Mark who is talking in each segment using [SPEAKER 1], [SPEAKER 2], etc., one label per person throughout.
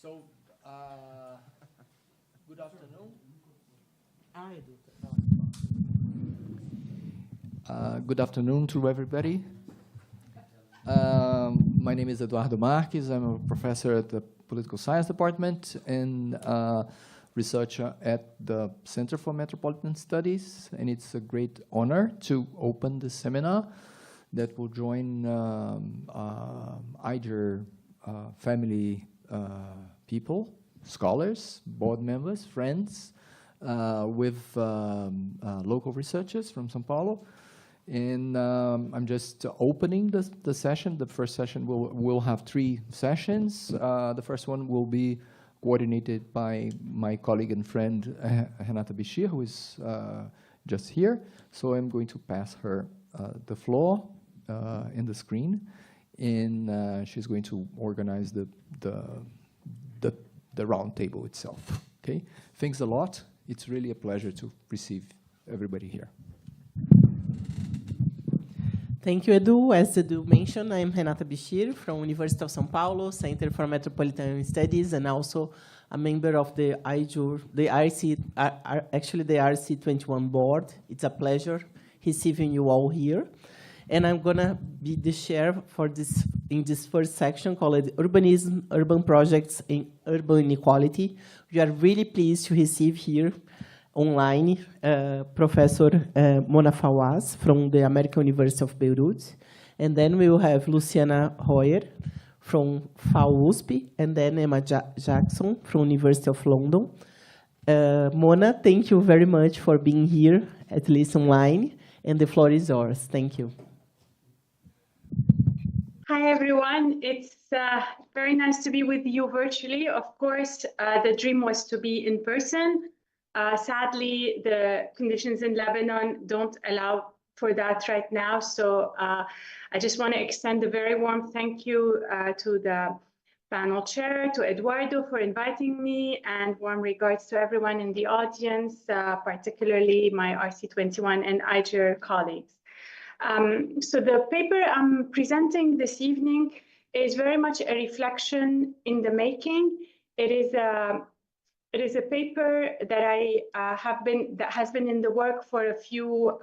[SPEAKER 1] So, good afternoon. Good afternoon to everybody. My name is Eduardo Marques. I'm a professor at the Political Science Department and researcher at the Center for Metropolitan Studies. And it's a great honor to open this seminar that will join IJURR family people, scholars, board members, friends, with local researchers from São Paulo. And I'm just opening the session. The first session will have 3 sessions. The first one will be coordinated by my colleague and friend, Renata Bichir, who is just here. So I'm going to pass her the floor and the screen. And she's going to organize the round table itself. Okay? Thanks a lot. It's really a pleasure to receive everybody here.
[SPEAKER 2] Thank you, Edu. As Edu mentioned, I'm Renata Bichir from University of São Paulo, Center for Metropolitan Studies, and also a member of the IJURR, the RC21 board. It's a pleasure receiving you all here. And I'm gonna be the chair for this in this first section called Urbanism, Urban Projects, and Urban Inequality. We are really pleased to receive here online Professor Mona Fawaz from the American University of Beirut. And then we will have Luciana Royer from FAUSP, and then Emma Jackson from University of London. Mona, thank you very much for being here, at least online, and the floor is yours. Thank you.
[SPEAKER 3] Hi, everyone. It's very nice to be with you virtually. Of course, the dream was to be in person. Sadly, the conditions in Lebanon don't allow for that right now. So I just want to extend a very warm thank you to the panel chair, to Eduardo for inviting me, and warm regards to everyone in the audience, particularly my RC21 and IJURR colleagues. So the paper I'm presenting this evening is very much a reflection in the making. It is a paper that has been in the work for a few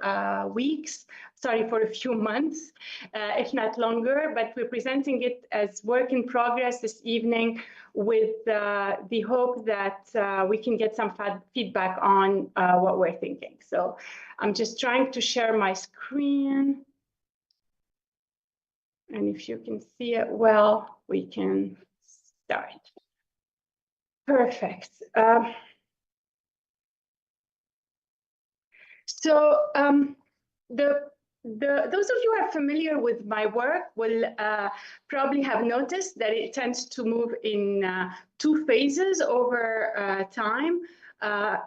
[SPEAKER 3] for a few months, if not longer, but we're presenting it as work in progress this evening with the hope that we can get some feedback on what we're thinking. So I'm just trying to share my screen. And if you can see it well, we can start. Perfect. Those of you who are familiar with my work will probably have noticed that it tends to move in 2 phases over time.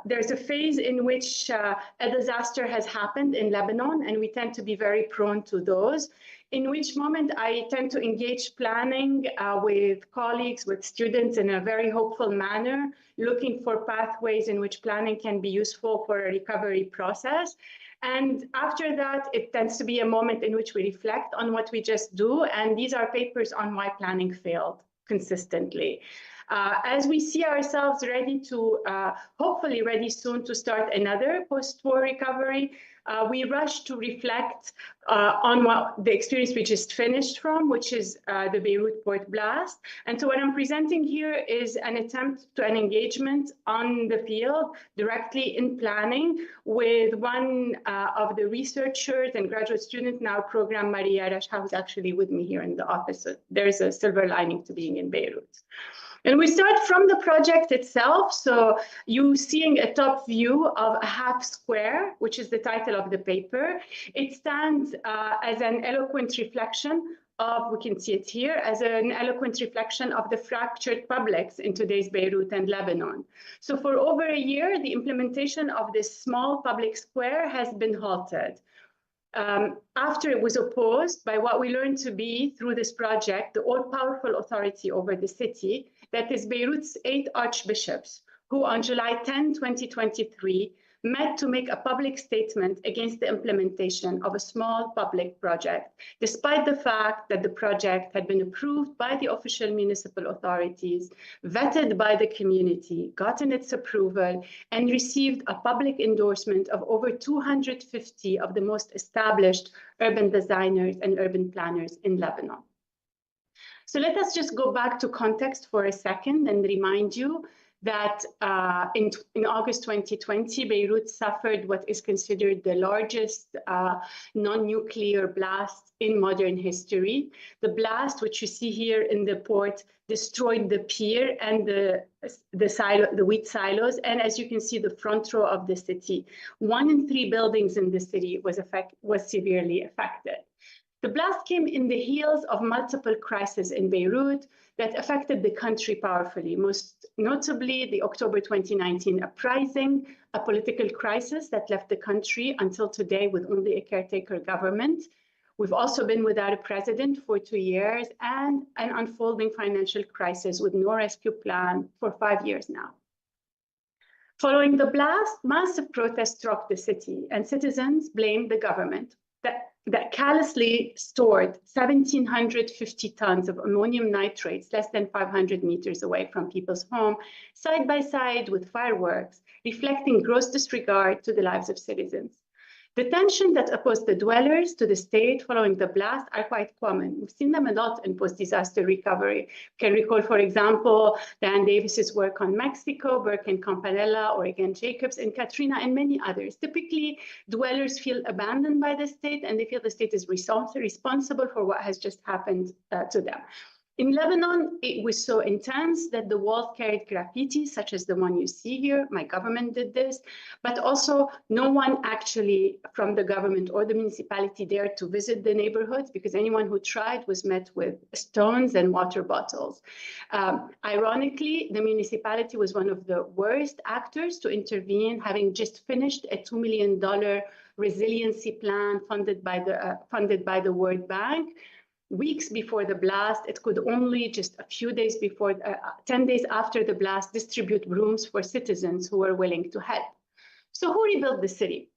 [SPEAKER 3] There's a phase in which a disaster has happened in Lebanon, and we tend to be very prone to those, in which moment I tend to engage planning with colleagues, with students in a very hopeful manner, looking for pathways in which planning can be useful for a recovery process. And after that, it tends to be a moment in which we reflect on what we just do. And these are papers on why planning failed consistently. As we see ourselves ready to, hopefully ready soon to start another post-war recovery, we rush to reflect on what the experience we just finished from, which is the Beirut port blast. And so what I'm presenting here is an attempt to an engagement on the field, directly in planning, with one of the researchers and graduate student now program, Maria Rashha, who's actually with me here in the office. So there's a silver lining to being in Beirut. And we start from the project itself. So you seeing a top view of a half square, which is the title of the paper. It stands as an eloquent reflection of, we can see it here, as an eloquent reflection of the fractured publics in today's Beirut and Lebanon. So for over a year, the implementation of this small public square has been halted. After it was opposed by what we learned to be, through this project, the all-powerful authority over the city, that is Beirut's 8 archbishops, who on July 10, 2023, met to make a public statement against the implementation of a small public project, despite the fact that the project had been approved by the official municipal authorities, vetted by the community, gotten its approval, and received a public endorsement of over 250 of the most established urban designers and urban planners in Lebanon. So let us just go back to context for a second and remind you that in August 2020, Beirut suffered what is considered the largest non-nuclear blast in modern history. The blast, which you see here in the port, destroyed the pier and the wheat silos, and as you can see, the front row of the city. 1 in 3 buildings in the city was severely affected. The blast came in the heels of multiple crises in Beirut that affected the country powerfully, most notably the October 2019 uprising, a political crisis that left the country until today with only a caretaker government. We've also been without a president for 2 years, and an unfolding financial crisis with no rescue plan for 5 years now. Following the blast, massive protests struck the city, and citizens blamed the government that callously stored 1,750 tons of ammonium nitrates less than 500 meters away from people's home, side by side with fireworks, reflecting gross disregard to the lives of citizens. The tension that opposed the dwellers to the state following the blast are quite common. We've seen them a lot in post-disaster recovery. You can recall, for example, Dan Davis's work on Mexico, Burke and Campanella, or again Jacobs and Katrina, and many others. Typically, dwellers feel abandoned by the state, and they feel the state is responsible for what has just happened to them. In Lebanon, it was so intense that the walls carried graffiti, such as the one you see here. My government did this, but also no one actually from the government or the municipality dared to visit the neighborhoods, because anyone who tried was met with stones and water bottles. Ironically, the municipality was one of the worst actors to intervene, having just finished a $2 million resiliency plan funded by the World Bank. Weeks before the blast, it could only just a few days before, 10 days after the blast, distribute rooms for citizens who were willing to help. So who rebuilt the city?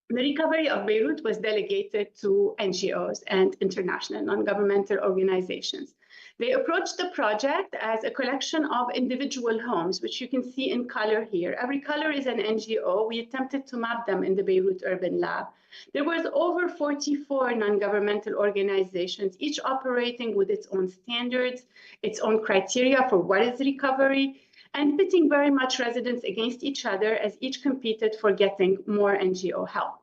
[SPEAKER 3] The recovery of Beirut was delegated to NGOs and international non-governmental organizations. They approached the project as a collection of individual homes, which you can see in color here. Every color is an NGO. We attempted to map them in the Beirut Urban Lab. There was over 44 non-governmental organizations, each operating with its own standards, its own criteria for what is recovery, and pitting very much residents against each other as each competed for getting more NGO help.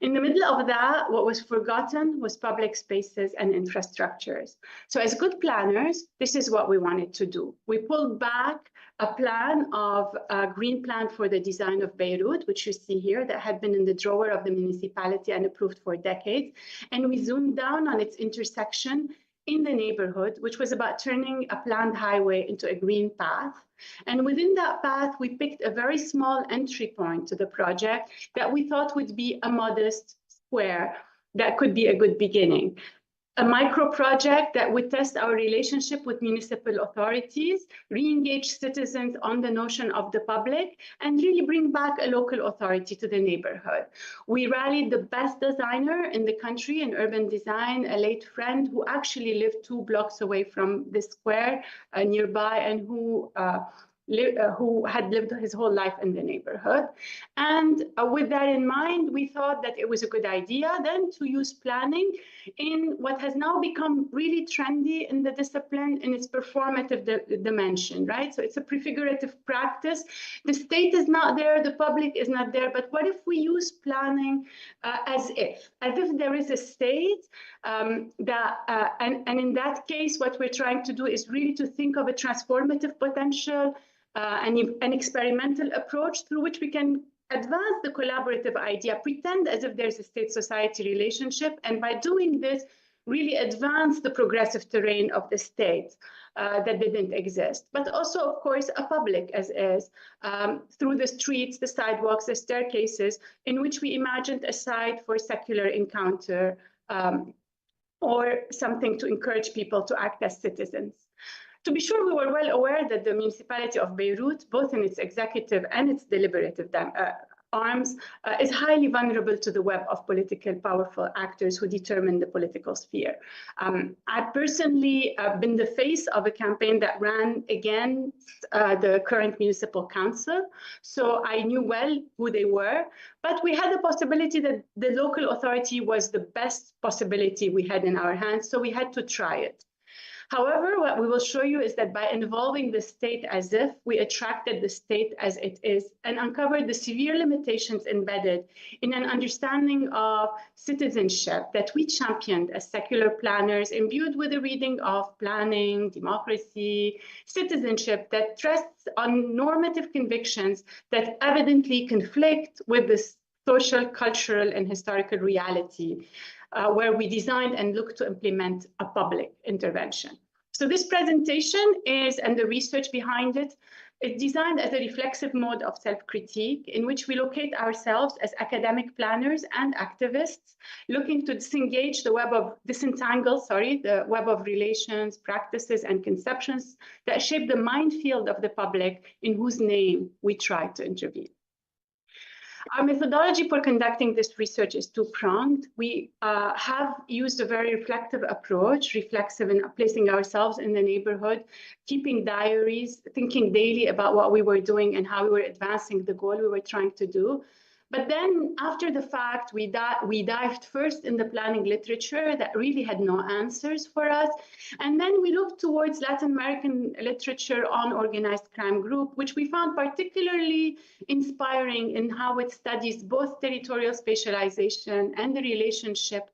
[SPEAKER 3] In the middle of that, what was forgotten was public spaces and infrastructures. So as good planners, this is what we wanted to do. We pulled back a plan of a green plan for the design of Beirut, which you see here, that had been in the drawer of the municipality and approved for decades. And we zoomed down on its intersection in the neighborhood, which was about turning a planned highway into a green path. And within that path, we picked a very small entry point to the project that we thought would be a modest square that could be a good beginning. A micro project that would test our relationship with municipal authorities, re-engage citizens on the notion of the public, and really bring back a local authority to the neighborhood. We rallied the best designer in the country in urban design, a late friend who actually lived 2 blocks away from the square nearby, and who had lived his whole life in the neighborhood. And with that in mind, we thought that it was a good idea then to use planning in what has now become really trendy in the discipline in its performative dimension, right? So it's a prefigurative practice. The state is not there, the public is not there, but what if we use planning as if there is a state and in that case, what we're trying to do is really to think of a transformative potential, an experimental approach through which we can advance the collaborative idea, pretend as if there's a state-society relationship, and by doing this, really advance the progressive terrain of the state that didn't exist. But also, of course, a public as is, through the streets, the sidewalks, the staircases, in which we imagined a site for secular encounter or something to encourage people to act as citizens. To be sure, we were well aware that the municipality of Beirut, both in its executive and its deliberative arms is highly vulnerable to the web of political powerful actors who determine the political sphere. I've personally been the face of a campaign that ran against the current municipal council, so I knew well who they were, but we had the possibility that the local authority was the best possibility we had in our hands, so we had to try it. However, what we will show you is that by involving the state as if, we attracted the state as it is and uncovered the severe limitations embedded in an understanding of citizenship that we championed as secular planners, imbued with a reading of planning, democracy, citizenship that rests on normative convictions that evidently conflict with the social, cultural, and historical reality. Where we designed and looked to implement a public intervention. So this presentation is, and the research behind it, is designed as a reflexive mode of self-critique in which we locate ourselves as academic planners and activists looking to disentangle the web of relations, practices, and conceptions that shape the minefield of the public in whose name we try to intervene. Our methodology for conducting this research is two-pronged. We have used a very reflective approach, reflexive in placing ourselves in the neighborhood, keeping diaries, thinking daily about what we were doing and how we were advancing the goal we were trying to do. But then after the fact, we dived first in the planning literature that really had no answers for us. And then we looked towards Latin American literature on organized crime group, which we found particularly inspiring in how it studies both territorial spatialization and the relationship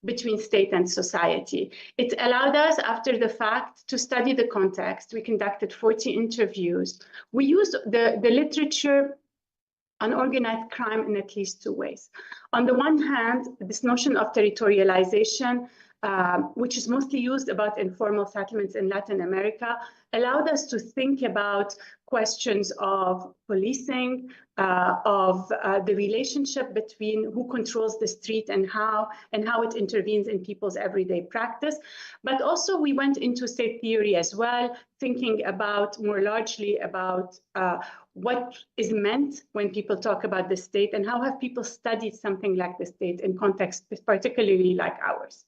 [SPEAKER 3] between state and society. It allowed us, after the fact, to study the context. We conducted 40 interviews. We used the literature on organized crime in at least two ways. On the one hand, this notion of territorialization, which is mostly used about informal settlements in Latin America, allowed us to think about questions of policing, of the relationship between who controls the street and how it intervenes in people's everyday practice. But also we went into state theory as well, thinking about more largely about what is meant when people talk about the state and how have people studied something like the state in context, particularly like ours.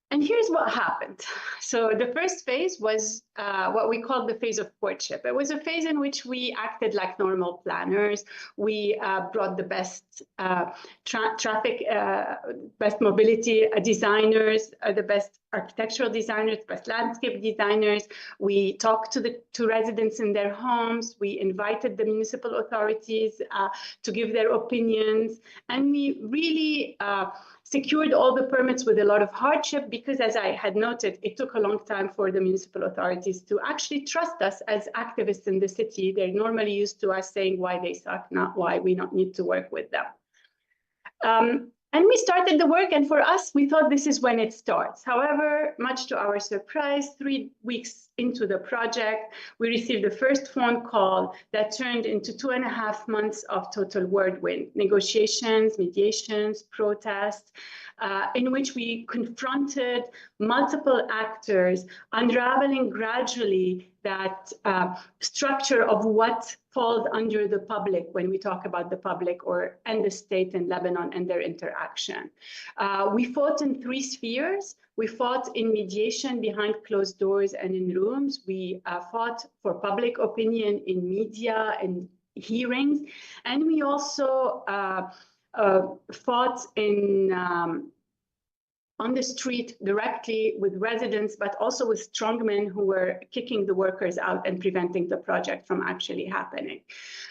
[SPEAKER 3] And here's what happened. So the first phase was what we called the phase of courtship. It was a phase in which we acted like normal planners. We brought the best traffic, best mobility designers, the best architectural designers, best landscape designers. We talked to residents in their homes. We invited the municipal authorities to give their opinions. And we really secured all the permits with a lot of hardship because, as I had noted, it took a long time for the municipal authorities to actually trust us as activists in the city. They're normally used to us saying why they suck, not why we don't need to work with them. And we started the work, and for us, we thought this is when it starts. However, much to our surprise, 3 weeks into the project, we received the first phone call that turned into 2.5 months of total whirlwind, negotiations, mediations, protests, in which we confronted multiple actors, unraveling gradually that structure of what falls under the public when we talk about the public and the state in Lebanon and their interaction. We fought in 3 spheres. We fought in mediation behind closed doors and in rooms. We fought for public opinion in media and hearings. And we also fought in on the street directly with residents, but also with strongmen who were kicking the workers out and preventing the project from actually happening.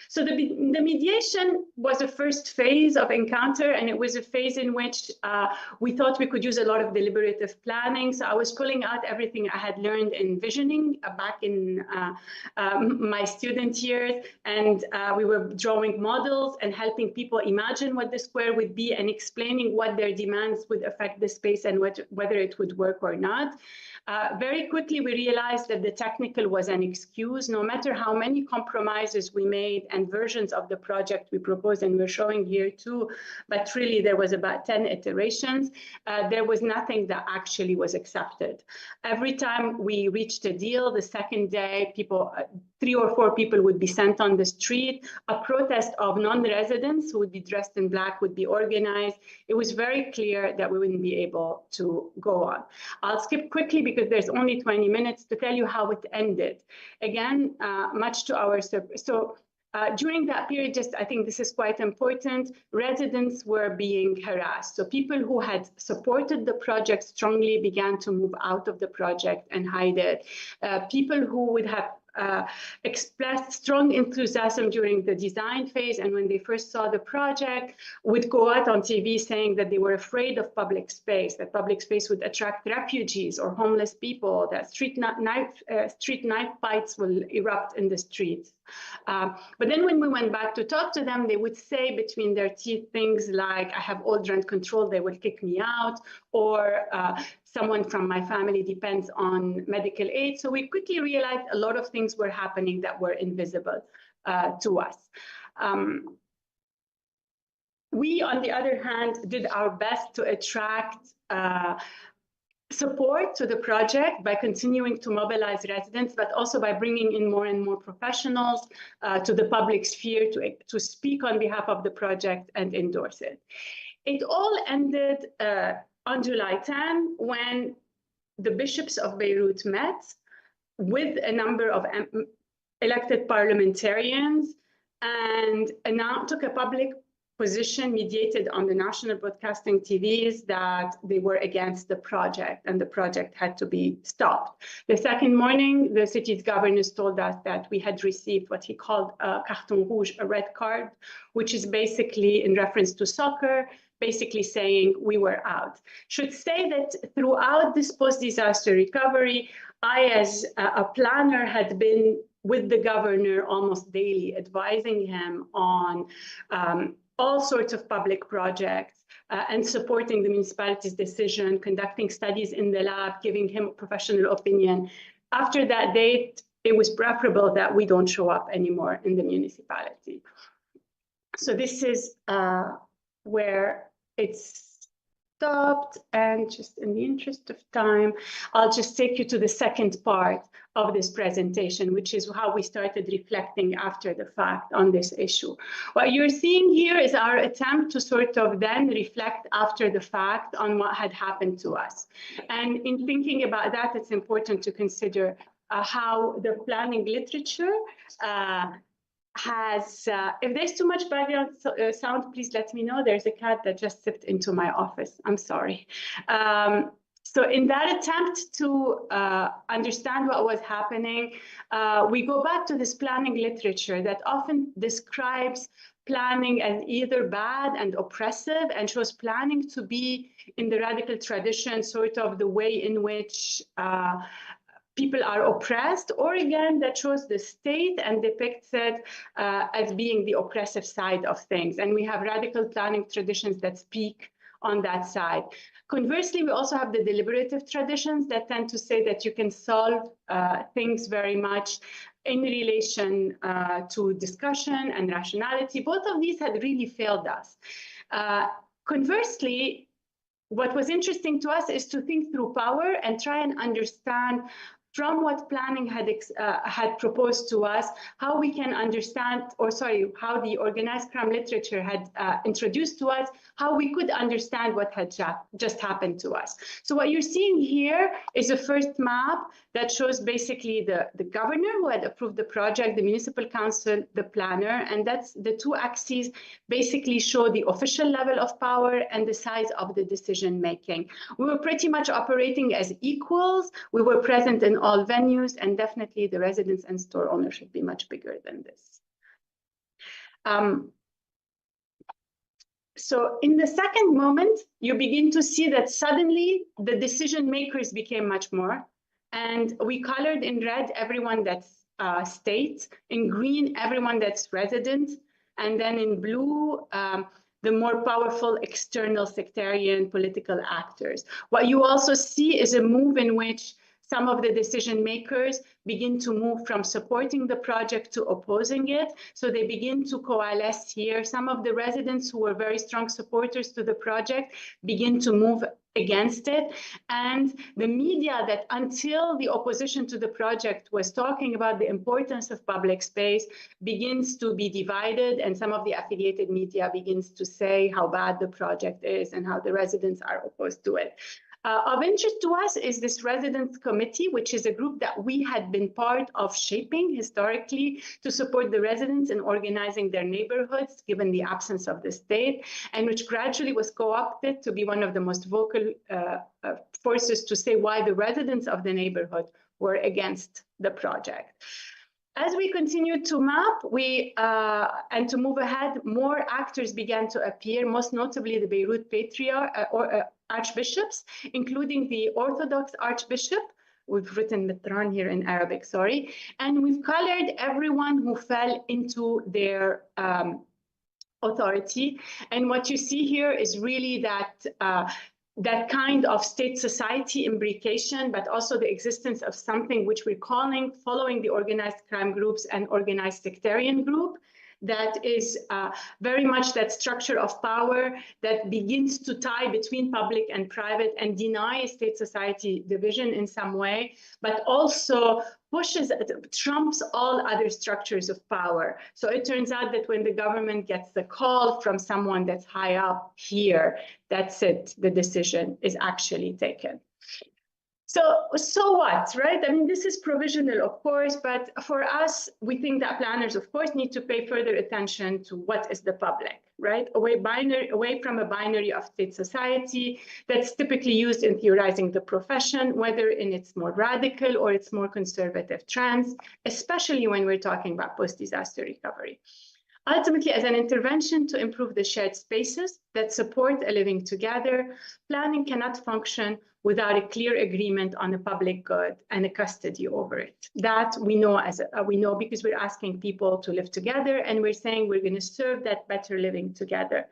[SPEAKER 3] So the mediation was the first phase of encounter, and it was a phase in which we thought we could use a lot of deliberative planning. So I was pulling out everything I had learned in visioning back in my student years, and we were drawing models and helping people imagine what the square would be and explaining what their demands would affect the space space and whether it would work or not. Very quickly, we realized that the technical was an excuse. No matter how many compromises we made and versions of the project we proposed, and we're showing here too, but really there was about 10 iterations, there was nothing that actually was accepted. Every time we reached a deal, the second day, people, 3 or 4 people would be sent on the street. A protest of non-residents who would be dressed in black would be organized. It was very clear that we wouldn't be able to go on. I'll skip quickly because there's only 20 minutes to tell you how it ended. Again, much to our during that period, I think this is quite important, residents were being harassed. So people who had supported the project strongly began to move out of the project and hide it. People who would have expressed strong enthusiasm during the design phase, and when they first saw the project, would go out on TV saying that they were afraid of public space, that public space would attract refugees or homeless people, that street knife fights will erupt in the streets. But then when we went back to talk to them, they would say between their teeth things like, I have all rent control, they will kick me out, or someone from my family depends on medical aid. So we quickly realized a lot of things were happening that were invisible to us. We, on the other hand, did our best to attract support to the project by continuing to mobilize residents, but also by bringing in more and more professionals to the public sphere to speak on behalf of the project and endorse it. It all ended on July 10 when the bishops of Beirut met with a number of elected parliamentarians and took a public position mediated on the national broadcasting TVs that they were against the project and the project had to be stopped. The second morning, the city's governors told us that we had received what he called a carton rouge, a red card, which is basically in reference to soccer, basically saying we were out. Should say that throughout this post-disaster recovery, I, as a planner, had been with the governor almost daily, advising him on all sorts of public projects and supporting the municipality's decision, conducting studies in the lab, giving him professional opinion. After that date, it was preferable that we don't show up anymore in the municipality. So this is where it's stopped, and just in the interest of time, I'll just take you to the second part of this presentation, which is how we started reflecting after the fact on this issue. What you're seeing here is our attempt to sort of then reflect after the fact on what had happened to us. And in thinking about that, it's important to consider how the planning literature has, if there's too much background sound, please let me know. There's a cat that just stepped into my office. I'm sorry. So in that attempt to understand what was happening, we go back to this planning literature that often describes planning as either bad and oppressive and shows planning to be in the radical tradition, sort of the way in which people are oppressed, or again, that shows the state and depicts it as being the oppressive side of things. And we have radical planning traditions that speak on that side. Conversely, we also have the deliberative traditions that tend to say that you can solve things very much in relation to discussion and rationality. Both of these had really failed us. Conversely, what was interesting to us is to think through power and try and understand from what planning had proposed to us, how we can understand, or sorry, how the organized crime literature had introduced to us, how we could understand what had just happened to us. So what you're seeing here is a first map that shows basically the governor who had approved the project, the municipal council, the planner, and that's the two axes basically show the official level of power and the size of the decision making. We were pretty much operating as equals. We were present in all venues, and definitely the residence and store owner should be much bigger than this. So in the second moment, you begin to see that suddenly the decision makers became much more. And we colored in red everyone that's state, in green everyone that's resident, and then in blue the more powerful external sectarian political actors. What you also see is a move in which some of the decision makers begin to move from supporting the project to opposing it. So they begin to coalesce here. Some of the residents who were very strong supporters to the project begin to move against it. And the media that until the opposition to the project was talking about the importance of public space begins to be divided, and some of the affiliated media begins to say how bad the project is and how the residents are opposed to it. Of interest to us is this residents committee, which is a group that we had been part of shaping historically to support the residents in organizing their neighborhoods, given the absence of the state, and which gradually was co-opted to be one of the most vocal forces to say why the residents of the neighborhood were against the project. As we continued to map and to move ahead, more actors began to appear, most notably the Beirut Patriarch archbishops, including the Orthodox Archbishop. We've written Mitran here in Arabic, sorry. And we've colored everyone who fell into their authority. And what you see here is really that kind of state-society imbrication, but also the existence of something which we're calling, following the organized crime groups and organized sectarian group, that is very much that structure of power that begins to tie between public and private and deny state-society division in some way, but also trumps all other structures of power. So it turns out that when the government gets the call from someone that's high up here, that's it, the decision is actually taken. So what, right? I mean, this is provisional, of course, but for us, we think that planners, of course, need to pay further attention to what is the public, right? Away from a binary of state society that's typically used in theorizing the profession, whether in its more radical or its more conservative trends, especially when we're talking about post-disaster recovery. Ultimately, as an intervention to improve the shared spaces that support a living together, planning cannot function without a clear agreement on the public good and a custody over it. That we know because we're asking people to live together, and we're saying we're going to serve that better living together.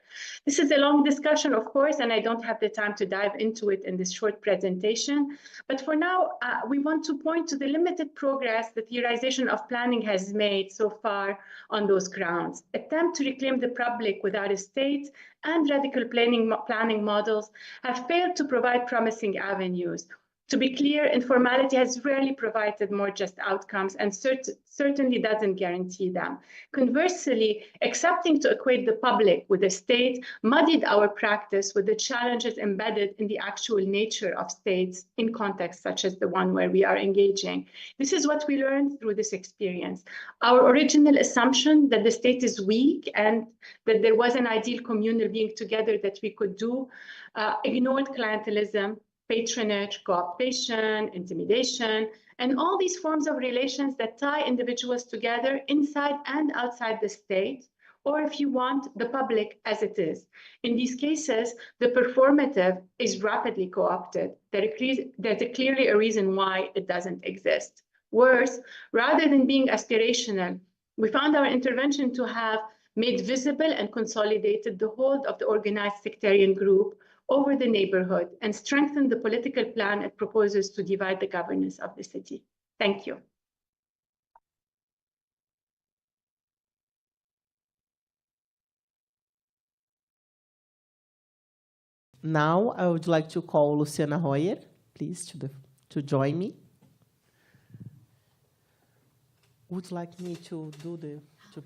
[SPEAKER 3] This is a long discussion, of course, and I don't have the time to dive into it in this short presentation. But for now, we want to point to the limited progress the theorization of planning has made so far on those grounds. Attempt to reclaim the public without a state and radical planning models have failed to provide promising avenues. To be clear, informality has rarely provided more just outcomes and certainly doesn't guarantee them. Conversely, accepting to equate the public with the state muddied our practice with the challenges embedded in the actual nature of states in contexts such as the one where we are engaging. This is what we learned through this experience. Our original assumption that the state is weak and that there was an ideal communal being together that we could do ignored clientelism, patronage, co-optation, intimidation, and all these forms of relations that tie individuals together inside and outside the state, or if you want, the public as it is. In these cases, the performative is rapidly co-opted. There's clearly a reason why it doesn't exist. Worse, rather than being aspirational, we found our intervention to have made visible and consolidated the hold of the organized sectarian group over the neighborhood and strengthen the political plan it proposes to divide the governance of the city. Thank you.
[SPEAKER 2] Now, I would like to call Luciana Royer, please, to join me. Would you like me to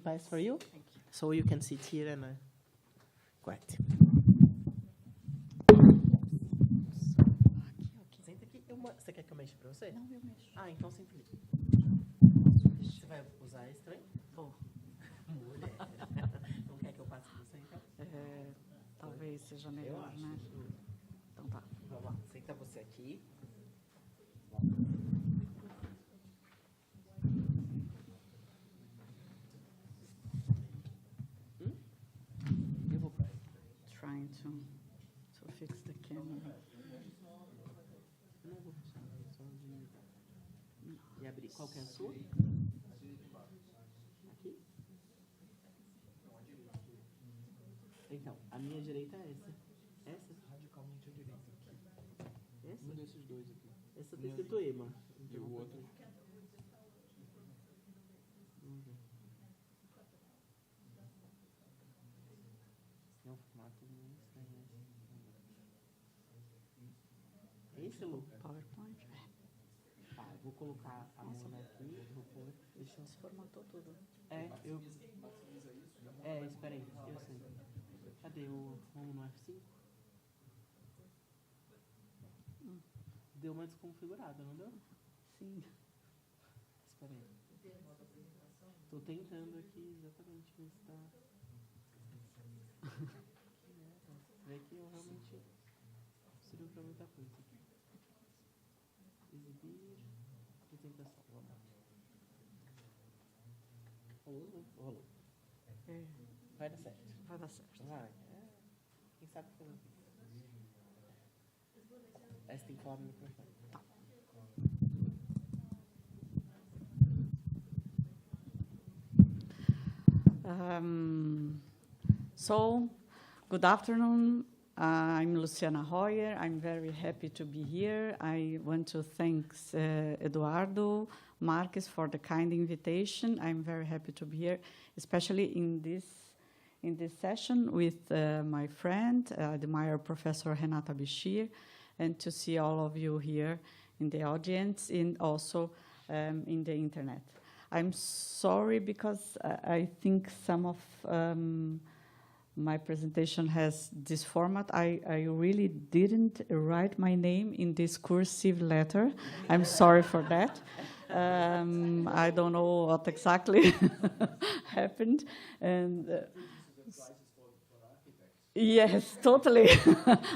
[SPEAKER 2] pass for you? Thank you. So you can sit here and great. Senta aqui. Você quer que eu mexa para você? Não, eu mexo. Ah, então senta ali. Você vai usar esse também? Vou. Mulher. Não quer que eu passe para você, então?
[SPEAKER 4] Talvez seja melhor, né? Então tá.
[SPEAKER 2] Vamos lá. Senta você aqui.
[SPEAKER 4] Eu vou trying to fix the camera.
[SPEAKER 2] E abrir. Qual que é a sua? Aqui? Então, a minha direita é essa. Essa?
[SPEAKER 1] Radicalmente à direita.
[SPEAKER 2] Essa?
[SPEAKER 1] Um desses dois aqui.
[SPEAKER 2] Essa tá escrito EMA.
[SPEAKER 1] E o outro?
[SPEAKER 2] Vamos ver. É um formato meio estranho. É esse, Lu?
[SPEAKER 4] PowerPoint.
[SPEAKER 2] Tá, eu vou colocar a mão aqui, vou pôr. Deixa eu...
[SPEAKER 4] Formatou tudo.
[SPEAKER 2] Eu... espera aí, eu sei. Cadê o... Vamos no F5? Deu uma desconfigurada, não deu?
[SPEAKER 4] Sim.
[SPEAKER 2] Espera aí. Tô tentando aqui exatamente ver se tá... Vê que eu realmente serviu pra muita coisa. Exibir... Apresentação, vamos lá. Rolou. Vai dar certo.
[SPEAKER 4] Vai dar certo.
[SPEAKER 2] Vai. Quem sabe que eu... Aí você tem que falar no microfone.
[SPEAKER 4] Tá. So, good afternoon. I'm Luciana Royer. I'm very happy to be here. I want to thank Eduardo Marques for the kind invitation. I'm very happy to be here, especially in this session with my friend, admired Professor Renata Bichir, and to see all of you here in the audience and also in the internet. I'm sorry because I think some of my presentation has this format. I really didn't write my name in this cursive letter. I'm sorry for that. I don't know what exactly happened. And yes, totally.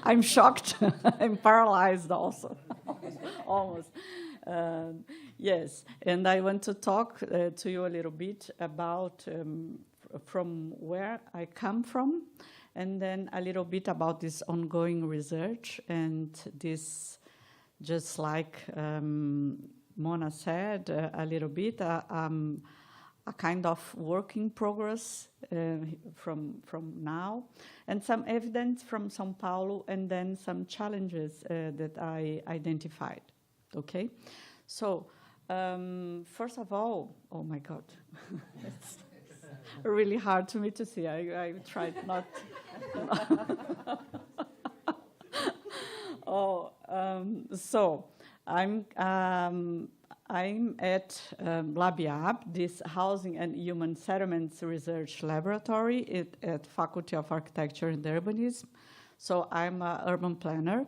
[SPEAKER 4] I'm shocked. I'm paralyzed also, almost. Yes, and I want to talk to you a little bit about from where I come from, and then a little bit about this ongoing research and this, just like Mona said, a little bit, a kind of work in progress from now, and some evidence from São Paulo, and then some challenges that I identified. Okay, so first of all, oh my God, it's really hard to me to see. I tried not. So I'm at LabIAB, this Housing and Human Settlements Research Laboratory at Faculty of Architecture and Urbanism. So I'm an urban planner,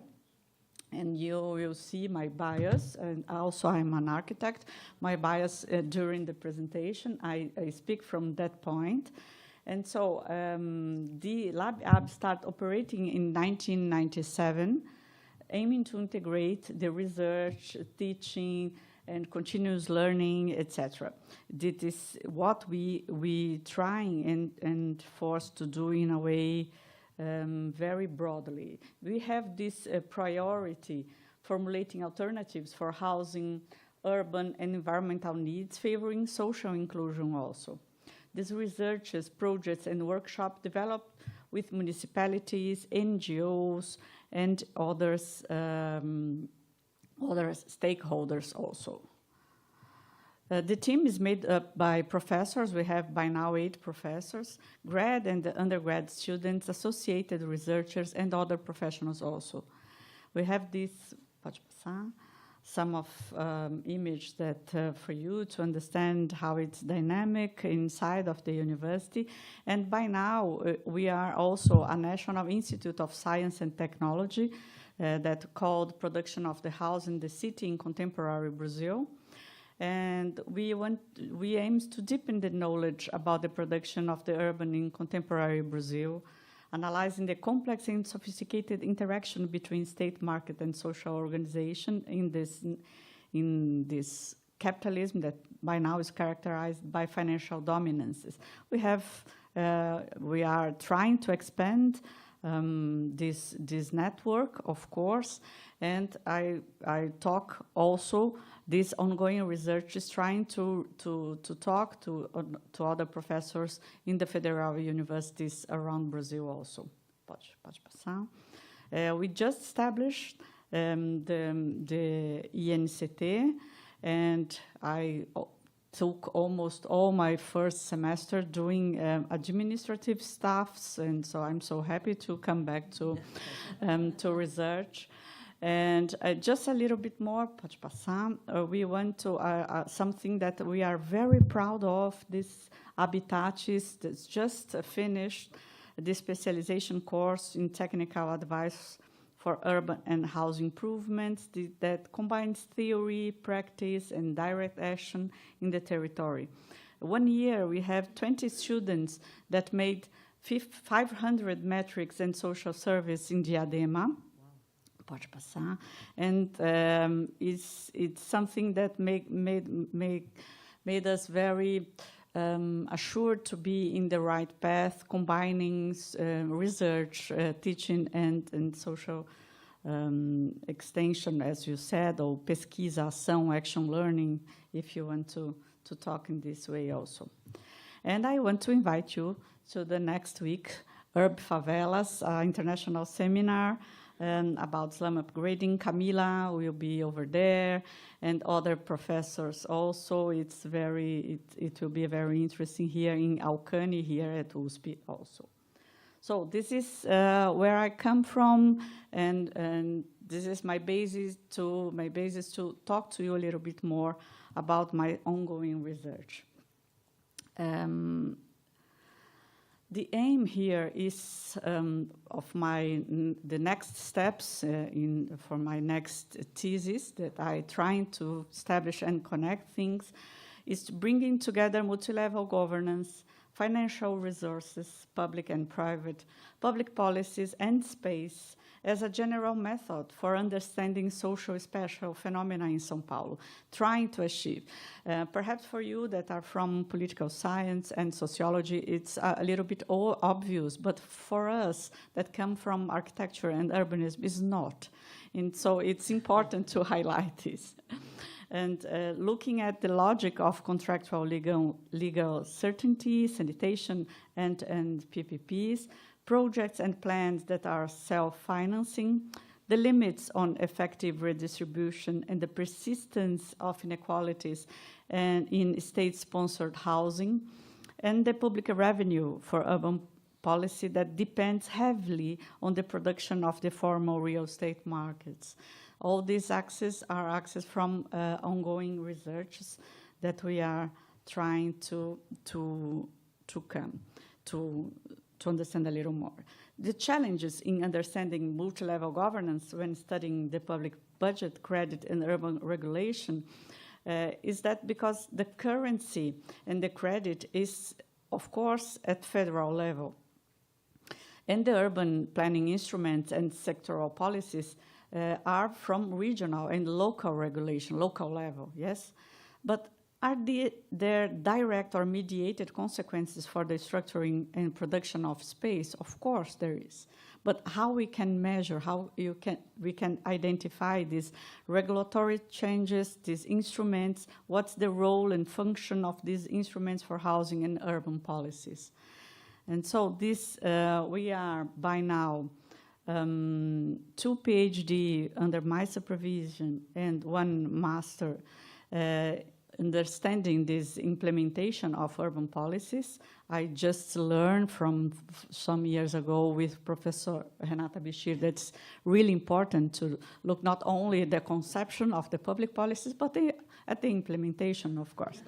[SPEAKER 4] and you will see my bias, and also I'm an architect. My bias during the presentation, I speak from that point. And so the LabIAB started operating in 1997, aiming to integrate the research, teaching, and continuous learning, etc. This is what we trying and forced to do in a way very broadly. We have this priority, formulating alternatives for housing, urban and environmental needs, favoring social inclusion also. These researches, projects, and workshops developed with municipalities, NGOs, and others, other stakeholders also. The team is made up by professors. We have by now 8 professors, grad and undergrad students, associated researchers, and other professionals also. We have this, some of image that for you to understand how it's dynamic inside of the university. And by now, we are also a National Institute of Science and Technology that called Production of the House in the City in Contemporary Brazil. And we aim to deepen the knowledge about the production of the urban in contemporary Brazil, analyzing the complex and sophisticated interaction between state, market, and social organization in this capitalism that by now is characterized by financial dominances. We are trying to expand this network, of course, and I talk also. This ongoing research is trying to talk to other professors in the federal universities around Brazil also. Pode passar. We just established the INCT, and I took almost all my first semester doing administrative stuffs, and so I'm so happy to come back to research. And just a little bit more, pode passar. We went to something that we are very proud of, this Habitats that's just finished the specialization course in technical advice for urban and housing improvements that combines theory, practice, and direct action in the territory. 1 year, we have 20 students that made 500 metrics and social service in Diadema. Pode passar. And it's something that made us very assured to be in the right path, combining research, teaching, and social extension, as you said, or pesquisa, ação, action learning, if you want to talk in this way also. And I want to invite you to the next week, Urb Favelas, International Seminar, about slum upgrading. Camila will be over there, and other professors also. It will be very interesting here in Alcântara, here at USP also. So this is where I come from, and this is my basis to talk to you a little bit more about my ongoing research. The aim here is of the next steps for my next thesis that I trying to establish and connect things is bringing together multi-level governance, financial resources, public and private, public policies, and space as a general method for understanding social spatial phenomena in São Paulo, trying to achieve. Perhaps for you that are from political science and sociology, it's a little bit obvious, but for us that come from architecture and urbanism, is not. And so it's important to highlight this. And looking at the logic of contractual legal certainty, sanitation, and PPPs, projects and plans that are self-financing, the limits on effective redistribution, and the persistence of inequalities and in state-sponsored housing, and the public revenue for urban policy that depends heavily on the production of the formal real estate markets. All these axes are axes from ongoing researches that we are trying to understand a little more. The challenges in understanding multi-level governance when studying the public budget, credit, and urban regulation is that because the currency and the credit is, of course, at federal level. And the urban planning instruments and sectoral policies are from regional and local regulation, local level, yes? But are there direct or mediated consequences for the structuring and production of space? Of course there is. But how we can measure, we can identify these regulatory changes, these instruments, what's the role and function of these instruments for housing and urban policies? And so this, we are by now 2 PhD under my supervision and 1 master understanding this implementation of urban policies. I just learned from some years ago with Professor Renata Bichir that's really important to look not only at the conception of the public policies, but at the implementation, of course.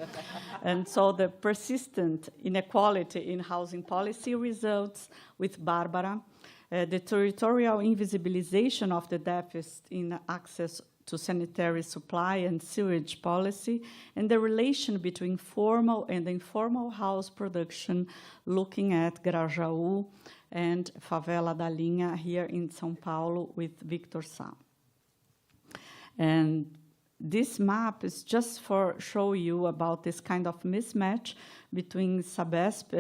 [SPEAKER 4] And so the persistent inequality in housing policy results with Barbara, the territorial invisibilization of the deficit in access to sanitary supply and sewage policy, and the relation between formal and informal house production, looking at Grajaú and Favela da Linha here in São Paulo with Victor Sá. And this map is just for show you about this kind of mismatch between Sabesp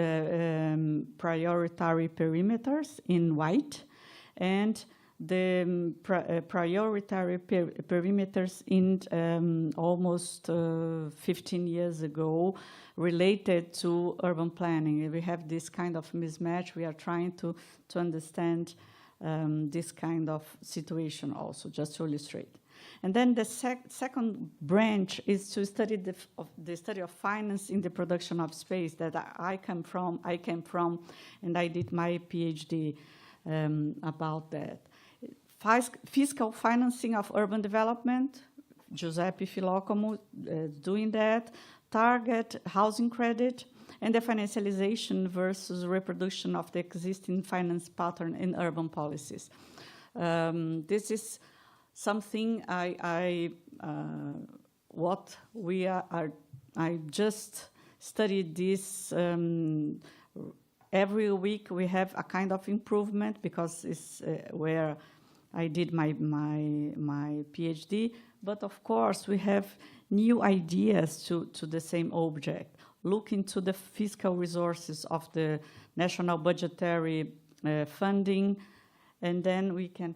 [SPEAKER 4] prioritary perimeters in white and the prioritary perimeters in almost 15 years ago related to urban planning. We have this kind of mismatch. We are trying to understand this kind of situation also, just to illustrate. And then the second branch is to study the study of finance in the production of space that I came from, and I did my PhD about that. Fiscal financing of urban development, Giuseppe Filocomo doing that, target housing credit, and the financialization versus reproduction of the existing finance pattern in urban policies. This is something I just studied this. Every week we have a kind of improvement because it's where I did my PhD. But of course we have new ideas to the same object. Look into the fiscal resources of the national budgetary funding, and then we can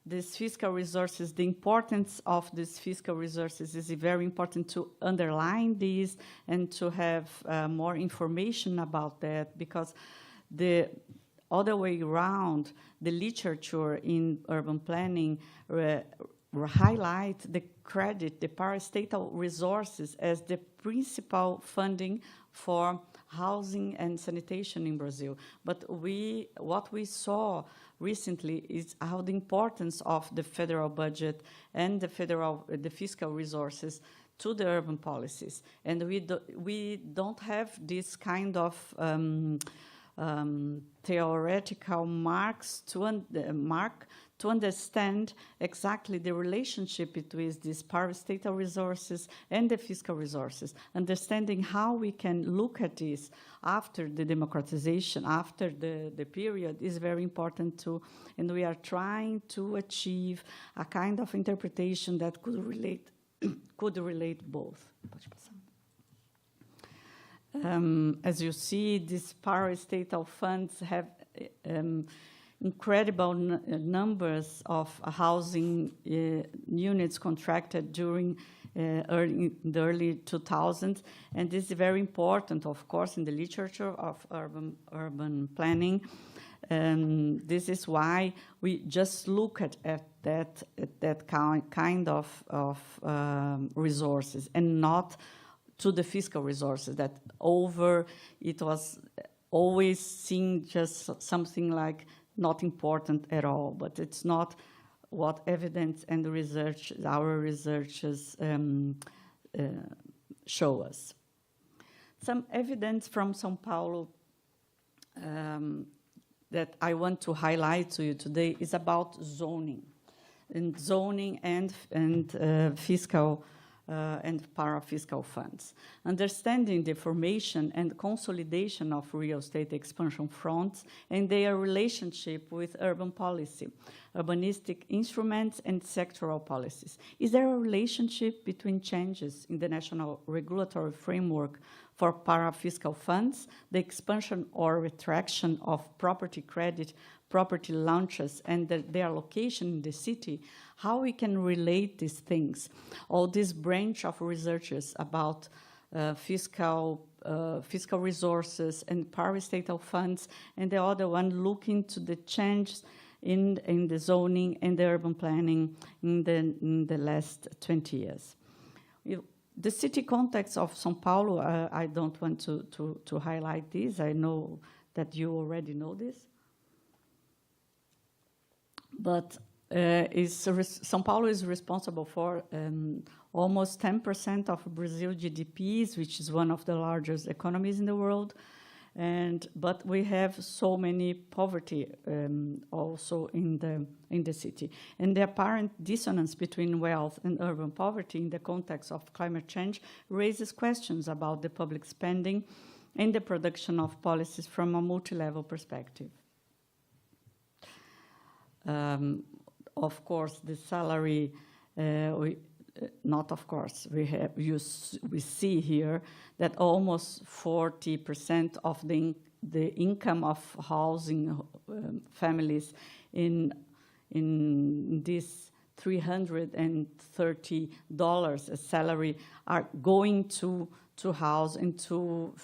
[SPEAKER 4] these fiscal resources, the importance of these fiscal resources is very important to underline these and to have more information about that, because the other way around, the literature in urban planning highlight the credit, the parastatal resources as the principal funding for housing and sanitation in Brazil. But what we saw recently is how the importance of the federal budget and the fiscal resources to the urban policies. And we don't have this kind of theoretical marks to understand exactly the relationship between these parastatal resources and the fiscal resources. Understanding how we can look at this after the democratization, after the period, is very important too. And we are trying to achieve a kind of interpretation that could relate both. As you see, these parastatal funds have incredible numbers of housing units contracted during the early 2000s, and this is very important, of course, in the literature of urban planning. This is why we just look at that kind of resources, and not to the fiscal resources that it was always seen just something like not important at all, but it's not what evidence and our researchers show us. Some evidence from São Paulo that I want to highlight to you today is about zoning and fiscal and para-fiscal funds. Understanding the formation and consolidation of real estate expansion fronts and their relationship with urban policy, urbanistic instruments, and sectoral policies. Is there a relationship between changes in the national regulatory framework for para-fiscal funds, the expansion or retraction of property credit, property launches, and their location in the city? How we can relate these things? All this branch of researchers about fiscal resources and parastatal funds, and the other one looking to the changes in the zoning and the urban planning in the last 20 years. The city context of São Paulo, I don't want to highlight this. I know that you already know this. But São Paulo is responsible for almost 10% of Brazil GDPs, which is one of the largest economies in the world. But we have so many poverty also in the city. And the apparent dissonance between wealth and urban poverty in the context of climate change raises questions about the public spending and the production of policies from a multi-level perspective. Of course, the salary, not of course, we see here that almost 40% of the the income of housing families in this $330 a salary are going to house and to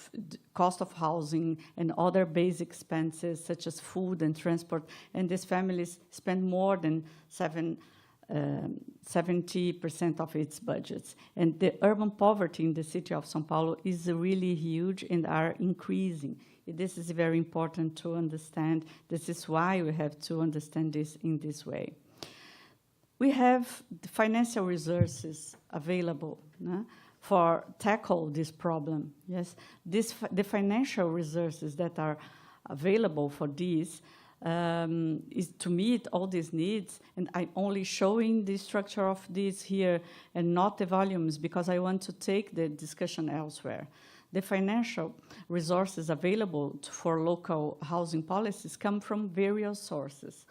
[SPEAKER 4] cost of housing and other basic expenses such as food and transport, and these families spend more than 70% of its budgets. And the urban poverty in the city of São Paulo is really huge and are increasing. This is very important to understand. This is why we have to understand this in this way. We have the financial resources available for tackle this problem. Yes, the financial resources that are available for this is to meet all these needs, and I'm only showing the structure of this here and not the volumes because I want to take the discussion elsewhere. The financial resources available for local housing policies come from various sources.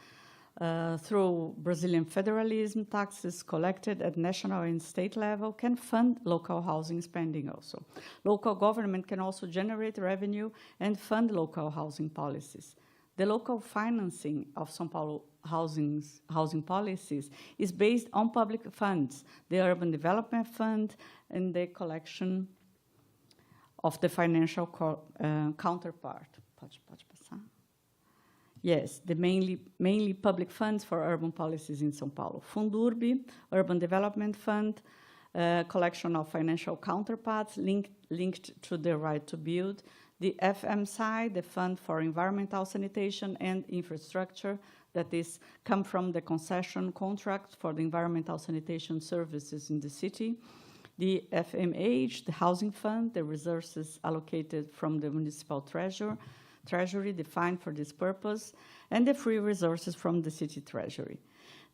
[SPEAKER 4] Through Brazilian federalism, taxes collected at national and state level can fund local housing spending also. Local government can also generate revenue and fund local housing policies. The local financing of São Paulo housing policies is based on public funds, the Urban Development Fund, and the collection of the financial counterpart. Pode passar? Yes, the mainly public funds for urban policies in São Paulo. Fundurb, Urban Development Fund, collection of financial counterparts linked to the right to build. The FMSI, the Fund for Environmental Sanitation and Infrastructure, that is come from the concession contract for the environmental sanitation services in the city. The FMH, the Housing Fund, the resources allocated from the municipal treasury defined for this purpose, and the free resources from the city treasury.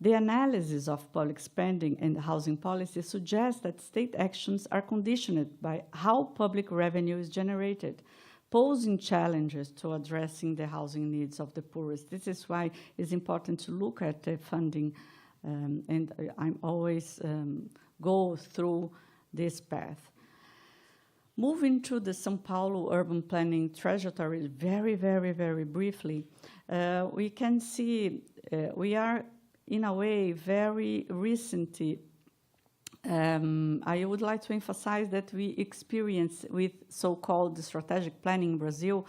[SPEAKER 4] The analysis of public spending and housing policy suggests that state actions are conditioned by how public revenue is generated, posing challenges to addressing the housing needs of the poorest. This is why it's important to look at the funding, and I'm always go through this path. Moving to the São Paulo urban planning trajectory very, very, very briefly, we can see we are, in a way, very recently. I would like to emphasize that we experience with so-called strategic planning in Brazil.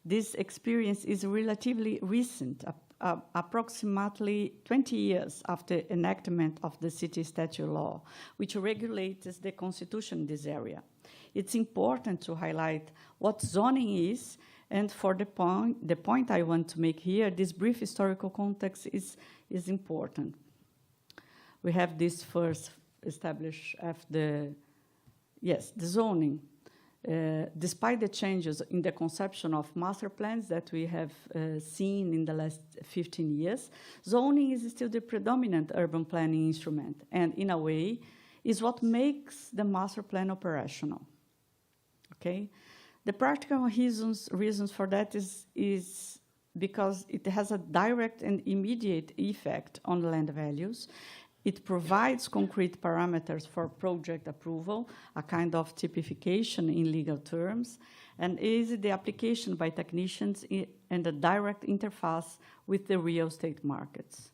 [SPEAKER 4] This experience is relatively recent, approximately 20 years after enactment of the city statute law, which regulates the constitution in this area. It's important to highlight what zoning is, and for the point I want to make here, this brief historical context is important. We have this first established after the zoning. Despite the changes in the conception of master plans that we have seen in the last 15 years, zoning is still the predominant urban planning instrument, and in a way, is what makes the master plan operational. Okay, the practical reasons for that is because it has a direct and immediate effect on land values. It provides concrete parameters for project approval, a kind of typification in legal terms, and is the application by technicians and a direct interface with the real estate markets.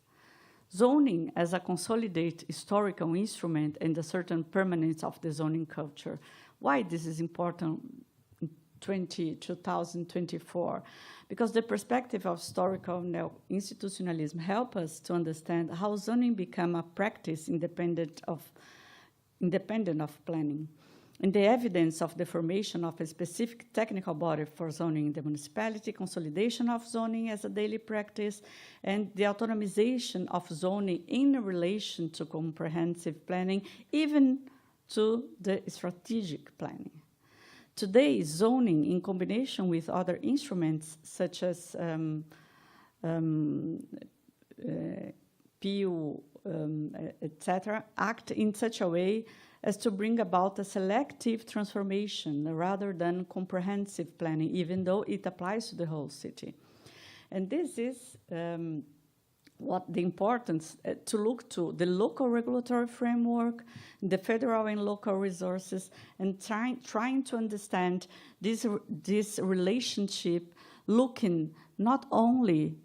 [SPEAKER 4] Zoning as a consolidated historical instrument and a certain permanence of the zoning culture. Why this is important in 2024? Because the perspective of historical institutionalism helps us to understand how zoning became a practice independent of planning. And the evidence of the formation of a specific technical body for zoning in the municipality, consolidation of zoning as a daily practice, and the autonomization of zoning in relation to comprehensive planning, even to the strategic planning. Today, zoning, in combination with other instruments such as PU, etc., act in such a way as to bring about a selective transformation rather than comprehensive planning, even though it applies to the whole city. And this is what the importance to look to the local regulatory framework, the federal and local resources, and trying to understand this relationship looking not only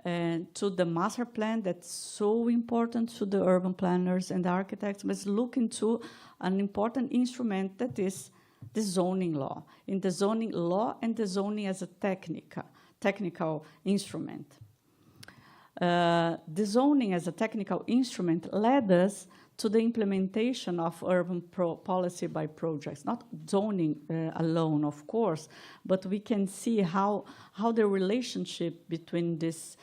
[SPEAKER 4] to the master plan that's so important to the urban planners and the architects, but looking to an important instrument that is the zoning law. In the zoning law and the zoning as a technical instrument. The zoning as a technical instrument led us to the implementation of urban policy by projects, not zoning alone, of course, but we can see how the relationship between this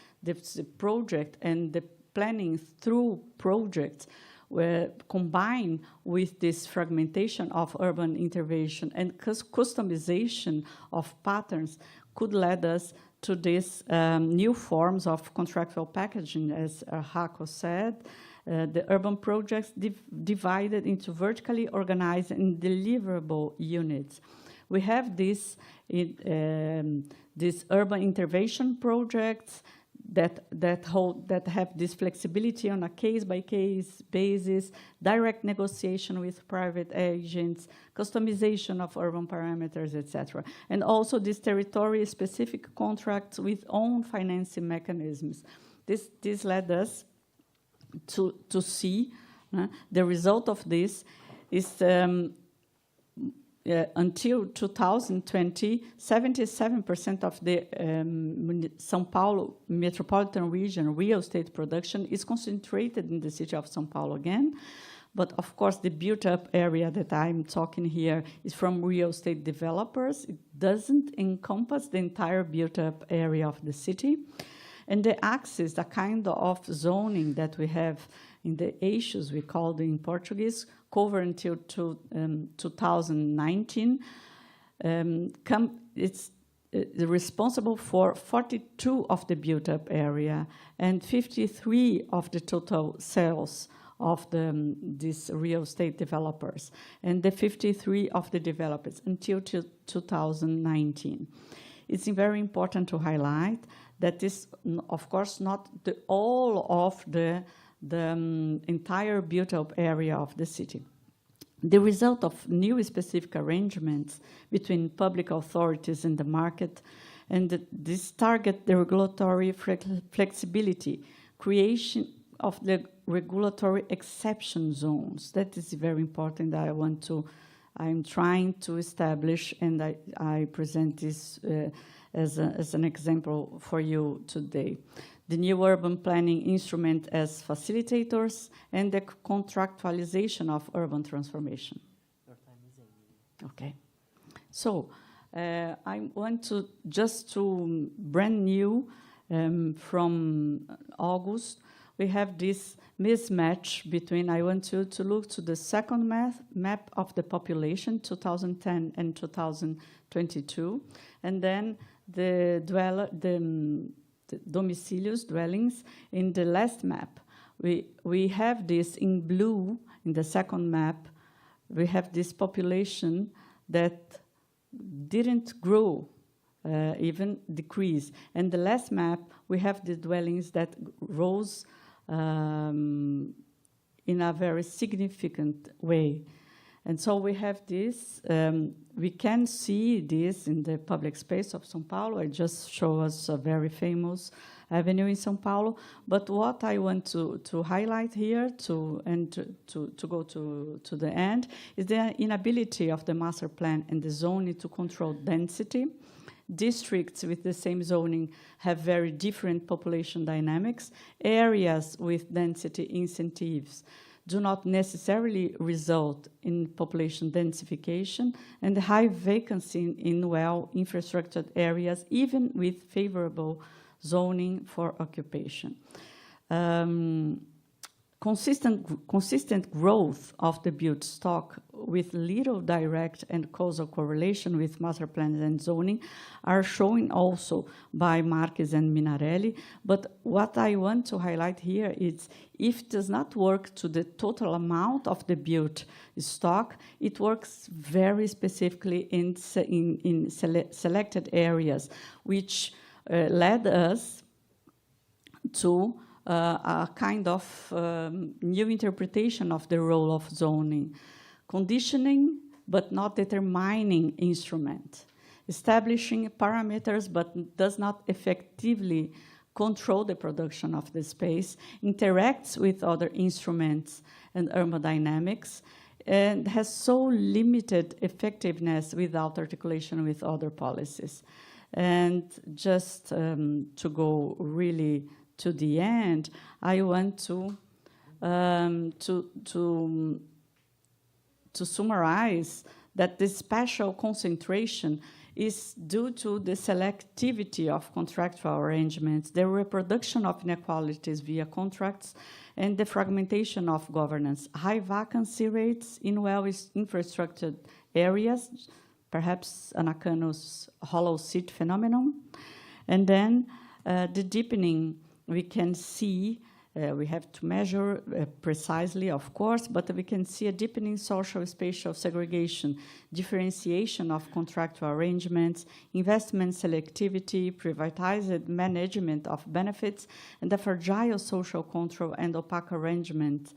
[SPEAKER 4] project and the planning through projects were combined with this fragmentation of urban intervention and customization of patterns could lead us to these new forms of contractual packaging, as Jaco said. The urban projects divided into vertically organized and deliverable units. We have these urban intervention projects that have this flexibility on a case-by-case basis, direct negotiation with private agents, customization of urban parameters, etc. And also these territory-specific contracts with own financing mechanisms. This led us to see the result of this is until 2020, 77% of the São Paulo metropolitan region real estate production is concentrated in the city of São Paulo again. But of course, the built-up area that I'm talking here is from real estate developers. It doesn't encompass the entire built-up area of the city. And the axis, the kind of zoning that we have in the eixos, we call it in Portuguese, cover until 2019, it's responsible for 42 of the built-up area and 53 of the total sales of these real estate developers, and the 53 of the developers until 2019. It's very important to highlight that this, of course, not all of the entire built-up area of the city. The result of new specific arrangements between public authorities and the market, and this target the regulatory flexibility, creation of the regulatory exception zones. That is very important. I'm trying to establish, and I present this as an example for you today. The new urban planning instrument as facilitators and the contractualization of urban transformation. Your time is ending. Okay. So I want to brand new from August, we have this mismatch between, I want you to look to the second map of the population, 2010 and 2022, and then the domicilios, dwellings, in the last map. We have this in blue, in the second map, we have this population that didn't grow, even decrease. And the last map, we have the dwellings that rose in a very significant way. And so we have this, we can see this in the public space of São Paulo. I just show us a very famous avenue in São Paulo. But what I want to highlight here to go to the end is the inability of the master plan and the zoning to control density. Districts with the same zoning have very different population dynamics. Areas with density incentives do not necessarily result in population densification, and the high vacancy in well-infrastructured areas, even with favorable zoning for occupation. Consistent growth of the built stock with little direct and causal correlation with master plans and zoning are shown also by Marques and Minarelli. But what I want to highlight here is if it does not work to the total amount of the built stock, it works very specifically in selected areas, which led us to a kind of new interpretation of the role of zoning. Conditioning, but not determining instrument. establishing parameters but does not effectively control the production of the space, interacts with other instruments and urban dynamics, and has so limited effectiveness without articulation with other policies. And just to go really to the end, I want to summarize that this spatial concentration is due to the selectivity of contractual arrangements, the reproduction of inequalities via contracts, and the fragmentation of governance, high vacancy rates in well-infrastructured areas, perhaps Anacanos hollow seat phenomenon, and then the deepening we can see. We have to measure precisely, of course, but we can see a deepening social spatial segregation, differentiation of contractual arrangements, investment selectivity, privatized management of benefits, and the fragile social control and opaque arrangement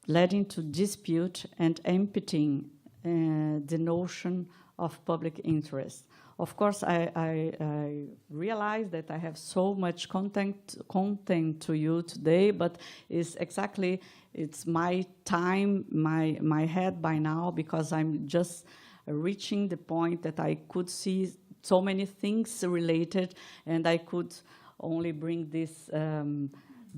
[SPEAKER 4] leading to dispute and emptying the notion of public interest. Of course, I realize that I have so much content to you today, but it's my time, my head by now, because I'm just reaching the point that I could see so many things related, and I could only bring this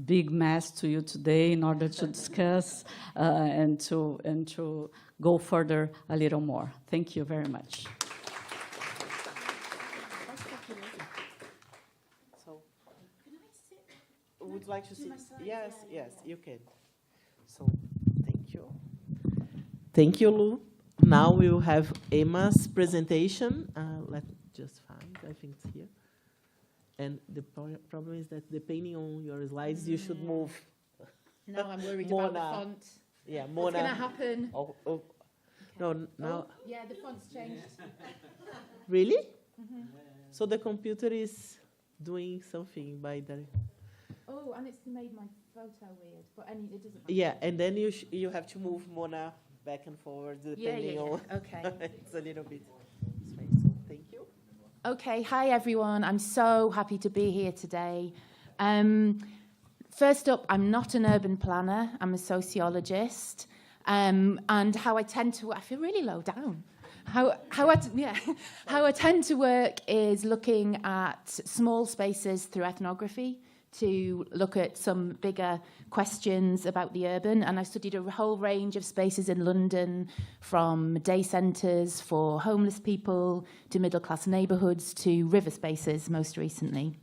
[SPEAKER 4] big mess to you today in order to discuss and to go further a little more. Thank you very much.
[SPEAKER 2] Would like to see? Yes, yes, you can. So, thank you. Thank you, Lu. Now we will have Emma's presentation. Let's just find, I think it's here. And the problem is that depending on your slides, you should move.
[SPEAKER 5] No, I'm worried
[SPEAKER 2] Mona.
[SPEAKER 5] about the font.
[SPEAKER 2] Yeah, Mona.
[SPEAKER 5] What's going to happen?
[SPEAKER 2] Oh. No, now.
[SPEAKER 5] Oh, yeah, the font's changed.
[SPEAKER 2] Really? Mm-hmm. So the computer is doing something by the...
[SPEAKER 5] Oh, and it's made my photo weird, but it doesn't matter.
[SPEAKER 2] Yeah, and then you have to move Mona back and forward depending on...
[SPEAKER 5] Okay.
[SPEAKER 2] It's a little bit strange, so thank you.
[SPEAKER 5] Okay, hi everyone. I'm so happy to be here today. First up, I'm not an urban planner. I'm a sociologist. And how I tend to... I feel really low down. How I tend to work is looking at small spaces through ethnography, to look at some bigger questions about the urban. And I studied a whole range of spaces in London, from day centres for homeless people to middle-class neighbourhoods to river spaces most recently.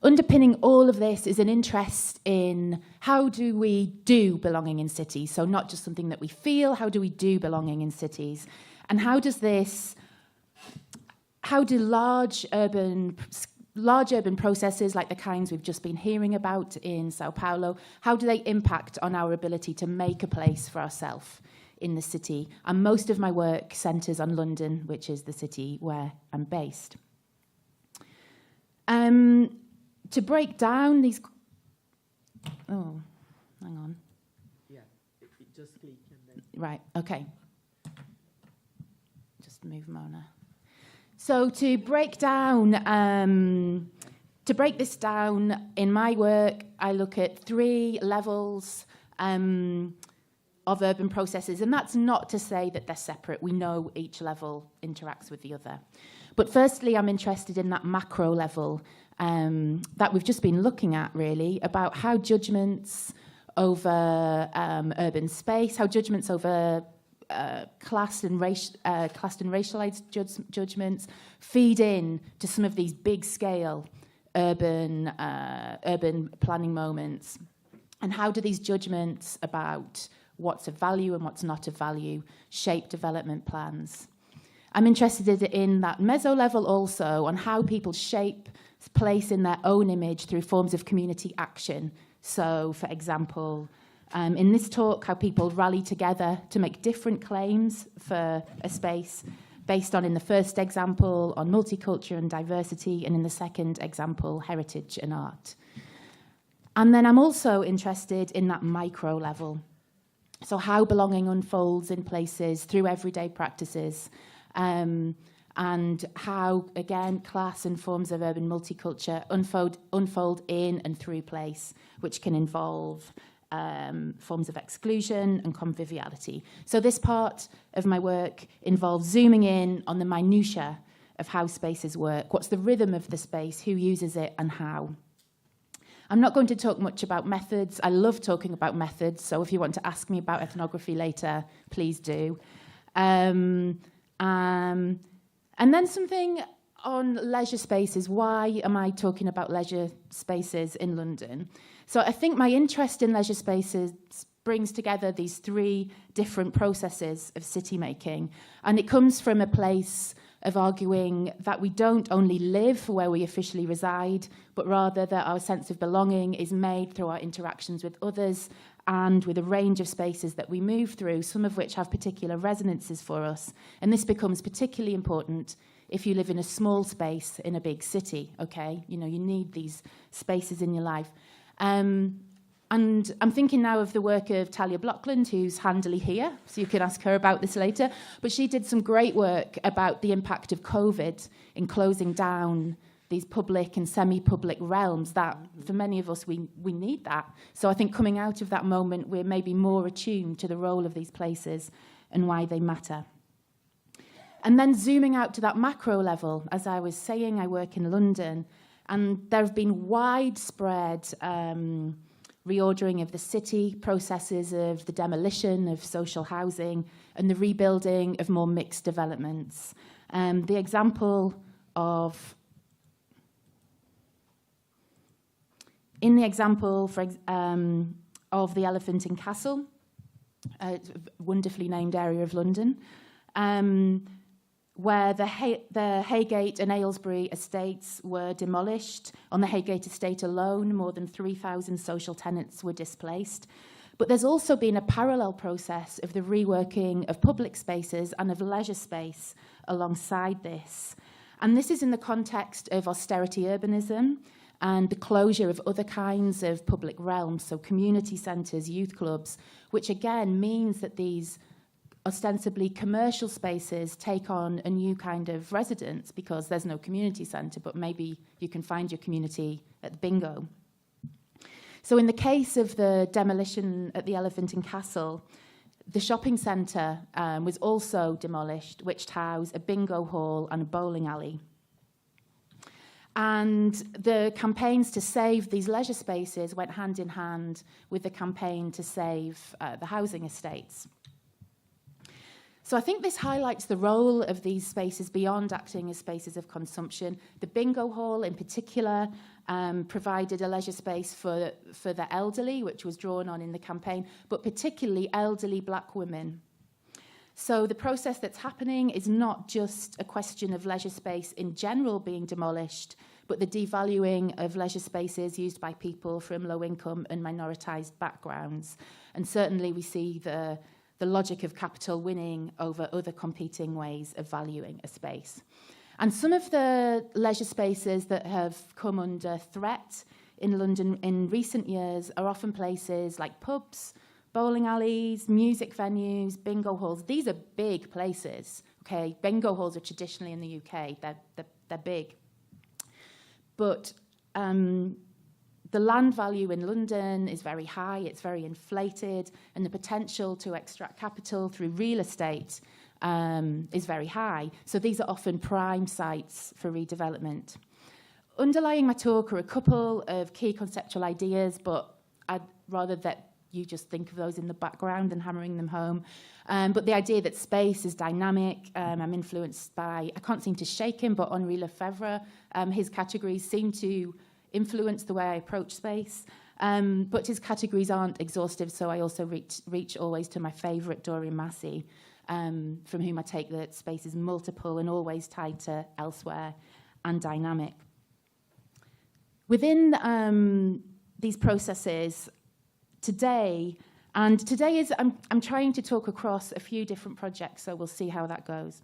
[SPEAKER 5] Underpinning all of this is an interest in how do we do belonging in cities? So not just something that we feel, how do we do belonging in cities? And how do large urban processes like the kinds we've just been hearing about in Sao Paulo, how do they impact on our ability to make a place for ourselves in the city? And most of my work centres on London, which is the city where I'm based. To break down these... Oh, hang on.
[SPEAKER 2] Yeah, just click and then...
[SPEAKER 5] Right, okay. Just move Mona. So to break this down in my work, I look at 3 levels of urban processes, and that's not to say that they're separate. We know each level interacts with the other. But firstly, I'm interested in that macro level that we've just been looking at, really, about how judgments over urban space, how judgments over class and racialized judgments feed in to some of these big-scale urban planning moments, and how do these judgments about what's of value and what's not of value shape development plans. I'm interested in that meso level also, on how people shape place in their own image through forms of community action. So, for example, in this talk, how people rally together to make different claims for a space based on, in the first example, on multicultural and diversity, and in the second example, heritage and art. And then I'm also interested in that micro level. So how belonging unfolds in places through everyday practices, and how, again, class and forms of urban multiculture unfold in and through place, which can involve forms of exclusion and conviviality. So this part of my work involves zooming in on the minutiae of how spaces work, what's the rhythm of the space, who uses it, and how. I'm not going to talk much about methods. I love talking about methods, so if you want to ask me about ethnography later, please do. And then something on leisure spaces. Why am I talking about leisure spaces in London? So I think my interest in leisure spaces brings together these three different processes of city making, and it comes from a place of arguing that we don't only live where we officially reside, but rather that our sense of belonging is made through our interactions with others and with a range of spaces that we move through, some of which have particular resonances for us. And this becomes particularly important if you live in a small space in a big city, okay? You know, you need these spaces in your life. And I'm thinking now of the work of Talia Blockland, who's handily here, so you can ask her about this later. But she did some great work about the impact of COVID in closing down these public and semi-public realms that, for many of us, we need that. So I think coming out of that moment, we're maybe more attuned to the role of these places and why they matter. And then zooming out to that macro level, as I was saying, I work in London, and there have been widespread reordering of the city, processes of the demolition of social housing, and the rebuilding of more mixed developments. The example of... In the example of the Elephant and Castle, a wonderfully named area of London, where the Haygate and Aylesbury estates were demolished. On the Haygate estate alone, more than 3,000 social tenants were displaced. But there's also been a parallel process of the reworking of public spaces and of leisure space alongside this. And this is in the context of austerity urbanism and the closure of other kinds of public realms, so community centres, youth clubs, which again means that these ostensibly commercial spaces take on a new kind of residence because there's no community centre, but maybe you can find your community at the bingo. So in the case of the demolition at the Elephant and Castle, the shopping centre was also demolished, which housed a bingo hall and a bowling alley. And the campaigns to save these leisure spaces went hand in hand with the campaign to save the housing estates. So I think this highlights the role of these spaces beyond acting as spaces of consumption. The bingo hall in particular provided a leisure space for the elderly, which was drawn on in the campaign, but particularly elderly black women. So the process that's happening is not just a question of leisure space in general being demolished, but the devaluing of leisure spaces used by people from low-income and minoritized backgrounds. And certainly we see the logic of capital winning over other competing ways of valuing a space. And some of the leisure spaces that have come under threat in London in recent years are often places like pubs, bowling alleys, music venues, bingo halls. These are big places, okay? Bingo halls are traditionally in the UK, they're big. But the land value in London is very high, it's very inflated, and the potential to extract capital through real estate is very high. So these are often prime sites for redevelopment. Underlying my talk are a couple of key conceptual ideas, but I'd rather that you just think of those in the background and hammering them home. But the idea that space is dynamic, I'm influenced by, I can't seem to shake him, but Henri Lefebvre, his categories seem to influence the way I approach space. But his categories aren't exhaustive, so I also reach always to my favourite, Dorian Massey, from whom I take that space is multiple and always tied to elsewhere and dynamic. Within these processes, today is, I'm trying to talk across a few different projects, so we'll see how that goes.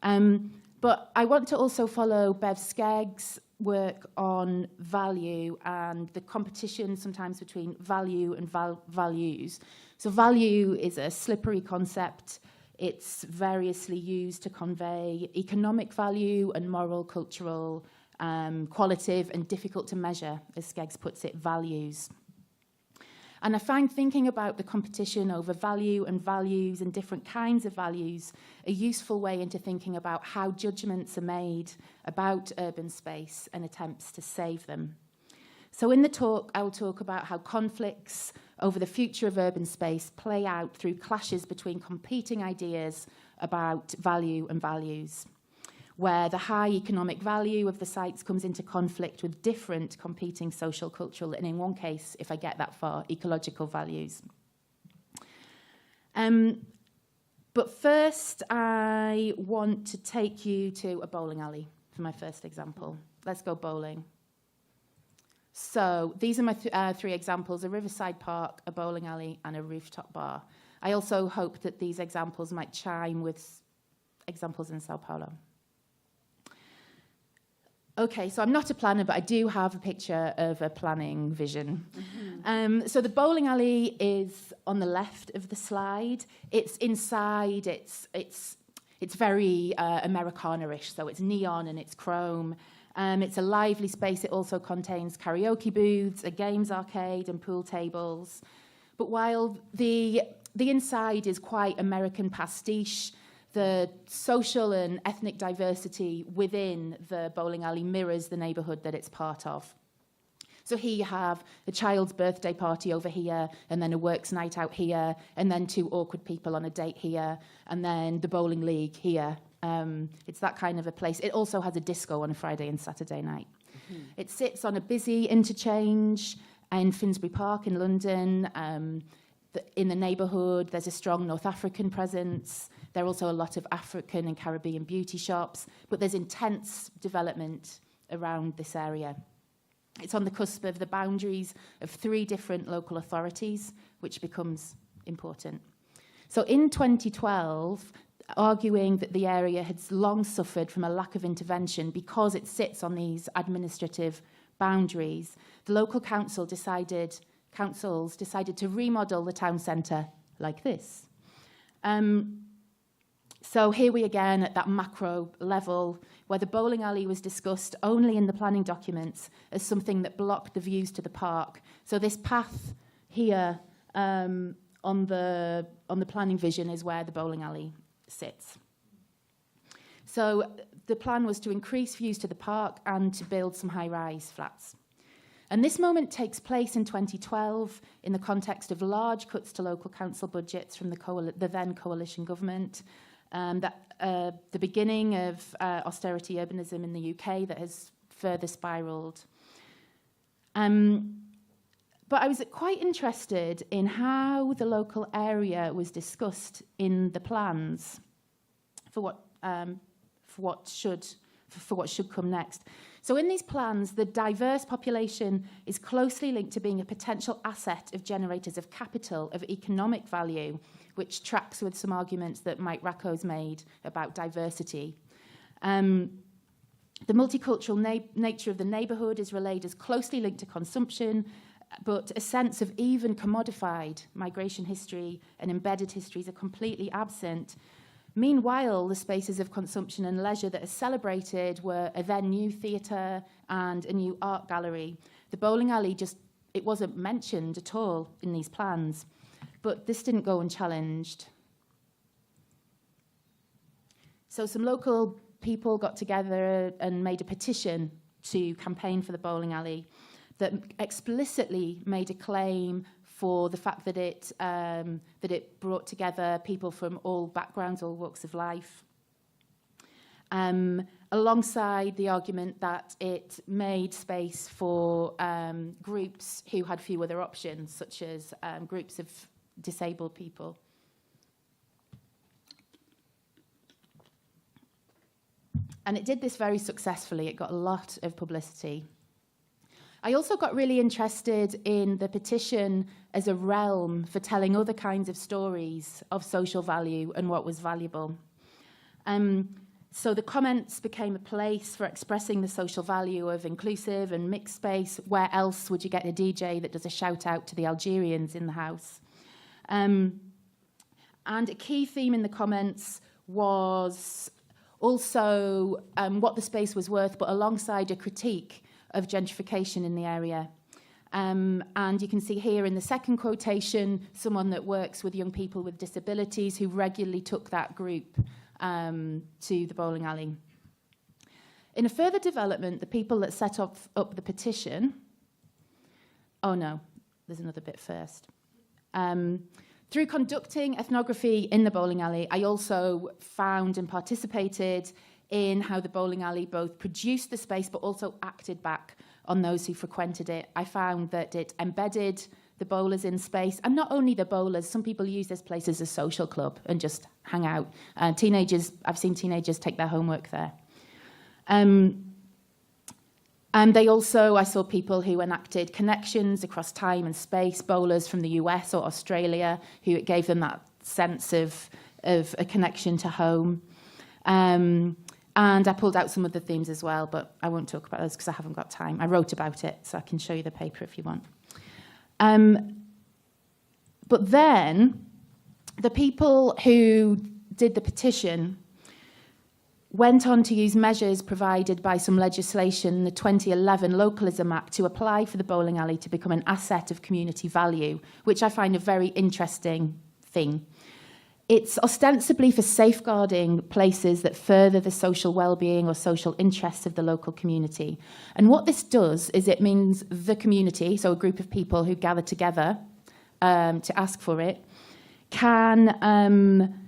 [SPEAKER 5] But I want to also follow Bev Skegg's work on value and the competition sometimes between value and values. So value is a slippery concept. It's variously used to convey economic value and moral, cultural, qualitative and difficult to measure, as Skeggs puts it, values. And I find thinking about the competition over value and values and different kinds of values a useful way into thinking about how judgments are made about urban space and attempts to save them. So in the talk, I will talk about how conflicts over the future of urban space play out through clashes between competing ideas about value and values, where the high economic value of the sites comes into conflict with different competing social, cultural, and in one case, if I get that far, ecological values. But first, I want to take you to a bowling alley for my first example. Let's go bowling. So these are my three examples: a riverside park, a bowling alley, and a rooftop bar. I also hope that these examples might chime with examples in Sao Paulo. Okay, so I'm not a planner, but I do have a picture of a planning vision. Mm-hmm. So the bowling alley is on the left of the slide. It's inside. It's very Americana-ish, so it's neon and it's chrome. It's a lively space. It also contains karaoke booths, a games arcade, and pool tables. But while the inside is quite American pastiche, the social and ethnic diversity within the bowling alley mirrors the neighbourhood that it's part of. So here you have a child's birthday party over here, and then a works night out here, and then two awkward people on a date here, and then the bowling league here. It's that kind of a place. It also has a disco on a Friday and Saturday night. Mm-hmm. It sits on a busy interchange in Finsbury Park in London. In the neighbourhood, there's a strong North African presence. There are also a lot of African and Caribbean beauty shops, but there's intense development around this area. It's on the cusp of the boundaries of 3 different local authorities, which becomes important. So in 2012, arguing that the area had long suffered from a lack of intervention because it sits on these administrative boundaries, the local councils decided to remodel the town centre like this. So here we again at that macro level, where the bowling alley was discussed only in the planning documents as something that blocked the views to the park. So this path here on the planning vision is where the bowling alley sits. So the plan was to increase views to the park and to build some high-rise flats. And this moment takes place in 2012 in the context of large cuts to local council budgets from the then coalition government, the beginning of austerity urbanism in the UK that has further spiralled. But I was quite interested in how the local area was discussed in the plans for what should come next. So in these plans, the diverse population is closely linked to being a potential asset of generators of capital, of economic value, which tracks with some arguments that Mike Racco's made about diversity. The multicultural nature of the neighbourhood is relayed as closely linked to consumption, but a sense of even commodified migration history and embedded histories are completely absent. Meanwhile, the spaces of consumption and leisure that are celebrated were a then new theatre and a new art gallery. The bowling alley it wasn't mentioned at all in these plans, but this didn't go unchallenged. So some local people got together and made a petition to campaign for the bowling alley that explicitly made a claim for the fact that it brought together people from all backgrounds, all walks of life, alongside the argument that it made space for groups who had few other options, such as groups of disabled people. And it did this very successfully. It got a lot of publicity. I also got really interested in the petition as a realm for telling other kinds of stories of social value and what was valuable. So the comments became a place for expressing the social value of inclusive and mixed space. Where else would you get a DJ that does a shout out to the Algerians in the house? And a key theme in the comments was also what the space was worth, but alongside a critique of gentrification in the area. And you can see here in the second quotation, someone that works with young people with disabilities who regularly took that group to the bowling alley. In a further development, the people that set up the petition, oh no, there's another bit first. Through conducting ethnography in the bowling alley, I also found and participated in how the bowling alley both produced the space but also acted back on those who frequented it. I found that it embedded the bowlers in space, and not only the bowlers, some people use this place as a social club and just hang out. Teenagers, I've seen teenagers take their homework there. And they also, I saw people who enacted connections across time and space, bowlers from the US or Australia, who it gave them that sense of a connection to home. And I pulled out some of the themes as well, but I won't talk about those because I haven't got time. I wrote about it, so I can show you the paper if you want. But then, the people who did the petition went on to use measures provided by some legislation, the 2011 Localism Act, to apply for the bowling alley to become an asset of community value, which I find a very interesting thing. It's ostensibly for safeguarding places that further the social well-being or social interests of the local community. And what this does is it means the community, so a group of people who gather together to ask for it, can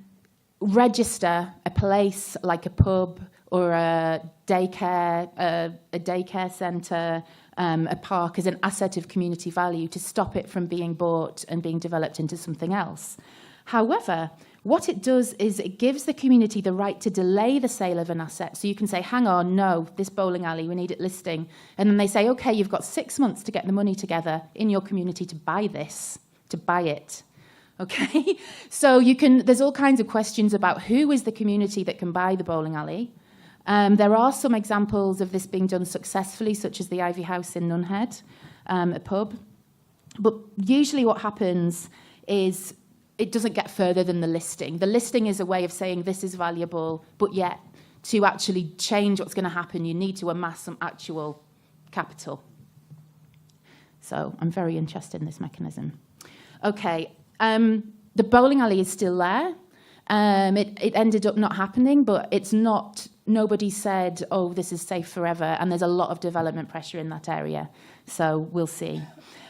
[SPEAKER 5] register a place like a pub or a daycare centre, a park as an asset of community value to stop it from being bought and being developed into something else. However, what it does is it gives the community the right to delay the sale of an asset. So you can say, hang on, no, this bowling alley, we need it listing. And then they say, okay, you've got 6 months to get the money together in your community to buy this, to buy it. Okay, so there's all kinds of questions about who is the community that can buy the bowling alley. There are some examples of this being done successfully, such as the Ivy House in Nunhead, a pub. But usually what happens is it doesn't get further than the listing. The listing is a way of saying this is valuable, but yet to actually change what's going to happen, you need to amass some actual capital. So I'm very interested in this mechanism. Okay. The bowling alley is still there. It ended up not happening, but it's not, nobody said, oh, this is safe forever, and there's a lot of development pressure in that area. So we'll see.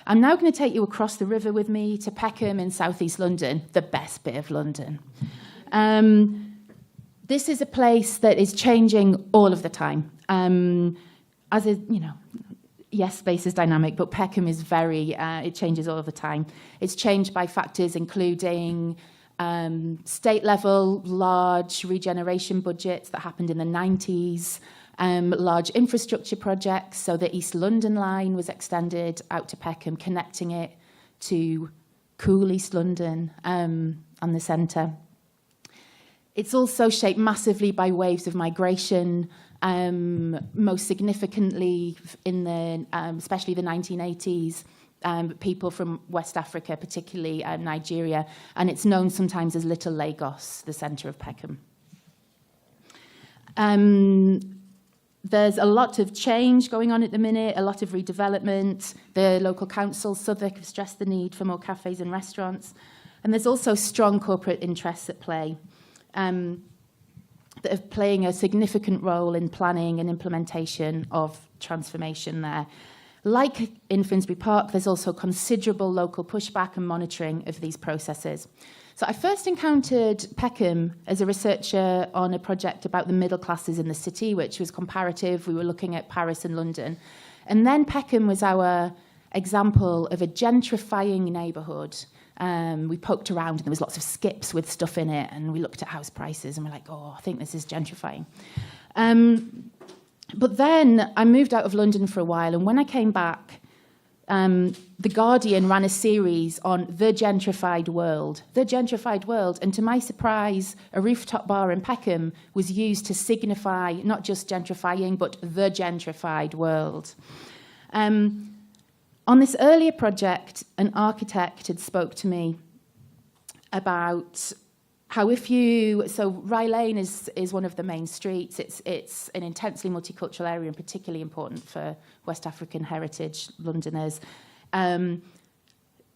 [SPEAKER 5] I'm now going to take you across the river with me to Peckham in southeast London, the best bit of London. This is a place that is changing all of the time. Yes, space is dynamic, but Peckham is it changes all of the time. It's changed by factors including state-level large regeneration budgets that happened in the 90s, large infrastructure projects, so the East London line was extended out to Peckham, connecting it to cool East London and the centre. It's also shaped massively by waves of migration, most significantly in especially the 1980s, people from West Africa, particularly Nigeria, and it's known sometimes as Little Lagos, the centre of Peckham. There's a lot of change going on at the minute, a lot of redevelopment. The local council, Southwark, have stressed the need for more cafes and restaurants, and there's also strong corporate interests at play. That are playing a significant role in planning and implementation of transformation there. Like in Finsbury Park, there's also considerable local pushback and monitoring of these processes. So I first encountered Peckham as a researcher on a project about the middle classes in the city, which was comparative. We were looking at Paris and London. And then Peckham was our example of a gentrifying neighbourhood. We poked around and there was lots of skips with stuff in it, and we looked at house prices and we're like, oh, I think this is gentrifying. But then I moved out of London for a while, and when I came back, The Guardian ran a series on the gentrified world, and to my surprise, a rooftop bar in Peckham was used to signify not just gentrifying, but the gentrified world. On this earlier project, an architect had spoke to me about how so Rye Lane is one of the main streets. It's an intensely multicultural area and particularly important for West African heritage Londoners.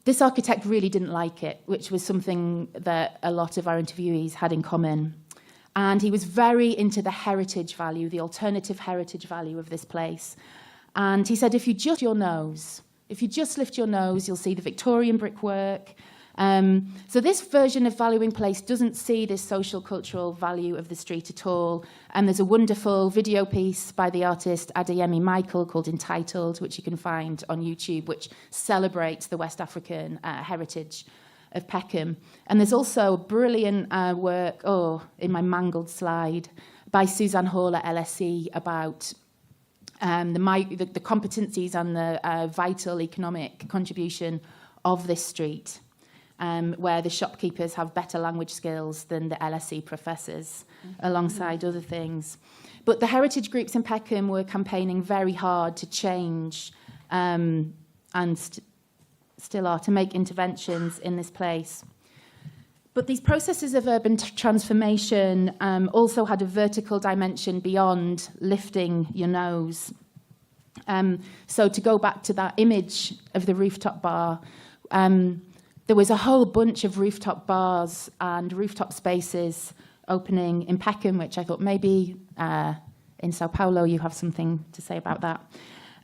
[SPEAKER 5] This architect really didn't like it, which was something that a lot of our interviewees had in common. And he was very into the heritage value, the alternative heritage value of this place. And he said, if you just lift your nose, you'll see the Victorian brickwork. So this version of valuing place doesn't see this social cultural value of the street at all. And there's a wonderful video piece by the artist Adeyemi Michael called Entitled, which you can find on YouTube, which celebrates the West African heritage of Peckham. And there's also a brilliant work, in my mangled slide, by Suzanne Hall at LSE about the competencies and the vital economic contribution of this street, where the shopkeepers have better language skills than the LSE professors, alongside other things. But the heritage groups in Peckham were campaigning very hard to change and still are, to make interventions in this place. But these processes of urban transformation also had a vertical dimension beyond lifting your nose. So to go back to that image of the rooftop bar, there was a whole bunch of rooftop bars and rooftop spaces opening in Peckham, which I thought maybe in Sao Paulo you have something to say about that.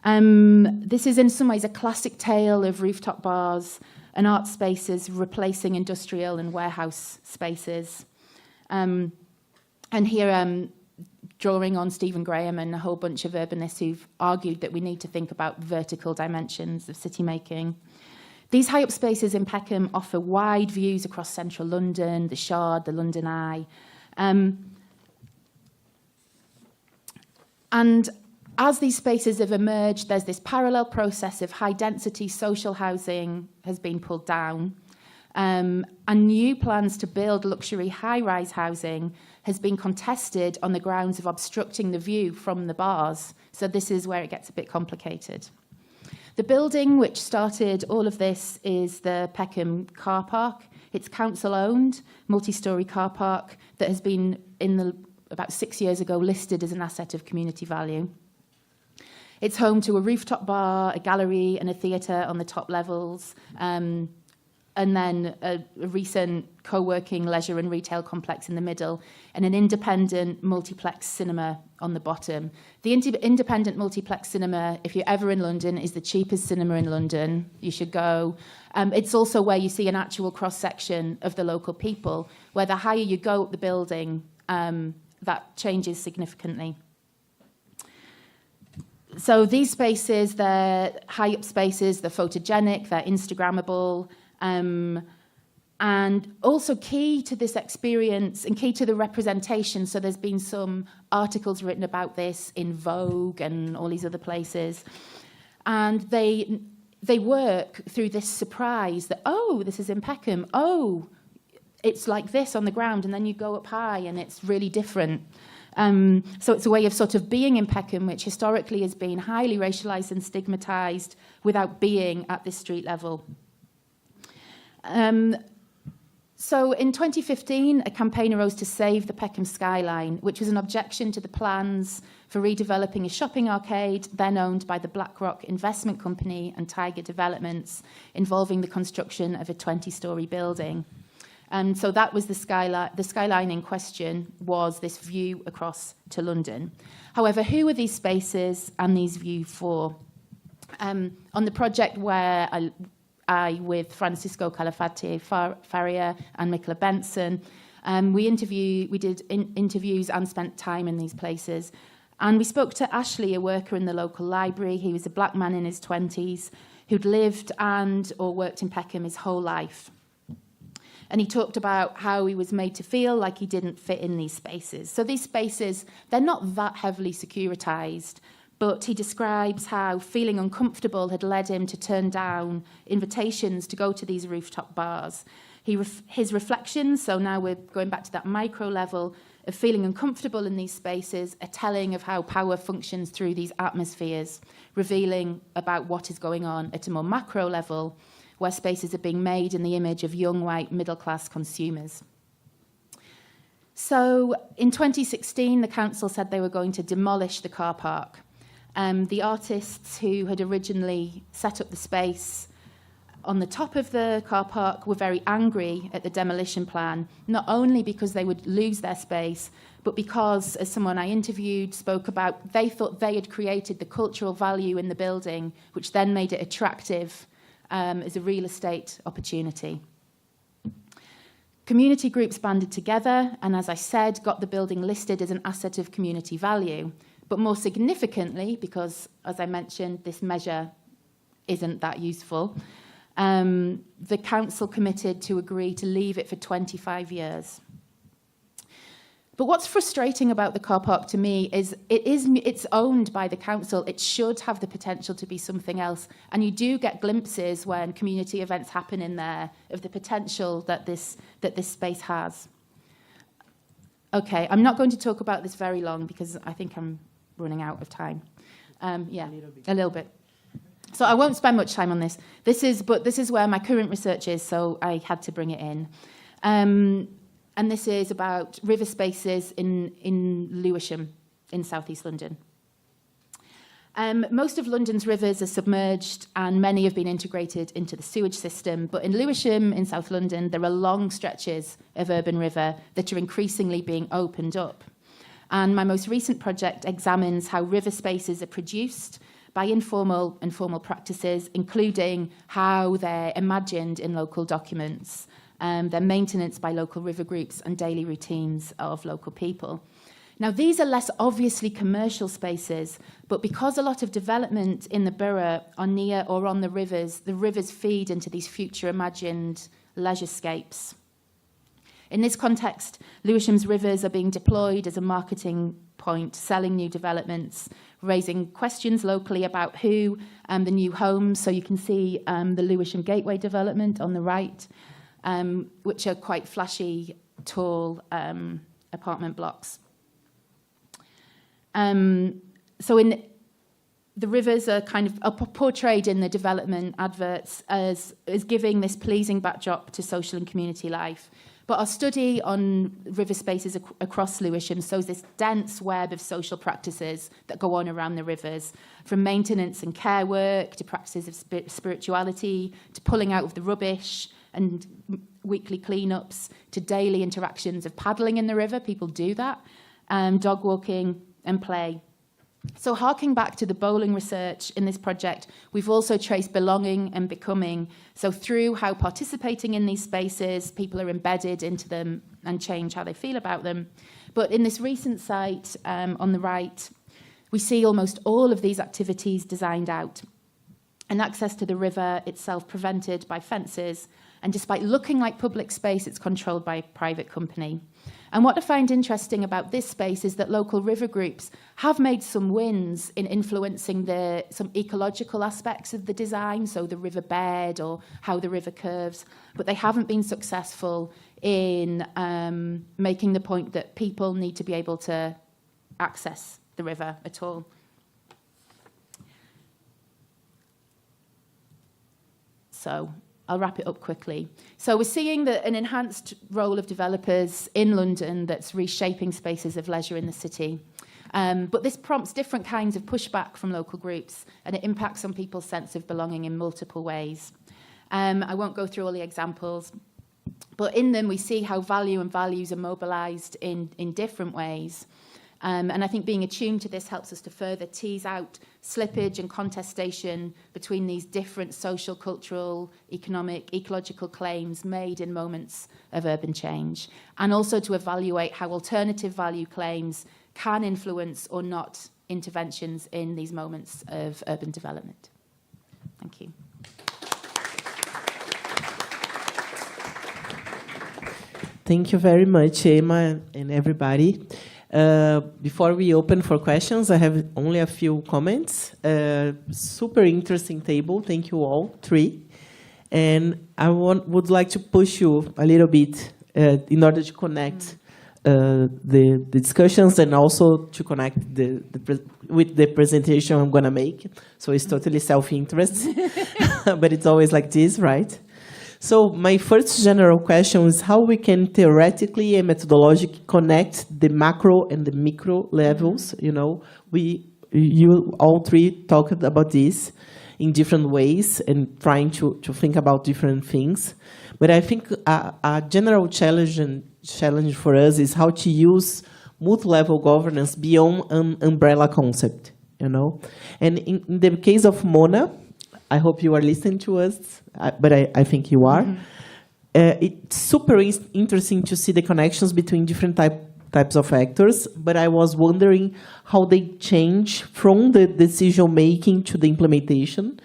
[SPEAKER 5] This is in some ways a classic tale of rooftop bars and art spaces replacing industrial and warehouse spaces. And here, drawing on Stephen Graham and a whole bunch of urbanists who've argued that we need to think about vertical dimensions of city making. These high-up spaces in Peckham offer wide views across central London, the Shard, the London Eye. And as these spaces have emerged, there's this parallel process of high-density social housing has been pulled down, and new plans to build luxury high-rise housing has been contested on the grounds of obstructing the view from the bars. So this is where it gets a bit complicated. The building which started all of this is the Peckham car park. It's council-owned, multi-storey car park that has been, about 6 years ago, listed as an asset of community value. It's home to a rooftop bar, a gallery and a theatre on the top levels, and then a recent co-working leisure and retail complex in the middle, and an independent multiplex cinema on the bottom. The independent multiplex cinema, if you're ever in London, is the cheapest cinema in London. You should go. It's also where you see an actual cross-section of the local people, where the higher you go up the building, that changes significantly. So these spaces, they're high-up spaces, they're photogenic, they're Instagrammable, and also key to this experience and key to the representation. So there's been some articles written about this in Vogue and all these other places. And they work through this surprise that, oh, this is in Peckham, oh, it's like this on the ground, and then you go up high and it's really different. So it's a way of sort of being in Peckham, which historically has been highly racialised and stigmatised without being at this street level. So in 2015, a campaign arose to save the Peckham skyline, which was an objection to the plans for redeveloping a shopping arcade, then owned by the BlackRock Investment Company and Tiger Developments, involving the construction of a 20-storey building. And so that was the skyline. The skyline in question was this view across to London. However, who are these spaces and these views for? On the project where I with Francisco Calafate Faria and Nicola Benson, we did interviews and spent time in these places. And we spoke to Ashley, a worker in the local library. He was a black man in his 20s who'd lived and or worked in Peckham his whole life. And he talked about how he was made to feel like he didn't fit in these spaces. So these spaces, they're not that heavily securitized, but he describes how feeling uncomfortable had led him to turn down invitations to go to these rooftop bars. His reflections, so now we're going back to that micro level of feeling uncomfortable in these spaces, are telling of how power functions through these atmospheres, revealing about what is going on at a more macro level, where spaces are being made in the image of young, white, middle-class consumers. So in 2016, the council said they were going to demolish the car park. The artists who had originally set up the space on the top of the car park were very angry at the demolition plan, not only because they would lose their space, but because, as someone I interviewed spoke about, they thought they had created the cultural value in the building, which then made it attractive as a real estate opportunity. Community groups banded together and, as I said, got the building listed as an asset of community value. But more significantly, because, as I mentioned, this measure isn't that useful, the council committed to agree to leave it for 25 years. But what's frustrating about the car park to me is it's owned by the council. It should have the potential to be something else. And you do get glimpses when community events happen in there of the potential that this space has. Okay, I'm not going to talk about this very long because I think I'm running out of time. Yeah, a little bit. So I won't spend much time on this. This is where my current research is, so I had to bring it in. And this is about river spaces in Lewisham, in southeast London. Most of London's rivers are submerged and many have been integrated into the sewage system. But in Lewisham, in South London, there are long stretches of urban river that are increasingly being opened up. And my most recent project examines how river spaces are produced by informal and formal practices, including how they're imagined in local documents, their maintenance by local river groups and daily routines of local people. Now, these are less obviously commercial spaces, but because a lot of development in the borough are near or on the rivers feed into these future imagined leisurescapes. In this context, Lewisham's rivers are being deployed as a marketing point, selling new developments, raising questions locally about who the new homes. So you can see the Lewisham Gateway development on the right, which are quite flashy, tall apartment blocks. So the rivers are portrayed in the development adverts as giving this pleasing backdrop to social and community life. But our study on river spaces across Lewisham shows this dense web of social practices that go on around the rivers, from maintenance and care work to practices of spirituality, to pulling out of the rubbish and weekly cleanups, to daily interactions of paddling in the river. People do that, dog walking and play. So harking back to the bowling research in this project, we've also traced belonging and becoming. So through how participating in these spaces, people are embedded into them and change how they feel about them. But in this recent site on the right, we see almost all of these activities designed out, and access to the river itself prevented by fences. And despite looking like public space, it's controlled by a private company. And what I find interesting about this space is that local river groups have made some wins in influencing some ecological aspects of the design, so the river bed or how the river curves, but they haven't been successful in making the point that people need to be able to access the river at all. So I'll wrap it up quickly. So we're seeing an enhanced role of developers in London that's reshaping spaces of leisure in the city. But this prompts different kinds of pushback from local groups, and it impacts on people's sense of belonging in multiple ways. I won't go through all the examples, but in them we see how value and values are mobilised in different ways. And I think being attuned to this helps us to further tease out slippage and contestation between these different social, cultural, economic, ecological claims made in moments of urban change, and also to evaluate how alternative value claims can influence or not interventions in these moments of urban development. Thank you.
[SPEAKER 2] Thank you very much, Emma, and everybody. Before we open for questions, I have only a few comments. Super interesting table. Thank you all, three. And I would like to push you a little bit in order to connect the discussions and also to connect with the presentation I'm going to make. So it's totally self-interest. but it's always like this, right? So my first general question is how we can theoretically and methodologically connect the macro and the micro levels. You know, you all three talked about this in different ways and trying to think about different things. But I think a general challenge for us is how to use multi-level governance beyond an umbrella concept, you know? And in the case of Mona, I hope you are listening to us, but I think you are. It's super interesting to see the connections between different types of actors, but I was wondering how they change from the decision-making to the implementation,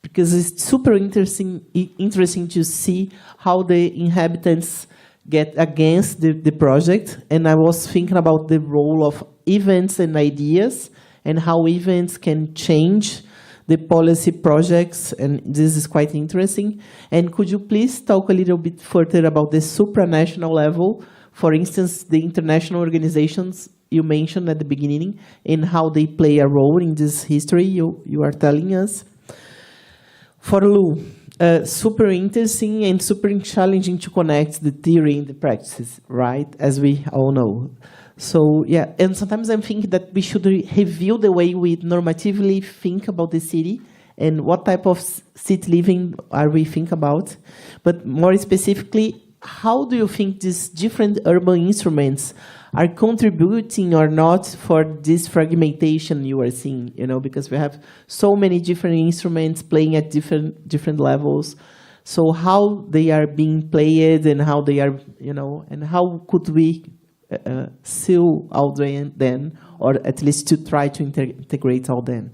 [SPEAKER 2] because it's super interesting to see how the inhabitants get against the project. And I was thinking about the role of events and ideas and how events can change the policy projects, and this is quite interesting. And could you please talk a little bit further about the supranational level, for instance, the international organizations you mentioned at the beginning, and how they play a role in this history you are telling us? For Lu, super interesting and super challenging to connect the theory and the practices, right? As we all know. So yeah, and sometimes I'm thinking that we should review the way we normatively think about the city and what type of city living are we think about. But more specifically, how do you think these different urban instruments are contributing or not for this fragmentation you are seeing? You know, because we have so many different instruments playing at different levels. So how they are being played and how they are, you know, and how could we seal all then, or at least to try to integrate all then.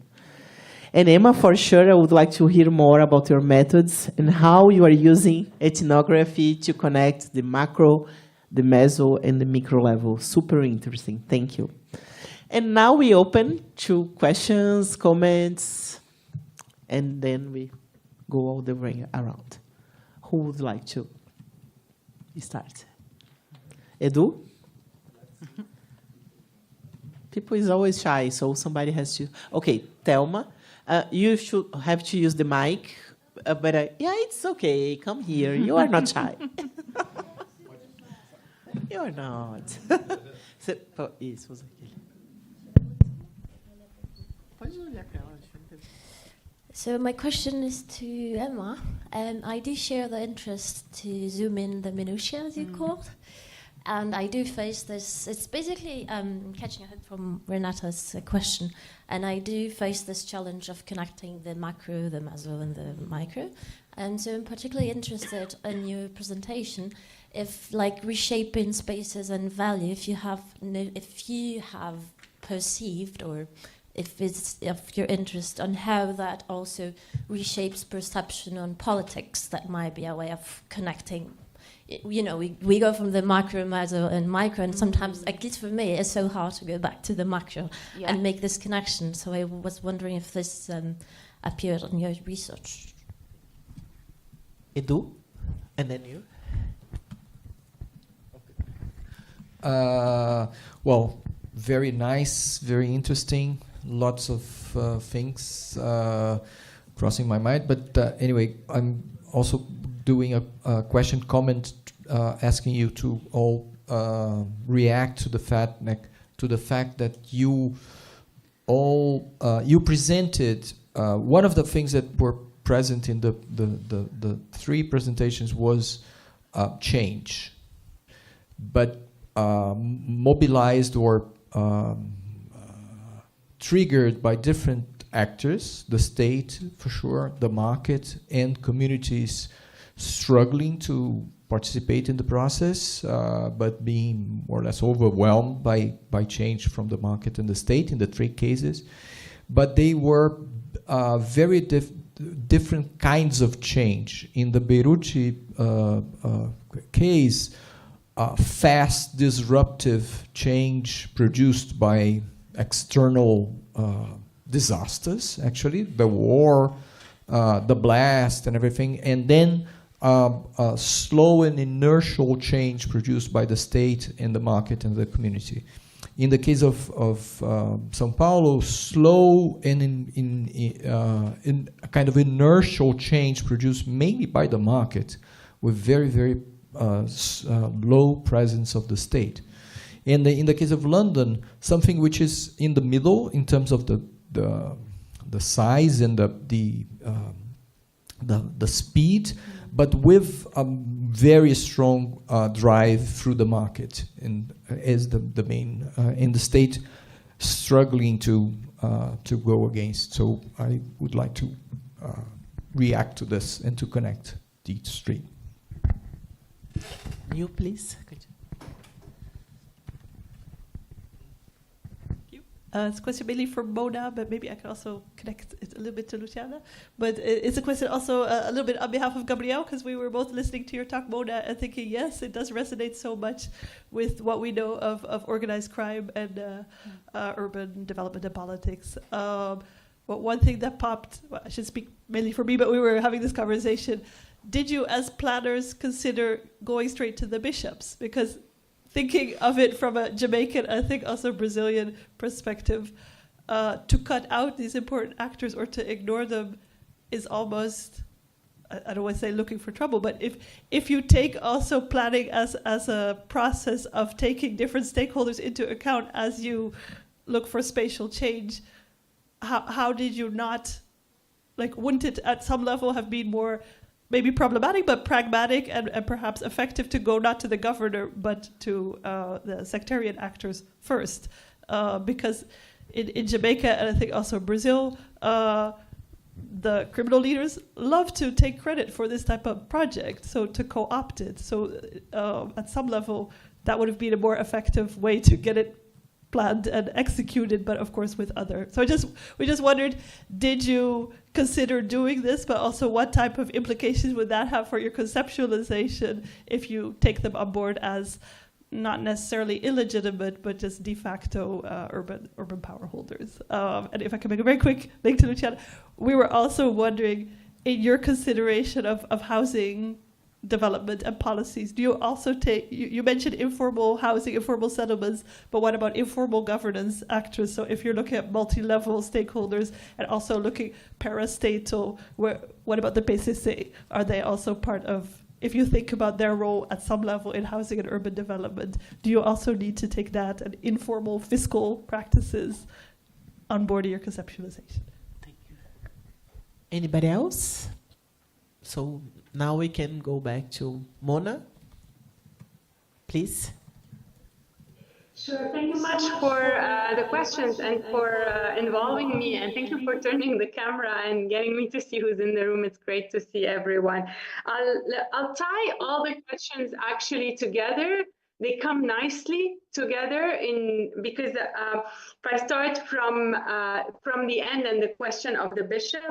[SPEAKER 2] And Emma, for sure, I would like to hear more about your methods and how you are using ethnography to connect the macro, the meso, and the micro level. Super interesting. Thank you. And now we open to questions, comments, and then we go all the way around. Who would like to start? Edu? People is always shy, so somebody has to. Okay, Thelma, you should have to use the mic, but yeah, it's okay. Come here. You are not shy. You are not. Isso,
[SPEAKER 6] So my question is to Emma. I do share the interest to zoom in the minutiae, as you called. And I do face this, it's basically catching ahead from Renata's question, and I do face this challenge of connecting the macro, the meso, and the micro. And so I'm particularly interested in your presentation, if like reshaping spaces and value, if you have perceived, or if it's of your interest on how that also reshapes perception on politics, that might be a way of connecting. You know, we go from the macro, meso, and micro, and sometimes, at least for me, it's so hard to go back to the macro and make this connection. So I was wondering if this appeared in your research.
[SPEAKER 2] Edu, and then you.
[SPEAKER 1] Well, very nice, very interesting. Lots of things crossing my mind. But anyway, I'm also doing a question comment, asking you to all react to the fact that you all you presented one of the things that were present in the three presentations was change, but mobilized or triggered by different actors, the state for sure, the market, and communities struggling to participate in the process, but being more or less overwhelmed by change from the market and the state in the three cases. But they were very different kinds of change. In the Beirute case, fast, disruptive change produced by external disasters, actually, the war, the blast and everything, and then slow and inertial change produced by the state and the market and the community. In the case of São Paulo, slow and in a kind of inertial change produced mainly by the market, with very low presence of the state. And in the case of London, something which is in the middle in terms of the size and the speed, but with a very strong drive through the market, and as the main in the state struggling to go against. So I would like to react to this and to connect these three.
[SPEAKER 2] You, please.
[SPEAKER 7] It's a question mainly for Mona, but maybe I can also connect it a little bit to Luciana. But it's a question also a little bit on behalf of Gabrielle, because we were both listening to your talk, Mona, and thinking, yes, it does resonate so much with what we know of organized crime and urban development and politics. But one thing that popped, well, I should speak mainly for me, but we were having this conversation. Did you, as planners, consider going straight to the bishops? Because thinking of it from a Jamaican, I think also Brazilian perspective, to cut out these important actors or to ignore them is almost, I don't want to say looking for trouble, but if you take also planning as a process of taking different stakeholders into account as you look for spatial change, how did you not, like, wouldn't it at some level have been more maybe problematic, but pragmatic and perhaps effective to go not to the governor, but to the sectarian actors first? Because in Jamaica, and I think also Brazil, the criminal leaders love to take credit for this type of project, so to co-opt it. So at some level, that would have been a more effective way to get it planned and executed, but of course with other. So we just wondered, did you consider doing this, but also what type of implications would that have for your conceptualization if you take them on board as not necessarily illegitimate, but just de facto urban power holders? And if I can make a very quick link to Luciana, we were also wondering, in your consideration of housing development and policies, do you also take, you mentioned informal housing, informal settlements, but what about informal governance actors? So if you're looking at multi-level stakeholders and also looking parastatal, what about the PCC? Are they also part of, if you think about their role at some level in housing and urban development, do you also need to take that and informal fiscal practices on board in your conceptualization?
[SPEAKER 2] Thank you. Anybody else? So now we can go back to Mona, please.
[SPEAKER 3] Sure, thank you much for the questions and for involving me, and thank you for turning the camera and getting me to see who's in the room. It's great to see everyone. I'll tie all the questions actually together. They come nicely together because if I start from the end and the question of the bishop.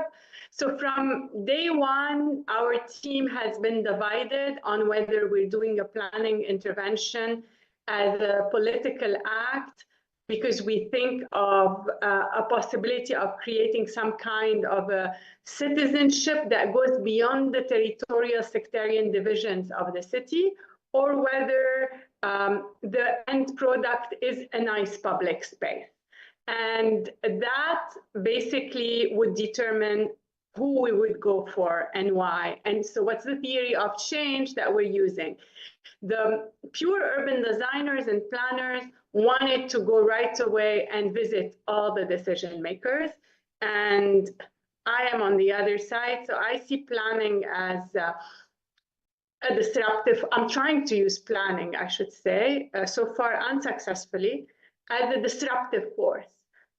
[SPEAKER 3] So from day one, our team has been divided on whether we're doing a planning intervention as a political act, because we think of a possibility of creating some kind of a citizenship that goes beyond the territorial sectarian divisions of the city, or whether the end product is a nice public space. And that basically would determine who we would go for and why. And so what's the theory of change that we're using? The pure urban designers and planners wanted to go right away and visit all the decision makers. And I am on the other side. So I see planning as a disruptive, I'm trying to use planning, I should say, so far unsuccessfully, as a disruptive force.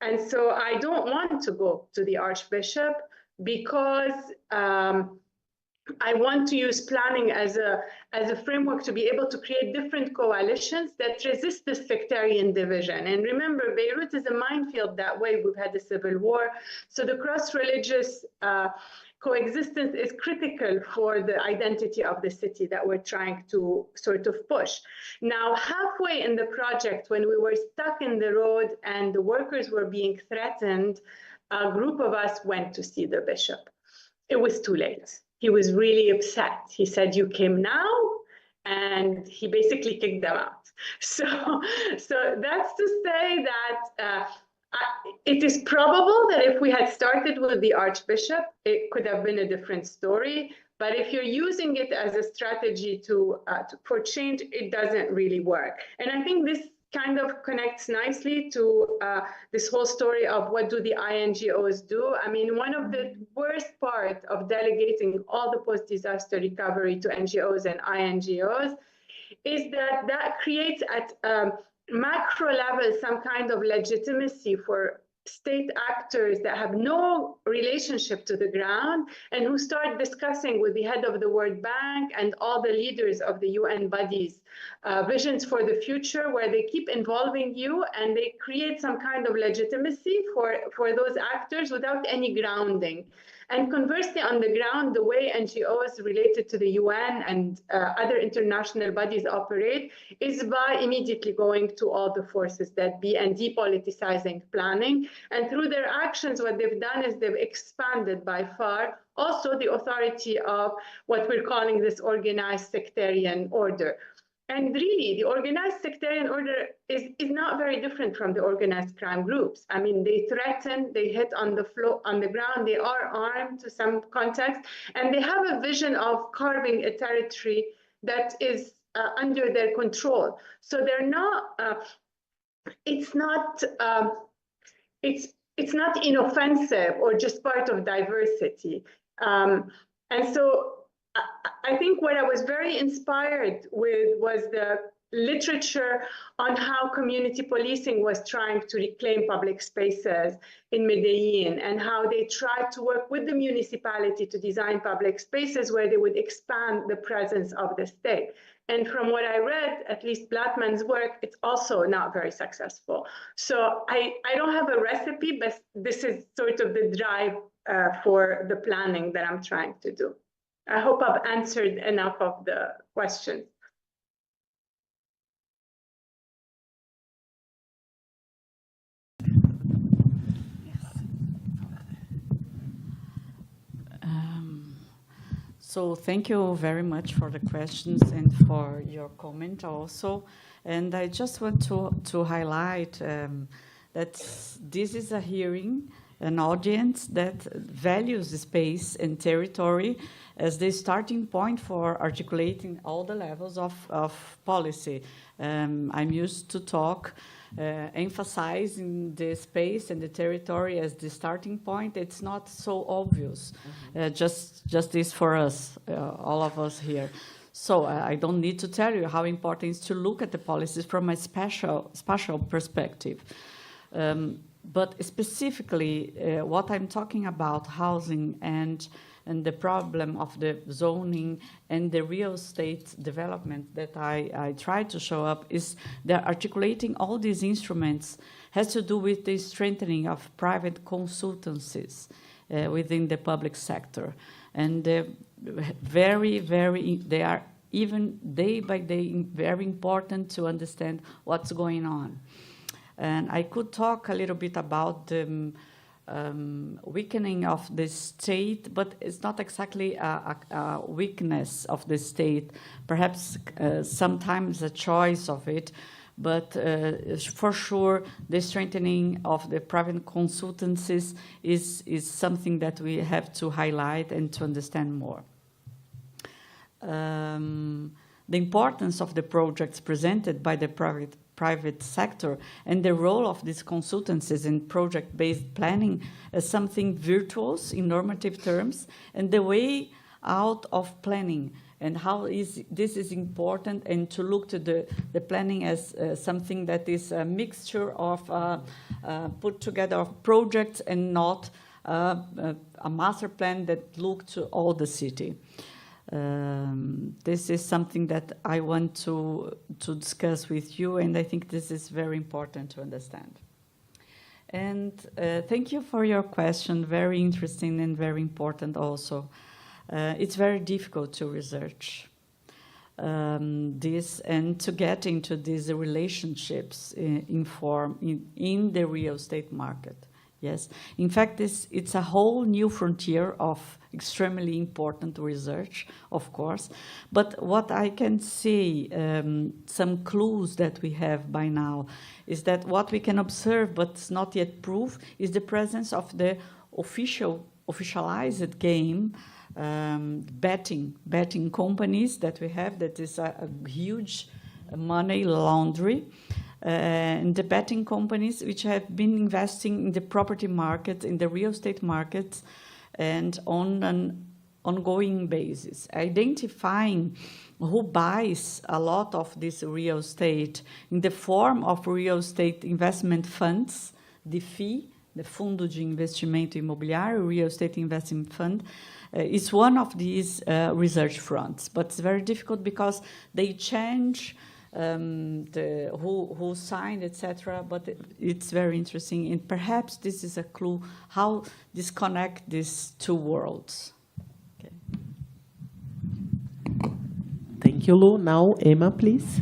[SPEAKER 3] And so I don't want to go to the Archbishop, because I want to use planning as a framework to be able to create different coalitions that resist the sectarian division. And remember, Beirut is a minefield that way. We've had the civil war. So the cross-religious coexistence is critical for the identity of the city that we're trying to sort of push. Now, halfway in the project, when we were stuck in the road and the workers were being threatened, a group of us went to see the bishop. It was too late. He was really upset. He said, "You came now, and he basically kicked them out. So that's to say that it is probable that if we had started with the Archbishop, it could have been a different story. But if you're using it as a strategy for change, it doesn't really work. And I think this kind of connects nicely to this whole story of what do the INGOs do. I mean, one of the worst part of delegating all the post-disaster recovery to NGOs and INGOs is that that creates at macro level some kind of legitimacy for state actors that have no relationship to the ground and who start discussing with the head of the World Bank and all the leaders of the UN bodies visions for the future, where they keep involving you and they create some kind of legitimacy for those actors without any grounding. And conversely, on the ground, the way NGOs related to the UN and other international bodies operate is by immediately going to all the forces that be and depoliticizing planning. And through their actions, what they've done is they've expanded by far also the authority of what we're calling this organized sectarian order. And really, the organized sectarian order is not very different from the organized crime groups. I mean, they threaten, they hit on the floor, on the ground, they are armed to some context, and they have a vision of carving a territory that is under their control. So they're not, it's not inoffensive or just part of diversity. And so I think what I was very inspired with was the literature on how community policing was trying to reclaim public spaces in Medellin, and how they tried to work with the municipality to design public spaces where they would expand the presence of the state. And from what I read, at least Blattman's work, it's also not very successful. So I don't have a recipe, but this is sort of the drive for the planning that I'm trying to do. I hope I've answered enough of the questions.
[SPEAKER 4] So thank you very much for the questions and for your comment also. And I just want to highlight that this is a hearing, an audience that values space and territory as the starting point for articulating all the levels of policy. I'm used to talk emphasizing the space and the territory as the starting point. It's not so obvious, just this for us, all of us here. So I don't need to tell you how important it is to look at the policies from a spatial perspective. But specifically, what I'm talking about, housing and the problem of the zoning and the real estate development that I try to show up is that articulating all these instruments has to do with the strengthening of private consultancies within the public sector. And they are even day by day very important to understand what's going on. And I could talk a little bit about the weakening of the state, but it's not exactly a weakness of the state, perhaps sometimes a choice of it, but for sure the strengthening of the private consultancies is something that we have to highlight and to understand more. The importance of the projects presented by the private sector and the role of these consultancies in project-based planning as something virtuous in normative terms, and the way out of planning and how this is important, and to look to the planning as something that is a mixture of put together of projects and not a master plan that look to all the city. This is something that I want to discuss with you, and I think this is very important to understand. And thank you for your question, very interesting and very important also. It's very difficult to research this and to get into these relationships in the real estate market. Yes, in fact, it's a whole new frontier of extremely important research, of course. But what I can say, some clues that we have by now, is that what we can observe, but it's not yet proof, is the presence of the officialized game, betting companies that we have. That is a huge money laundry. And the betting companies which have been investing in the property market, in the real estate market, and on an ongoing basis, identifying who buys a lot of this real estate in the form of real estate investment funds, the FII, the Fundo de Investimento Imobiliário, Real Estate Investment Fund, is one of these research fronts. But it's very difficult because they change who signed, etc. But it's very interesting, and perhaps this is a clue how disconnect these two worlds. Okay.
[SPEAKER 2] Thank you, Lu. Now, Emma, please.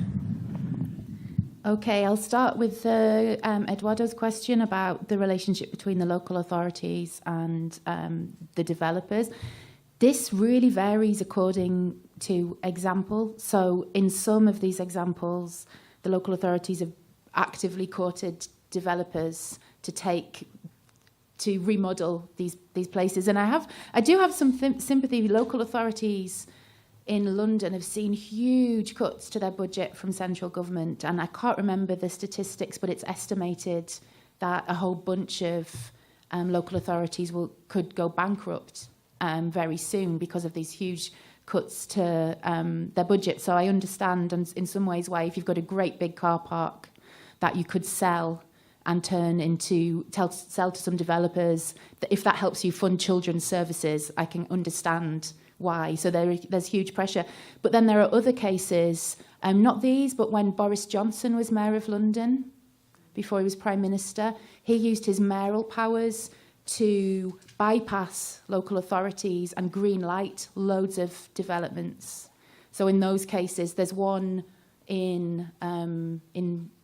[SPEAKER 5] Okay, I'll start with Eduardo's question about the relationship between the local authorities and the developers. This really varies according to example. So in some of these examples, the local authorities have actively courted developers to remodel these places. And I do have some sympathy. Local authorities in London have seen huge cuts to their budget from central government. And I can't remember the statistics, but it's estimated that a whole bunch of local authorities could go bankrupt very soon because of these huge cuts to their budget. So I understand in some ways why if you've got a great big car park that you could sell and sell to some developers, if that helps you fund children's services, I can understand why. So there's huge pressure. But then there are other cases, not these, but when Boris Johnson was Mayor of London, before he was Prime Minister, he used his mayoral powers to bypass local authorities and green light loads of developments. So in those cases, there's one in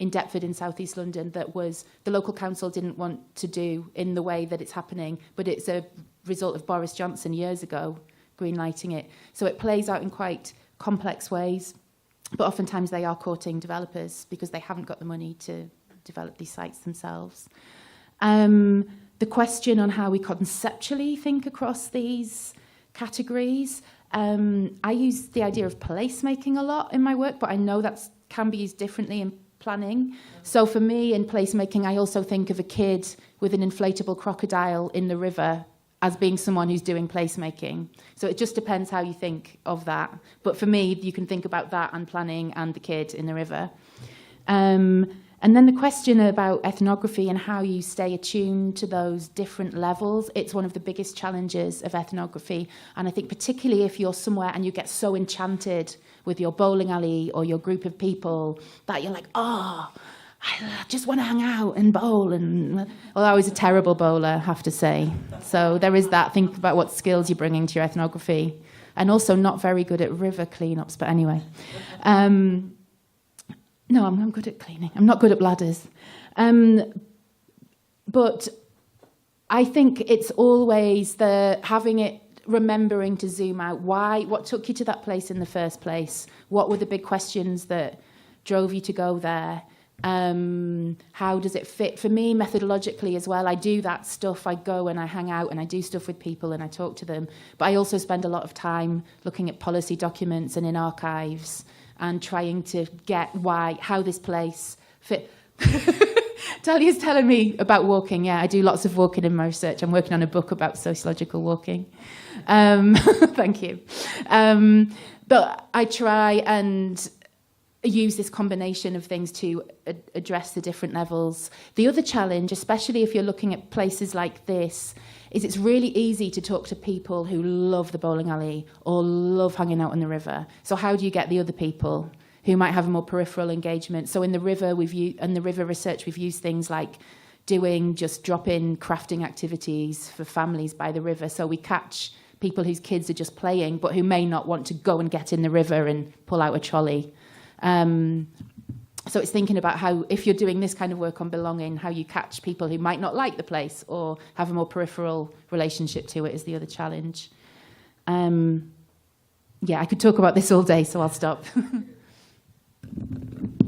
[SPEAKER 5] Deptford in southeast London that was the local council didn't want to do in the way that it's happening, but it's a result of Boris Johnson years ago green lighting it. So it plays out in quite complex ways, but oftentimes they are courting developers because they haven't got the money to develop these sites themselves. The question on how we conceptually think across these categories, I use the idea of placemaking a lot in my work, but I know that can be used differently in planning. So for me, in placemaking, I also think of a kid with an inflatable crocodile in the river as being someone who's doing placemaking. So it just depends how you think of that. But for me, you can think about that and planning and the kid in the river. And then the question about ethnography and how you stay attuned to those different levels, it's one of the biggest challenges of ethnography. And I think particularly if you're somewhere and you get so enchanted with your bowling alley or your group of people that you're like, oh, I just want to hang out and bowl. Well, I was a terrible bowler, I have to say. So there is that. Think about what skills you're bringing to your ethnography. And also not very good at river cleanups, but anyway. No, I'm good at cleaning. I'm not good at bladders. But I think it's always remembering to zoom out. What took you to that place in the first place? What were the big questions that drove you to go there? How does it fit? For me, methodologically as well, I do that stuff. I go and I hang out and I do stuff with people and I talk to them. But I also spend a lot of time looking at policy documents and in archives and trying to get how this place fit. Talia's telling me about walking. Yeah, I do lots of walking in my research. I'm working on a book about sociological walking. Thank you. But I try and use this combination of things to address the different levels. The other challenge, especially if you're looking at places like this, is it's really easy to talk to people who love the bowling alley or love hanging out on the river. So how do you get the other people who might have a more peripheral engagement? So in the river, in the river research, we've used things like doing just drop-in crafting activities for families by the river. So we catch people whose kids are just playing, but who may not want to go and get in the river and pull out a trolley. So So it's thinking about how, if you're doing this kind of work on belonging, how you catch people who might not like the place or have a more peripheral relationship to it is the other challenge. Yeah, I could talk about this all day, so I'll stop.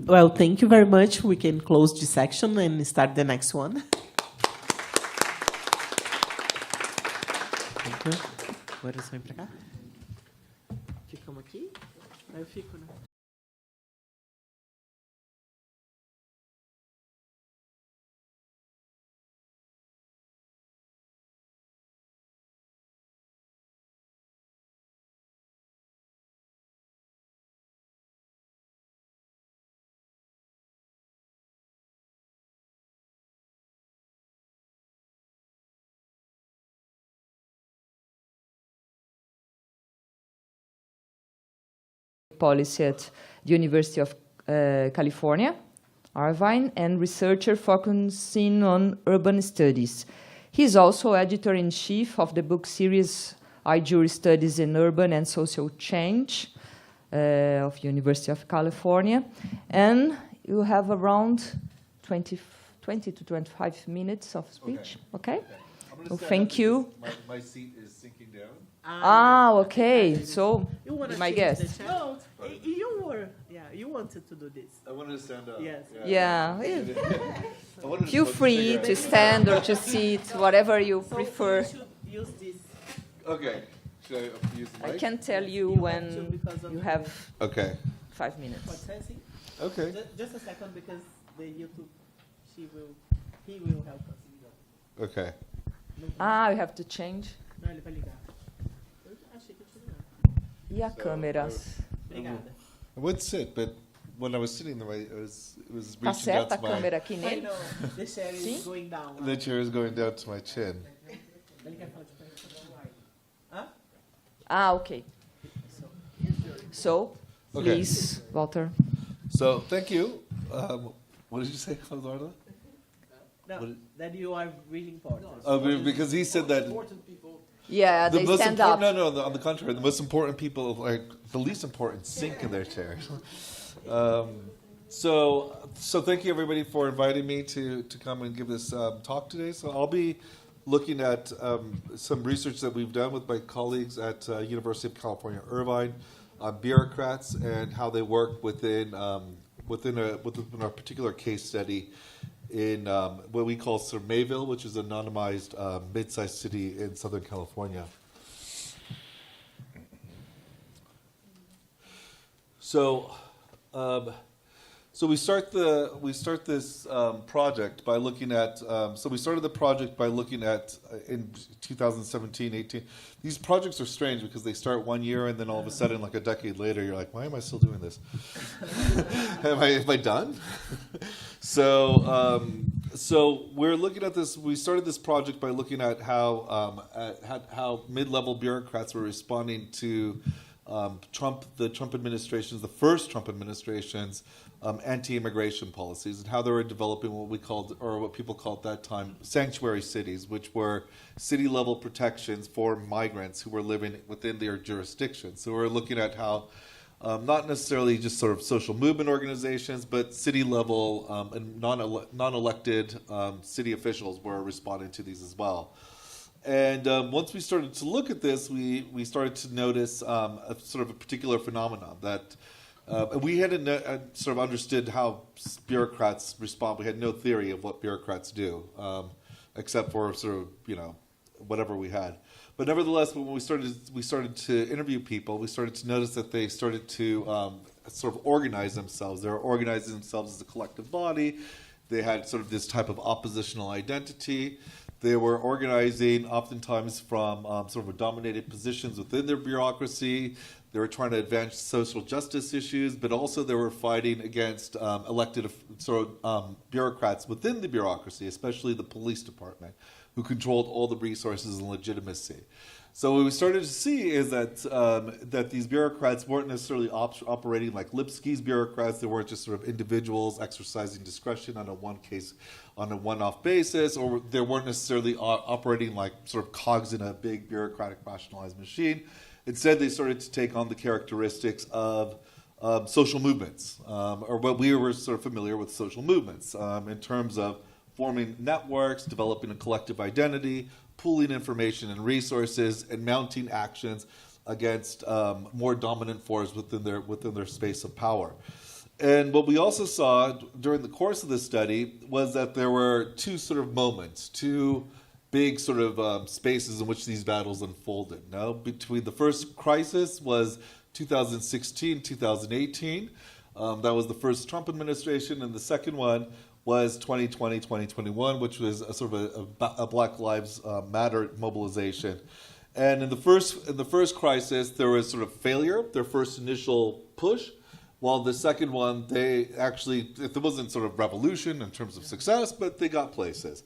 [SPEAKER 2] Well, thank you very much. We can close this section and start the next one. Thank you. Agora só vem pra cá. Ficamos aqui. Aí eu fico, né?
[SPEAKER 8] Policy at the University of California, Irvine, and researcher focusing on urban studies. He's also editor-in-chief of the book series IJURR Studies in Urban and Social Change of University of California. And you have around 20 to 25 minutes of speech, okay? Well, thank you.
[SPEAKER 9] My seat is sinking down.
[SPEAKER 8] Okay. So, my guess.
[SPEAKER 2] No, you wanted to do this.
[SPEAKER 9] I wanted to stand up.
[SPEAKER 2] Yes.
[SPEAKER 8] Yeah.
[SPEAKER 9] I wanted to
[SPEAKER 8] Feel
[SPEAKER 9] smoke a
[SPEAKER 8] free
[SPEAKER 9] cigarette.
[SPEAKER 8] to stand or to sit, whatever you
[SPEAKER 2] So
[SPEAKER 8] prefer.
[SPEAKER 2] you should use this.
[SPEAKER 9] Okay. Should I use the
[SPEAKER 8] I
[SPEAKER 9] mic?
[SPEAKER 8] can tell you
[SPEAKER 2] You
[SPEAKER 8] when
[SPEAKER 2] have to because of
[SPEAKER 8] you
[SPEAKER 2] the-
[SPEAKER 8] have
[SPEAKER 9] Okay.
[SPEAKER 8] 5 minutes.
[SPEAKER 2] What's that?
[SPEAKER 9] Okay.
[SPEAKER 2] Just a second, because the YouTube, he will help us.
[SPEAKER 9] Okay.
[SPEAKER 8] You have to change.
[SPEAKER 2] Não, ele vai ligar. Eu achei que eu tinha ligado.
[SPEAKER 8] E a câmera?
[SPEAKER 2] Obrigada.
[SPEAKER 9] I would sit, but when I was sitting there, it was
[SPEAKER 8] Tá
[SPEAKER 9] reaching down
[SPEAKER 8] certa a
[SPEAKER 9] to my...
[SPEAKER 8] câmera aqui
[SPEAKER 2] I
[SPEAKER 8] nele?
[SPEAKER 2] know, the chair is going down.
[SPEAKER 9] The chair is going down to my chin.
[SPEAKER 2] Ele quer falar de perto.
[SPEAKER 8] Okay. So,
[SPEAKER 9] Okay.
[SPEAKER 8] please, Walter.
[SPEAKER 9] So, thank you. What did you say, Eduardo?
[SPEAKER 2] No, that you are really important.
[SPEAKER 9] Because he said that
[SPEAKER 8] Yeah,
[SPEAKER 9] the
[SPEAKER 8] they
[SPEAKER 9] most
[SPEAKER 8] stand
[SPEAKER 9] important,
[SPEAKER 8] up.
[SPEAKER 9] no, on the contrary, the most important people, like the least important, sink in their chairs. So thank you everybody for inviting me to come and give this talk today. So I'll be looking at some research that we've done with my colleagues at University of California, Irvine, on bureaucrats and how they work within a particular case study in what we call sort of Mayville, which is an anonymized mid-sized city in Southern California. So we start this project by looking at. So we started the project by looking at in 2017, 18. These projects are strange because they start 1 year and then all of a sudden, like a decade later, you're like, why am I still doing this? Am I done? So we're looking at this. We started this project by looking at how mid-level bureaucrats were responding to the Trump administration's, the first Trump administration's anti-immigration policies, and how they were developing what we called, or what people called at that time, sanctuary cities, which were city-level protections for migrants who were living within their jurisdiction. So we're looking at how not necessarily just sort of social movement organizations, but city-level and non-elected city officials were responding to these as well. And once we started to look at this, we started to notice a sort of a particular phenomenon that we hadn't sort of understood how bureaucrats respond. We had no theory of what bureaucrats do, except for sort of, whatever we had. But nevertheless, when we started to interview people, we started to notice that they started to sort of organize themselves. They were organizing themselves as a collective body. They had sort of this type of oppositional identity. They were organizing oftentimes from sort of dominated positions within their bureaucracy. They were trying to advance social justice issues, but also they were fighting against elected bureaucrats within the bureaucracy, especially the police department, who controlled all the resources and legitimacy. So what we started to see is that these bureaucrats weren't necessarily operating like Lipsky's bureaucrats. They weren't just sort of individuals exercising discretion on a one-off basis, or they weren't necessarily operating like sort of cogs in a big bureaucratic rationalized machine. Instead, they started to take on the characteristics of social movements, or what we were sort of familiar with social movements, in terms of forming networks, developing a collective identity, pooling information and resources, and mounting actions against more dominant forces within their space of power. And what we also saw during the course of this study was that there were two sort of moments, two big sort of spaces in which these battles unfolded. Now, between the first crisis was 2016, 2018. That was the first Trump administration, and the second one was 2020, 2021, which was a sort of a Black Lives Matter mobilization. And in the first crisis, there was sort of failure, their first initial push, while the second one, they actually, it wasn't sort of revolution in terms of success, but they got places.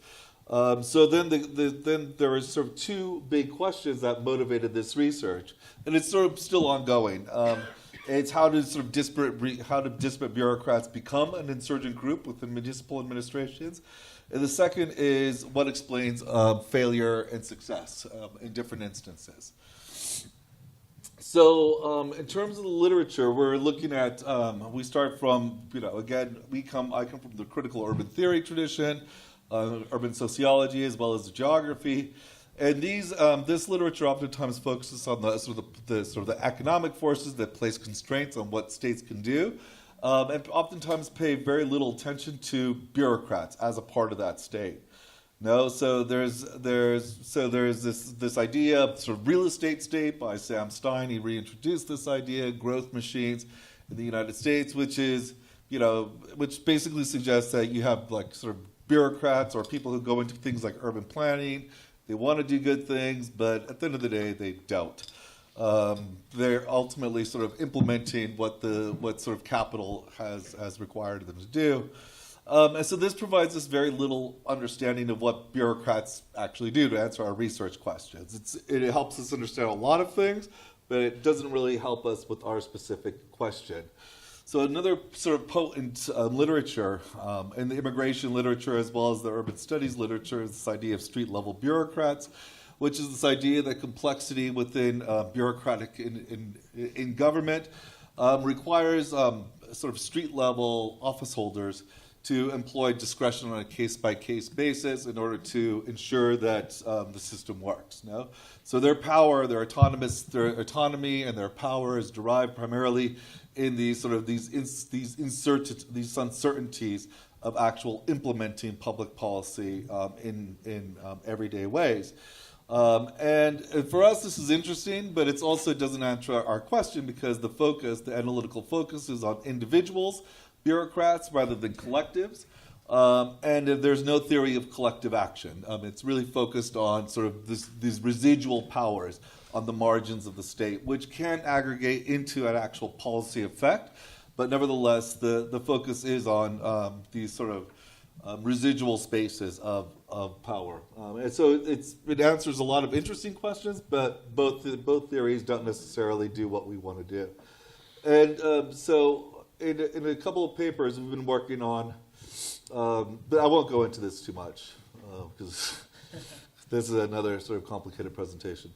[SPEAKER 9] So then there was sort of two big questions that motivated this research, and it's sort of still ongoing. It's how do disparate bureaucrats become an insurgent group within municipal administrations, and the second is what explains failure and success in different instances. So in terms of the literature, we're looking at, we start from, again, I come from the critical urban theory tradition, urban sociology, as well as geography. And this literature oftentimes focuses on the economic forces that place constraints on what states can do, and oftentimes pay very little attention to bureaucrats as a part of that state. So there's this idea of sort of real estate state by Sam Stein. He reintroduced this idea, growth machines in the United States, which basically suggests that you have like sort of bureaucrats or people who go into things like urban planning. They want to do good things, but at the end of the day, they don't. They're ultimately sort of implementing what sort of capital has required them to do. And so this provides us very little understanding of what bureaucrats actually do to answer our research questions. It helps us understand a lot of things, but it doesn't really help us with our specific question. So another sort of potent literature in the immigration literature as well as the urban studies literature is this idea of street-level bureaucrats, which is this idea that complexity within bureaucratic in government requires sort of street-level office holders to employ discretion on a case-by-case basis in order to ensure that the system works. So their power, their autonomy, and their power is derived primarily in these uncertainties of actual implementing public policy in everyday ways. And for us, this is interesting, but it also doesn't answer our question because the analytical focus is on individuals, bureaucrats rather than collectives, and there's no theory of collective action. It's really focused on sort of these residual powers on the margins of the state, which can aggregate into an actual policy effect, but nevertheless, the focus is on these sort of residual spaces of power. And so it answers a lot of interesting questions, but both theories don't necessarily do what we want to do. And so in a couple of papers we've been working on, but I won't go into this too much because this is another sort of complicated presentation.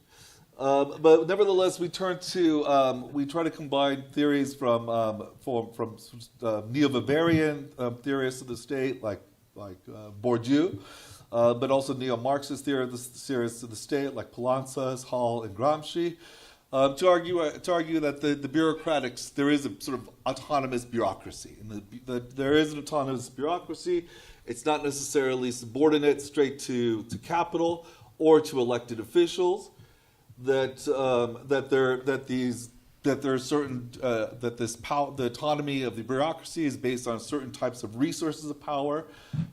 [SPEAKER 9] But nevertheless, we try to combine theories from neo-Weberian theorists of the state, like Bourdieu, but also neo-Marxist theorists of the state, like Poulantzas, Hall, and Gramsci, to argue that the bureaucratics, there is a sort of autonomous bureaucracy. And there is an autonomous bureaucracy. It's not necessarily subordinate straight to capital or to elected officials. The autonomy of the bureaucracy is based on certain types of resources of power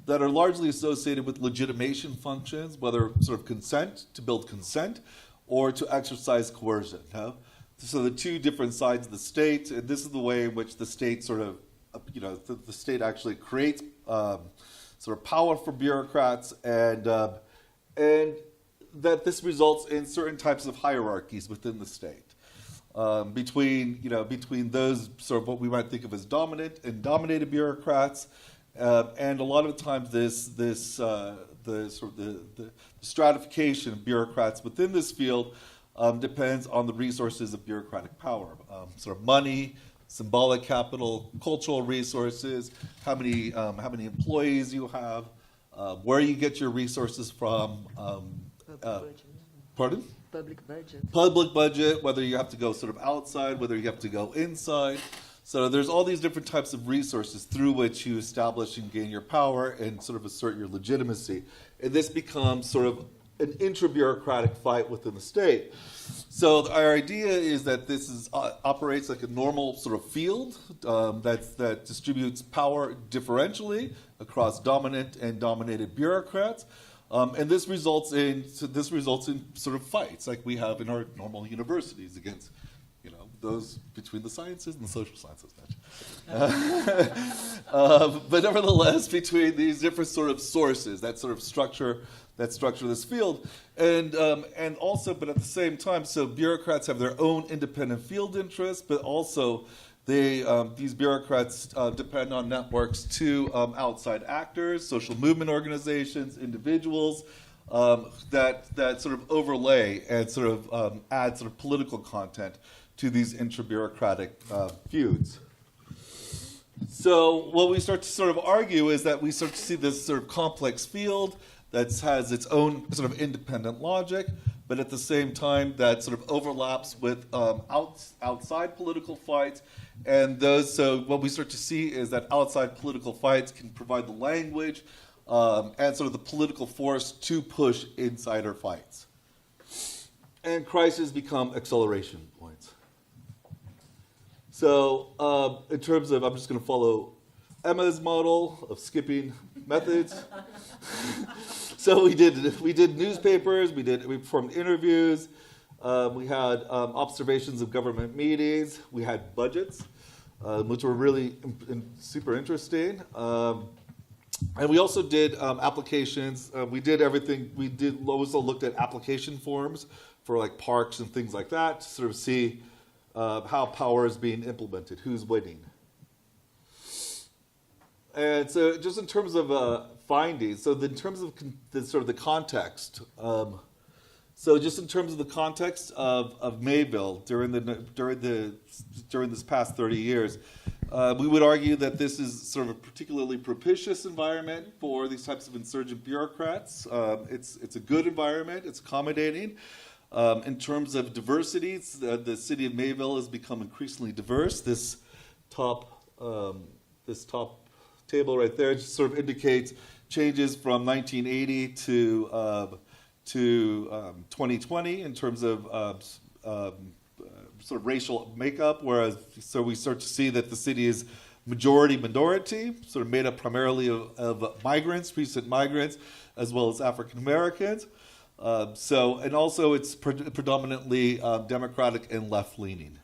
[SPEAKER 9] that are largely associated with legitimation functions, whether sort of consent, to build consent, or to exercise coercion. So the two different sides of the state, and this is the way in which the state sort of, the state actually creates sort of power for bureaucrats, and that this results in certain types of hierarchies within the state. Between those sort of what we might think of as dominant and dominated bureaucrats, and a lot of times the stratification of bureaucrats within this field depends on the resources of bureaucratic power, sort of money, symbolic capital, cultural resources, how many employees you have, where you get your resources from. Pardon?
[SPEAKER 8] Public budget.
[SPEAKER 9] Public budget, whether you have to go sort of outside, whether you have to go inside. So there's all these different types of resources through which you establish and gain your power and sort of assert your legitimacy. And this becomes sort of an intra-bureaucratic fight within the state. So our idea is that this is operates like a normal sort of field that distributes power differentially across dominant and dominated bureaucrats. And this results in sort of fights like we have in our normal universities against, those between the sciences and the social sciences. But nevertheless, between these different sort of sources that sort of structure this field, and also, but at the same time, so bureaucrats have their own independent field interests, but also these bureaucrats depend on networks to outside actors, social movement organizations, individuals that sort of overlay and sort of add sort of political content to these intra-bureaucratic feuds. So what we start to sort of argue is that we start to see this sort of complex field that has its own sort of independent logic, but at the same time that sort of overlaps with outside political fights. And so what we start to see is that outside political fights can provide the language and sort of the political force to push insider fights. And crises become acceleration points. So in terms of, I'm just going to follow Emma's model of skipping methods. So we did newspapers, we performed interviews, we had observations of government meetings, we had budgets, which were really super interesting. And we also did applications. We did everything. We also looked at application forms for like parks and things like that to sort of see how power is being implemented, who's winning. And so just in terms of findings, so in terms of the context, so just in terms of the context of Mayville during this past 30 years, we would argue that this is sort of a particularly propitious environment for these types of insurgent bureaucrats. It's a good environment. It's accommodating. In terms of diversity, the city of Mayville has become increasingly diverse. This top table right there just sort of indicates changes from 1980 to 2020 in terms of sort of racial makeup. So we start to see that the city is majority minority, sort of made up primarily of migrants, recent migrants, as well as African Americans. And also it's predominantly Democratic and left-leaning.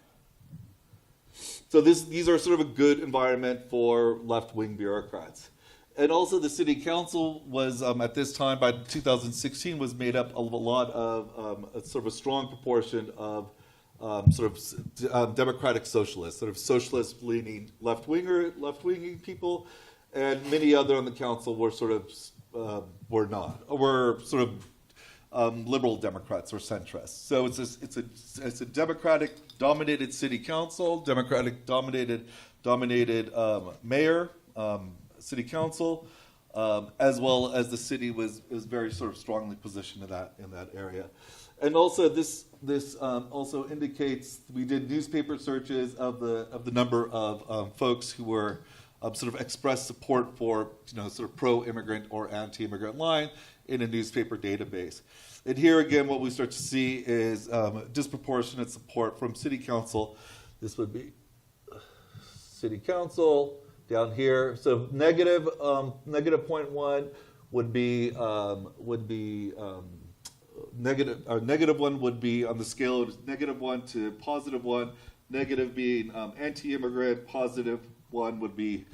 [SPEAKER 9] So these are sort of a good environment for left-wing bureaucrats. And also the city council was, at this time, by 2016, was made up of a lot of sort of a strong proportion of democratic socialists, sort of socialist-leaning left-wing people, and many other on the council were sort of were sort of liberal Democrats or centrists. So it's a Democratic-dominated city council, Democratic-dominated mayor, city council, as well as the city was very sort of strongly positioned in that area. And also this also indicates we did newspaper searches of the number of folks who were sort of expressed support for sort of pro-immigrant or anti-immigrant line in a newspaper database. And here again, what we start to see is disproportionate support from city council. This would be city council down here. So negative 0.1 would be negative. Or negative 1 would be on the scale of -1 to +1. Negative being anti-immigrant. +1 would be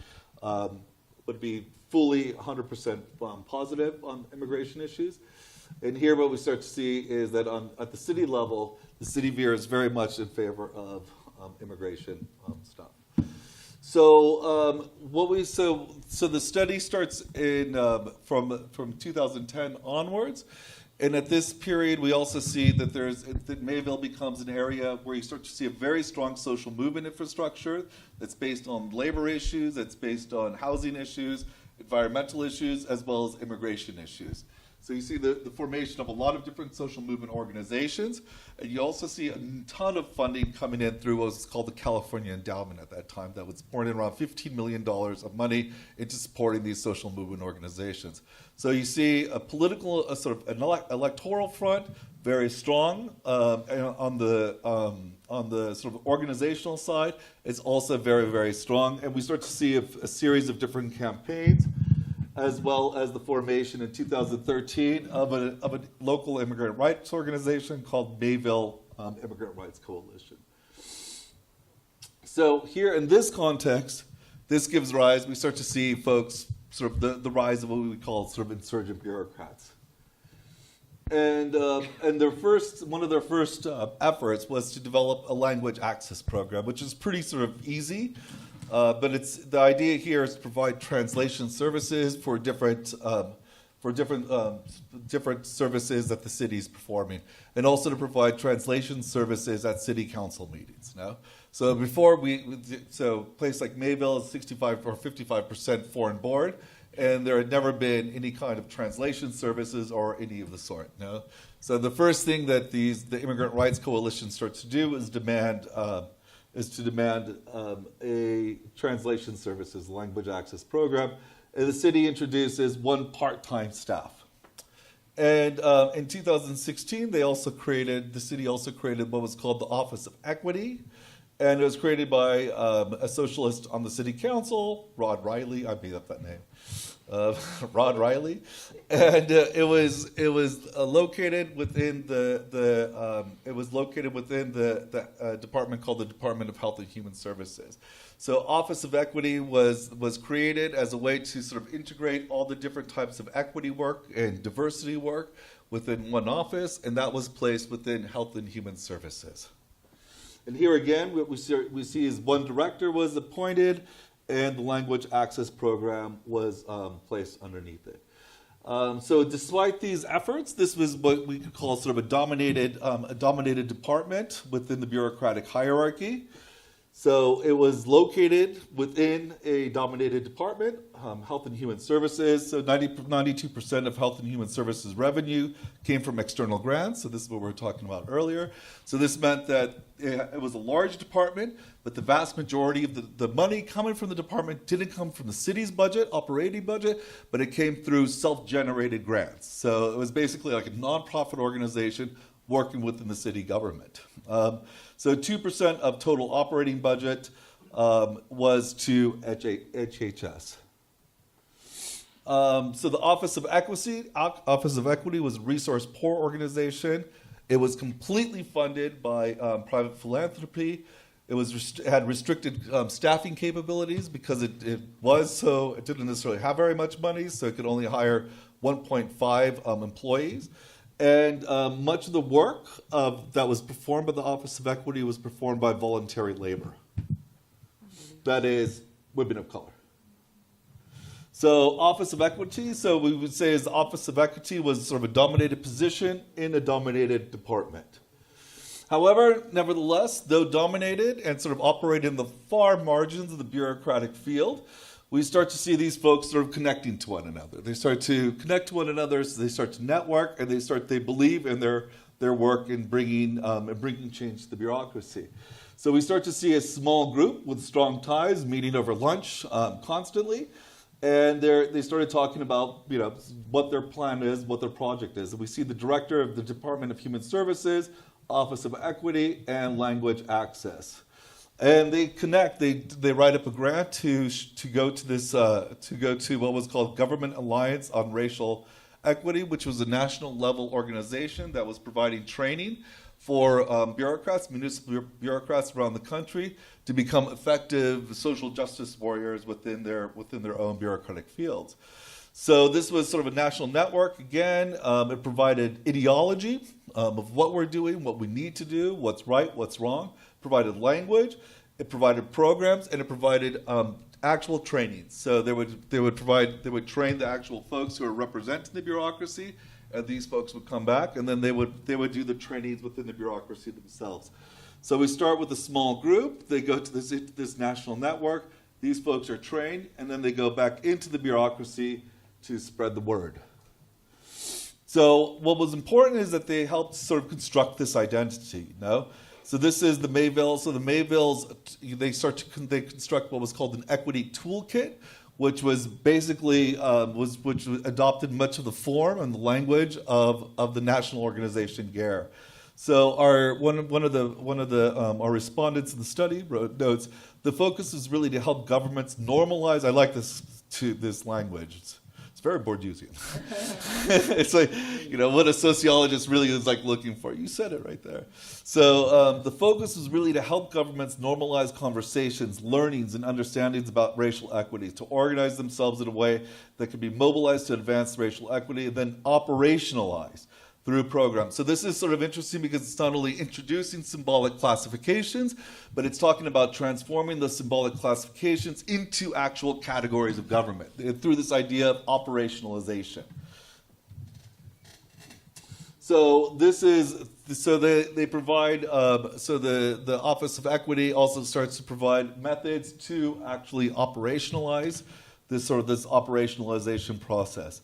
[SPEAKER 9] fully 100% positive on immigration issues. And here what we start to see is that at the city level, the city veers very much in favor of immigration stuff. So so the study starts in from 2010 onwards, And at this period, we also see that Mayville becomes an area where you start to see a very strong social movement infrastructure that's based on labor issues, that's based on housing issues, environmental issues, as well as immigration issues. So you see the formation of a lot of different social movement organizations, and you also see a ton of funding coming in through what was called the California Endowment at that time that was pouring in around $15 million of money into supporting these social movement organizations. So you see a political, sort of an electoral front, very strong, and on the sort of organizational side, it's also very, very strong, and we start to see a series of different campaigns, as well as the formation in 2013 of a local immigrant rights organization called Mayville Immigrant Rights Coalition. So here in this context, this gives rise, we start to see folks, sort of the rise of what we call sort of insurgent bureaucrats. And one of their first efforts was to develop a language access program, which is pretty sort of easy. But the idea here is to provide translation services for different services that the city is performing, and also to provide translation services at city council meetings. No? So so a place like Mayville is 65 or 55% foreign born, and there had never been any kind of translation services or any of the sort. No? So the first thing that the Immigrant Rights Coalition starts to do is demand a translation services language access program, and the city introduces one part-time staff. And in 2016, the city also created what was called the Office of Equity, and it was created by a socialist on the city council, Rod Riley. I made up that name. Rod Riley, and it was located within the department called the Department of Health and Human Services. So Office of Equity was created as a way to sort of integrate all the different types of equity work and diversity work within one office, and that was placed within Health and Human Services. And here again, what we see is one director was appointed, and the language access program was placed underneath it. So despite these efforts, this was what we could call sort of a dominated department within the bureaucratic hierarchy. So it was located within a dominated department, Health and Human Services. So 92% of Health and Human Services revenue came from external grants. So this is what we were talking about earlier. So this meant that it was a large department, but the vast majority of the money coming from the department didn't come from the city's budget, operating budget, but it came through self-generated grants. So it was basically like a nonprofit organization working within the city government. So 2% of total operating budget was to HHS. So the Office of Equity was a resource-poor organization. It was completely funded by private philanthropy. It had restricted staffing capabilities because it didn't necessarily have very much money, so it could only hire 1.5 employees. And much of the work that was performed by the Office of Equity was performed by voluntary labor. That is, women of color. So Office of Equity, so we would say is the Office of Equity was sort of a dominated position in a dominated department. However, nevertheless, though dominated and sort of operated in the far margins of the bureaucratic field, we start to see these folks sort of connecting to one another. They start to connect to one another, so they start to network, and they believe in their work in bringing change to the bureaucracy. So we start to see a small group with strong ties meeting over lunch constantly, and they started talking about what their plan is, what their project is. And we see the director of the Department of Human Services, Office of Equity, and Language Access. And they connect. They write up a grant to go to what was called Government Alliance on Racial Equity, which was a national level organization that was providing training for municipal bureaucrats around the country to become effective social justice warriors within their own bureaucratic fields. So this was sort of a national network. Again, it provided ideology of what we're doing, what we need to do, what's right, what's wrong. Provided language, it provided programs, and it provided actual training. So they would train the actual folks who are representing the bureaucracy, and these folks would come back, and then they would do the trainings within the bureaucracy themselves. So we start with a small group. They go to this national network. These folks are trained, and then they go back into the bureaucracy to spread the word. So what was important is that they helped sort of construct this identity, you know? So this is the Mayvilles. So the Mayvilles, they construct what was called an equity toolkit, which was basically which adopted much of the form and the language of the national organization IJURR. So one of our respondents in the study wrote notes. The focus is really to help governments normalize. I like this language. It's very Bourdieusian. It's like, you know, what a sociologist really is like looking for. You said it right there. So the focus is really to help governments normalize conversations, learnings, and understandings about racial equity, to organize themselves in a way that can be mobilized to advance racial equity, and then operationalized through programs. So this is sort of interesting because it's not only introducing symbolic classifications, but it's talking about transforming the symbolic classifications into actual categories of government through this idea of operationalization. So they provide, so the Office of Equity also starts to provide methods to actually operationalize this operationalization process.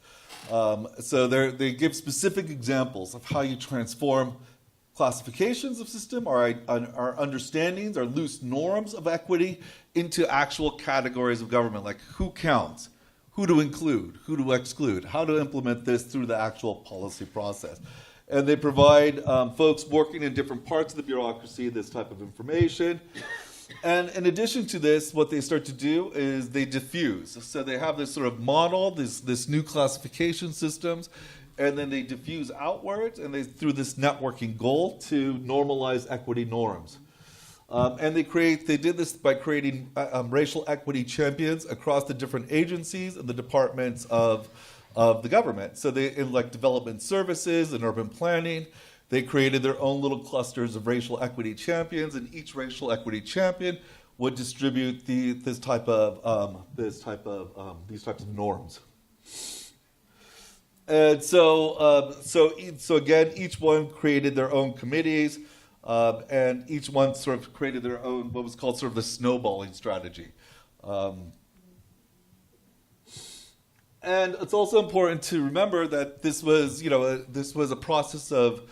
[SPEAKER 9] So they give specific examples of how you transform classifications of system, our understandings, our loose norms of equity into actual categories of government, like who counts, who to include, who to exclude, how to implement this through the actual policy process. And they provide folks working in different parts of the bureaucracy this type of information. And in addition to this, what they start to do is they diffuse. So they have this sort of model, this new classification systems, and then they diffuse outwards, and through this networking goal to normalize equity norms. And they did this by creating racial equity champions across the different agencies and the departments of the government. So in like development services and urban planning, they created their own little clusters of racial equity champions, and each racial equity champion would distribute these types of norms. And so again, each one created their own committees, and each one sort of created their own what was called sort of the snowballing strategy. And it's also important to remember that this was a process of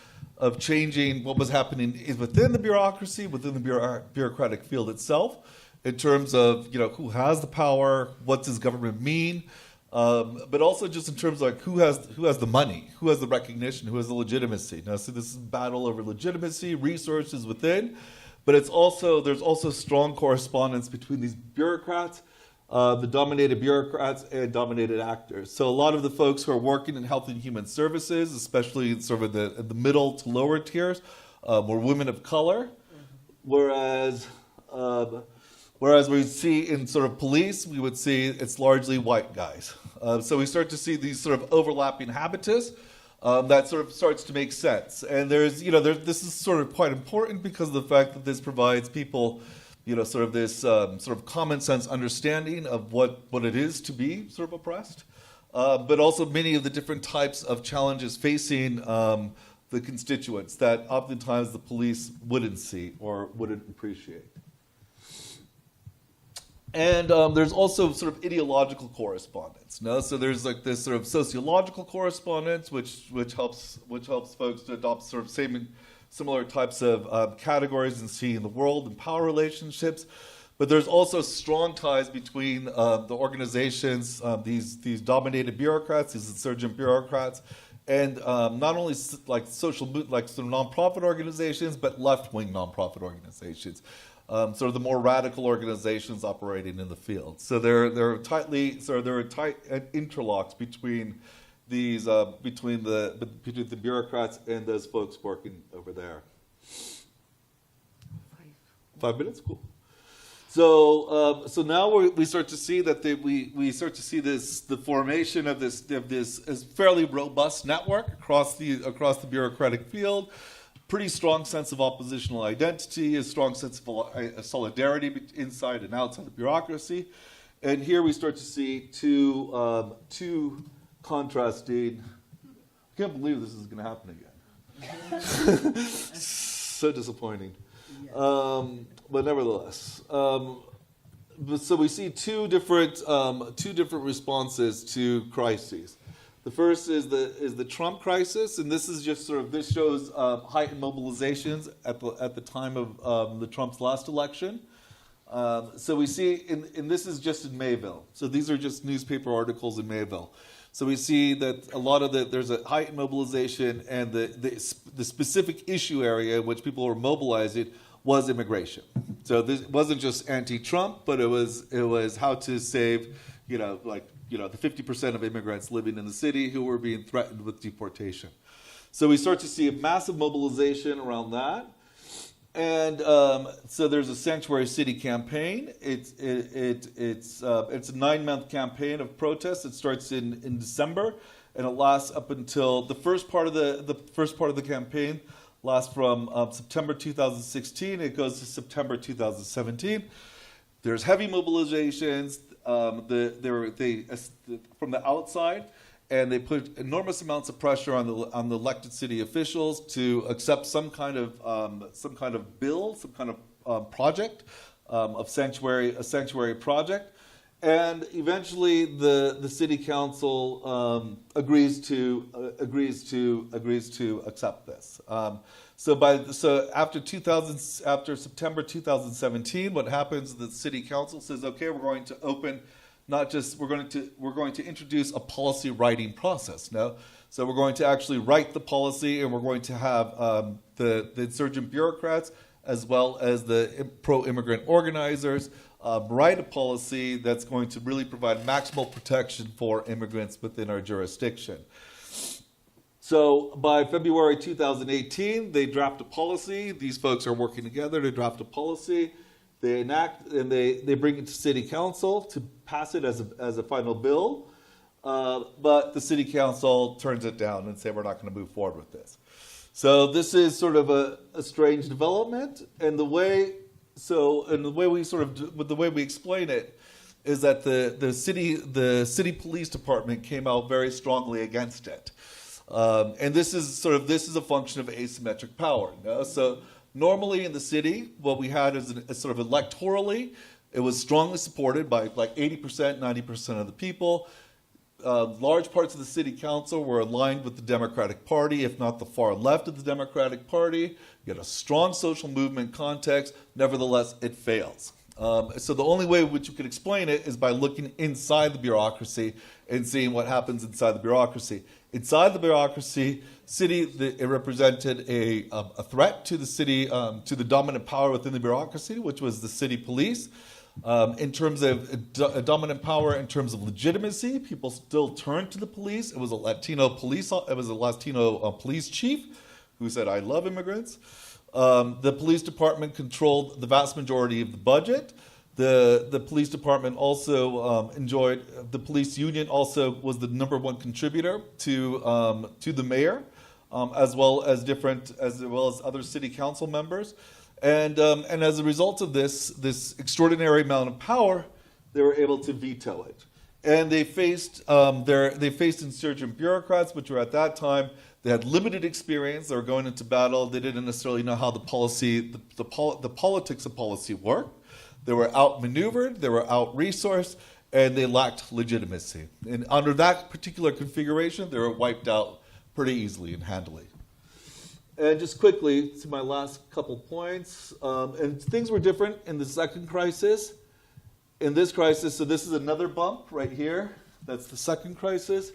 [SPEAKER 9] changing what was happening within the bureaucracy, within the bureaucratic field itself, in terms of who has the power, what does government mean, but also just in terms of like who has the money, who has the recognition, who has the legitimacy. Now, so this is a battle over legitimacy, resources within, but there's also strong correspondence between these bureaucrats, the dominated bureaucrats and dominated actors. So a lot of the folks who are working in health and human services, especially sort of the middle to lower tiers, were women of color, whereas we see in sort of police, we would see it's largely white guys. So we start to see these sort of overlapping habitus that sort of starts to make sense. And this is sort of quite important because of the fact that this provides people sort of this sort of common sense understanding of what it is to be sort of oppressed, but also many of the different types of challenges facing the constituents that oftentimes the police wouldn't see or wouldn't appreciate. And there's also sort of ideological correspondence. No? So there's like this sort of sociological correspondence, which helps folks to adopt sort of similar types of categories and seeing the world and power relationships. But there's also strong ties between the organizations, these dominated bureaucrats, these insurgent bureaucrats, and not only like sort of nonprofit organizations, but left-wing nonprofit organizations, sort of the more radical organizations operating in the field. So there are tight interlocks between these between the bureaucrats and those folks working over there. 5 minutes, cool. So now we start to see that we start to see the formation of this fairly robust network across the bureaucratic field. Pretty strong sense of oppositional identity, a strong sense of solidarity inside and outside the bureaucracy, and here we start to see two contrasting. can't believe this is going to happen again. So disappointing. But nevertheless, so we see two different responses to crises. The first is the Trump crisis, and this is just this shows heightened mobilizations at the time of the Trump's last election. So we see, and this is just in Mayville. So these are just newspaper articles in Mayville. So we see that a lot of there's a heightened mobilization, and the specific issue area in which people were mobilizing was immigration. So this wasn't just anti-Trump, but it was how to save, the 50% of immigrants living in the city who were being threatened with deportation. So we start to see a massive mobilization around that. And so there's a Sanctuary City campaign. It's a 9-month campaign of protests. It starts in December, and it lasts up until the first part of the campaign lasts from September 2016. It goes to September 2017. There's heavy mobilizations. From the outside, and they put enormous amounts of pressure on the elected city officials to accept some kind of bill, some kind of project, a sanctuary project, and eventually the city council agrees to accept this. So after September 2017, what happens? The city council says, okay, we're going to open. We're going to introduce a policy writing process. No, so we're going to actually write the policy, and we're going to have the insurgent bureaucrats as well as the pro-immigrant organizers write a policy that's going to really provide maximal protection for immigrants within our jurisdiction. So by February 2018, they draft a policy. These folks are working together to draft a policy. They enact, and they bring it to city council to pass it as a final bill. But the city council turns it down and say, we're not going to move forward with this. So this is sort of a strange development. And the way we explain it is that the city police department came out very strongly against it. And this is a function of asymmetric power. No? So normally in the city, what we had is sort of electorally, it was strongly supported by like 80%, 90% of the people. Large parts of the city council were aligned with the Democratic Party, if not the far left of the Democratic Party. You had a strong social movement context. Nevertheless, it fails. So the only way in which you could explain it is by looking inside the bureaucracy and seeing what happens inside the bureaucracy. Inside the bureaucracy, it represented a threat to the city, to the dominant power within the bureaucracy, which was the city police. In terms of a dominant power, in terms of legitimacy, people still turned to the police. It was a Latino police chief who said, "I love immigrants." The police department controlled the vast majority of the budget. The police department also the police union also was the #1 contributor to the mayor, as well as other city council members. And as a result of this extraordinary amount of power, they were able to veto it. And they faced insurgent bureaucrats, which were at that time, they had limited experience. They were going into battle. They didn't necessarily know how the politics of policy worked. They were outmaneuvered. They were out-resourced, and they lacked legitimacy. And under that particular configuration, they were wiped out pretty easily and handily. And just quickly to my last couple points, and things were different in the second crisis. In this crisis, so this is another bump right here. That's the second crisis.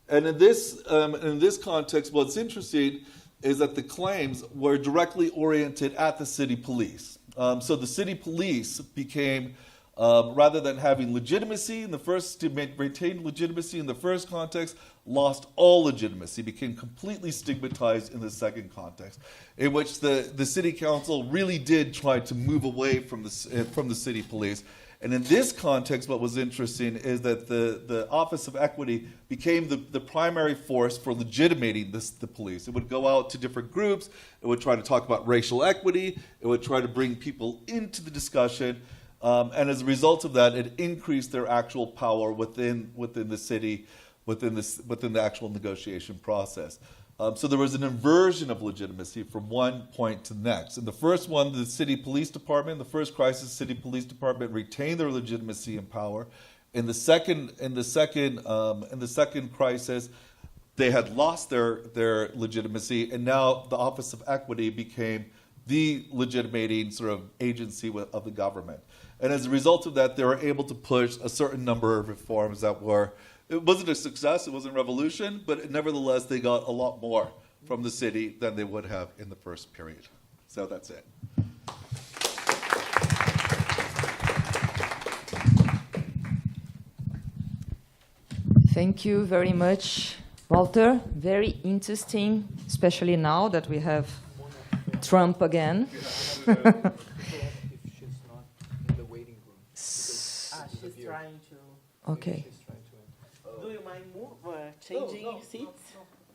[SPEAKER 9] And in this context, what's interesting is that the claims were directly oriented at the city police. So the city police became, rather than having legitimacy in the first, to maintain legitimacy in the first context, lost all legitimacy, became completely stigmatized in the second context, in which the city council really did try to move away from the city police. And in this context, what was interesting is that the Office of Equity became the primary force for legitimating the police. It would go out to different groups. It would try to talk about racial equity. It would try to bring people into the discussion. And as a result of that, it increased their actual power within the city. within the actual negotiation process. So there was an inversion of legitimacy from one point to the next. In the first one, the city police department, the first crisis, city police department retained their legitimacy and power. In the second crisis, they had lost their legitimacy, and now the Office of Equity became the legitimating sort of agency of the government. And as a result of that, they were able to push a certain number of reforms that were, it wasn't a success, it wasn't a revolution, but nevertheless, they got a lot more from the city than they would have in the first period. So that's it.
[SPEAKER 8] Thank you very much, Walter. Very interesting, especially now that we have Trump again.
[SPEAKER 2] She's trying to.
[SPEAKER 8] Okay.
[SPEAKER 2] Do you mind changing seats?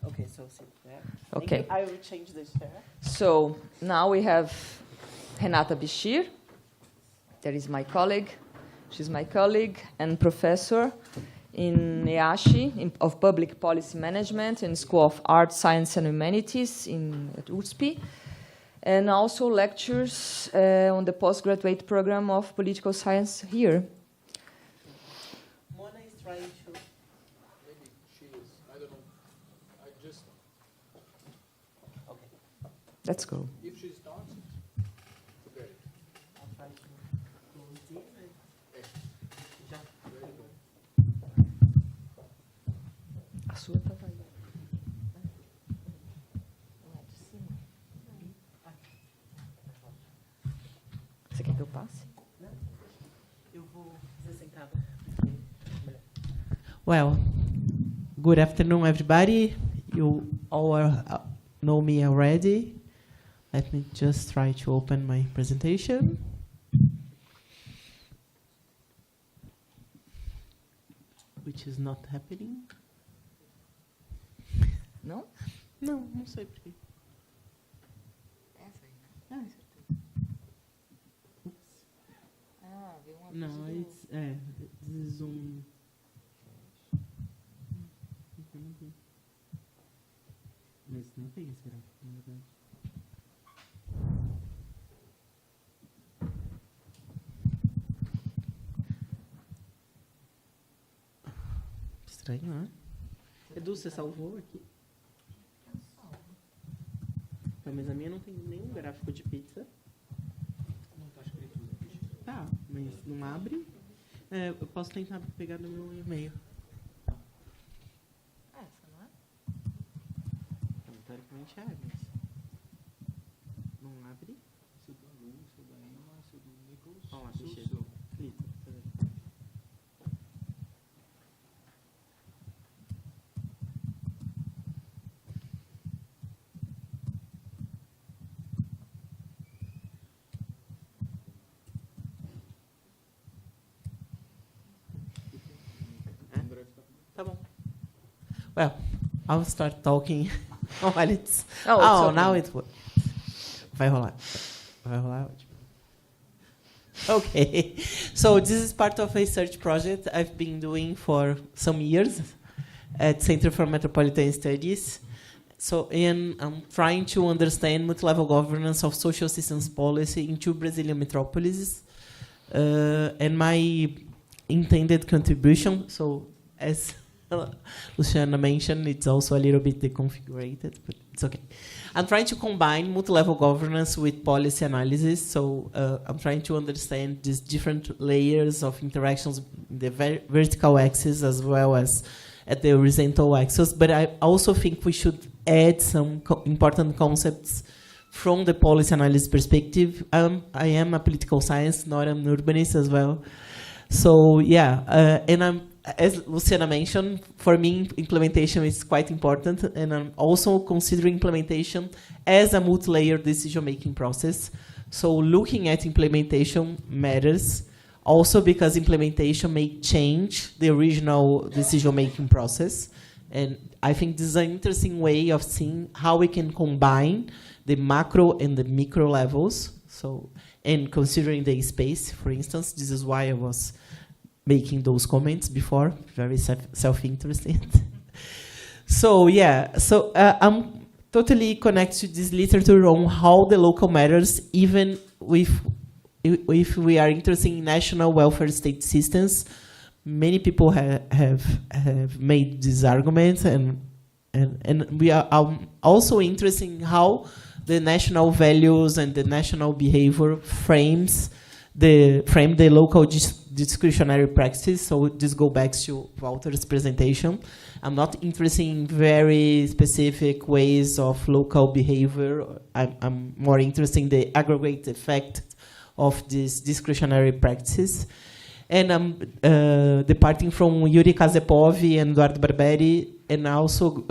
[SPEAKER 2] Okay, so sit there.
[SPEAKER 8] Okay.
[SPEAKER 2] I will change the chair.
[SPEAKER 8] So now we have Renata Bichir. That is my colleague. She's my colleague and professor in IASHI of Public Policy Management in School of Art, Science and Humanities at USP, and also lectures on the postgraduate program of Political Science here.
[SPEAKER 2] Mona is trying to.
[SPEAKER 1] Maybe she is. I don't know. I just.
[SPEAKER 2] Okay.
[SPEAKER 8] Let's go.
[SPEAKER 1] If she starts, forget it.
[SPEAKER 2] I'll try to close this. Já.
[SPEAKER 8] A sua estava aí. Lá de cima. Você quer que eu passe?
[SPEAKER 2] Eu vou fazer sentada. Well, good afternoon, everybody. You all know me already. Let me just try to open my presentation. Which is not happening.
[SPEAKER 8] Não?
[SPEAKER 2] Não, não sei por quê.
[SPEAKER 8] Essa aí, né? Ah, veio uma
[SPEAKER 2] No, it's this is on. Mas não tem esse gráfico, na verdade. Estranho, né? Edu, você salvou aqui? Tá, mas a minha não tem nenhum gráfico de pizza.
[SPEAKER 1] Não está escrito.
[SPEAKER 2] Tá, mas não abre. É, eu posso tentar pegar no meu e-mail.
[SPEAKER 8] Essa, não é?
[SPEAKER 2] Então, teoricamente é, mas não abre.
[SPEAKER 1] Seu da Lu, seu da Emma, seu do Nicholas.
[SPEAKER 2] Ó lá,
[SPEAKER 1] seu,
[SPEAKER 2] deixa
[SPEAKER 1] seu.
[SPEAKER 2] eu. Clica. Tá bom. Well, I'll start talking while it's.
[SPEAKER 8] Oh, it's
[SPEAKER 2] now
[SPEAKER 8] okay.
[SPEAKER 2] it works. Vai rolar. Vai rolar, ótimo. Okay, so this is part of a research project I've been doing for some years at Center for Metropolitan Studies. So, and I'm trying to understand multi-level governance of social systems policy in two Brazilian metropolises. And my intended contribution, so as Luciana mentioned, it's also a little bit deconfigured, but it's okay. I'm trying to combine multi-level governance with policy analysis. So I'm trying to understand these different layers of interactions in the vertical axis as well as at the horizontal axis. But I also think we should add some important concepts from the policy analysis perspective. I am a political science, not an urbanist as well. So yeah, and as Luciana mentioned, for me, implementation is quite important, and I'm also considering implementation as a multi-layer decision-making process. So looking at implementation matters, also because implementation may change the original decision-making process. And I think this is an interesting way of seeing how we can combine the macro and the micro levels. So, and considering the space, for instance, this is why I was making those comments before, very self-interested. So yeah, so I'm totally connected to this literature on how the local matters, even if we are interested in national welfare state systems. Many people have made this argument, and we are also interested in how the national values and the national behavior frame the local discretionary practice. So this goes back to Walter's presentation. I'm not interested in very specific ways of local behavior. I'm more interested in the aggregate effect of these discretionary practices. And I'm departing from Yuri Kazepov and Eduardo Barberi, and also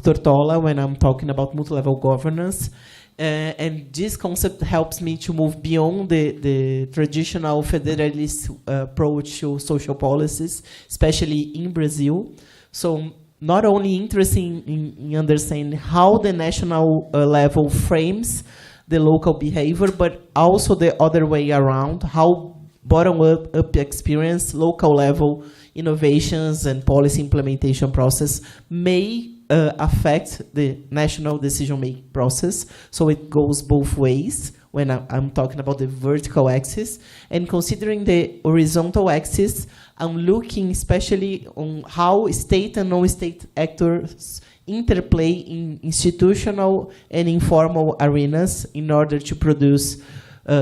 [SPEAKER 2] Tortola when I'm talking about multi-level governance. And this concept helps me to move beyond the traditional federalist approach to social policies, especially in Brazil. So not only interested in understanding how the national level frames the local behavior, but also the other way around, how bottom-up experience, local level innovations and policy implementation process may affect the national decision-making process. So it goes both ways when I'm talking about the vertical axis. And considering the horizontal axis, I'm looking especially on how state and non-state actors interplay in institutional and informal arenas in order to produce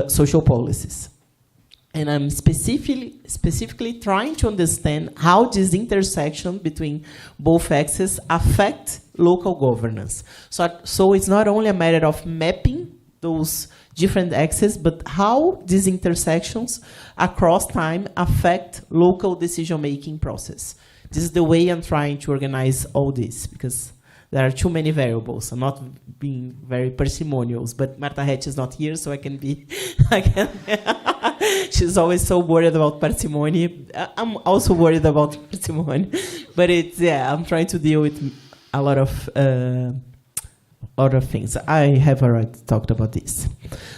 [SPEAKER 2] social policies. And I'm specifically trying to understand how this intersection between both axes affect local governance. So it's not only a matter of mapping those different axes, but how these intersections across time affect local decision-making process. This is the way I'm trying to organize all this, because there are too many variables. I'm not being very parsimonious, but Marta Hetch is not here, so I can be... She's always so worried about parsimony. I'm also worried about parsimony. But I'm trying to deal with a lot of other things. I have already talked about this.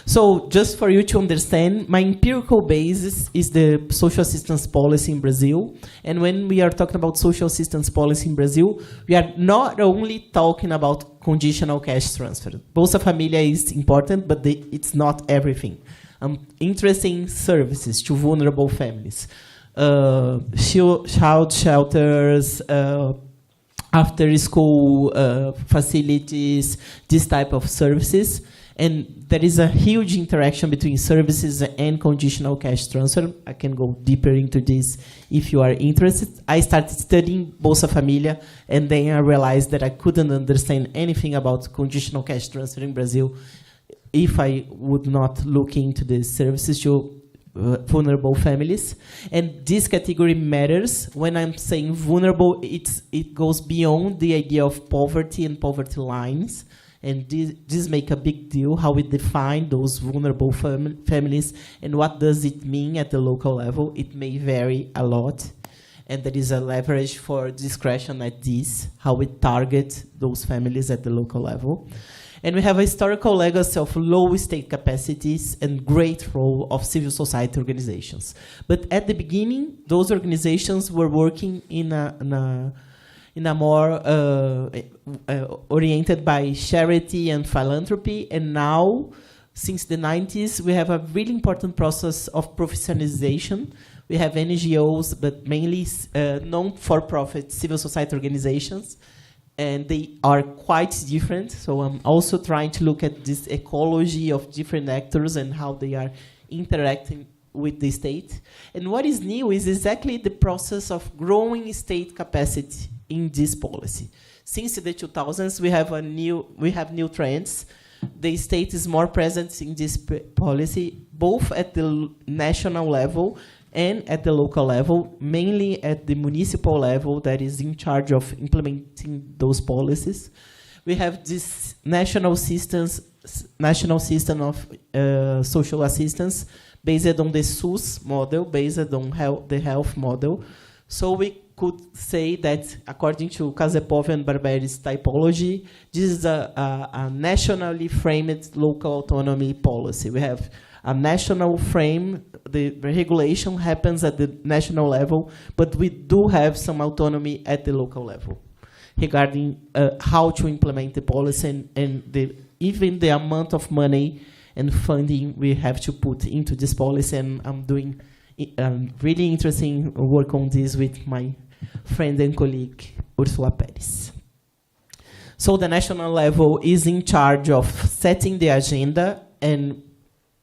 [SPEAKER 2] So just for you to understand, my empirical basis is the social assistance policy in Brazil. And when we are talking about social assistance policy in Brazil, we are not only talking about conditional cash transfer. Bolsa Família is important, but it's not everything. I'm interested in services to vulnerable families, child shelters, after-school facilities, this type of services. And there is a huge interaction between services and conditional cash transfer. I can go deeper into this if you are interested. I started studying Bolsa Família, and then I realized that I couldn't understand anything about conditional cash transfer in Brazil if I would not look into the services to vulnerable families. And this category matters. When I'm saying vulnerable, it goes beyond the idea of poverty and poverty lines. And this make a big deal, how we define those vulnerable families and what does it mean at the local level. It may vary a lot. And there is a leverage for discretion at this, how we target those families at the local level. And we have a historical legacy of low state capacities and great role of civil society organizations. But at the beginning, those organizations were working in a more oriented by charity and philanthropy. And now, since the 90s, we have a really important process of professionalization. We have NGOs, but mainly non-for-profit civil society organizations. And they are quite different. So I'm also trying to look at this ecology of different actors and how they are interacting with the state. And what is new is exactly the process of growing state capacity in this policy. Since the 2000s, we have new trends. The state is more present in this policy, both at the national level and at the local level, mainly at the municipal level that is in charge of implementing those policies. We have this national system of social assistance based on the SUS model, based on the health model. So we could say that, according to Kazepov and Barberi's typology, this is a nationally framed local autonomy policy. We have a national frame. The regulation happens at the national level, but we do have some autonomy at the local level regarding how to implement the policy and even the amount of money and funding we have to put into this policy. And I'm doing really interesting work on this with my friend and colleague, Ursula Perez. So the national level is in charge of setting the agenda and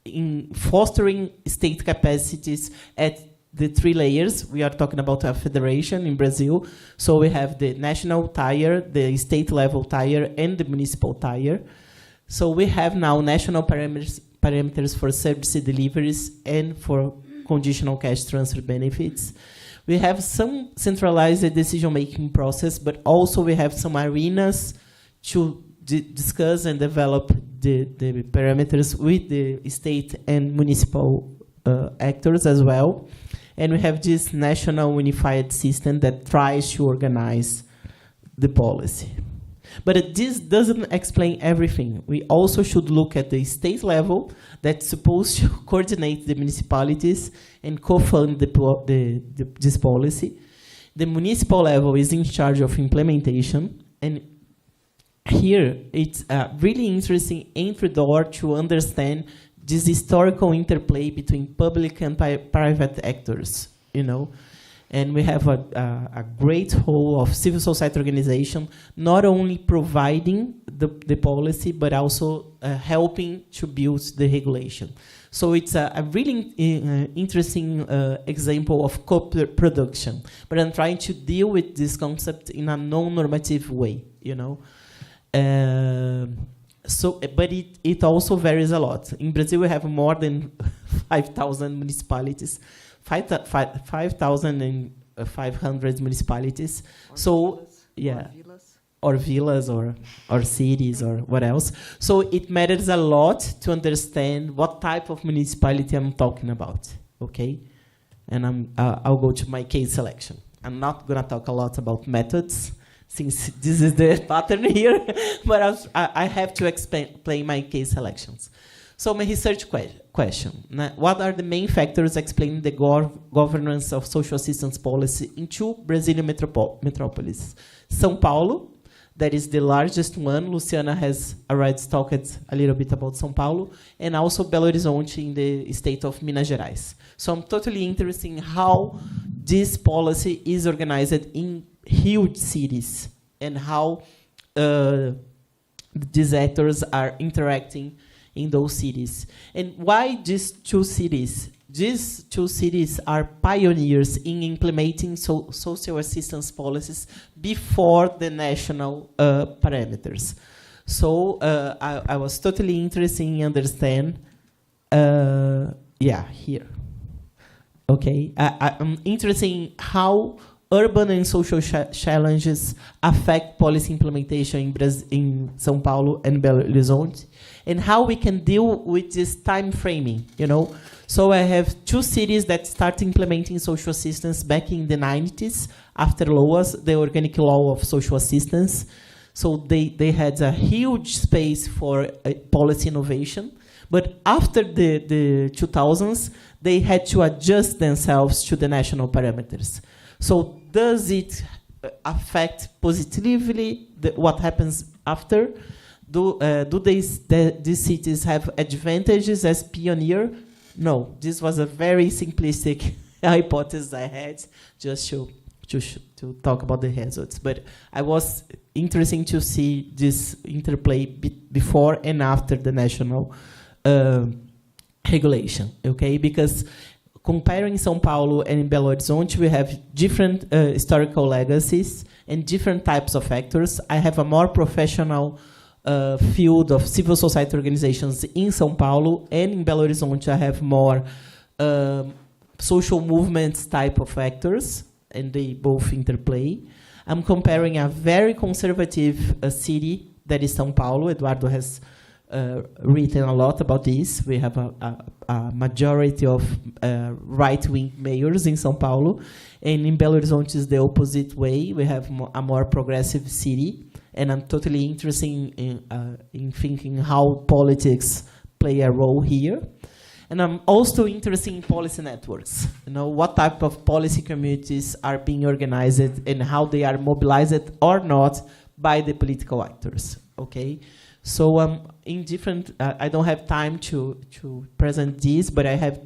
[SPEAKER 2] in fostering state capacities at the 3 layers. We are talking about a federation in Brazil. So we have the national tier, the state level tier, and the municipal tier. So we have now national parameters for service deliveries and for conditional cash transfer benefits. We have some centralized decision-making process, but also we have some arenas to discuss and develop the parameters with the state and municipal actors as well. And we have this national unified system that tries to organize the policy. But this doesn't explain everything. We also should look at the state level that's supposed to coordinate the municipalities and co-fund this policy. The municipal level is in charge of implementation. And here, it's a really interesting entry door to understand this historical interplay between public and private actors, you know. And we have a great role of civil society organization, not only providing the policy, but also helping to build the regulation. So it's a really interesting example of co-production. But I'm trying to deal with this concept in a non-normative way, you know. But it also varies a lot. In Brazil, we have more than 5,000 municipalities, 5,500 municipalities. Or villas, or cities, or what else. So it matters a lot to understand what type of municipality I'm talking about. Okay, and I'll go to my case selection. I'm not going to talk a lot about methods, since this is the pattern here, but I have to explain my case selections. So my research question, what are the main factors explaining the governance of social assistance policy in 2 Brazilian metropolises? São Paulo, that is the largest one. Luciana has already talked a little bit about São Paulo, and also Belo Horizonte in the state of Minas Gerais. So I'm totally interested in how this policy is organized in huge cities and how these actors are interacting in those cities. And why these 2 cities? These 2 cities are pioneers in implementing social assistance policies before the national parameters. So I was totally interested in understand, here. Okay, I'm interested in how urban and social challenges affect policy implementation in São Paulo and Belo Horizonte, and how we can deal with this time framing, you know. So I have 2 cities that start implementing social assistance back in the 90s, after LOAS, the Organic Law of Social Assistance. So they had a huge space for policy innovation. But after the 2000s, they had to adjust themselves to the national parameters. So does it affect positively what happens after? Do these cities have advantages as pioneer? No, this was a very simplistic hypothesis I had just to talk about the results. But I was interested to see this interplay before and after the national regulation, okay? Because comparing São Paulo and Belo Horizonte, we have different historical legacies and different types of actors. I have a more professional field of civil society organizations in São Paulo, and in Belo Horizonte I have more social movements type of actors, and they both interplay. I'm comparing a very conservative city that is São Paulo. Eduardo has written a lot about this. We have a majority of right-wing mayors in São Paulo, and in Belo Horizonte is the opposite way. We have a more progressive city. And I'm totally interested in thinking how politics play a role here. And I'm also interested in policy networks. You know, what type of policy communities are being organized and how they are mobilized or not by the political actors. Okay, so in different. I don't have time to present this, but I have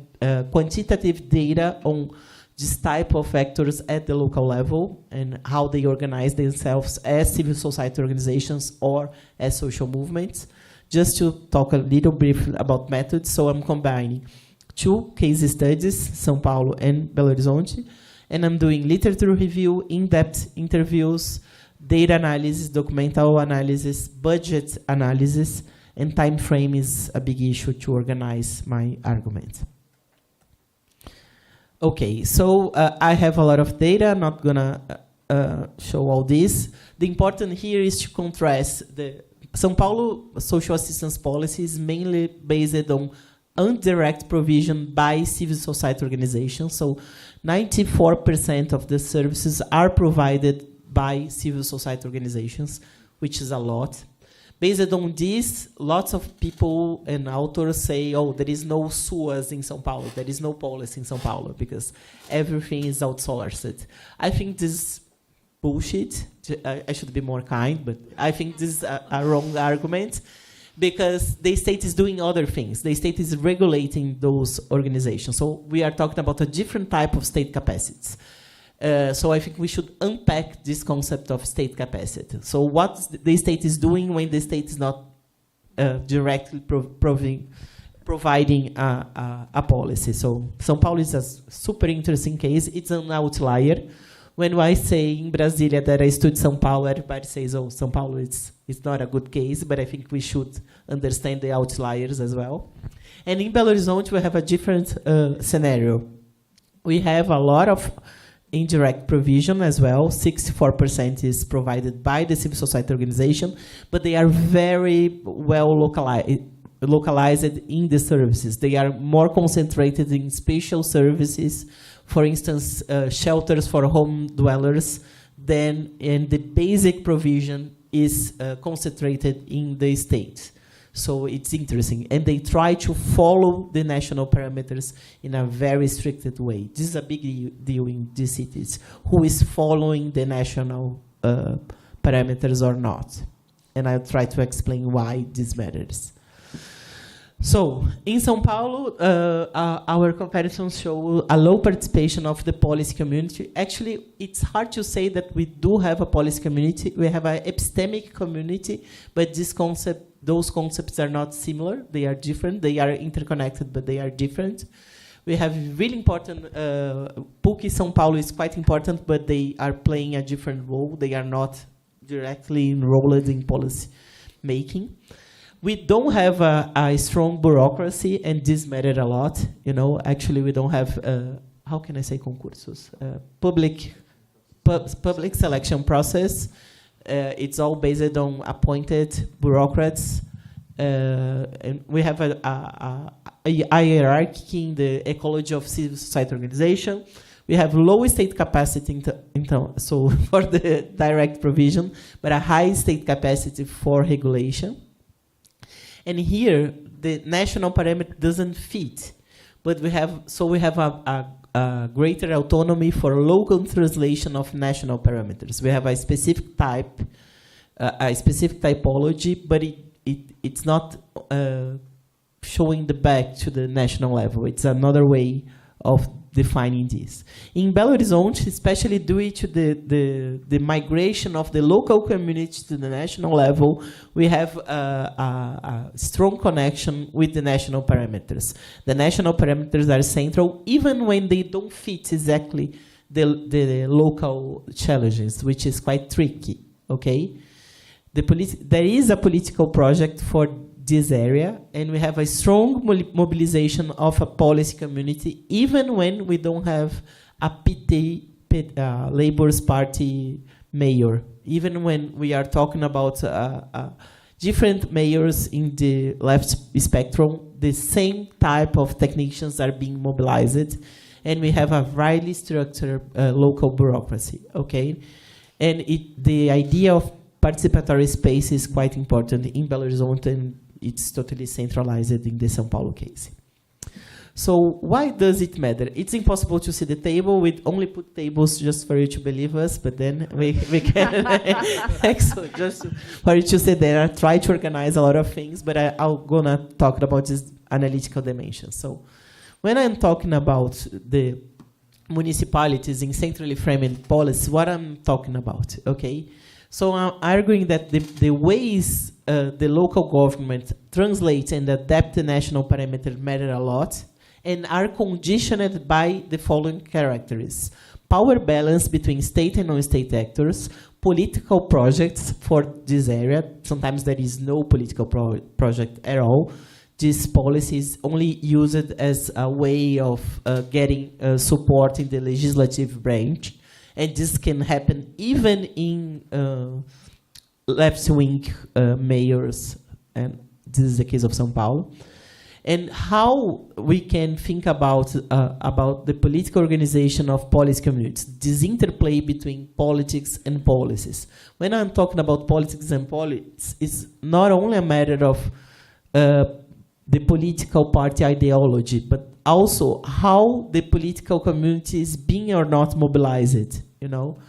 [SPEAKER 2] quantitative data on this type of actors at the local level and how they organize themselves as civil society organizations or as social movements. Just to talk a little briefly about methods, so I'm combining 2 case studies, São Paulo and Belo Horizonte, and I'm doing literature review, in-depth interviews, data analysis, documental analysis, budget analysis, and time frame is a big issue to organize my argument. Okay, so I have a lot of data. I'm not gonna show all this. The important here is to contrast the São Paulo social assistance policy is mainly based on indirect provision by civil society organizations. So 94% of the services are provided by civil society organizations, which is a lot. Based on this, lots of people and authors say, oh, there is no SUAS in São Paulo, there is no policy in São Paulo, because everything is outsourced. I think this is bullshit. I should be more kind, but I think this is a wrong argument, because the state is doing other things. The state is regulating those organizations. So we are talking about a different type of state capacities. So I think we should unpack this concept of state capacity. So what the state is doing when the state is not directly providing a policy. So São Paulo is a super interesting case. It's an outlier. When I say in Brasilia that I studied São Paulo, everybody says, oh, São Paulo, it's not a good case, but I think we should understand the outliers as well. And in Belo Horizonte, we have a different scenario. We have a lot of indirect provision as well. 64% is provided by the civil society organization, but they are very well localized in the services. They are more concentrated in special services, for instance, shelters for home dwellers, and the basic provision is concentrated in the state. So it's interesting. And they try to follow the national parameters in a very restricted way. This is a big deal in these cities. Who is following the national parameters or not? And I'll try to explain why this matters. So in São Paulo, our comparisons show a low participation of the policy community. Actually, it's hard to say that we do have a policy community. We have an epistemic community, but those concepts are not similar. They are different. They are interconnected, but they are different. We have really important, PUC São Paulo is quite important, but they are playing a different role. They are not directly enrolled in policy making. We don't have a strong bureaucracy, and this mattered a lot. You know, actually, we don't have, how can I say concursos? Public selection process. It's all based on appointed bureaucrats. And we have a hierarchy in the ecology of civil society organization. We have low state capacity so for the direct provision, but a high state capacity for regulation. And here, the national parameter doesn't fit, but we have a greater autonomy for local translation of national parameters. We have a specific type, a specific typology, but it's not showing the back to the national level. It's another way of defining this. In Belo Horizonte, especially due to the migration of the local community to the national level, we have a strong connection with the national parameters. The national parameters are central, even when they don't fit exactly the local challenges, which is quite tricky, okay? There is a political project for this area, and we have a strong mobilization of a policy community, even when we don't have a Labour's Party mayor, even when we are talking about different mayors in the left spectrum, the same type of technicians are being mobilized, and we have a highly structured local bureaucracy, okay? And the idea of participatory space is quite important in Belo Horizonte, and it's totally centralized in the São Paulo case. So why does it matter? It's impossible to see the table. We only put tables just for you to believe us, but then we can excellent, just for you to see there. I try to organize a lot of things, but I'm gonna talk about this analytical dimension. So when I'm talking about the municipalities in centrally framed policy, what I'm talking about, okay? So I'm arguing that the ways the local government translate and adapt the national parameter matter a lot, and are conditioned by the following characteristics: power balance between state and non-state actors, political projects for this area. Sometimes there is no political project at all. This policy is only used as a way of getting support in the legislative branch. And this can happen even in left-wing mayors, and this is the case of São Paulo. And how we can think about the political organization of policy communities, this interplay between politics and policies. When I'm talking about politics and politics, it's not only a matter of the political party ideology, but also how the political community is being or not mobilized, you know?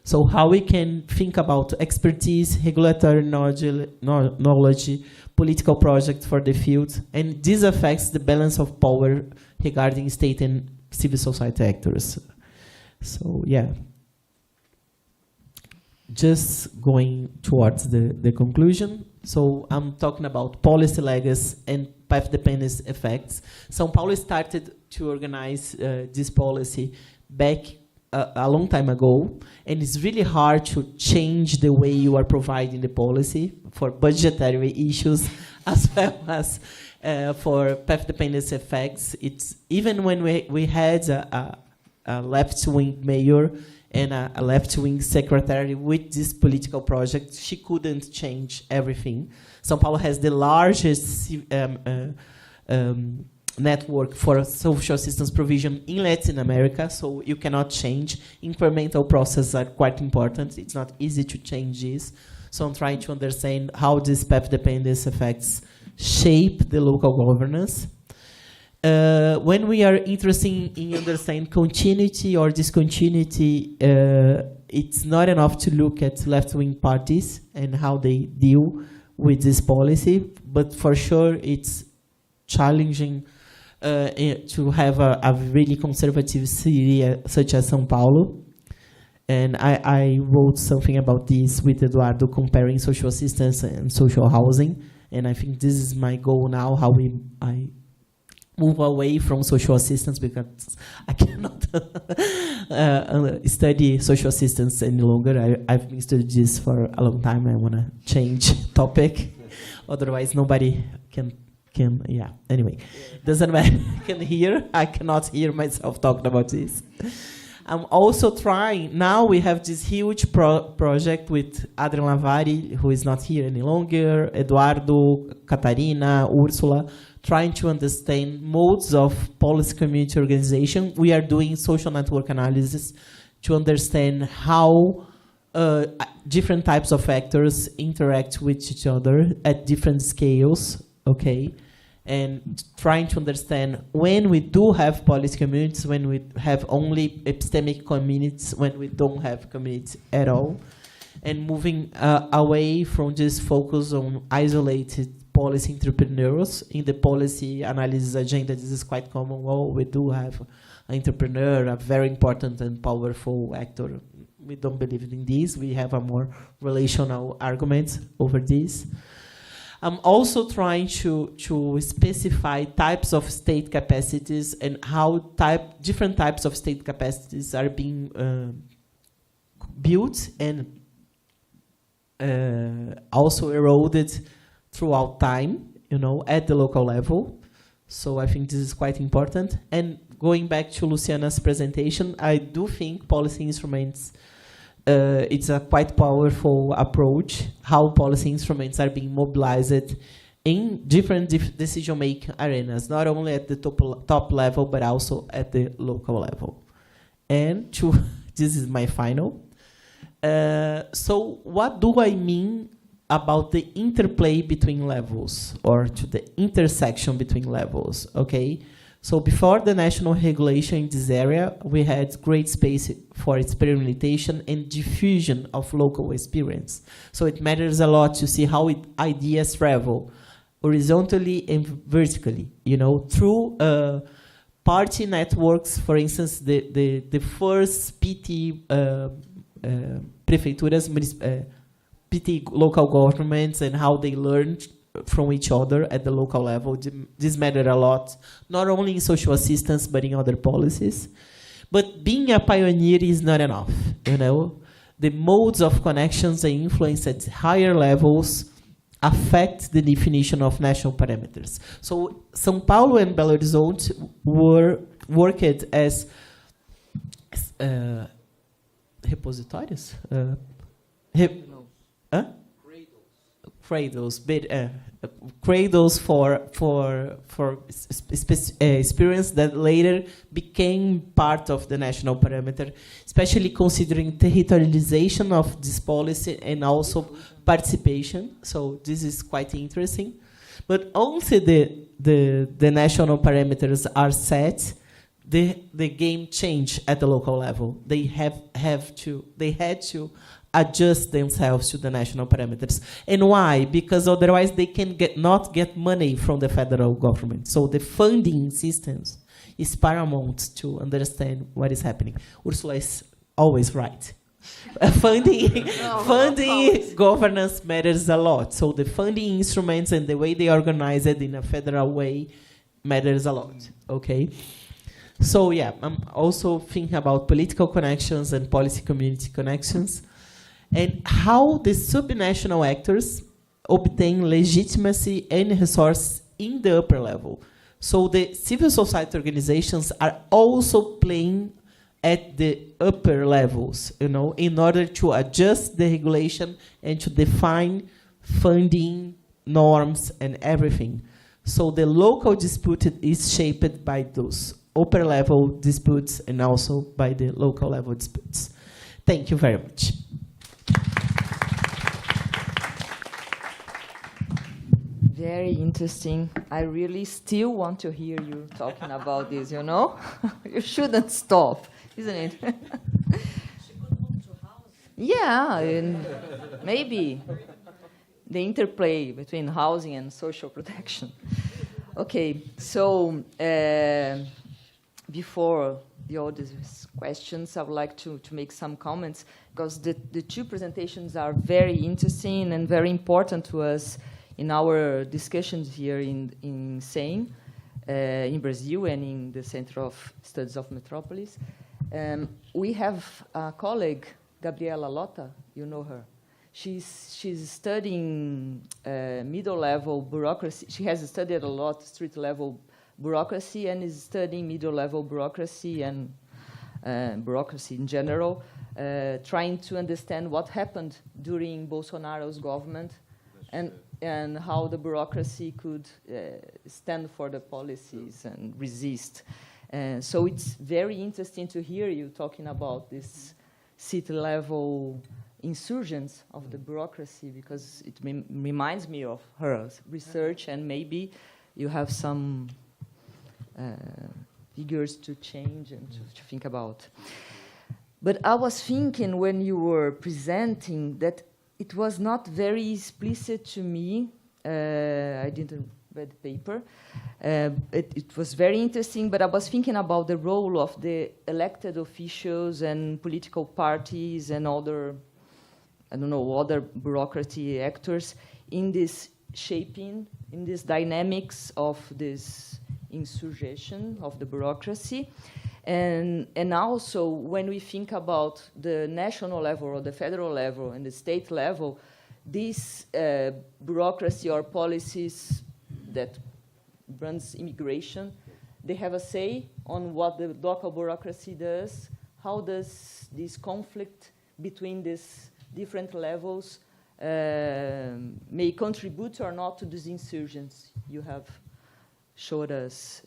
[SPEAKER 2] So how we can think about expertise, regulatory knowledge, political projects for the field, and this affects the balance of power regarding state and civil society actors. So yeah, just going towards the conclusion. So I'm talking about policy legacy and path dependence effects. São Paulo started to organize this policy back a long time ago, and it's really hard to change the way you are providing the policy for budgetary issues as well as for path dependence effects. It's even when we had a left-wing mayor and a left-wing secretary with this political project, she couldn't change everything. São Paulo has the largest network for social assistance provision in Latin America, so you cannot change. Incremental processes are quite important. It's not easy to change this. So I'm trying to understand how these path dependence effects shape the local governance. When we are interested in understanding continuity or discontinuity, it's not enough to look at left-wing parties and how they deal with this policy, but for sure it's challenging to have a really conservative city such as São Paulo. And I wrote something about this with Eduardo, comparing social assistance and social housing. And I think this is my goal now, how I move away from social assistance, because I cannot study social assistance any longer. I've been studying this for a long time. I want to change topic. Otherwise, nobody can, yeah. Anyway, doesn't matter. I cannot hear myself talking about this. I'm also trying, now we have this huge project with Adrian Lavari, who is not here any longer, Eduardo, Catarina, Ursula, trying to understand modes of policy community organization. We are doing social network analysis to understand how different types of actors interact with each other at different scales, okay? And trying to understand when we do have policy communities, when we have only epistemic communities, when we don't have communities at all, and moving away from this focus on isolated policy entrepreneurs. In the policy analysis agenda, this is quite common. Well, we do have an entrepreneur, a very important and powerful actor. We don't believe in this. We have a more relational argument over this. I'm also trying to specify types of state capacities and how different types of state capacities are being built and also eroded throughout time, you know, at the local level. So I think this is quite important. And going back to Luciana's presentation, I do think policy instruments, it's a quite powerful approach, how policy instruments are being mobilized in different decision-making arenas, not only at the top level, but also at the local level. And this is my final. So what do I mean about the interplay between levels, or to the intersection between levels, okay? So before the national regulation in this area, we had great space for experimentation and diffusion of local experience. So it matters a lot to see how ideas travel horizontally and vertically, you know, through party networks. For instance, the first PT prefeituras, PT local governments, and how they learned from each other at the local level. This mattered a lot, not only in social assistance, but in other policies. But being a pioneer is not enough, you know. The modes of connections and influence at higher levels affect the definition of national parameters. So São Paulo and Belo Horizonte worked as repositórios? Cradles, cradles for experience that later became part of the national parameter, especially considering territorialization of this policy and also participation. So this is quite interesting. But once the national parameters are set, the game changed at the local level. They had to adjust themselves to the national parameters. And why? Because otherwise they can not get money from the federal government. So the funding systems is paramount to understand what is happening. Ursula is always right. Funding governance matters a lot. So the funding instruments and the way they organize it in a federal way matters a lot. Okay. So yeah, I'm also thinking about political connections and policy community connections, and how the subnational actors obtain legitimacy and resources in the upper level. So the civil society organizations are also playing at the upper levels, you know, in order to adjust the regulation and to define funding norms and everything. So the local dispute is shaped by those upper level disputes and also by the local level disputes. Thank you very much.
[SPEAKER 8] Very interesting. I really still want to hear you talking about this, you know? You shouldn't stop, isn't it? Yeah, and maybe the interplay between housing and social protection. Okay, so before the audience questions, I would like to make some comments, because the two presentations are very interesting and very important to us in our discussions here in SEM, in Brazil, and in the Center of Studies of Metropolis. We have a colleague, Gabriela Lota, you know her. She's studying middle-level bureaucracy. She has studied a lot street-level bureaucracy and is studying middle-level bureaucracy and bureaucracy in general, trying to understand what happened during Bolsonaro's government and how the bureaucracy could stand for the policies and resist. So it's very interesting to hear you talking about this city-level insurgence of the bureaucracy, because it reminds me of her research, and maybe you have some figures to change and to think about. But I was thinking when you were presenting that it was not very explicit to me. I didn't read the paper. It was very interesting, but I was thinking about the role of the elected officials and political parties and other, I don't know, other bureaucracy actors in this shaping, in this dynamics of this insurrection of the bureaucracy. And also, when we think about the national level or the federal level and the state level, this bureaucracy or policies that runs immigration, they have a say on what the local bureaucracy does. How does this conflict between these different levels may contribute or not to these insurgents you have showed us?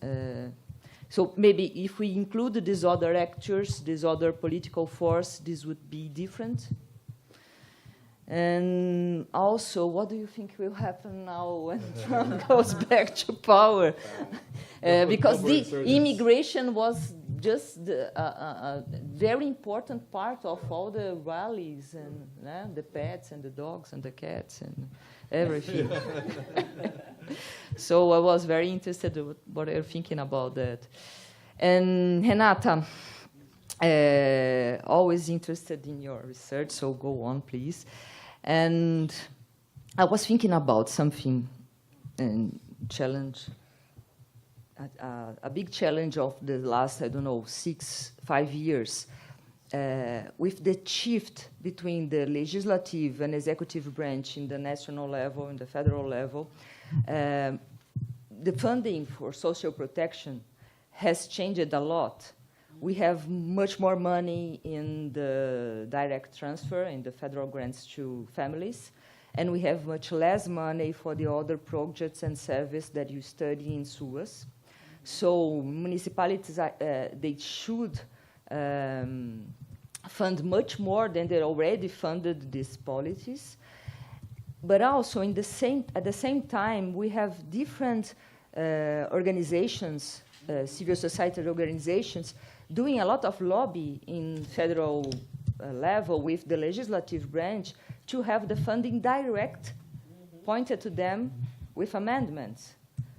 [SPEAKER 8] So maybe if we include these other actors, this other political force, this would be different. And also, what do you think will happen now when Trump goes back to power? because
[SPEAKER 9] No
[SPEAKER 8] the
[SPEAKER 9] insurgents.
[SPEAKER 8] immigration was just a very important part of all the rallies and the pets and the dogs and the cats and everything. So I was very interested in what you're thinking about that. And Renata, always interested in your research, so go on, please. And I was thinking about something and challenge, a big challenge of the last, 5 years, with the shift between the legislative and executive branch in the national level and the federal level. The funding for social protection has changed a lot. We have much more money in the direct transfer, in the federal grants to families, and we have much less money for the other projects and services that you study in SUAS. So municipalities, they should fund much more than they already funded these policies. But also, at the same time, we have different organizations, civil society organizations, doing a lot of lobby in federal level with the legislative branch to have the funding direct pointed to them with amendments.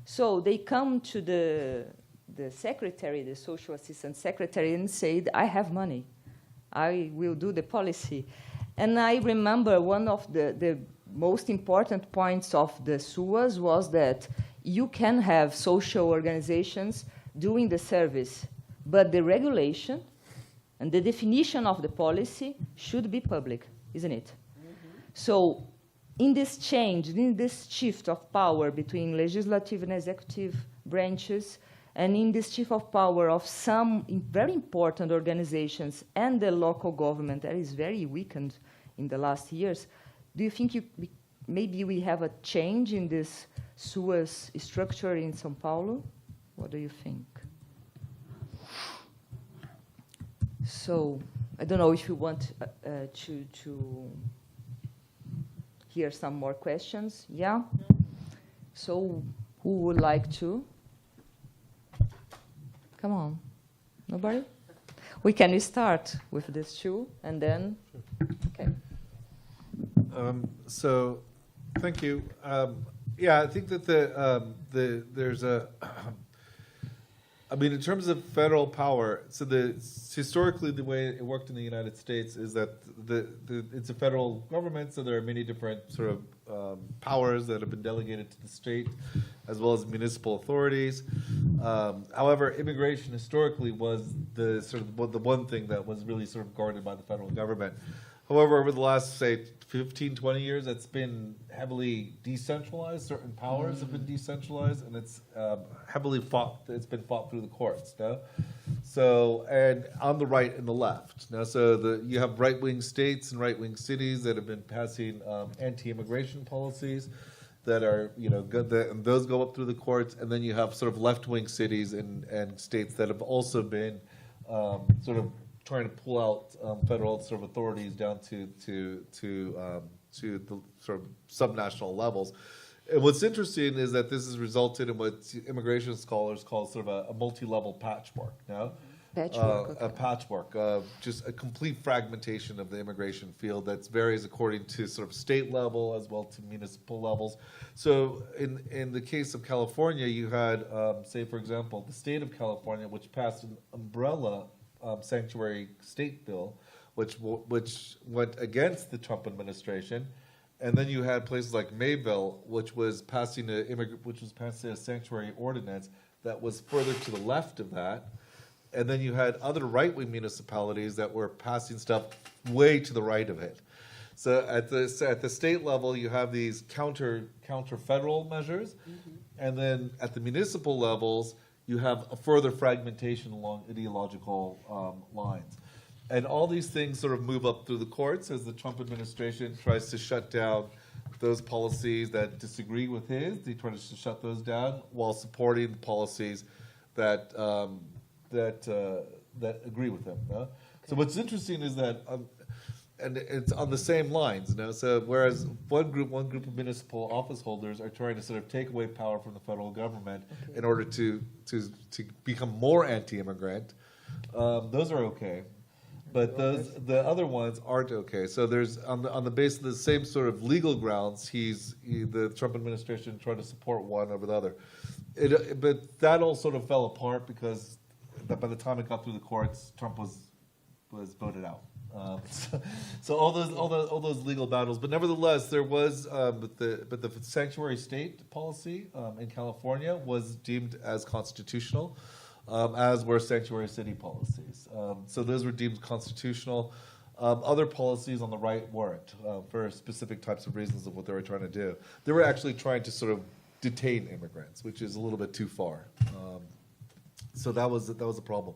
[SPEAKER 8] So they come to the secretary, the social assistant secretary, and say, I have money. I will do the policy. And I remember one of the most important points of the SUAS was that you can have social organizations doing the service, but the regulation and the definition of the policy should be public, isn't it? So in this change, in this shift of power between legislative and executive branches, and in this shift of power of some very important organizations and the local government that is very weakened in the last years, do you think maybe we have a change in this SUAS structure in São Paulo? What do you think? So I don't know if you want to hear some more questions. Yeah? So who would like to? Come on. Nobody? We can start with this two, and then, okay.
[SPEAKER 9] So, thank you. Yeah, I think that there's a. I mean, in terms of federal power, so historically the way it worked in the United States is that it's a federal government, so there are many different sort of powers that have been delegated to the state, as well as municipal authorities. However, immigration historically was the one thing that was really sort of guarded by the federal government. However, over the last, say, 15, 20 years, it's been heavily decentralized. Certain powers have been decentralized, and it's heavily fought. It's been fought through the courts. No? So, and on the right and the left. Now, so you have right-wing states and right-wing cities that have been passing anti-immigration policies that are, good. And those go up through the courts, and then you have sort of left-wing cities and states that have also been sort of trying to pull out federal sort of authorities down to the sort of subnational levels. And what's interesting is that this has resulted in what immigration scholars call sort of a multi-level patchwork. No?
[SPEAKER 8] Patchwork.
[SPEAKER 9] A patchwork of just a complete fragmentation of the immigration field that varies according to sort of state level as well to municipal levels. So in the case of California, you had, say, for example, the state of California, which passed an umbrella sanctuary state bill, which went against the Trump administration, and then you had places like Mayville, which was passing a sanctuary ordinance that was further to the left of that, and then you had other right-wing municipalities that were passing stuff way to the right of it. So at the state level, you have these counter federal measures, and then at the municipal levels, you have a further fragmentation along ideological lines. And all these things sort of move up through the courts as the Trump administration tries to shut down those policies that disagree with his. He tries to shut those down while supporting policies that agree with him. No? So what's interesting is that it's on the same lines, you know. So whereas one group of municipal office holders are trying to sort of take away power from the federal government in order to become more anti-immigrant, those are okay. But the other ones aren't okay. So there's on the basis of the same sort of legal grounds, the Trump administration tried to support one over the other. But that all sort of fell apart because by the time it got through the courts, Trump was voted out. So all those legal battles. But nevertheless, there was but the sanctuary state policy in California was deemed as constitutional. As were sanctuary city policies. So those were deemed constitutional. Other policies on the right weren't, for specific types of reasons of what they were trying to do. They were actually trying to sort of detain immigrants, which is a little bit too far. So that was a problem.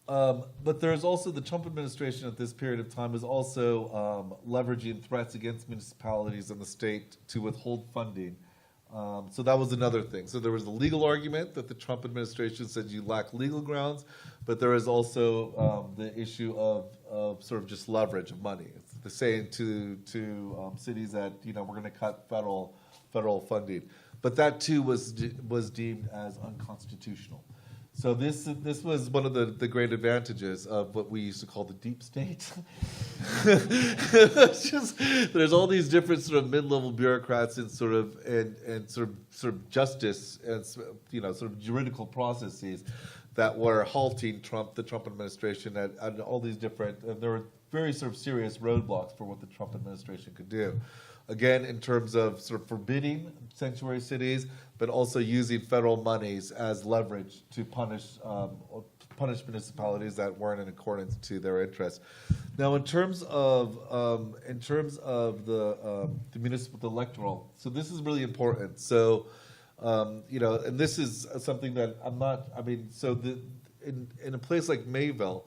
[SPEAKER 9] But there's also the Trump administration at this period of time was also leveraging threats against municipalities in the state to withhold funding. So that was another thing. So there was the legal argument that the Trump administration said you lack legal grounds, but there is also the issue of sort of just leverage of money. It's the saying to cities that we're going to cut federal funding, but that too was deemed as unconstitutional. So this was one of the great advantages of what we used to call the deep state. It's just, there's all these different sort of mid-level bureaucrats and sort of justice and sort of juridical processes that were halting the Trump administration at all these different. There were very sort of serious roadblocks for what the Trump administration could do. Again, in terms of sort of forbidding sanctuary cities, but also using federal monies as leverage to punish municipalities that weren't in accordance to their interests. Now, in terms of the municipal electoral, so this is really important. So, and this is something that I'm not. I mean, so in a place like Mayville,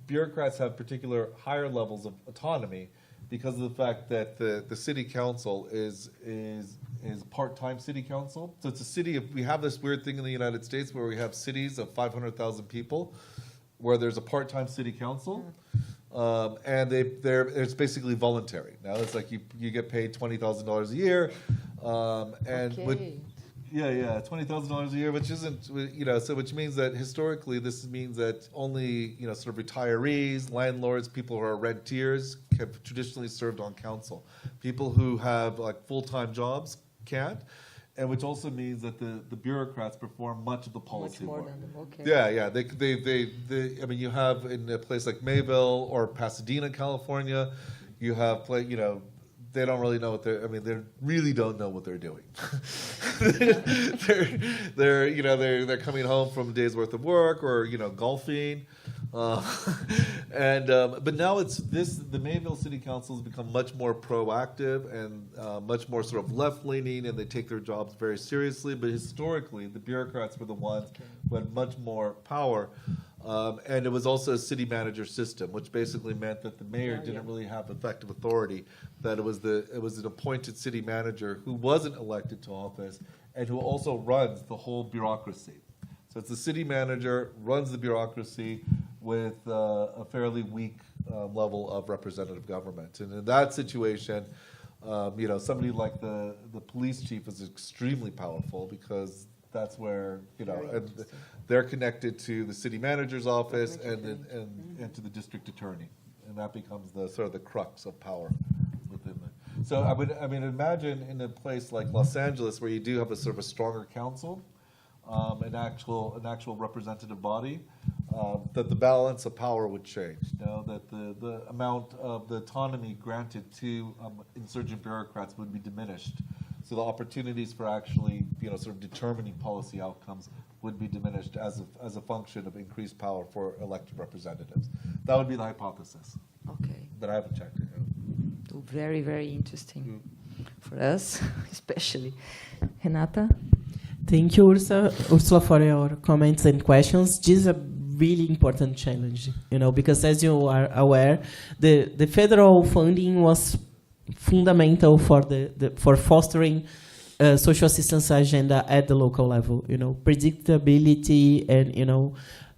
[SPEAKER 9] bureaucrats have particular higher levels of autonomy, because of the fact that the city council is part-time city council. So it's a city we have this weird thing in the United States where we have cities of 500,000 people where there's a part-time city council, and it's basically voluntary. Now it's like you get paid $20,000 a year, $20,000 a year, which isn't, so which means that historically this means that only, sort of retirees, landlords, people who are rentiers have traditionally served on council. People who have like full-time jobs can't, and which also means that the bureaucrats perform much of the policy work. Yeah. They I mean, you have in a place like Mayville or Pasadena, California, you have they don't really know they really don't know what they're doing. they're coming home from a day's worth of work or golfing, but now the Mayville City Council has become much more proactive and much more sort of left-leaning, and they take their jobs very seriously. But historically, the bureaucrats were the ones who had much more power. And it was also a city manager system, which basically meant that the mayor didn't really have effective authority. That it was an appointed city manager who wasn't elected to office and who also runs the whole bureaucracy. So it's the city manager runs the bureaucracy with a fairly weak level of representative government. And in that situation, somebody like the police chief is extremely powerful because that's where and they're connected to the city manager's office and to the district attorney, and that becomes the sort of the crux of power within it. So I mean, imagine in a place like Los Angeles where you do have a sort of a stronger council, an actual representative body, that the balance of power would change. That the amount of the autonomy granted to insurgent bureaucrats would be diminished. So the opportunities for actually, sort of determining policy outcomes would be diminished as a function of increased power for elected representatives. That would be the hypothesis.
[SPEAKER 8] Okay.
[SPEAKER 9] But I haven't checked it.
[SPEAKER 8] So very, very interesting for us, especially. Renata?
[SPEAKER 2] Thank you, Ursula, for your comments and questions. This is a really important challenge, because as you are aware, the federal funding was fundamental for fostering social assistance agenda at the local level. Predictability and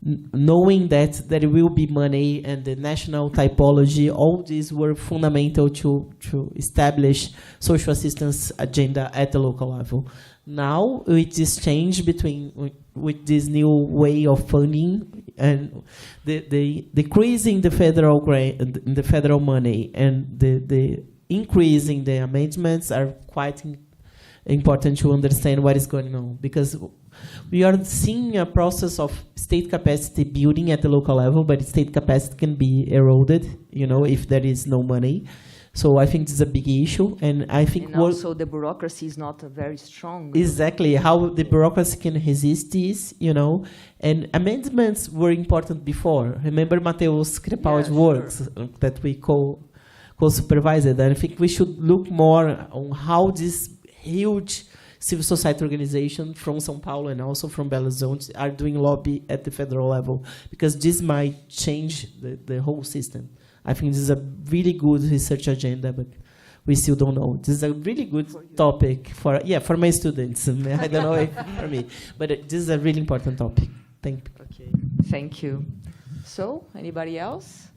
[SPEAKER 2] knowing that there will be money and the national typology, all these were fundamental to establish social assistance agenda at the local level. Now, with this change with this new way of funding and the decrease in the federal grant, in the federal money, and the increase in the amendments are quite important to understand what is going on, because we are seeing a process of state capacity building at the local level, but state capacity can be eroded, if there is no money. So I think this is a big issue, and I think
[SPEAKER 8] And also the bureaucracy is not very strong.
[SPEAKER 2] Exactly, how the bureaucracy can resist this, and amendments were important before. Remember Mateus Crepaldi's works that we co-supervised, and I think we should look more on how this huge civil society organization from São Paulo and also from Belo Horizonte are doing lobby at the federal level, because this might change the whole system. I think this is a really good research agenda, but we still don't know. This is a really good topic for my students. I don't know if for me, but this is a really important topic. Thank you.
[SPEAKER 8] Okay, thank you. So, anybody else?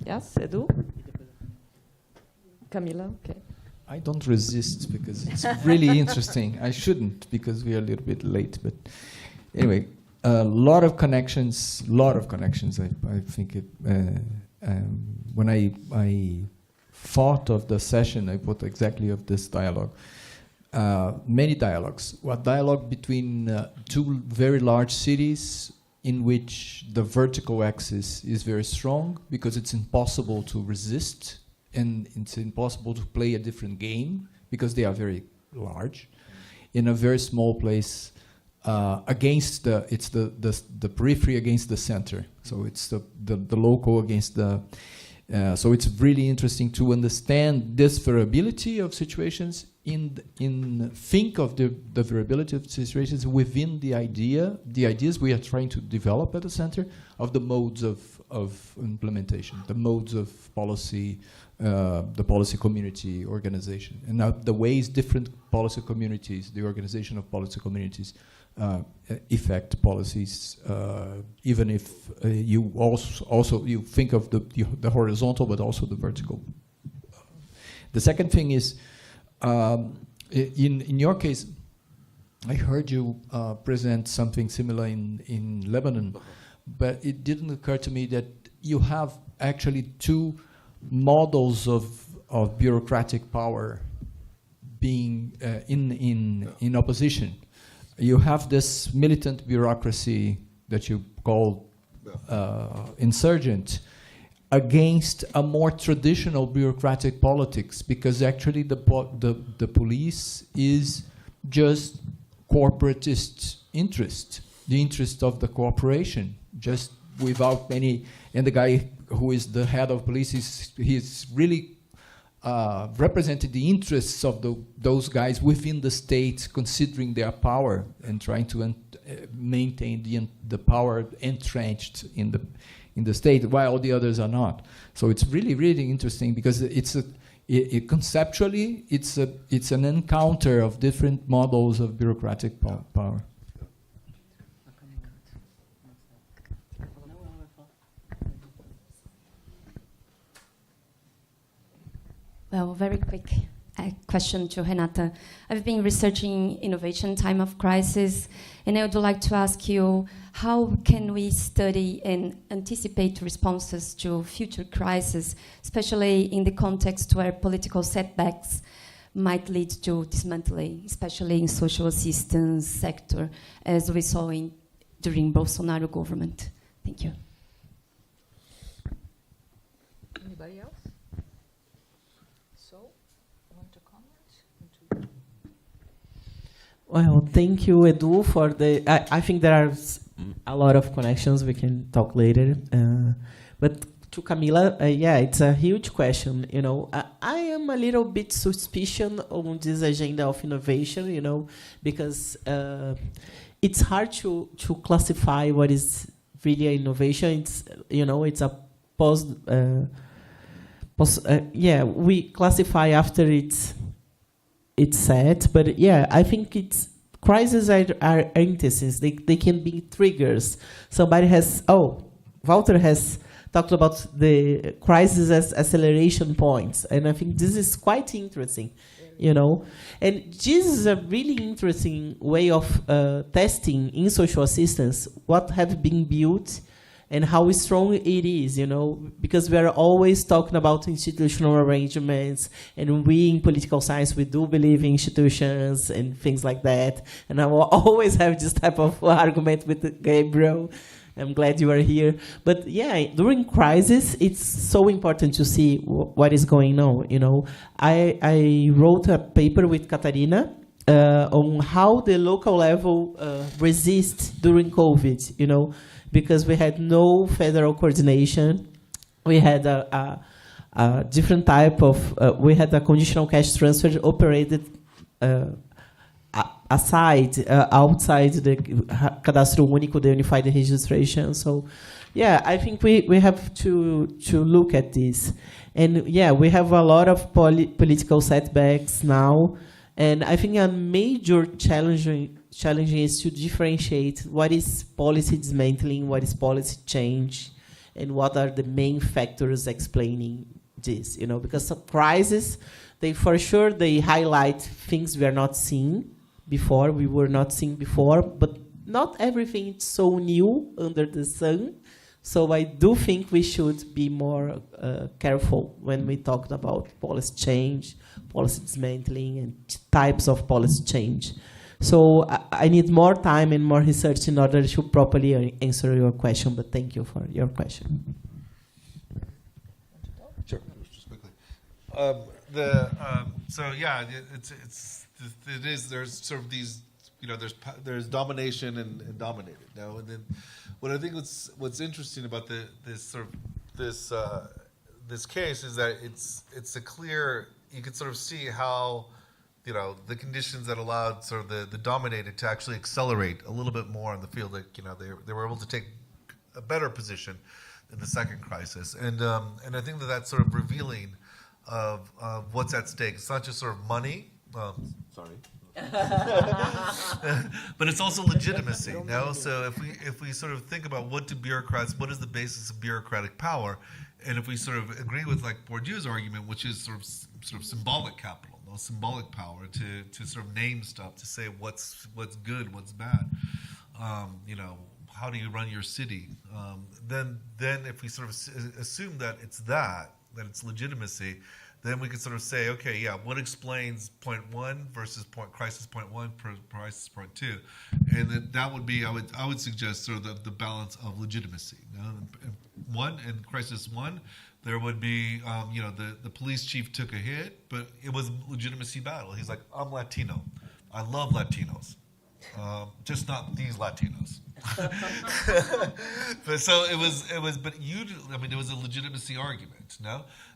[SPEAKER 8] Yes, Edu? Camila, okay.
[SPEAKER 1] I don't resist because it's really interesting. I shouldn't because we are a little bit late. But anyway, a lot of connections. I think when I thought of the session, I thought exactly of this dialogue. Many dialogues. A dialogue between two very large cities in which the vertical axis is very strong because it's impossible to resist. And it's impossible to play a different game because they are very large, in a very small place, against the periphery against the center. So it's the local against the. So it's really interesting to understand this variability of situations think of the variability of situations within the ideas we are trying to develop at the center of the modes of implementation, the modes of policy. The policy community organization, and now the ways different policy communities, the organization of policy communities, affect policies, even if you also you think of the horizontal, but also the vertical. The second thing is, in your case, I heard you present something similar in Lebanon, but it didn't occur to me that you have actually two models of bureaucratic power being in opposition. You have this militant bureaucracy that you call insurgent against a more traditional bureaucratic politics, because actually the police is just corporatist interest, the interest of the corporation, just without any. And the guy who is the head of police, he's really represented the interests of those guys within the state, considering their power and trying to maintain the power entrenched in the state, while the others are not. So it's really, really interesting because conceptually it's an encounter of different models of bureaucratic power.
[SPEAKER 10] Well, very quick question to Renata. I've been researching innovation time of crisis, and I would like to ask you, how can we study and anticipate responses to future crises, especially in the context where political setbacks might lead to dismantling, especially in social assistance sector, as we saw during Bolsonaro government? Thank you.
[SPEAKER 8] Anybody else?
[SPEAKER 2] Well, thank you, Edu, for I think there are a lot of connections. We can talk later. But to Camila, it's a huge question. I am a little bit suspicious on this agenda of innovation. Because it's hard to classify what is really innovation. It's a we classify after it's set, but I think it's crises are intenses. They can be triggers. Somebody has, Walter has talked about the crisis as acceleration points, and I think this is quite interesting, And this is a really interesting way of testing in social assistance what have been built and how strong it is, because we are always talking about institutional arrangements, and we in political science, we do believe in institutions and things like that. And I will always have this type of argument with Gabriel. I'm glad you are here. But yeah, during crisis, it's so important to see what is going on, I wrote a paper with Catarina on how the local level resists during COVID, because we had no federal coordination. We had a different type of, we had a conditional cash transfer operated outside the Cadastro Único, the unified registration. So, yeah, I think we have to look at this. And, yeah, we have a lot of political setbacks now. And I think a major challenge is to differentiate what is policy dismantling, what is policy change, and what are the main factors explaining this. Because some crises, they highlight things we are not seeing before, we were not seeing before, but not everything is so new under the sun. So I do think we should be more careful when we talk about policy change, policy dismantling, and types of policy change. So I need more time and more research in order to properly answer your question, but thank you for your question.
[SPEAKER 9] Sure, just quickly. There's sort of these, there's domination and dominated now, and then what I think what's interesting about this case is that it's a clear, you can sort of see how the conditions that allowed sort of the dominated to actually accelerate a little bit more in the field, like they were able to take a better position in the second crisis, and I think that's sort of revealing of what's at stake. It's not just sort of money. Sorry. But it's also legitimacy. So if we sort of think about what is the basis of bureaucratic power, and if we sort of agree with like Bourdieu's argument, which is sort of symbolic capital, symbolic power to sort of name stuff, to say what's good, what's bad, how do you run your city? Then if we sort of assume that it's legitimacy, then we can sort of say, okay, yeah, what explains point one versus crisis point one, crisis point two, and then that would be, I would suggest sort of the balance of legitimacy. In crisis one, there would be, the police chief took a hit, but it was a legitimacy battle. He's like, I'm Latino, I love Latinos, just not these Latinos. But so it was, but it was a legitimacy argument,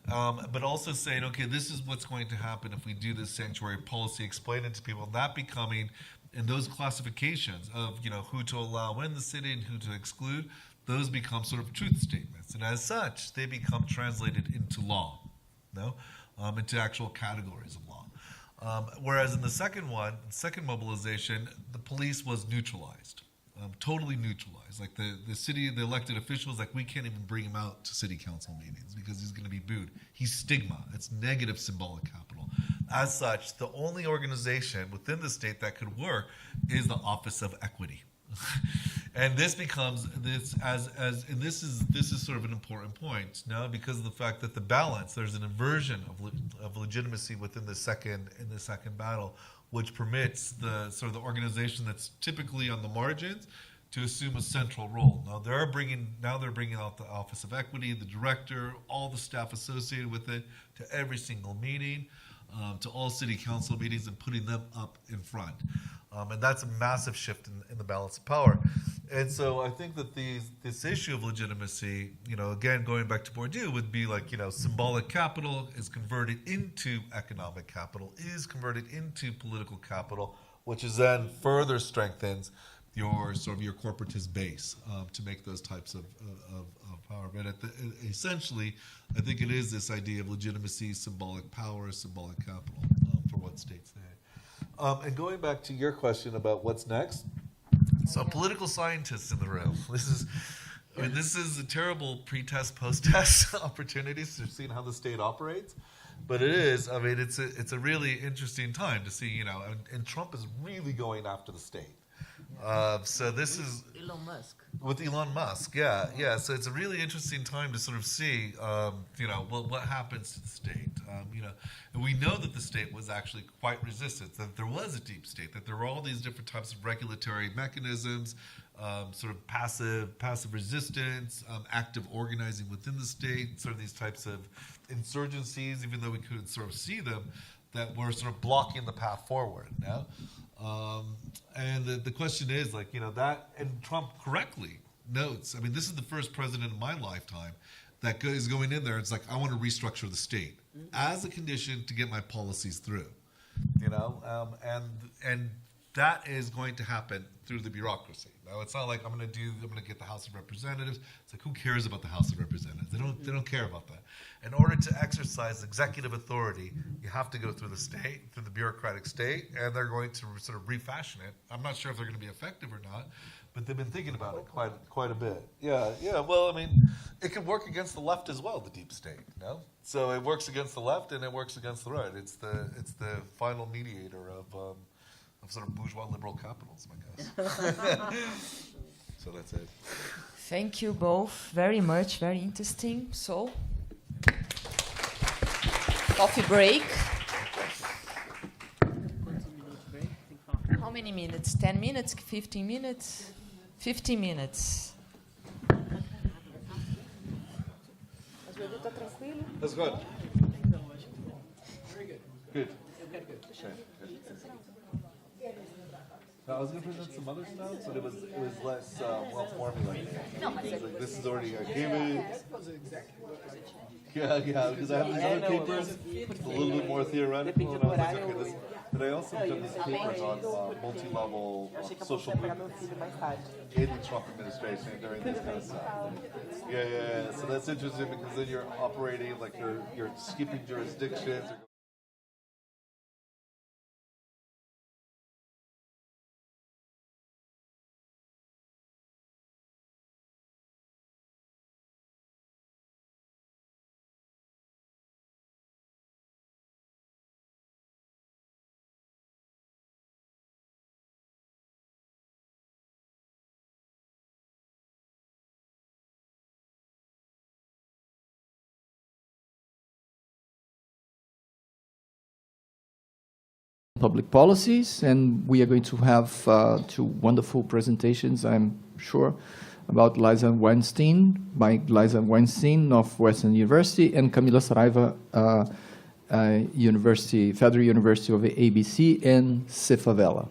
[SPEAKER 9] but also saying, okay, this is what's going to happen if we do this sanctuary policy, explain it to people, that becoming, in those classifications of, who to allow in the city and who to exclude, those become sort of truth statements. And as such, they become translated into law, into actual categories of law. Whereas in the second mobilization, the police was neutralized. Totally neutralized. Like the city, the elected officials, like we can't even bring him out to city council meetings because he's going to be booed. He's stigma. It's negative symbolic capital. As such, the only organization within the state that could work is the Office of Equity. And this becomes this is sort of an important point now, because of the fact that the balance, there's an inversion of legitimacy within the second battle, which permits the sort of the organization that's typically on the margins to assume a central role. Now they're bringing out the Office of Equity, the director, all the staff associated with it, to every single meeting, to all city council meetings, and putting them up in front. And that's a massive shift in the balance of power. And so I think that this issue of legitimacy, again, going back to Bourdieu, would be like, symbolic capital is converted into economic capital, is converted into political capital, which is then further strengthens your corporatist base to make those types of power. But essentially, I think it is this idea of legitimacy, symbolic power, symbolic capital for what states there. And going back to your question about what's next, so political scientists in the room. This is a terrible pre-test, post-test opportunities to see how the state operates. But it is, it's a really interesting time to see, and Trump is really going after the state. So this is
[SPEAKER 2] Elon Musk.
[SPEAKER 9] With Elon Musk, yeah. So it's a really interesting time to sort of see, what happens to the state. And we know that the state was actually quite resistant, that there was a deep state, that there were all these different types of regulatory mechanisms, sort of passive resistance, active organizing within the state, sort of these types of insurgencies, even though we couldn't sort of see them, that were sort of blocking the path forward. And the question is, that, and Trump correctly notes, this is the first president in my lifetime that is going in there, it's like, I want to restructure the state as a condition to get my policies through, and that is going to happen through the bureaucracy. Now, it's not like I'm going to get the House of Representatives. It's like, who cares about the House of Representatives? They don't care about that. In order to exercise executive authority, you have to go through the state, through the bureaucratic state, and they're going to sort of refashion it. I'm not sure if they're going to be effective or not, but they've been thinking about it quite a bit. Yeah. Well, it can work against the left as well, the deep state. So it works against the left and it works against the right. It's the final mediator of sort of bourgeois liberal capitalism, I guess. So that's it.
[SPEAKER 8] Thank you both very much. Very interesting. So, coffee break. How many minutes? 10 minutes? 15 minutes? 15 minutes.
[SPEAKER 9] That's good. Good. I was going to present some other stuff, but it was less well-formulated. Like, this is already, I gave it. Yeah, because I have these other papers, it's a little bit more theoretical, and I was like, okay, this. But I also have done these papers on multi-level social movements in the Trump administration during this kind of stuff. Yeah. So that's interesting because then you're operating, like you're skipping jurisdictions.
[SPEAKER 1] Public policies, and we are going to have two wonderful presentations, I'm sure, about Liza Weinstein, by Liza Weinstein of Western University, and Camila Saraiva, Federal University of ABC, and Cefavela,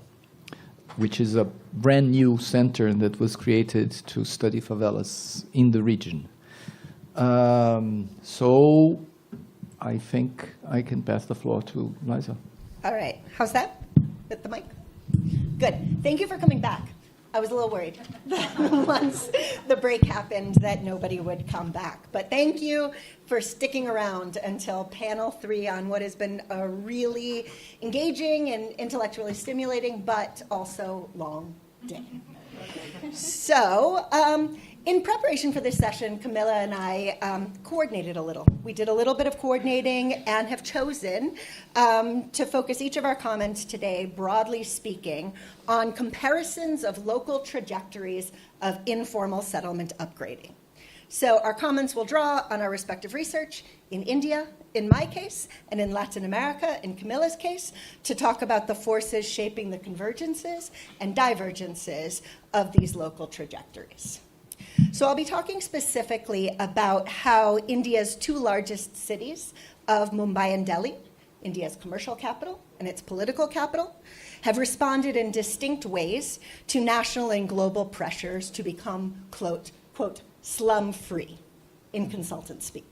[SPEAKER 1] which is a brand new center that was created to study favelas in the region. So I think I can pass the floor to Liza.
[SPEAKER 11] All right. How's that? With the mic? Good. Thank you for coming back. I was a little worried once the break happened that nobody would come back. But thank you for sticking around until panel 3 on what has been a really engaging and intellectually stimulating, but also long day. So, in preparation for this session, Camilla and I coordinated a little. We did a little bit of coordinating and have chosen to focus each of our comments today, broadly speaking, on comparisons of local trajectories of informal settlement upgrading. So our comments will draw on our respective research in India, in my case, and in Latin America, in Camilla's case, to talk about the forces shaping the convergences and divergences of these local trajectories. So I'll be talking specifically about how India's two largest cities of Mumbai and Delhi, India's commercial capital and its political capital, have responded in distinct ways to national and global pressures to become, quote, slum-free, in consultant speak.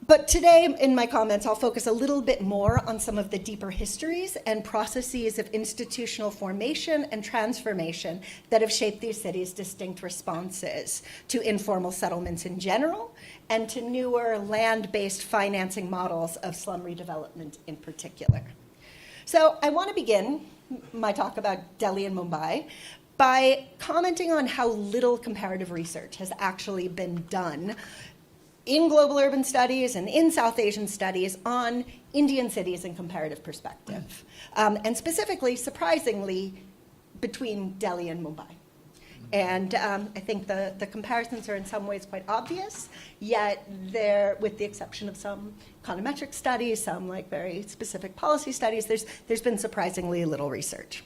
[SPEAKER 11] But today, in my comments, I'll focus a little bit more on some of the deeper histories and processes of institutional formation and transformation that have shaped these cities' distinct responses to informal settlements in general and to newer land-based financing models of slum redevelopment in particular. So I want to begin my talk about Delhi and Mumbai by commenting on how little comparative research has actually been done in global urban studies and in South Asian studies on Indian cities in comparative perspective, and specifically, surprisingly, between Delhi and Mumbai. And I think the comparisons are in some ways quite obvious, yet they're, with the exception of some econometric studies, some like very specific policy studies, there's been surprisingly little research.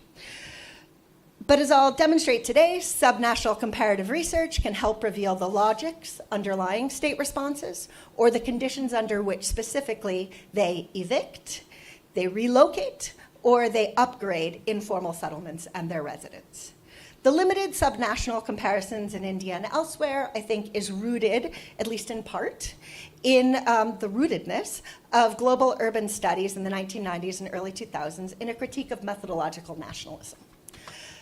[SPEAKER 11] But as I'll demonstrate today, subnational comparative research can help reveal the logics underlying state responses or the conditions under which specifically they evict, they relocate, or they upgrade informal settlements and their residents. The limited subnational comparisons in India and elsewhere, I think, is rooted, at least in part, in the rootedness of global urban studies in the 1990s and early 2000s in a critique of methodological nationalism.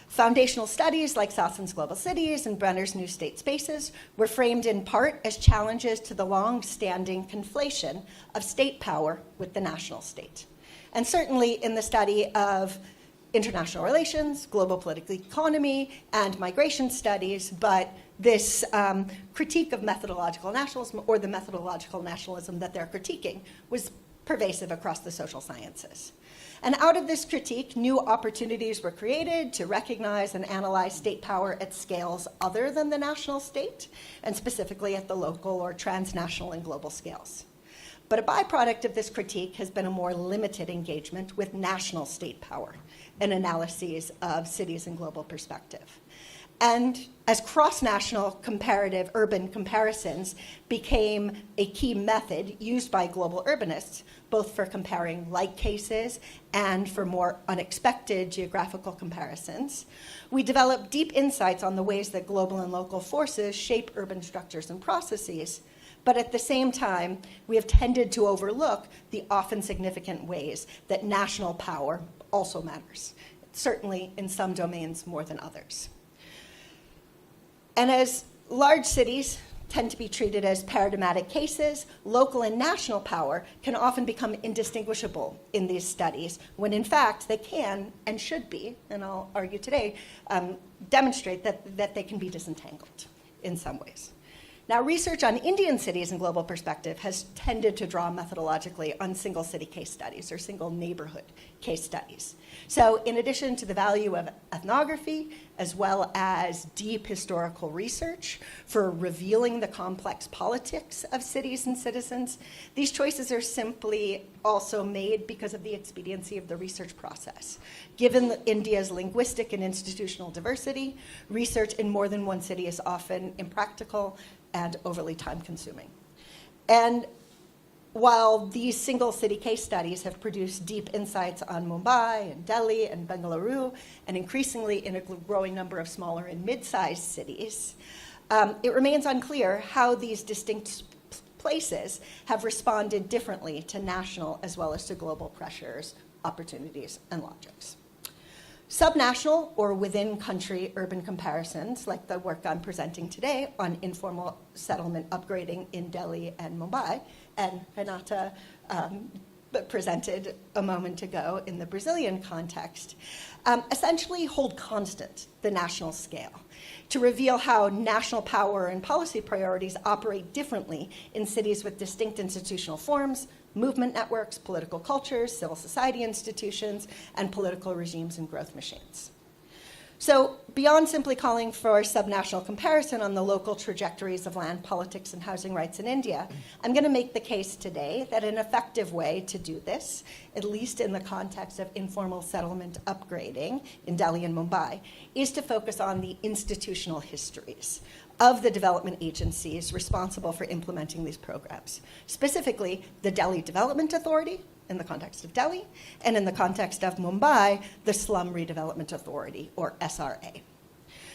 [SPEAKER 11] Foundational studies like Sassen's Global Cities and Brenner's New State Spaces were framed in part as challenges to the long-standing conflation of state power with the national state. And certainly in the study of international relations, global political economy, and migration studies, but this critique of methodological nationalism, or the methodological nationalism that they're critiquing, was pervasive across the social sciences. And out of this critique, new opportunities were created to recognize and analyze state power at scales other than the national state, and specifically at the local or transnational and global scales. But a byproduct of this critique has been a more limited engagement with national state power and analyses of cities in global perspective. And as cross-national comparative urban comparisons became a key method used by global urbanists, both for comparing like cases and for more unexpected geographical comparisons, we developed deep insights on the ways that global and local forces shape urban structures and processes. But at the same time, we have tended to overlook the often significant ways that national power also matters, certainly in some domains more than others. And as large cities tend to be treated as paradigmatic cases, local and national power can often become indistinguishable in these studies, when in fact they can and should be, and I'll argue today, demonstrate that they can be disentangled in some ways. Now, research on Indian cities in global perspective has tended to draw methodologically on single city case studies or single neighborhood case studies. So in addition to the value of ethnography, as well as deep historical research for revealing the complex politics of cities and citizens, these choices are simply also made because of the expediency of the research process. Given India's linguistic and institutional diversity, research in more than one city is often impractical and overly time-consuming. And while these single city case studies have produced deep insights on Mumbai and Delhi and Bengaluru, and increasingly in a growing number of smaller and mid-sized cities, it remains unclear how these distinct places have responded differently to national as well as to global pressures, opportunities, and logics. Subnational or within-country urban comparisons, like the work I'm presenting today on informal settlement upgrading in Delhi and Mumbai, and Renata presented a moment ago in the Brazilian context, essentially hold constant the national scale to reveal how national power and policy priorities operate differently in cities with distinct institutional forms, movement networks, political cultures, civil society institutions, and political regimes and growth machines. So beyond simply calling for subnational comparison on the local trajectories of land politics and housing rights in India, I'm going to make the case today that an effective way to do this, at least in the context of informal settlement upgrading in Delhi and Mumbai, is to focus on the institutional histories of the development agencies responsible for implementing these programs, specifically the Delhi Development Authority, in the context of Delhi, and in the context of Mumbai, the Slum Redevelopment Authority, or SRA.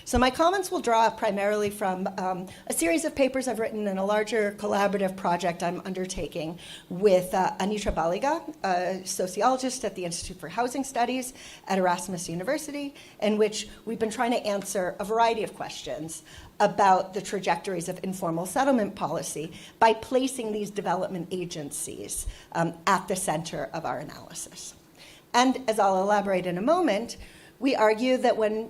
[SPEAKER 11] So my comments will draw primarily from a series of papers I've written in a larger collaborative project I'm undertaking with Anitra Baliga, a sociologist at the Institute for Housing Studies at Erasmus University, in which we've been trying to answer a variety of questions about the trajectories of informal settlement policy by placing these development agencies at the center of our analysis. And as I'll elaborate in a moment, we argue that when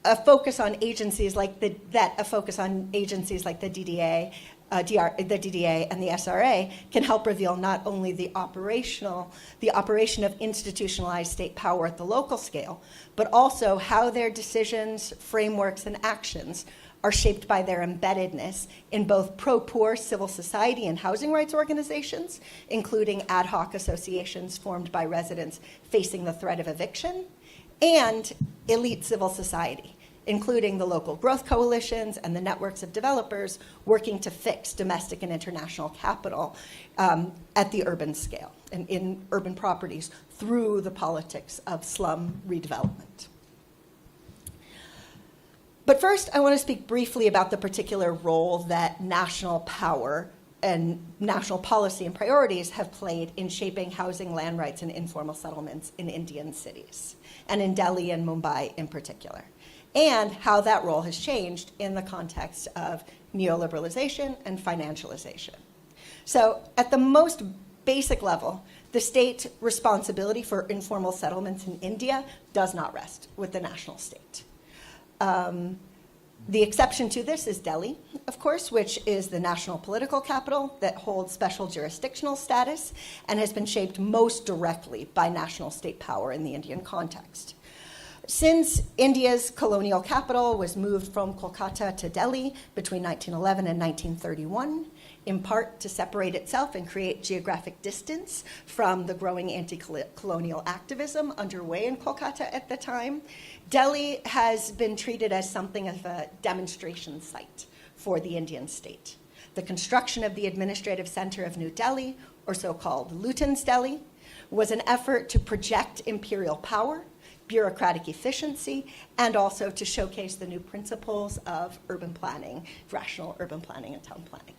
[SPEAKER 11] a focus on agencies like the DDA, the DDA and the SRA can help reveal not only the operation of institutionalized state power at the local scale, but also how their decisions, frameworks, and actions are shaped by their embeddedness in both pro-poor civil society and housing rights organizations, including ad hoc associations formed by residents facing the threat of eviction, and elite civil society, including the local growth coalitions and the networks of developers working to fix domestic and international capital at the urban scale and in urban properties through the politics of slum redevelopment. But first, I want to speak briefly about the particular role that national power and national policy and priorities have played in shaping housing, land rights, and informal settlements in Indian cities, and in Delhi and Mumbai in particular, and how that role has changed in the context of neoliberalization and financialization. So at the most basic level, the state responsibility for informal settlements in India does not rest with the national state. The exception to this is Delhi, of course, which is the national political capital that holds special jurisdictional status and has been shaped most directly by national state power in the Indian context. Since India's colonial capital was moved from Kolkata to Delhi between 1911 and 1931, in part to separate itself and create geographic distance from the growing anti-colonial activism underway in Kolkata at the time, Delhi has been treated as something of a demonstration site for the Indian state. The construction of the administrative center of New Delhi, or so-called Lutyens Delhi, was an effort to project imperial power, bureaucratic efficiency, and also to showcase the new principles of urban planning, rational urban planning and town planning.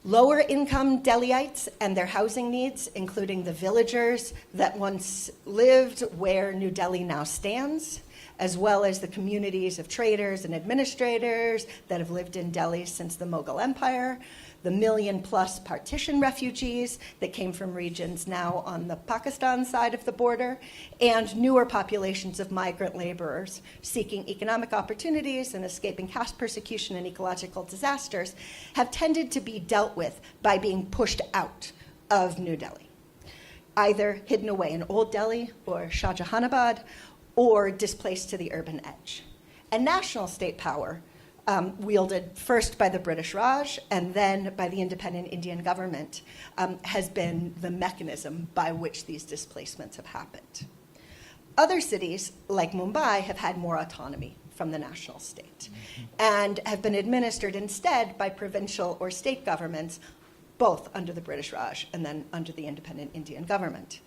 [SPEAKER 11] Lower income Delhiites and their housing needs, including the villagers that once lived where New Delhi now stands, as well as the communities of traders and administrators that have lived in Delhi since the Mughal Empire, the 1 million+ partition refugees that came from regions now on the Pakistan side of the border, and newer populations of migrant laborers seeking economic opportunities and escaping caste persecution and ecological disasters have tended to be dealt with by being pushed out of New Delhi, either hidden away in Old Delhi or Shahjahanabad, or displaced to the urban edge. And national state power, wielded first by the British Raj and then by the independent Indian government, has been the mechanism by which these displacements have happened. Other cities, like Mumbai, have had more autonomy from the national state and have been administered instead by provincial or state governments, both under the British Raj and then under the independent Indian government.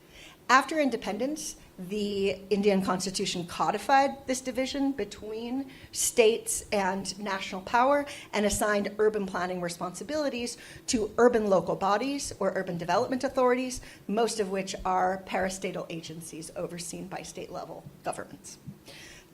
[SPEAKER 11] After independence, the Indian Constitution codified this division between states and national power and assigned urban planning responsibilities to urban local bodies or urban development authorities, most of which are parastatal agencies overseen by state-level governments.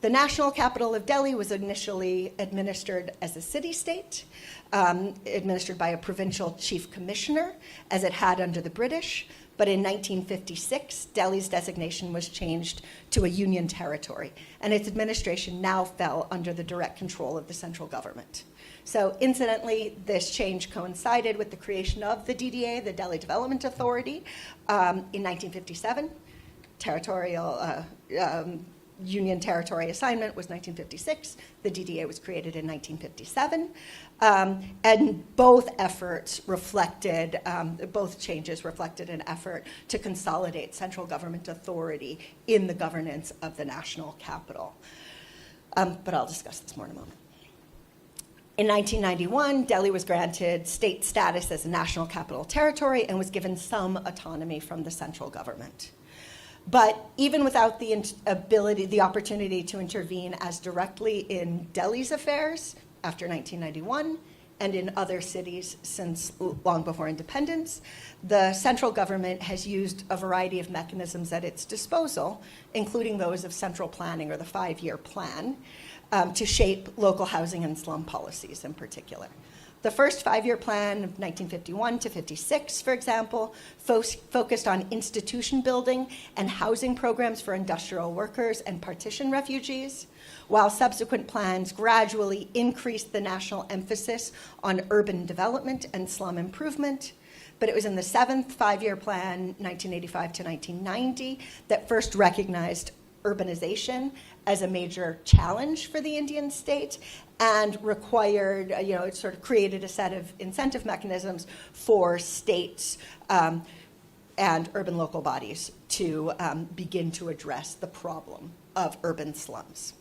[SPEAKER 11] The national capital of Delhi was initially administered as a city-state, administered by a provincial chief commissioner, as it had under the British. But in 1956, Delhi's designation was changed to a union territory, and its administration now fell under the direct control of the central government. So incidentally, this change coincided with the creation of the DDA, the Delhi Development Authority, in 1957. Territorial union territory assignment was 1956. The DDA was created in 1957. And both efforts reflected, both changes reflected an effort to consolidate central government authority in the governance of the national capital. But I'll discuss this more in a moment. In 1991, Delhi was granted state status as a national capital territory and was given some autonomy from the central government. But even without the opportunity to intervene as directly in Delhi's affairs after 1991 and in other cities since long before independence, the central government has used a variety of mechanisms at its disposal, including those of central planning or the 5-year plan, to shape local housing and slum policies in particular. The first 5-year plan of 1951 to 56, for example, focused on institution building and housing programs for industrial workers and partition refugees, while subsequent plans gradually increased the national emphasis on urban development and slum improvement. But it was in the 7th 5-year plan, 1985 to 1990, that first recognized urbanization as a major challenge for the Indian state and required, it sort of created a set of incentive mechanisms for states and urban local bodies to begin to address the problem of urban slums.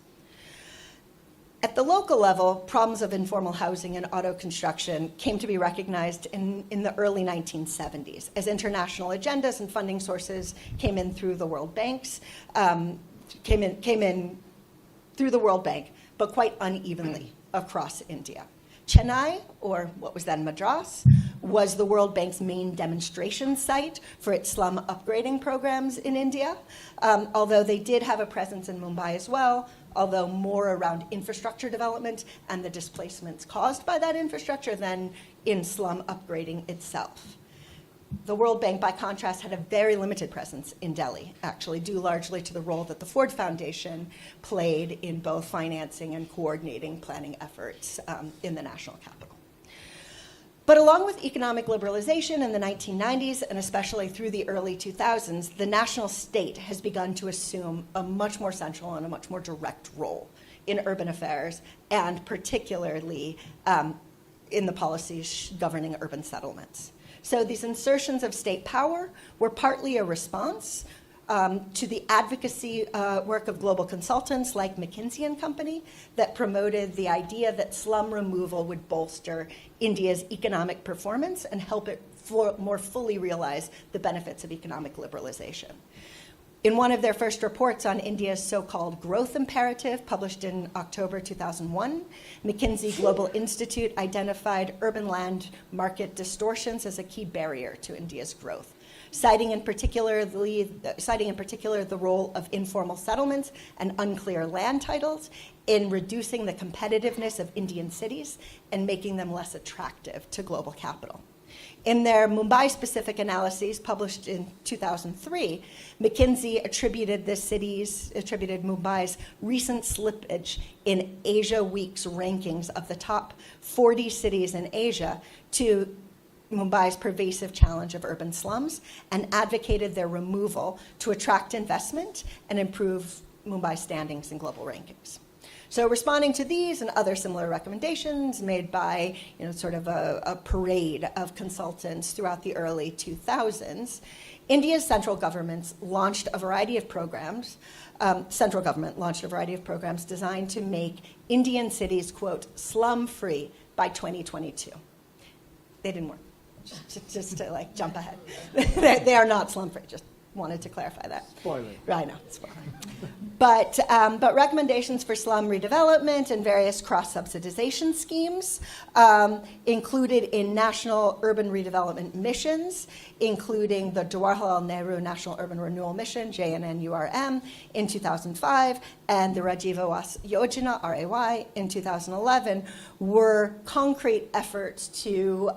[SPEAKER 11] At the local level, problems of informal housing and auto construction came to be recognized in the early 1970s as international agendas and funding sources came in through the World Banks, came in through the World Bank, but quite unevenly across India. Chennai, or what was then Madras, was the World Bank's main demonstration site for its slum upgrading programs in India, although they did have a presence in Mumbai as well, although more around infrastructure development and the displacements caused by that infrastructure than in slum upgrading itself. The World Bank, by contrast, had a very limited presence in Delhi, actually, due largely to the role that the Ford Foundation played in both financing and coordinating planning efforts in the national capital. But along with economic liberalization in the 1990s, and especially through the early 2000s, the national state has begun to assume a much more central and a much more direct role in urban affairs, and particularly in the policies governing urban settlements. So these insertions of state power were partly a response to the advocacy work of global consultants like McKinsey & Company that promoted the idea that slum removal would bolster India's economic performance and help it more fully realize the benefits of economic liberalization. In one of their first reports on India's so-called growth imperative, published in October 2001, McKinsey Global Institute identified urban land market distortions as a key barrier to India's growth, citing in particular the role of informal settlements and unclear land titles in reducing the competitiveness of Indian cities and making them less attractive to global capital. In their Mumbai-specific analyses published in 2003, McKinsey attributed Mumbai's recent slippage in Asia Week's rankings of the top 40 cities in Asia to Mumbai's pervasive challenge of urban slums and advocated their removal to attract investment and improve Mumbai's standings in global rankings. So responding to these and other similar recommendations made by sort of a parade of consultants throughout the early 2000s, India's central government launched a variety of programs designed to make Indian cities, quote, slum-free by 2022. They didn't work, just to jump ahead. They are not slum-free, just wanted to clarify that.
[SPEAKER 1] Spoiler.
[SPEAKER 11] I know, spoiler. But recommendations for slum redevelopment and various cross-subsidization schemes included in national urban redevelopment missions, including the Jawaharlal Nehru National Urban Renewal Mission, JNNURM, in 2005, and the Rajiv Awas Yojana, RAY, in 2011, were concrete efforts to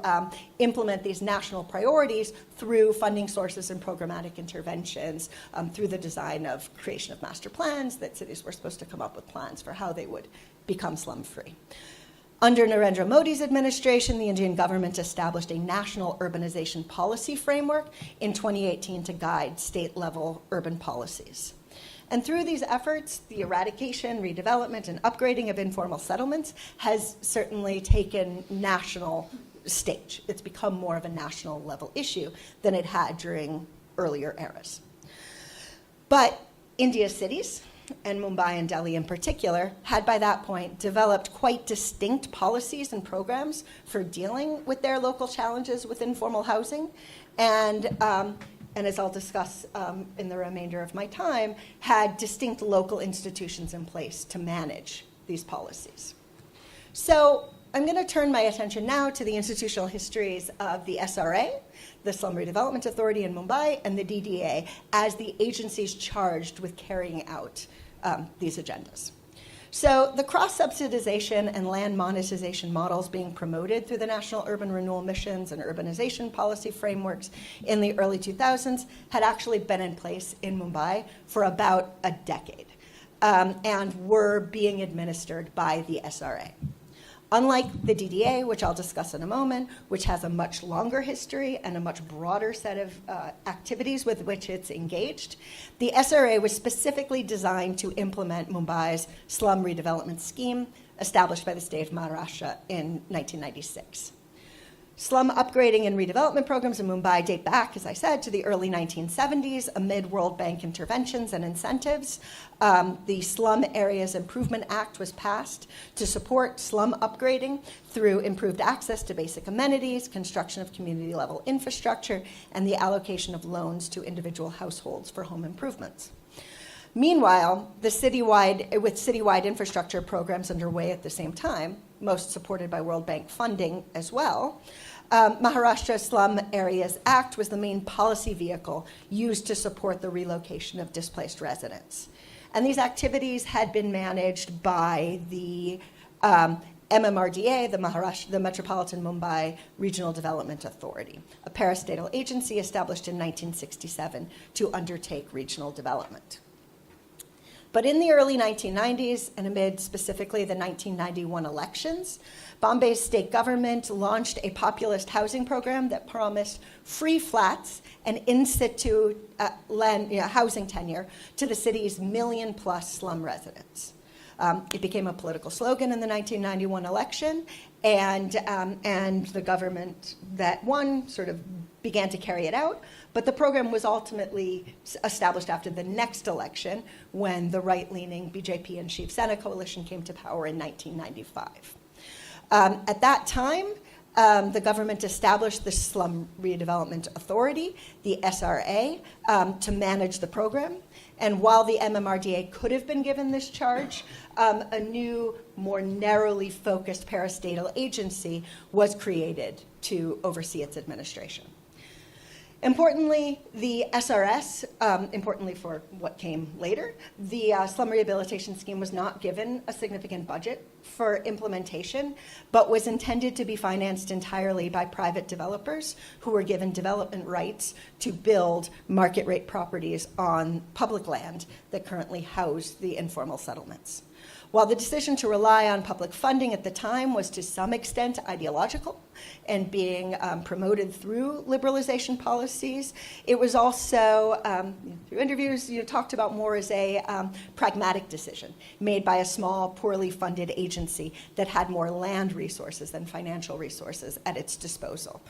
[SPEAKER 11] implement these national priorities through funding sources and programmatic interventions, through the design of creation of master plans, that cities were supposed to come up with plans for how they would become slum-free. Under Narendra Modi's administration, the Indian government established a national urbanization policy framework in 2018 to guide state-level urban policies. And through these efforts, the eradication, redevelopment, and upgrading of informal settlements has certainly taken national stage. It's become more of a national level issue than it had during earlier eras. But India's cities, and Mumbai and Delhi in particular, had by that point developed quite distinct policies and programs for dealing with their local challenges with informal housing. And and as I'll discuss in the remainder of my time, had distinct local institutions in place to manage these policies. So I'm going to turn my attention now to the institutional histories of the SRA, the Slum Redevelopment Authority in Mumbai, and the DDA as the agencies charged with carrying out these agendas. So the cross-subsidization and land monetization models being promoted through the National Urban Renewal Missions and urbanization policy frameworks in the early 2000s had actually been in place in Mumbai for about a decade and were being administered by the SRA. Unlike the DDA, which I'll discuss in a moment, which has a much longer history and a much broader set of activities with which it's engaged, the SRA was specifically designed to implement Mumbai's slum redevelopment scheme established by the state of Maharashtra in 1996. Slum upgrading and redevelopment programs in Mumbai date back, as I said, to the early 1970s amid World Bank interventions and incentives. The Slum Areas Improvement Act was passed to support slum upgrading through improved access to basic amenities, construction of community-level infrastructure, and the allocation of loans to individual households for home improvements. Meanwhile, with citywide infrastructure programs underway at the same time, most supported by World Bank funding as well, Maharashtra Slum Areas Act was the main policy vehicle used to support the relocation of displaced residents. And these activities had been managed by the MMRDA, the Metropolitan Mumbai Regional Development Authority, a parastatal agency established in 1967 to undertake regional development. But in the early 1990s, and amid specifically the 1991 elections, Bombay's state government launched a populist housing program that promised free flats and in situ housing tenure to the city's million-plus slum residents. It became a political slogan in the 1991 election, and the government that won sort of began to carry it out. But the program was ultimately established after the next election when the right-leaning BJP and Shiv Sena coalition came to power in 1995. At that time, the government established the Slum Redevelopment Authority, the SRA, to manage the program. And while the MMRDA could have been given this charge, a new, more narrowly focused parastatal agency was created to oversee its administration. Importantly, the SRS, importantly for what came later, the slum rehabilitation scheme was not given a significant budget for implementation, but was intended to be financed entirely by private developers who were given development rights to build market rate properties on public land that currently house the informal settlements. While the decision to rely on public funding at the time was to some extent ideological and being promoted through liberalization policies, it was also, through interviews, talked about more as a pragmatic decision made by a small, poorly funded agency that had more land resources than financial resources at its disposal.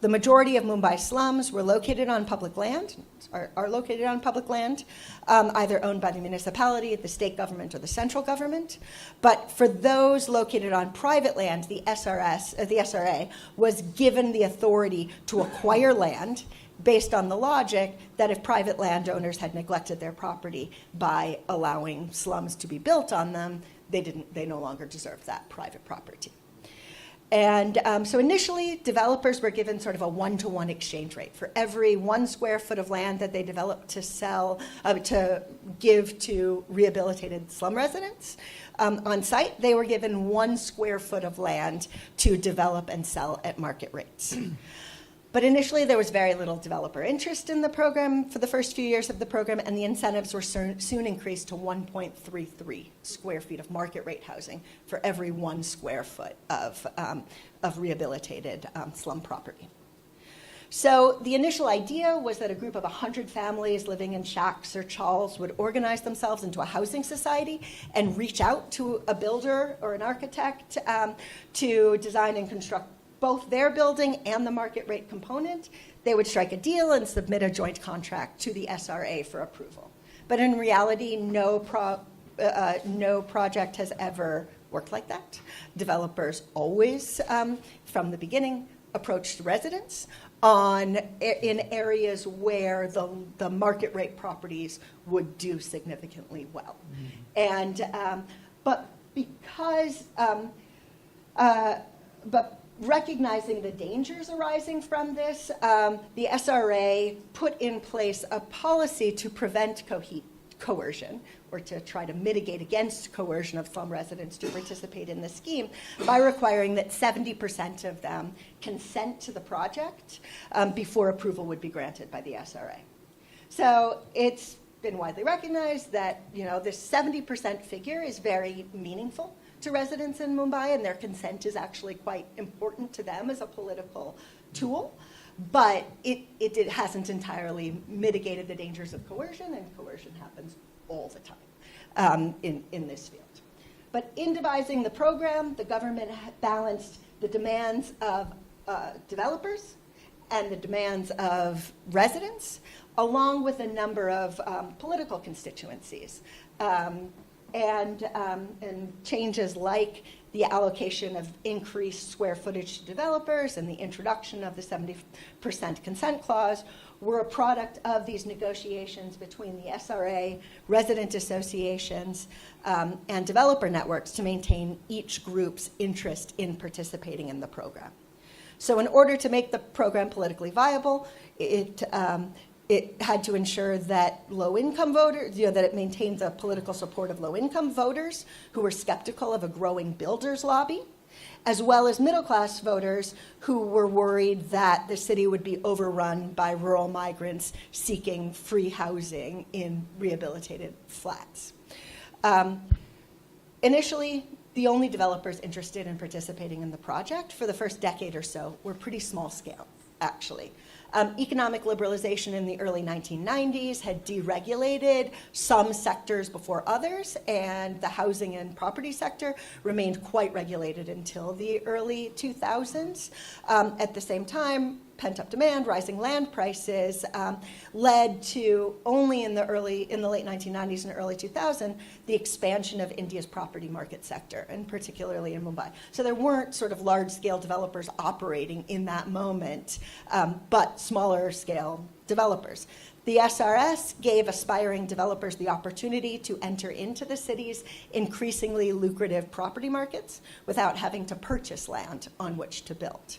[SPEAKER 11] The majority of Mumbai slums were located on public land, are located on public land, either owned by the municipality, the state government, or the central government. But for those located on private land, the SRA was given the authority to acquire land based on the logic that if private landowners had neglected their property by allowing slums to be built on them, they no longer deserved that private property. And so initially, developers were given sort of a one-to-one exchange rate. For every 1 square foot of land that they developed to sell, to give to rehabilitated slum residents on site, they were given 1 square foot of land to develop and sell at market rates. But initially, there was very little developer interest in the program for the first few years of the program, and the incentives were soon increased to 1.33 square feet of market rate housing for every 1 square foot of rehabilitated slum property. So the initial idea was that a group of 100 families living in shacks or chawls would organize themselves into a housing society and reach out to a builder or an architect to design and construct both their building and the market rate component. They would strike a deal and submit a joint contract to the SRA for approval. But in reality, no project has ever worked like that. Developers always, from the beginning, approached residents, in areas where the market rate properties would do significantly well. And but recognizing the dangers arising from this, the SRA put in place a policy to prevent coercion, or to try to mitigate against coercion of slum residents to participate in the scheme, by requiring that 70% of them consent to the project before approval would be granted by the SRA. So it's been widely recognized that, you know, this 70% figure is very meaningful to residents in Mumbai, and their consent is actually quite important to them as a political tool. But it hasn't entirely mitigated the dangers of coercion, and coercion happens all the time in this field. But in devising the program, the government balanced the demands of developers and the demands of residents, along with a number of political constituencies. And changes like the allocation of increased square footage to developers and the introduction of the 70% consent clause were a product of these negotiations between the SRA, resident associations, and developer networks to maintain each group's interest in participating in the program. So in order to make the program politically viable, it had to ensure that low-income voters, that it maintained the political support of low-income voters who were skeptical of a growing builders lobby, as well as middle-class voters who were worried that the city would be overrun by rural migrants seeking free housing in rehabilitated flats. Initially, the only developers interested in participating in the project for the first decade or so were pretty small scale, actually. Economic liberalization in the early 1990s had deregulated some sectors before others, and the housing and property sector remained quite regulated until the early 2000s. At the same time, pent-up demand, rising land prices led to only in the late 1990s and early 2000s, the expansion of India's property market sector, and particularly in Mumbai. So there weren't sort of large-scale developers operating in that moment, but smaller-scale developers. The SRS gave aspiring developers the opportunity to enter into the city's increasingly lucrative property markets without having to purchase land on which to build.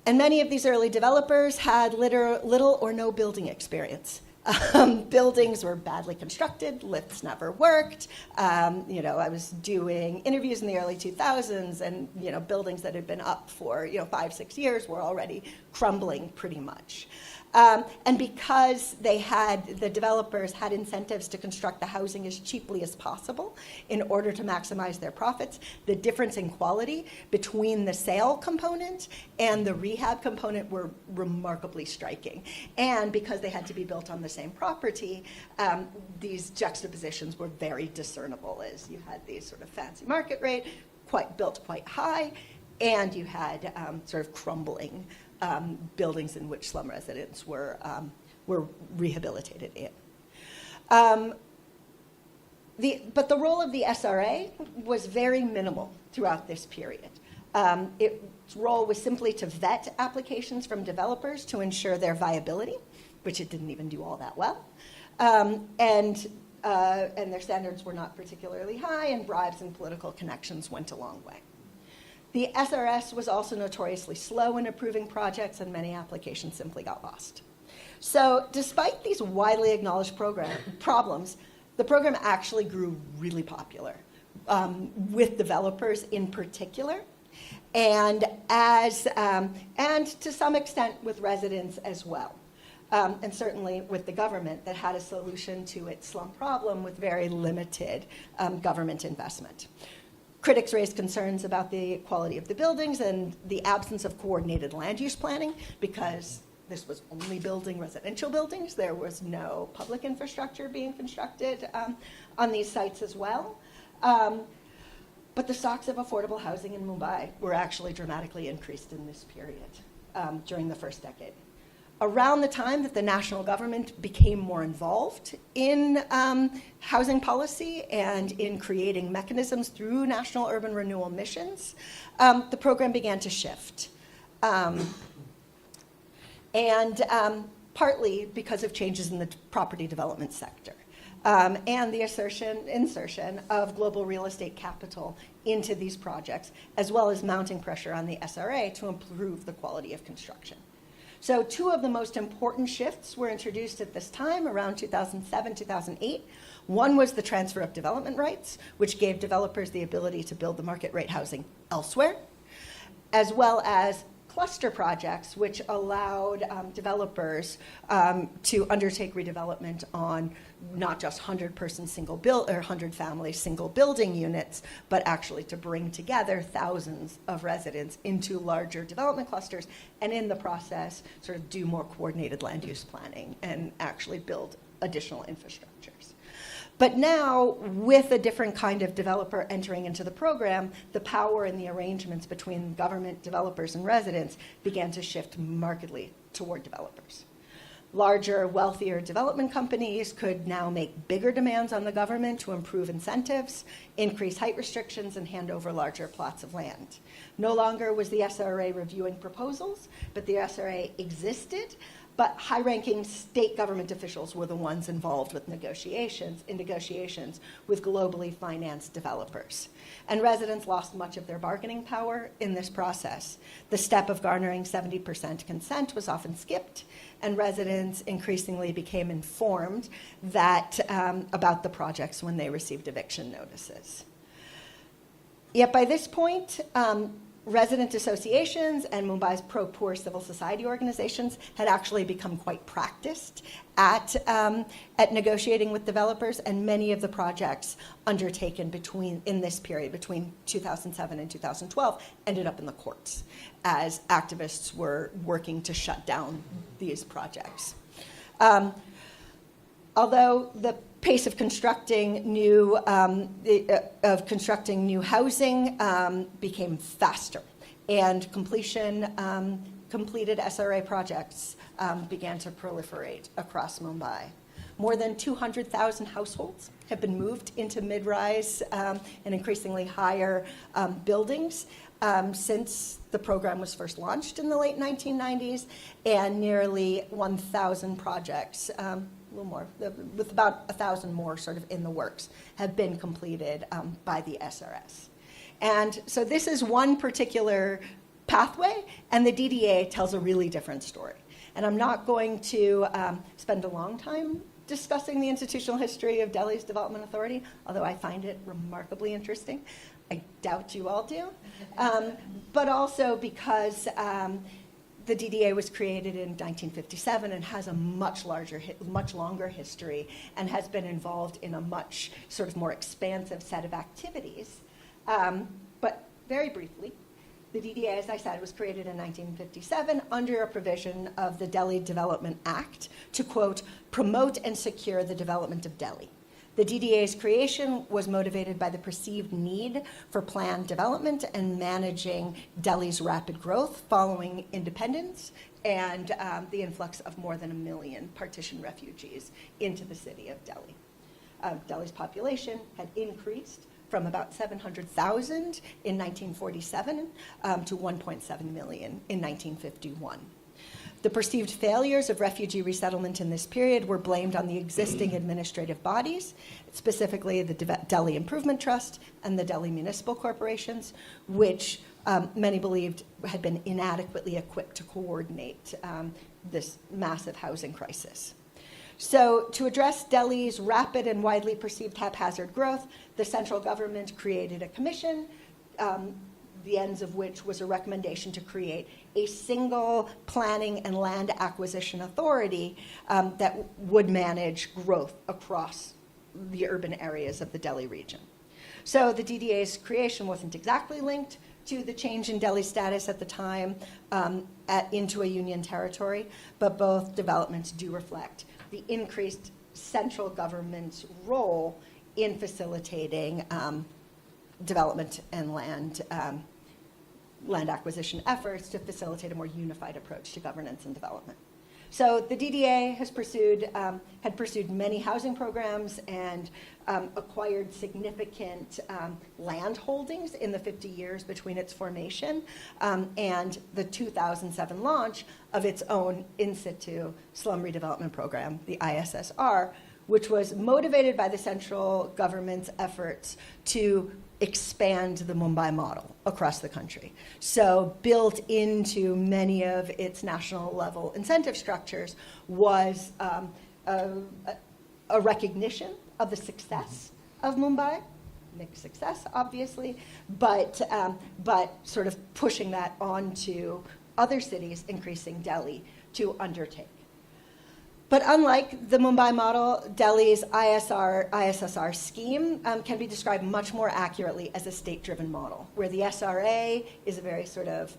[SPEAKER 11] And many of these early developers had little or no building experience. Buildings were badly constructed, lifts never worked. I was doing interviews in the early 2000s, and buildings that had been up for 5-6 years were already crumbling pretty much. And because the developers had incentives to construct the housing as cheaply as possible in order to maximize their profits, the difference in quality between the sale component and the rehab component were remarkably striking. And because they had to be built on the same property, these juxtapositions were very discernible, as you had these sort of fancy market rate, built quite high, and you had sort of crumbling buildings in which slum residents were rehabilitated in. But the role of the SRA was very minimal throughout this period. Its role was simply to vet applications from developers to ensure their viability, which it didn't even do all that well. And their standards were not particularly high, and bribes and political connections went a long way. The SRS was also notoriously slow in approving projects, and many applications simply got lost. So despite these widely acknowledged problems, the program actually grew really popular with developers in particular, and to some extent with residents as well. And certainly with the government that had a solution to its slum problem with very limited government investment. Critics raised concerns about the quality of the buildings and the absence of coordinated land use planning, because this was only building residential buildings. There was no public infrastructure being constructed on these sites as well. But the stocks of affordable housing in Mumbai were actually dramatically increased in this period during the first decade. Around the time that the national government became more involved in housing policy and in creating mechanisms through national urban renewal missions, the program began to shift. and partly because of changes in the property development sector. And the insertion of global real estate capital into these projects, as well as mounting pressure on the SRA to improve the quality of construction. So two of the most important shifts were introduced at this time, around 2007, 2008. One was the transfer of development rights, which gave developers the ability to build the market rate housing elsewhere, as well as cluster projects, which allowed developers to undertake redevelopment on not just 100-person single build or 100-family single building units, but actually to bring together thousands of residents into larger development clusters, and in the process, sort of do more coordinated land use planning and actually build additional infrastructures. But now, with a different kind of developer entering into the program, the power and the arrangements between government, developers, and residents began to shift markedly toward developers. Larger, wealthier development companies could now make bigger demands on the government to improve incentives, increase height restrictions, and hand over larger plots of land. No longer was the SRA reviewing proposals, but the SRA existed, but high-ranking state government officials were the ones involved with negotiations with globally financed developers. And residents lost much of their bargaining power in this process. The step of garnering 70% consent was often skipped, and residents increasingly became informed that, about the projects when they received eviction notices. Yet by this point, resident associations and Mumbai's pro-poor civil society organizations had actually become quite practiced at negotiating with developers, and many of the projects undertaken in this period between 2007 and 2012 ended up in the courts as activists were working to shut down these projects. Although the pace of constructing new housing became faster, and completed SRA projects began to proliferate across Mumbai. More than 200,000 households have been moved into mid-rise and increasingly higher buildings since the program was first launched in the late 1990s, and nearly 1,000 projects, a little more, with about 1,000 more sort of in the works, have been completed by the SRS. And so this is one particular pathway, and the DDA tells a really different story. And I'm not going to spend a long time discussing the institutional history of Delhi's development authority, although I find it remarkably interesting. I doubt you all do. But also because the DDA was created in 1957 and has a much longer history, and has been involved in a much sort of more expansive set of activities. But very briefly, the DDA, as I said, was created in 1957 under a provision of the Delhi Development Act to, quote, promote and secure the development of Delhi. The DDA's creation was motivated by the perceived need for planned development and managing Delhi's rapid growth following independence and the influx of more than 1 million partition refugees into the city of Delhi. Delhi's population had increased from about 700,000 in 1947 to 1.7 million in 1951. The perceived failures of refugee resettlement in this period were blamed on the existing administrative bodies, specifically the Delhi Improvement Trust and the Delhi Municipal Corporations, which many believed had been inadequately equipped to coordinate this massive housing crisis. So to address Delhi's rapid and widely perceived haphazard growth, the central government created a commission, the ends of which was a recommendation to create a single planning and land acquisition authority that would manage growth across the urban areas of the Delhi region. So the DDA's creation wasn't exactly linked to the change in Delhi's status at the time into a union territory, but both developments do reflect the increased central government's role in facilitating development and land acquisition efforts to facilitate a more unified approach to governance and development. So the DDA has had pursued many housing programs and acquired significant land holdings in the 50 years between its formation and the 2007 launch of its own in situ slum redevelopment program, the ISSR, which was motivated by the central government's efforts to expand the Mumbai model across the country. So built into many of its national level incentive structures was a recognition of the success of Mumbai, mixed success obviously, but sort of pushing that onto other cities, increasing Delhi to undertake. But unlike the Mumbai model, Delhi's ISSR scheme can be described much more accurately as a state-driven model, where the SRA is a very sort of,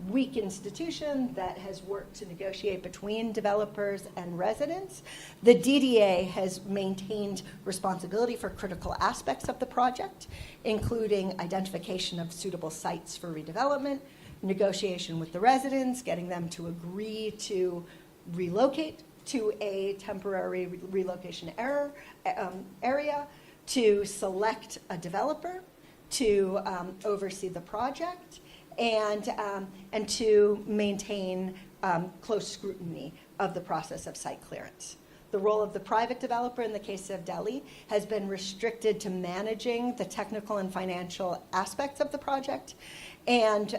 [SPEAKER 11] weak institution that has worked to negotiate between developers and residents. The DDA has maintained responsibility for critical aspects of the project, including identification of suitable sites for redevelopment, negotiation with the residents, getting them to agree to relocate to a temporary relocation area, to select a developer, to oversee the project, and to maintain close scrutiny of the process of site clearance. The role of the private developer in the case of Delhi has been restricted to managing the technical and financial aspects of the project and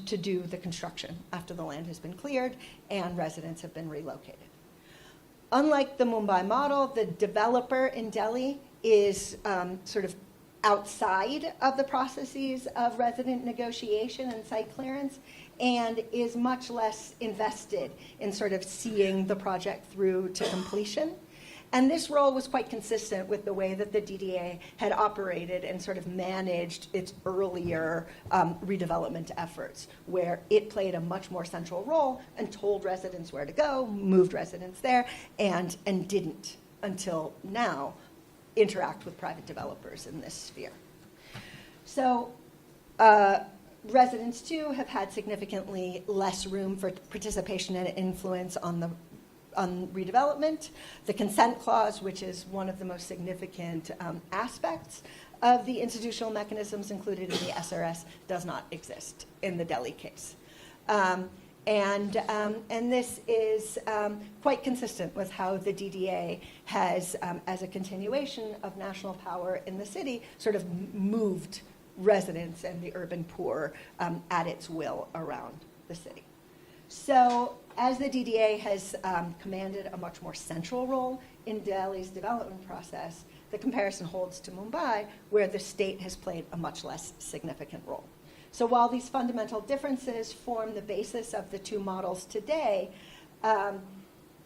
[SPEAKER 11] to do the construction after the land has been cleared and residents have been relocated. Unlike the Mumbai model, the developer in Delhi is sort of outside of the processes of resident negotiation and site clearance and is much less invested in sort of seeing the project through to completion. And this role was quite consistent with the way that the DDA had operated and sort of managed its earlier redevelopment efforts, where it played a much more central role and told residents where to go, moved residents there, and didn't, until now, interact with private developers in this sphere. So residents, too, have had significantly less room for participation and influence on redevelopment. The consent clause, which is one of the most significant aspects of the institutional mechanisms included in the SRS, does not exist in the Delhi case. And this is quite consistent with how the DDA has, as a continuation of national power in the city, sort of moved residents and the urban poor at its will around the city. So as the DDA has commanded a much more central role in Delhi's development process, the comparison holds to Mumbai, where the state has played a much less significant role. So while these fundamental differences form the basis of the two models today,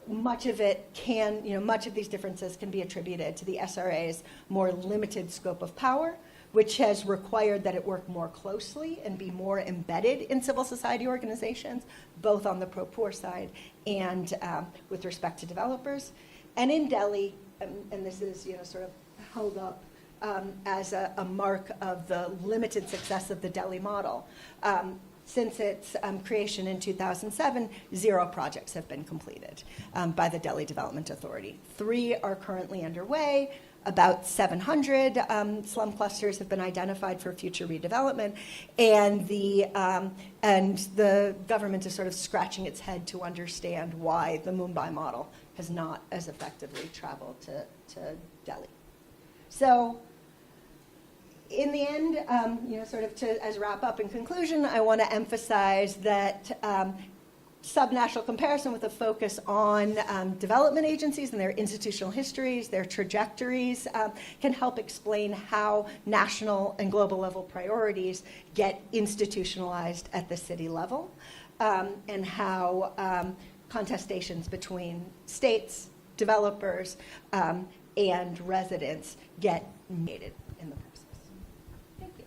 [SPEAKER 11] much of these differences can be attributed to the SRA's more limited scope of power, which has required that it work more closely and be more embedded in civil society organizations, both on the pro-poor side and with respect to developers. And in Delhi, and this is sort of held up as a mark of the limited success of the Delhi model. Since its creation in 2007, 0 projects have been completed by the Delhi Development Authority. 3 are currently underway. About 700 slum clusters have been identified for future redevelopment, and the government is sort of scratching its head to understand why the Mumbai model has not as effectively traveled to Delhi. So, in the end, as wrap up in conclusion, I want to emphasize that subnational comparison with a focus on development agencies and their institutional histories, their trajectories, can help explain how national and global level priorities get institutionalized at the city level, and how contestations between states, developers, and residents get mediated in the process. Thank you.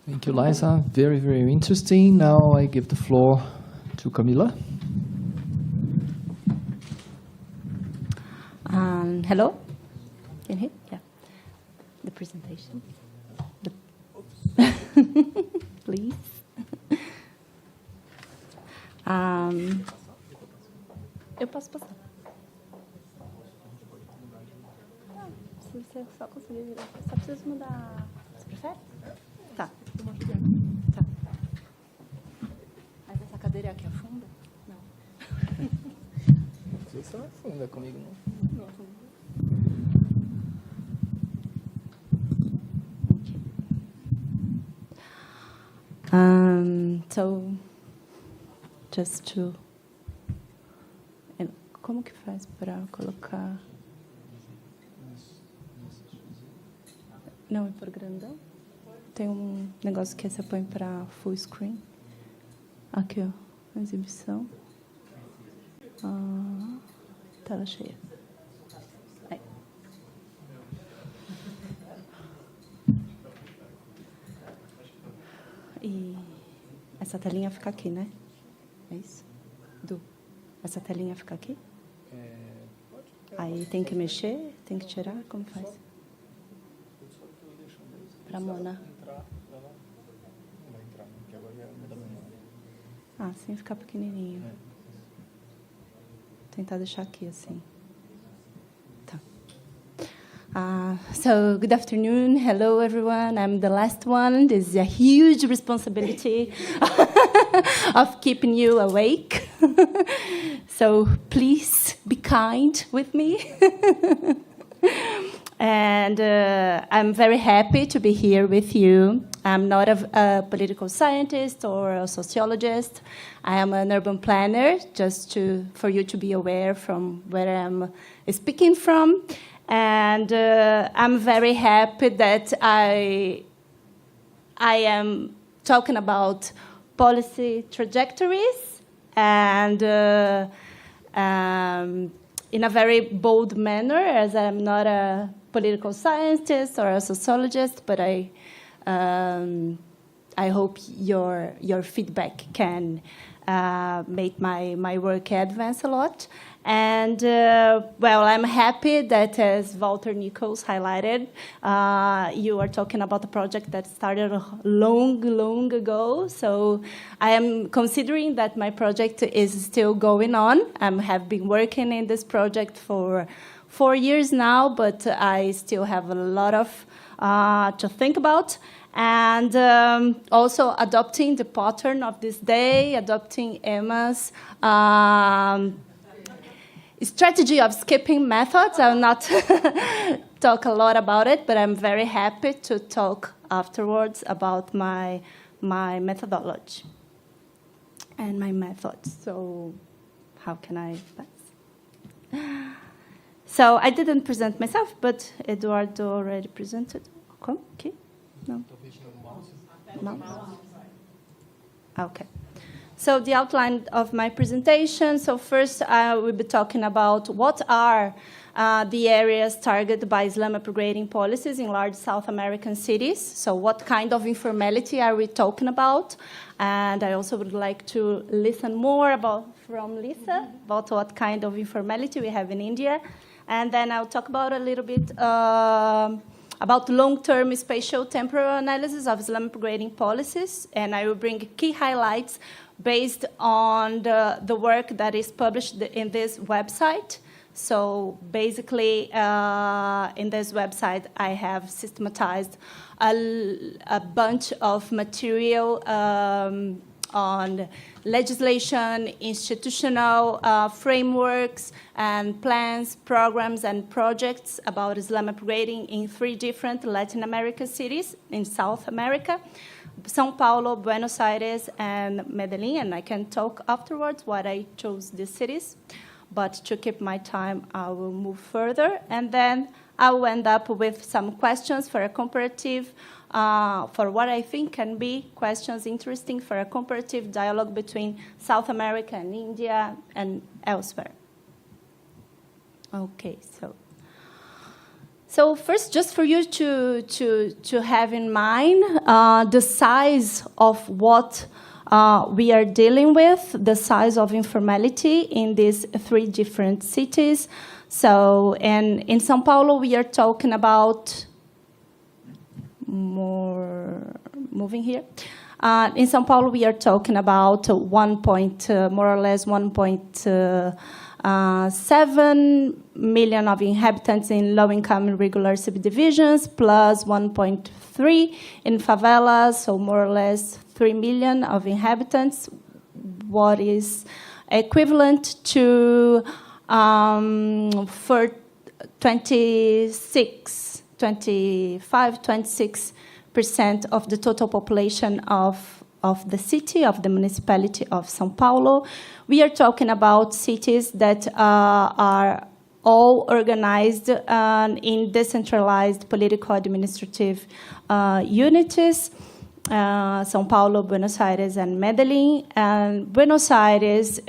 [SPEAKER 1] Thank you, Liza. Very, very interesting. Now I give the floor to Camila.
[SPEAKER 10] Hello? Can you hear? Yeah. The presentation.
[SPEAKER 12] Please. Eu posso passar. Se você só conseguir virar, só preciso mudar. Você prefere? Tá. Tá. Mas essa cadeira aqui afunda? Não.
[SPEAKER 1] Você só afunda comigo, não?
[SPEAKER 12] So, just to... Como que faz para colocar... Não, é por grandão? Tem um negócio que você põe para full screen. Aqui, ó, exibição. Tela cheia. Aí. E essa telinha fica aqui, né? É isso? Essa telinha fica aqui? Aí tem que mexer? Tem que tirar? Como faz? Para Mona. Assim ficar pequenininho. Tentar deixar aqui assim. Tá. So, good afternoon. Hello, everyone. I'm the last one. This is a huge responsibility of keeping you awake. So, please be kind with me. And I'm very happy to be here with you. I'm not a political scientist or a sociologist. I am an urban planner, just for you to be aware from where I'm speaking from. And I'm very happy that I am talking about policy trajectories and in a very bold manner, as I'm not a political scientist or a sociologist, but I hope your feedback can make my work advance a lot. And, well, I'm happy that, as Walter Nichols highlighted, you are talking about a project that started long ago. So I am considering that my project is still going on. I have been working in this project for 4 years now, but I still have a lot of to think about. And also adopting the pattern of this day, adopting Emma's strategy of skipping methods. I will not talk a lot about it, but I'm very happy to talk afterwards about my methodology and my methods. So how can I pass? So I didn't present myself, but Eduardo already presented. Okay. No. Mouse? Okay. So the outline of my presentation. So first, I will be talking about what are the areas targeted by Islam upgrading policies in large South American cities. So what kind of informality are we talking about? And I also would like to listen more from Lisa about what kind of informality we have in India. And then I'll talk about a little bit about long-term spatial temporal analysis of Islam upgrading policies. And I will bring key highlights based on the work that is published in this website. So basically, in this website, I have systematized a bunch of material on legislation, institutional frameworks, and plans, programs, and projects about Islam upgrading in 3 different Latin American cities in South America. São Paulo, Buenos Aires, and Medellin, and I can talk afterwards why I chose these cities. But to keep my time, I will move further, and then I will end up with some questions for a comparative, for what I think can be questions interesting for a comparative dialogue between South America and India and elsewhere. Okay, So first, just for you to have in mind the size of what we are dealing with, the size of informality in these 3 different cities. So in São Paulo, we are talking about more moving here. In São Paulo, we are talking about more or less 1.7 million of inhabitants in low-income and regular subdivisions, plus 1.3 in favelas, so more or less 3 million of inhabitants, what is equivalent to for 26% of the total population of the city, of the municipality of São Paulo. We are talking about cities that are all organized in decentralized political administrative unities. São Paulo, Buenos Aires, and Medellin. And Buenos Aires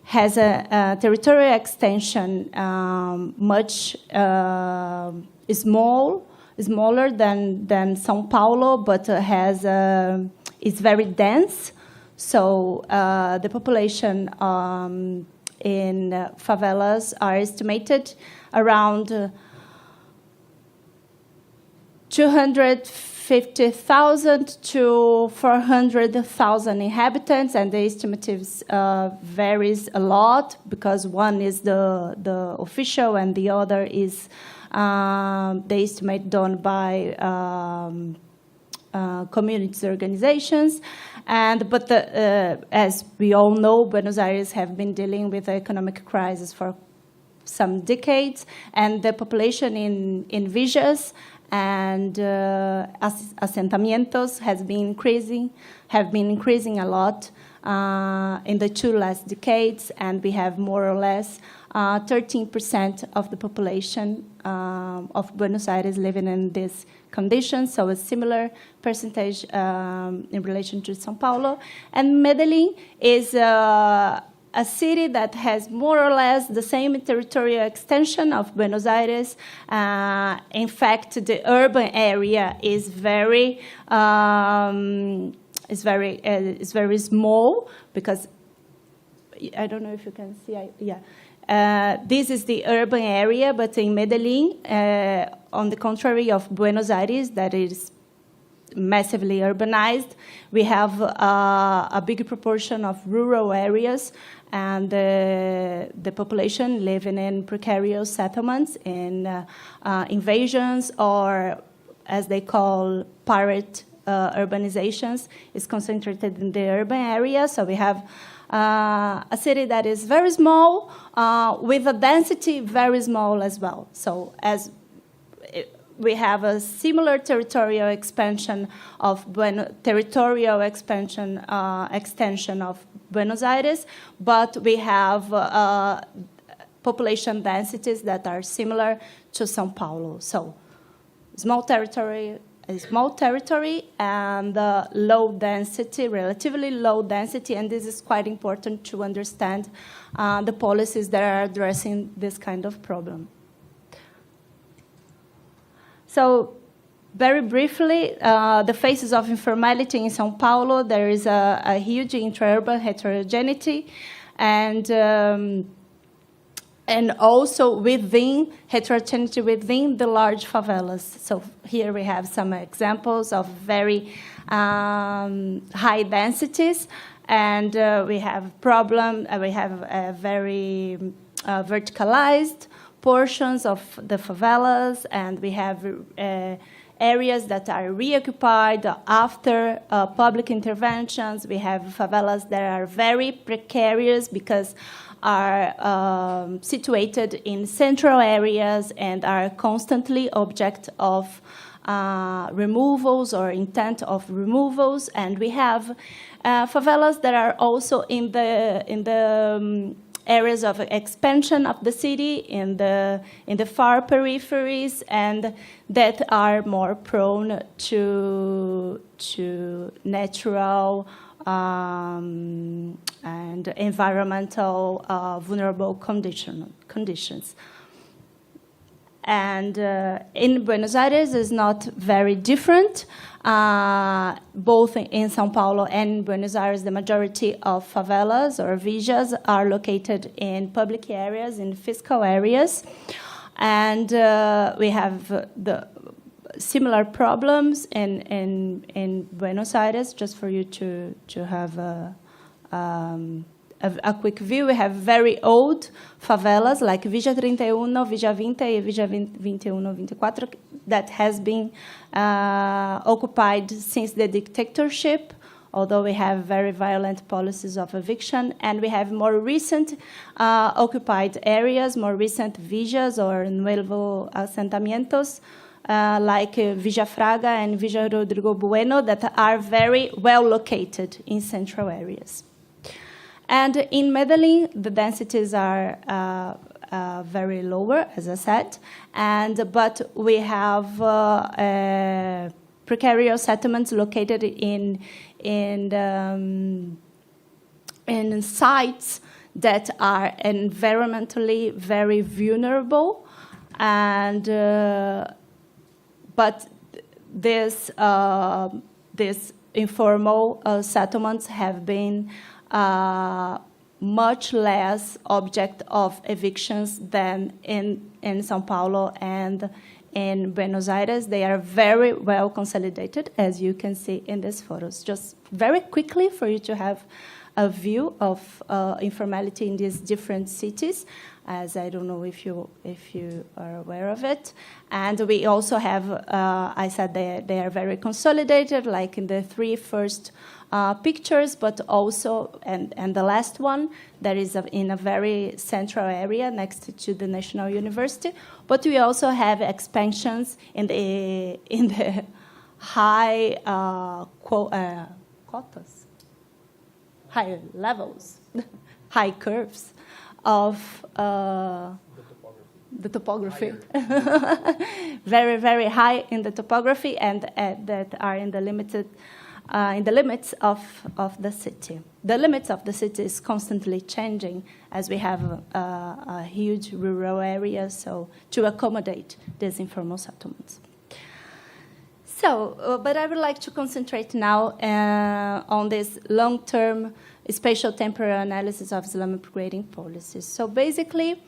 [SPEAKER 12] has a territorial extension much smaller than São Paulo, but is very dense. So the population in favelas are estimated around 250,000 to 400,000 inhabitants, and the estimates varies a lot because one is the official and the other is the estimate done by communities organizations. But as we all know, Buenos Aires have been dealing with the economic crisis for some decades, and the population in villas and asentamientos have been increasing a lot in the two last decades, and we have more or less 13% of the population of Buenos Aires living in these conditions, so a similar percentage in relation to São Paulo. And Medellin is a city that has more or less the same territorial extension of Buenos Aires. In fact, the urban area is very small, because I don't know if you can see. This is the urban area, but in Medellin, on the contrary of Buenos Aires, that is massively urbanized, we have a big proportion of rural areas, and the population living in precarious settlements, in invasions, or as they call pirate urbanizations, is concentrated in the urban area. So we have a city that is very small, with a density very small as well. So as we have a similar territorial extension of extension of Buenos Aires, but we have population densities that are similar to São Paulo. So small territory and low density, relatively low density, and this is quite important to understand the policies that are addressing this kind of problem. So very briefly, the faces of informality in São Paulo, there is a huge intra-urban heterogeneity, and also within heterogeneity within the large favelas. So here we have some examples of very high densities, and we have very verticalized portions of the favelas, and we have areas that are reoccupied after public interventions. We have favelas that are very precarious because are situated in central areas and are constantly object of removals or intent of removals. And we have favelas that are also in the areas of expansion of the city, in the far peripheries, and that are more prone to natural and environmental vulnerable conditions. And in Buenos Aires is not very different. Both in São Paulo and Buenos Aires, the majority of favelas or villas are located in public areas, in fiscal areas. And we have similar problems in Buenos Aires, just for you to have a quick view. We have very old favelas like Villa 31, Villa 20, and Villa 21, 24 that has been occupied since the dictatorship, although we have very violent policies of eviction, and we have more recent occupied areas, more recent villas or nuevo asentamientos, like Villa Fraga and Villa Rodrigo Bueno, that are very well located in central areas. And in Medellin, the densities are very lower, as I said, but we have precarious settlements located in sites that are environmentally very vulnerable, and but these informal settlements have been much less object of evictions than in São Paulo and in Buenos Aires. They are very well consolidated, as you can see in these photos. Just very quickly for you to have a view of informality in these different cities, as I don't know if you are aware of it. And we also have, I said they are very consolidated, like in the three first pictures, but also, and the last one, that is in a very central area next to the National University. But we also have expansions in the high quotas, high levels, high curves of the topography. Very, very high in the topography, and that are in the limits of the city. The limits of the city is constantly changing as we have a huge rural area, so to accommodate these informal settlements. So, but I would like to concentrate now on this long-term spatial temporal analysis of Islamic grading policies. So basically,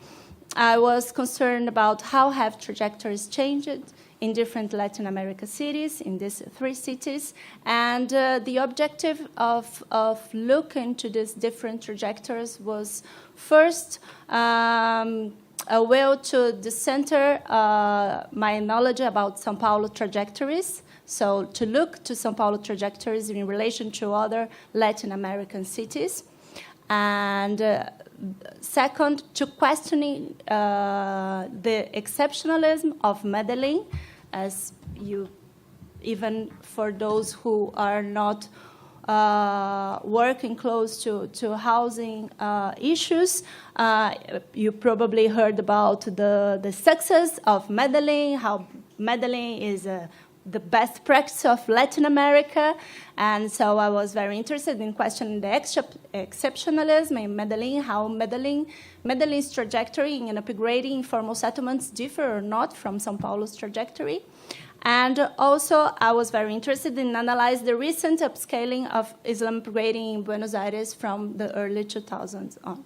[SPEAKER 12] I was concerned about how have trajectories changed in different Latin America cities, in these three cities, and the objective of looking to these different trajectories was first a way to decenter my knowledge about São Paulo trajectories, so to look to São Paulo trajectories in relation to other Latin American cities, and second, to questioning the exceptionalism of Medellin, as you, even for those who are not working close to housing issues, you probably heard about the success of Medellin, how Medellin is the best practice of Latin America, and so I was very interested in questioning the exceptionalism in Medellin, how Medellin's trajectory in upgrading informal settlements differ or not from São Paulo's trajectory. And also, I was very interested in analyzing the recent upscaling of Islam upgrading in Buenos Aires from the early 2000s on.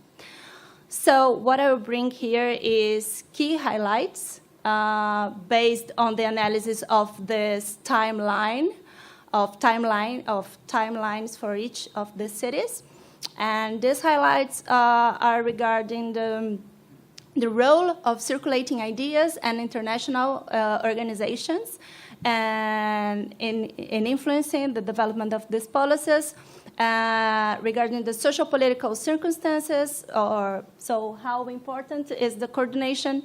[SPEAKER 12] So what I will bring here is key highlights based on the analysis of this timelines for each of the cities. And these highlights are regarding the role of circulating ideas and international organizations and in influencing the development of these policies, regarding the social-political circumstances, so how important is the coordination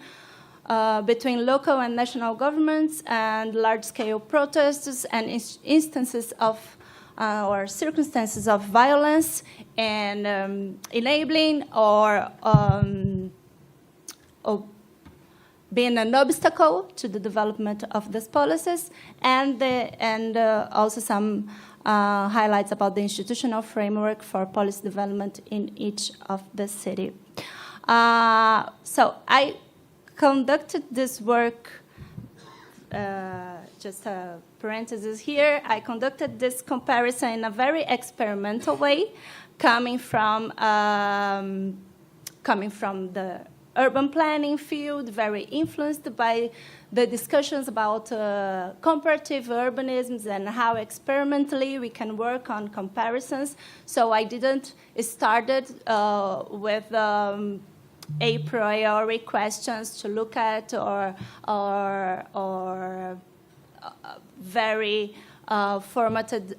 [SPEAKER 12] between local and national governments and large-scale protests and instances of or circumstances of violence and enabling or being an obstacle to the development of these policies, and also some highlights about the institutional framework for policy development in each of the city. So I conducted this work, just a parenthesis here, I conducted this comparison in a very experimental way, coming from the urban planning field, very influenced by the discussions about comparative urbanisms and how experimentally we can work on comparisons. So I didn't started with a priori questions to look at or very formatted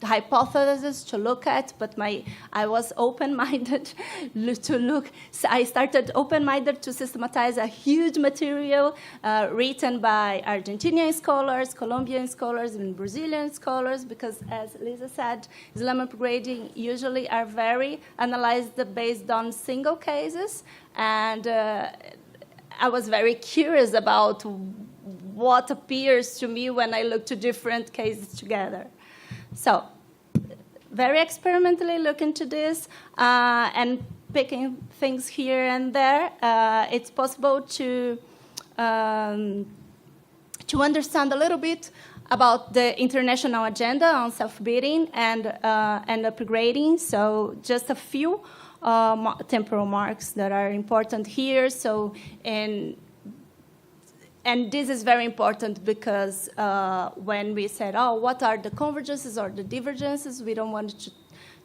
[SPEAKER 12] hypotheses to look at, but I was open-minded to look. So I started open-minded to systematize a huge material written by Argentinian scholars, Colombian scholars, and Brazilian scholars, because as Lisa said, Islam upgrading usually are very analyzed based on single cases, and I was very curious about what appears to me when I look to different cases together. So, very experimentally look into this and picking things here and there. It's possible to understand a little bit about the international agenda on self-bidding and upgrading. So, just a few temporal marks that are important here. So, and this is very important because when we said, oh, what are the convergences or the divergences, we don't want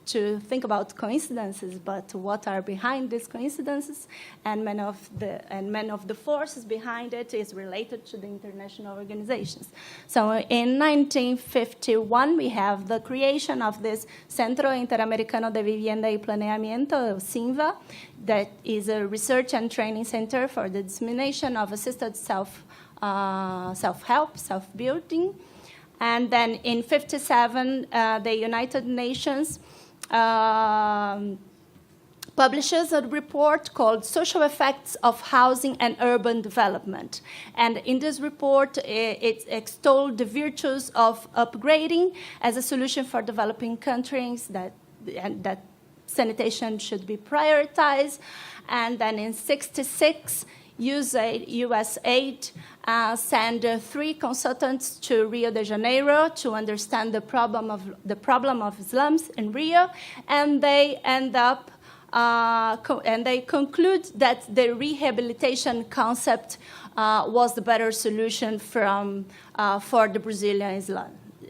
[SPEAKER 12] to think about coincidences, but what are behind these coincidences, and many of the forces behind it is related to the international organizations. So in 1951, we have the creation of this Centro Interamericano de Vivienda y Planeamiento, CINVA, that is a research and training center for the dissemination of assisted self-help, self-building. And then in 1957, the United Nations publishes a report called Social Effects of Housing and Urban Development. And in this report, it extolled the virtues of upgrading as a solution for developing countries, that sanitation should be prioritized. And then in 1966, USAID sent 3 consultants to Rio de Janeiro to understand the problem of slums in Rio, and they end up and they conclude that the rehabilitation concept was the better solution for the Brazilian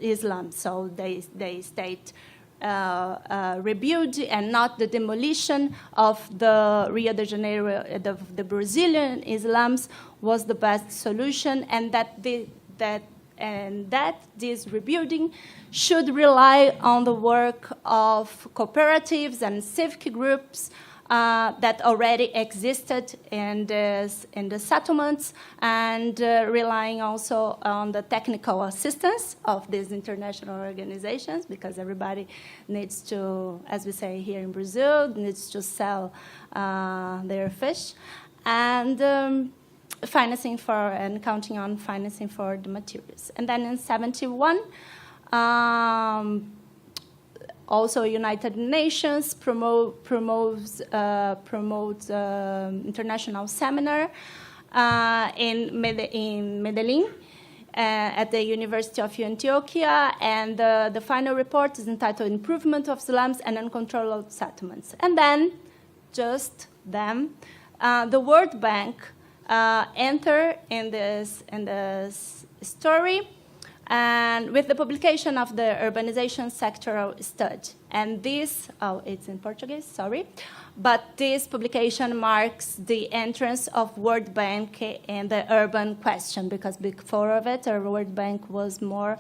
[SPEAKER 12] Islam. So they state rebuild and not the demolition of the Rio de Janeiro, the Brazilian Islams was the best solution, and that this rebuilding should rely on the work of cooperatives and civic groups that already existed in the settlements, and relying also on the technical assistance of these international organizations, because everybody needs to, as we say here in Brazil, needs to sell their fish, and financing for, and counting on financing for the materials. And then in 1971, also United Nations promotes international seminar in Medellin at the University of Antioquia, and the final report is entitled Improvement of Slums and Uncontrolled Settlements. And then, just then, the World Bank enter in this story, and with the publication of the urbanization sectoral study. And this, it's in Portuguese, sorry, but this publication marks the entrance of World Bank in the urban question, because before of it, our World Bank was more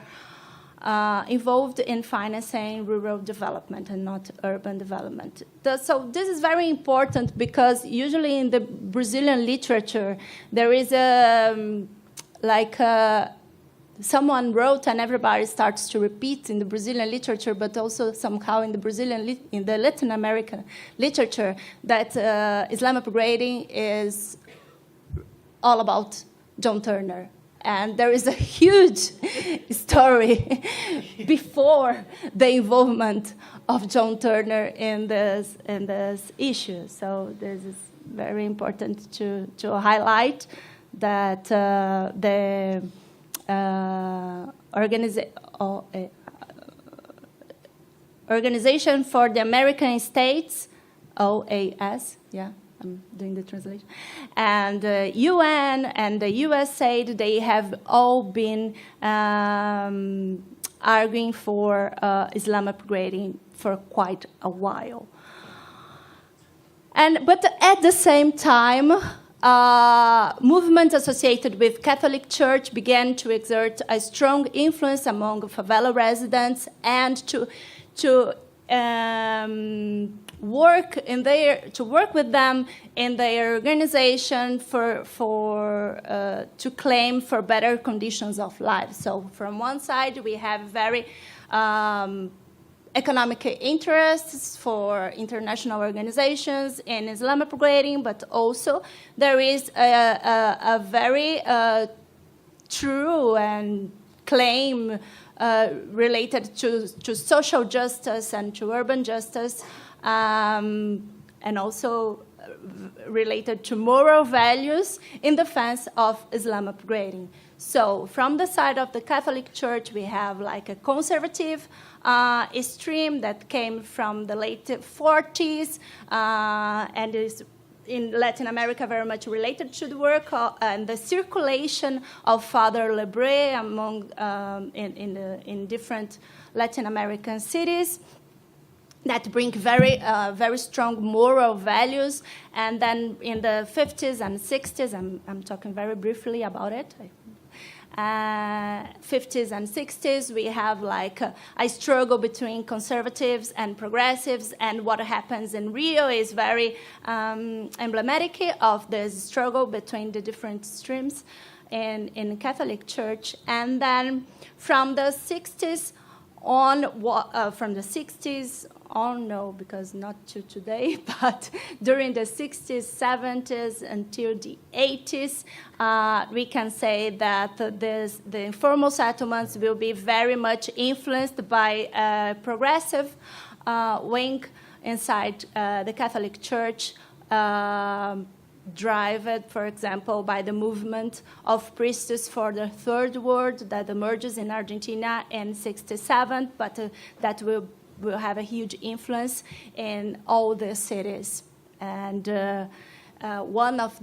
[SPEAKER 12] involved in financing rural development and not urban development. So this is very important, because usually in the Brazilian literature, there is someone wrote and everybody starts to repeat in the Brazilian literature, but also somehow in the Latin American literature, that Islam upgrading is all about John Turner. And there is a huge story before the involvement of John Turner in this issue. So this is very important to highlight that the Organization for the American States, OAS, yeah, I'm doing the translation. And UN and the USAID, they have all been arguing for Islam upgrading for quite a while. But at the same time, movements associated with Catholic Church began to exert a strong influence among favela residents and to work with them in their organization to claim for better conditions of life. So from one side, we have very economic interests for international organizations in Islam upgrading, but also there is a very true and claim related to social justice and to urban justice, and also related to moral values in defense of Islam upgrading. So from the side of the Catholic Church, we have like a conservative stream that came from the late 40s and is in Latin America very much related to the work and the circulation of Father Lebre among in different Latin American cities that bring very strong moral values. And then in the 50s and 60s, I'm talking very briefly about it. 50s and 60s, we have like a struggle between conservatives and progressives, and what happens in Rio is very emblematic of the struggle between the different streams in Catholic Church. And then from the 60s on, no, because not to today, but during the 60s, 70s, until the 80s, we can say that the informal settlements will be very much influenced by a progressive wing inside the Catholic Church, driven, for example, by the movement of priests for the Third World that emerges in Argentina in 67, but that will have a huge influence in all the cities. And one of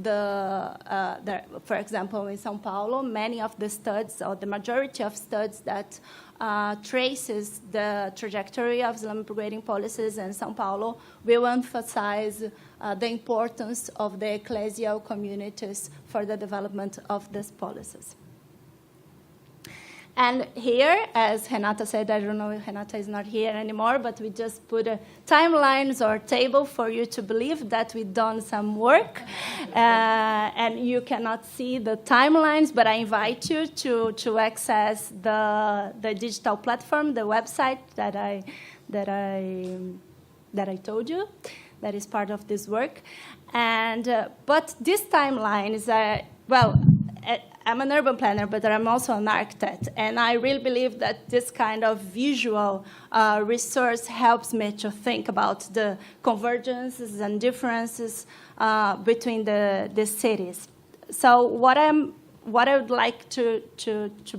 [SPEAKER 12] for example, in São Paulo, many of the studies, or the majority of studies that traces the trajectory of Islam upgrading policies in São Paulo will emphasize the importance of the ecclesial communities for the development of these policies. And here, as Renata said, I don't know if Renata is not here anymore, but we just put timelines or table for you to believe that we've done some work. And you cannot see the timelines, but I invite you to access the digital platform, the website that I told you, that is part of this work. And but this timeline is I'm an urban planner, but I'm also an architect, and I really believe that this kind of visual resource helps me to think about the convergences and differences between the cities. So what I would like to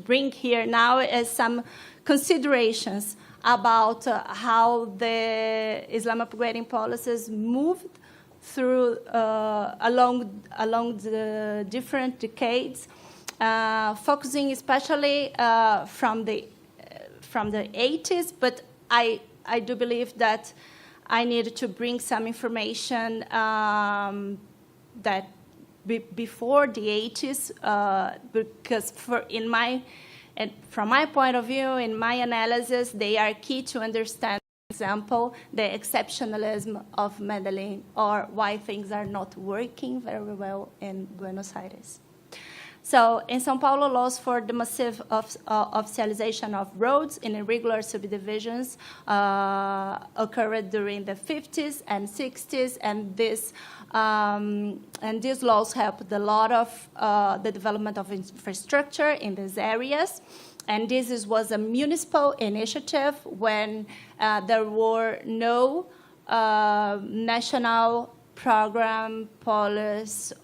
[SPEAKER 12] bring here now is some considerations about how the Islam upgrading policies moved through along the different decades. Focusing especially from the 80s, but I do believe that I need to bring some information that before the 80s, because from my point of view, in my analysis, they are key to understand, for example, the exceptionalism of Medellin, or why things are not working very well in Buenos Aires. So in São Paulo, laws for the massive officialization of roads in irregular subdivisions occurred during the 50s and 60s, and these laws helped a lot of the development of infrastructure in these areas. And this was a municipal initiative when there were no national program, policy,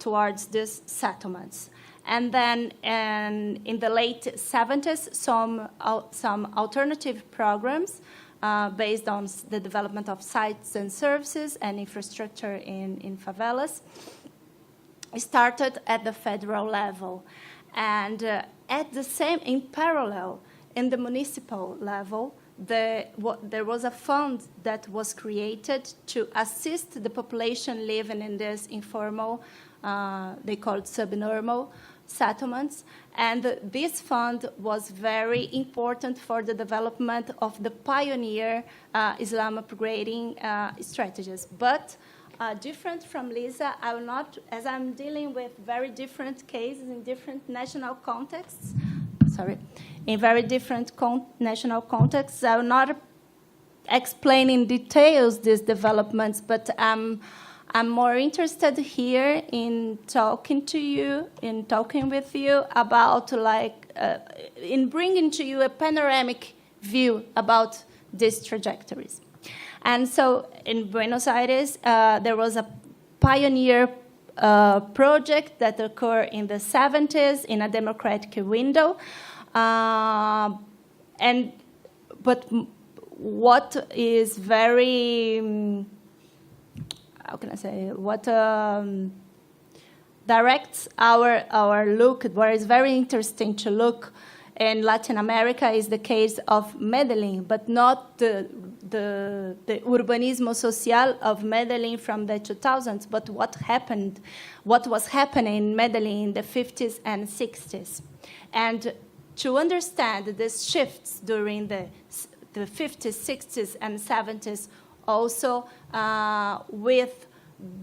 [SPEAKER 12] towards these settlements. And then in the late 70s, some alternative programs based on the development of sites and services and infrastructure in favelas started at the federal level. And in parallel, in the municipal level, there was a fund that was created to assist the population living in this informal, they call it subnormal, settlements. And this fund was very important for the development of the pioneer Islam upgrading strategies. But different from Lisa, I will not, as I'm dealing with very different cases in different national contexts, in very different national contexts, I will not explain in details these developments, but I'm more interested here in talking to you, in talking with you about in bringing to you a panoramic view about these trajectories. And so in Buenos Aires, there was a pioneer project that occurred in the 70s in a democratic window. But what is very, how can I say, what directs our look, what is very interesting to look in Latin America is the case of Medellin, but not the urbanismo social of Medellin from the 2000s, but what was happening in Medellin in the 50s and 60s. And to understand these shifts during the 50s, 60s, and 70s, also with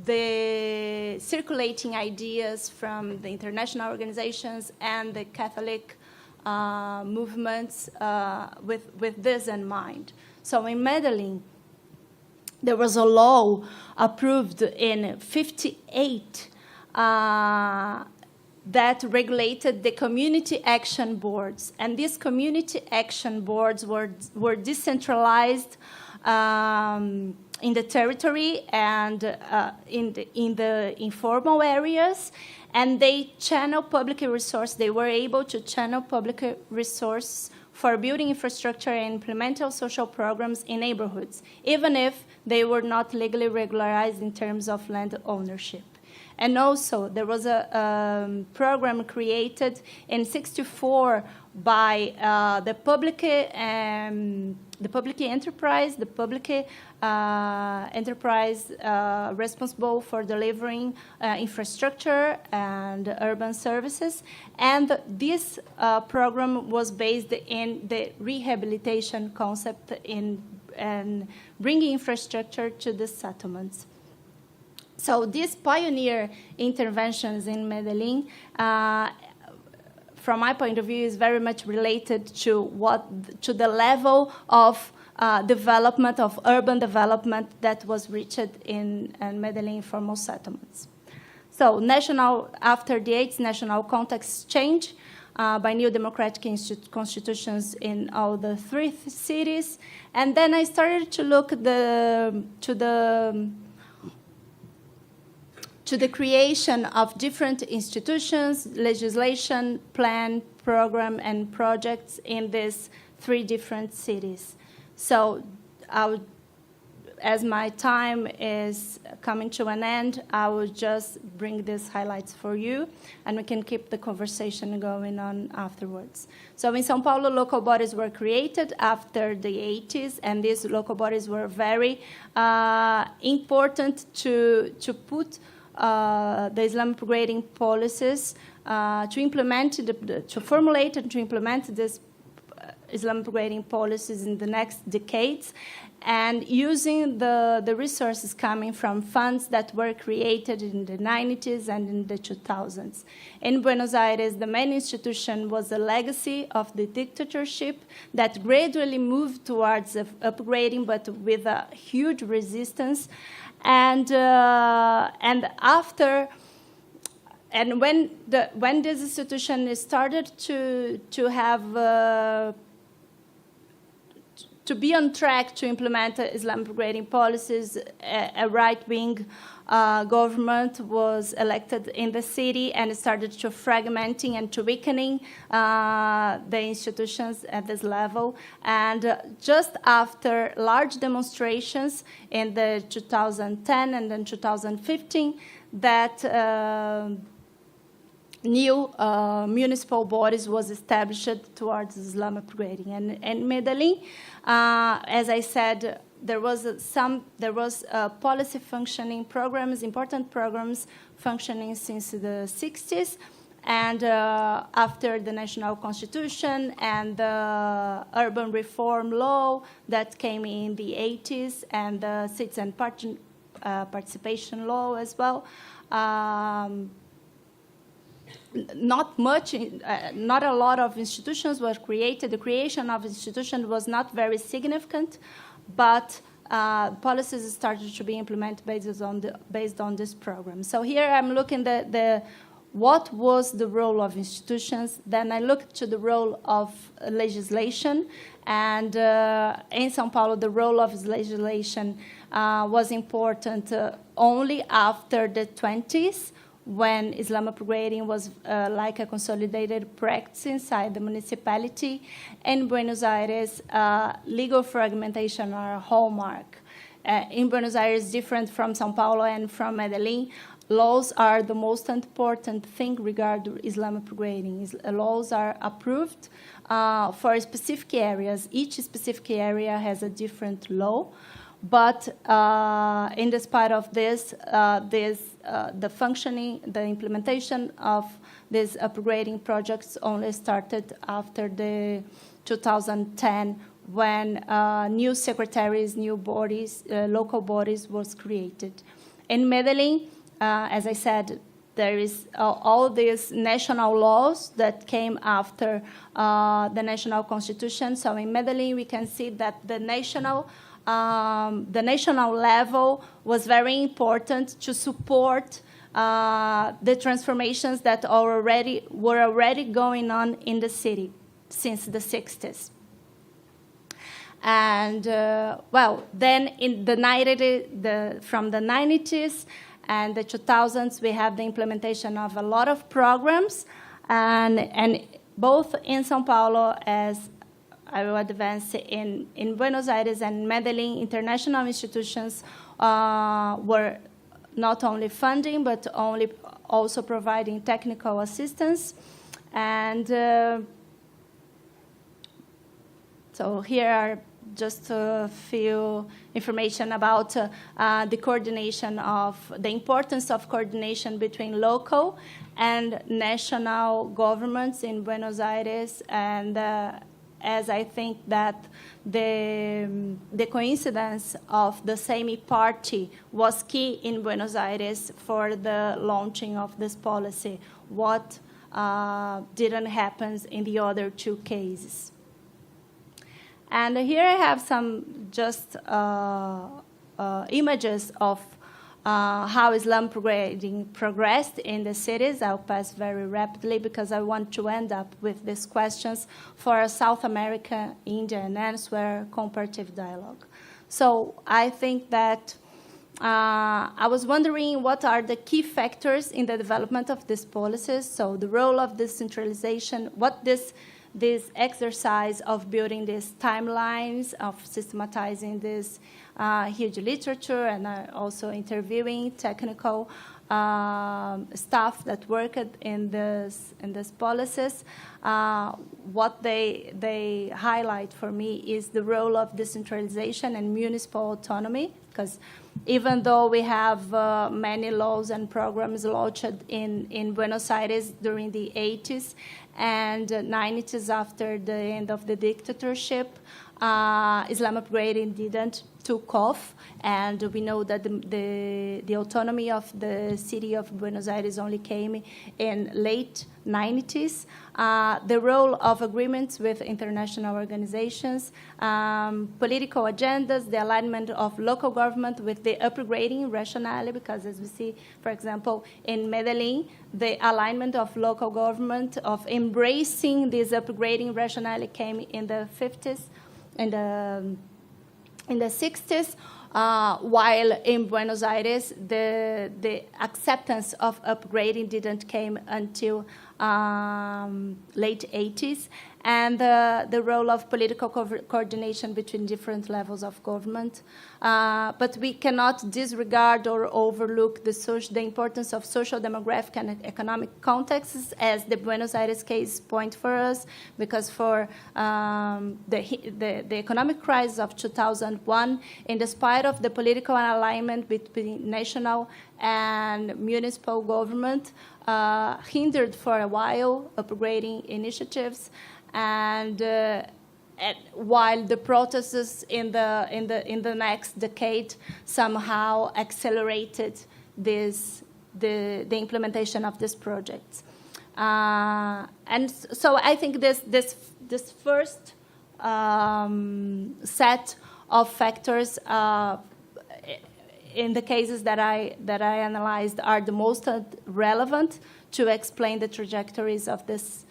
[SPEAKER 12] the circulating ideas from the international organizations and the Catholic movements with this in mind. So in Medellin, there was a law approved in 58 that regulated the community action boards. And these community action boards were decentralized in the territory and in the informal areas, and they channel public resources. They were able to channel public resources for building infrastructure and implementing social programs in neighborhoods, even if they were not legally regularized in terms of land ownership. And also, there was a program created in '64 by the public enterprise responsible for delivering infrastructure and urban services. And this program was based in the rehabilitation concept and bringing infrastructure to the settlements. So these pioneer interventions in Medellin, from my point of view, is very much related to the level of development, of urban development that was reached in Medellin formal settlements. So after the 80s, national contexts change by new democratic constitutions in all the three cities. And then I started to look to the creation of different institutions, legislation, plan, program, and projects in these three different cities. So as my time is coming to an end, I will just bring these highlights for you, and we can keep the conversation going on afterwards. So in São Paulo, local bodies were created after the 80s, and these local bodies were very important to put the Islam upgrading policies, to formulate and to implement these Islam upgrading policies in the next decades, and using the resources coming from funds that were created in the 90s and in the 2000s. In Buenos Aires, the main institution was a legacy of the dictatorship that gradually moved towards upgrading, but with a huge resistance. And when this institution started to to be on track to implement Islam upgrading policies, a right-wing government was elected in the city and started to fragmenting and to weakening the institutions at this level. And just after large demonstrations in the 2010 and then 2015, that new municipal bodies was established towards Islam upgrading. And in Medellin, as I said, there was policy functioning programs, important programs functioning since the 60s. And after the national constitution and the urban reform law that came in the 80s and the citizen participation law as well, not a lot of institutions were created. The creation of institutions was not very significant, but policies started to be implemented based on this program. So here I'm looking at what was the role of institutions. Then I looked to the role of legislation, and in São Paulo, the role of legislation was important only after the 20s, when Islam upgrading was like a consolidated practice inside the municipality. In Buenos Aires, legal fragmentation are a hallmark. In Buenos Aires, different from São Paulo and from Medellin, laws are the most important thing regarding Islam upgrading. Laws are approved for specific areas. Each specific area has a different law. But in despite of this, the implementation of these upgrading projects only started after the 2010, when new secretaries, new bodies, local bodies was created. In Medellin, as I said, there is all these national laws that came after the national constitution. So in Medellin, we can see that the national level was very important to support the transformations that were already going on in the city since the 60s. And then in from the 90s and the 2000s, we have the implementation of a lot of programs, and both in São Paulo, as I will advance in Buenos Aires and Medellin, international institutions were not only funding, but also providing technical assistance. And so here are just a few information about the coordination the importance of coordination between local and national governments in Buenos Aires, and as I think that the coincidence of the same party was key in Buenos Aires for the launching of this policy, what didn't happen in the other two cases. And here I have some just images of how Islam progressed in the cities. I'll pass very rapidly because I want to end up with these questions for a South America, India, and elsewhere comparative dialogue. So I think that I was wondering what are the key factors in the development of these policies. So the role of decentralization, what this exercise of building these timelines, of systematizing this huge literature, and also interviewing technical staff that worked in these policies. What they highlight for me is the role of decentralization and municipal autonomy, because even though we have many laws and programs launched in Buenos Aires during the 80s and 90s after the end of the dictatorship, Islam upgrading didn't took off, and we know that the autonomy of the city of Buenos Aires only came in late 90s. The role of agreements with international organizations, political agendas, the alignment of local government with the upgrading rationale, because as we see, for example, in Medellin, the alignment of local government of embracing this upgrading rationale came in the 50s. in the 60s, while in Buenos Aires, the acceptance of upgrading didn't came until late 80s, and the role of political coordination between different levels of government. But we cannot disregard or overlook the importance of social, demographic, and economic contexts, as the Buenos Aires case point for us, because for the economic crisis of 2001, in spite of the political alignment between national and municipal government, hindered for a while upgrading initiatives, and while the protests in the next decade somehow accelerated the implementation of this project. And so I think this first set of factors in the cases that I analyzed are the most relevant to explain the trajectories of this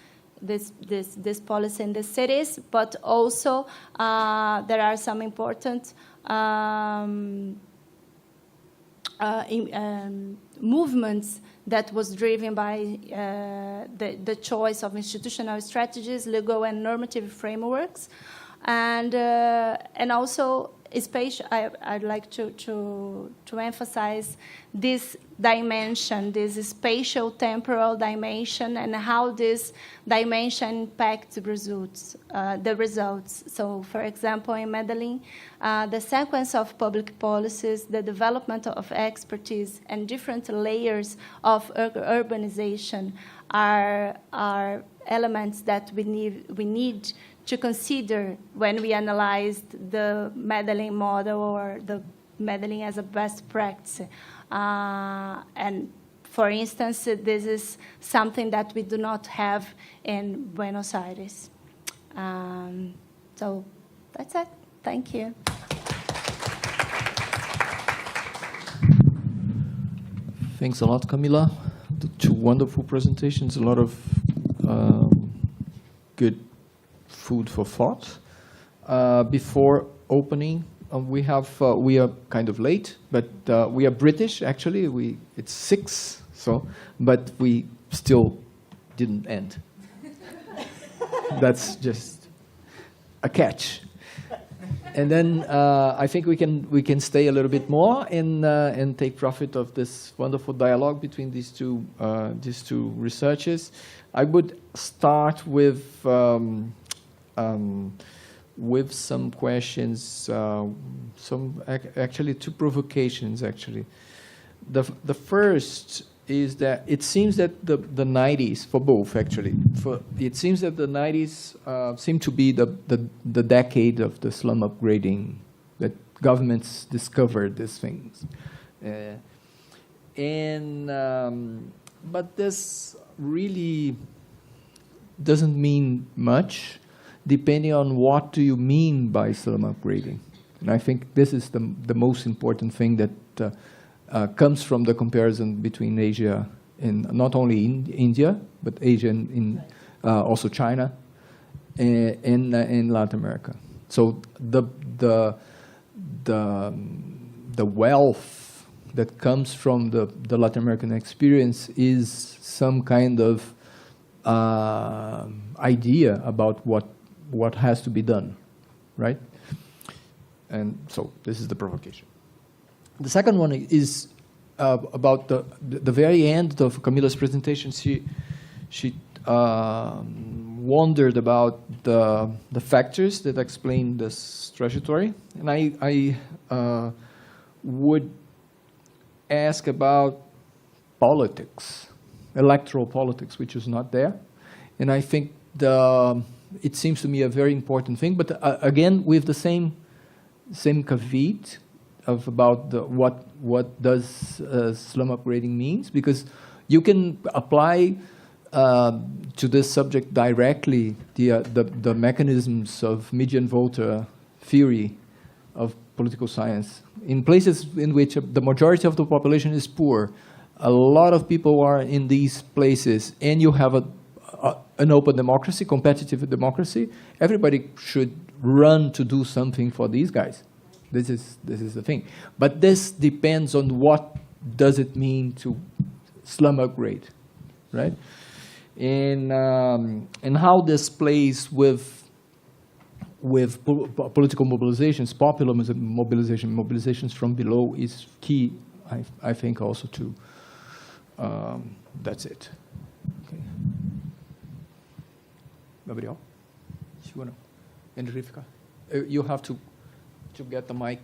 [SPEAKER 12] policy in the cities, but also there are some important movements that was driven by the choice of institutional strategies, legal and normative frameworks, and also I'd like to emphasize this dimension, this spatial temporal dimension, and how this dimension impacts the results. So, for example, in Medellin, the sequence of public policies, the development of expertise, and different layers of urbanization are elements that we need to consider when we analyzed the Medellin model or the Medellin as a best practice. And for instance, this is something that we do not have in Buenos Aires. So that's it. Thank you.
[SPEAKER 1] Thanks a lot, Camila. The two wonderful presentations, a lot of good food for thought. Before opening, we are kind of late, but we are British actually. It's 6, but we still didn't end. That's just a catch. And then I think we can stay a little bit more and take profit of this wonderful dialogue between these two researchers. I would start with some questions, actually two provocations actually. The first is that it seems that the 90s, for both actually, it seems that the 90s seem to be the decade of the slum upgrading, that governments discovered these things. But this really doesn't mean much, depending on what do you mean by slum upgrading. And I think this is the most important thing that comes from the comparison between Asia and not only in India, but Asia and also China and Latin America. So the wealth that comes from the Latin American experience is some kind of idea about what has to be done, right? And so this is the provocation. The second one is about the very end of Camila's presentation. She wondered about the factors that explain this trajectory, and I would ask about politics, electoral politics, which is not there, and I think it seems to me a very important thing. But again, with the same caveat of about what does slum upgrading means, because you can apply to this subject directly the mechanisms of median voter theory of political science. In places in which the majority of the population is poor, a lot of people are in these places, and you have an open democracy, competitive democracy, everybody should run to do something for these guys. This is the thing. But this depends on what does it mean to slum upgrade, right? And how this plays with political mobilizations, popular mobilizations from below is key, I think, also to. That's it. Okay. Gabriel, you want to Enrica? You have to get the mic,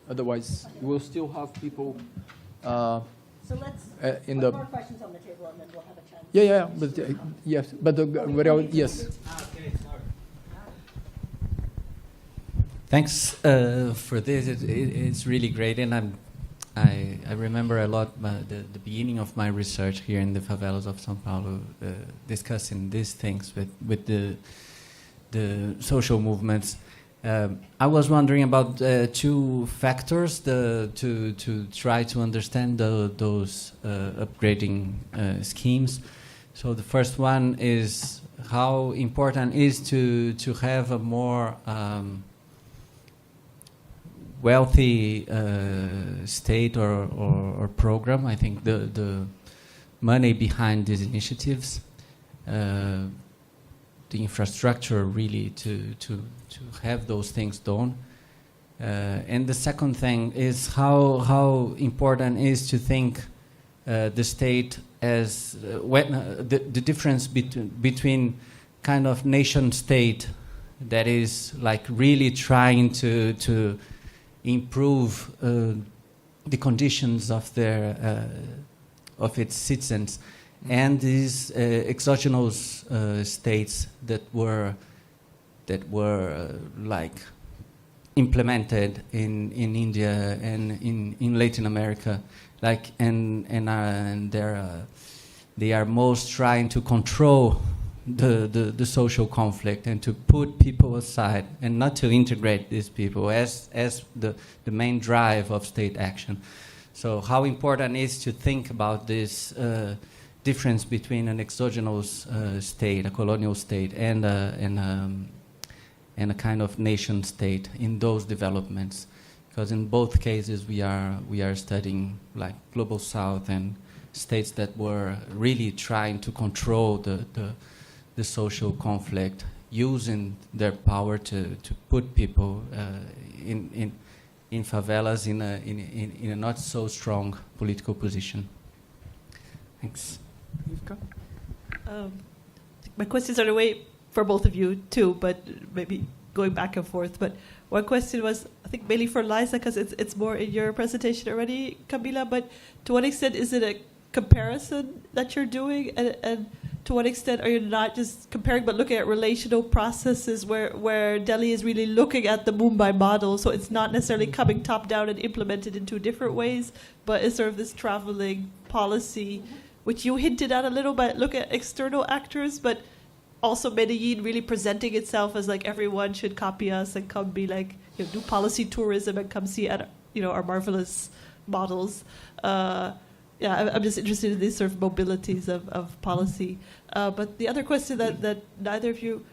[SPEAKER 1] otherwise we'll still have people.
[SPEAKER 11] So let's
[SPEAKER 1] in
[SPEAKER 11] put
[SPEAKER 1] the
[SPEAKER 11] more questions on the table, and then we'll have a chance.
[SPEAKER 1] Yeah, but yes, but Gabriel, yes.
[SPEAKER 13] Okay, sorry. Thanks for this. It's really great, and I remember a lot the beginning of my research here in the favelas of São Paulo, discussing these things with the social movements. I was wondering about two factors to try to understand those upgrading schemes. So the first one is how important is to have a more wealthy state or program. I think the money behind these initiatives, the infrastructure really to have those things done. And the second thing is how important is to think the state as the difference between kind of nation state that is like really trying to improve the conditions of their of its citizens, and these exogenous states that were like implemented in India and in Latin America, like and they are most trying to control the social conflict and to put people aside and not to integrate these people as the main drive of state action. So how important is to think about this difference between an exogenous state, a colonial state, and a kind of nation state in those developments? Because in both cases we are studying like Global South and states that were really trying to control the social conflict, using their power to put people in favelas in a not so strong political position. Thanks.
[SPEAKER 7] My questions are the way for both of you too, but maybe going back and forth. But one question was, I think mainly for Liza, because it's more in your presentation already, Camila. But to what extent is it a comparison that you're doing, and to what extent are you not just comparing but looking at relational processes where Delhi is really looking at the Mumbai model, so it's not necessarily coming top down and implemented in two different ways, but it's sort of this traveling policy, which you hinted at a little bit, look at external actors, but also Medellin really presenting itself as like everyone should copy us and come be like, do policy tourism and come see at our marvelous models. I'm just interested in these sort of mobilities of policy. But the other question that neither of you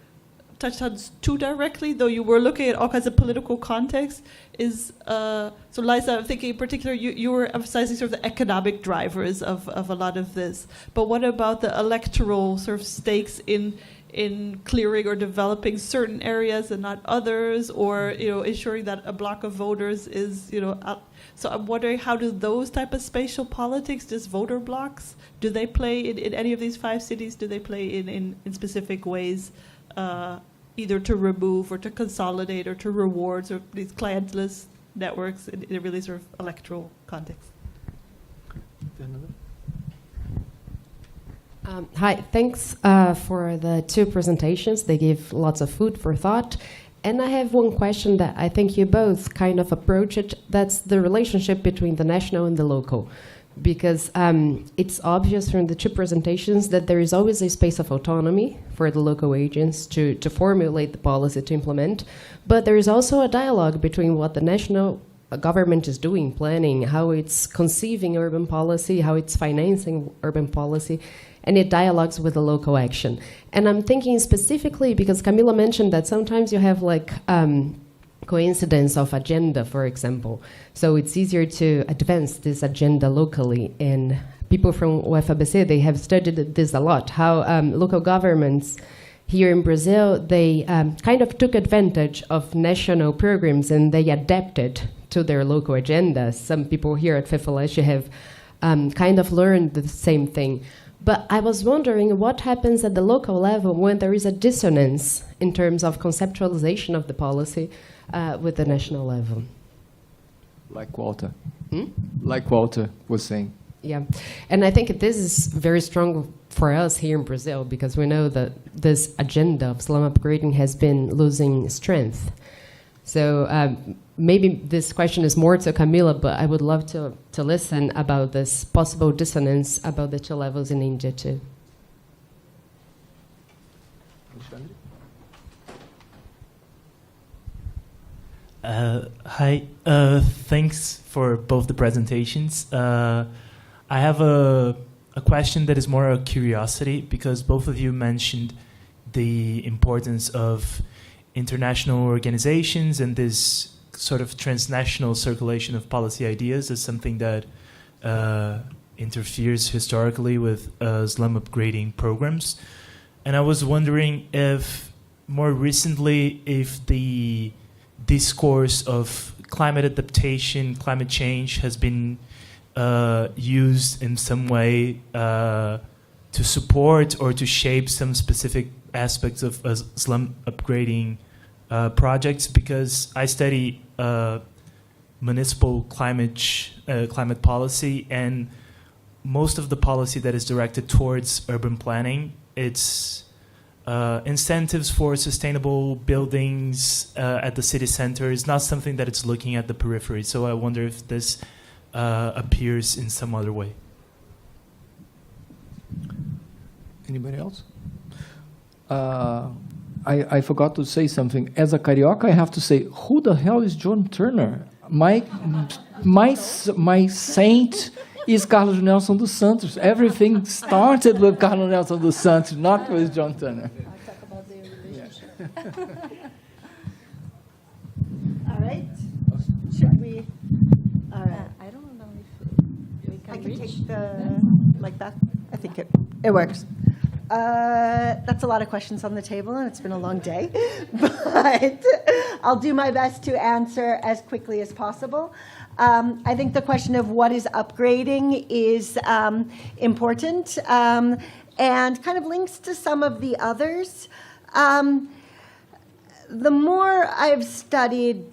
[SPEAKER 7] touched on too directly, though you were looking at all kinds of political context, is, so Liza, I'm thinking in particular, you were emphasizing sort of the economic drivers of a lot of this. But what about the electoral sort of stakes in clearing or developing certain areas and not others, or ensuring that a block of voters is so I'm wondering, how do those type of spatial politics, just voter blocks, do they play in any of these 5 cities? Do they play in specific ways, either to remove or to consolidate or to rewards or these clientelist networks in a really sort of electoral context?
[SPEAKER 14] Hi, thanks for the 2 presentations. They give lots of food for thought. And I have one question that I think you both kind of approach it. That's the relationship between the national and the local. Because it's obvious from the 2 presentations that there is always a space of autonomy for the local agents to formulate the policy to implement. But there is also a dialogue between what the national a government is doing planning, how it's conceiving urban policy, how it's financing urban policy, and it dialogues with the local action. And I'm thinking specifically because Camila mentioned that sometimes you have like coincidence of agenda, for example. So it's easier to advance this agenda locally. And people from UFABC, they have studied this a lot, how local governments here in Brazil, they kind of took advantage of national programs and they adapted to their local agenda. Some people here at FEFALESH have kind of learned the same thing. But I was wondering what happens at the local level when there is a dissonance in terms of conceptualization of the policy with the national level.
[SPEAKER 1] Like Walter. Like Walter was saying.
[SPEAKER 14] Yeah, and I think this is very strong for us here in Brazil because we know that this agenda of slum upgrading has been losing strength. So maybe this question is more to Camila, but I would love to listen about this possible dissonance about the two levels in India too.
[SPEAKER 15] Hi, thanks for both the presentations. I have a question that is more a curiosity because both of you mentioned the importance of international organizations and this sort of transnational circulation of policy ideas as something that interferes historically with slum upgrading programs. And I was wondering if more recently, if the discourse of climate adaptation, climate change has been used in some way to support or to shape some specific aspects of slum upgrading projects, because I study municipal climate policy, and most of the policy that is directed towards urban planning, it's incentives for sustainable buildings at the city center is not something that it's looking at the periphery. So I wonder if this appears in some other way.
[SPEAKER 1] Anybody else? I forgot to say something. As a carioca, I have to say, who the hell is John Turner? My saint is Carlos Nelson dos Santos. Everything started with Carlos Nelson dos Santos, not with John Turner.
[SPEAKER 11] I'll talk about the relationship. All right. Should we? All right.
[SPEAKER 12] I don't know if we can
[SPEAKER 11] I can
[SPEAKER 12] reach.
[SPEAKER 11] take the mic back. I think it works. That's a lot of questions on the table, and it's been a long day. But I'll do my best to answer as quickly as possible. I think the question of what is upgrading is important and kind of links to some of the others. The more I've studied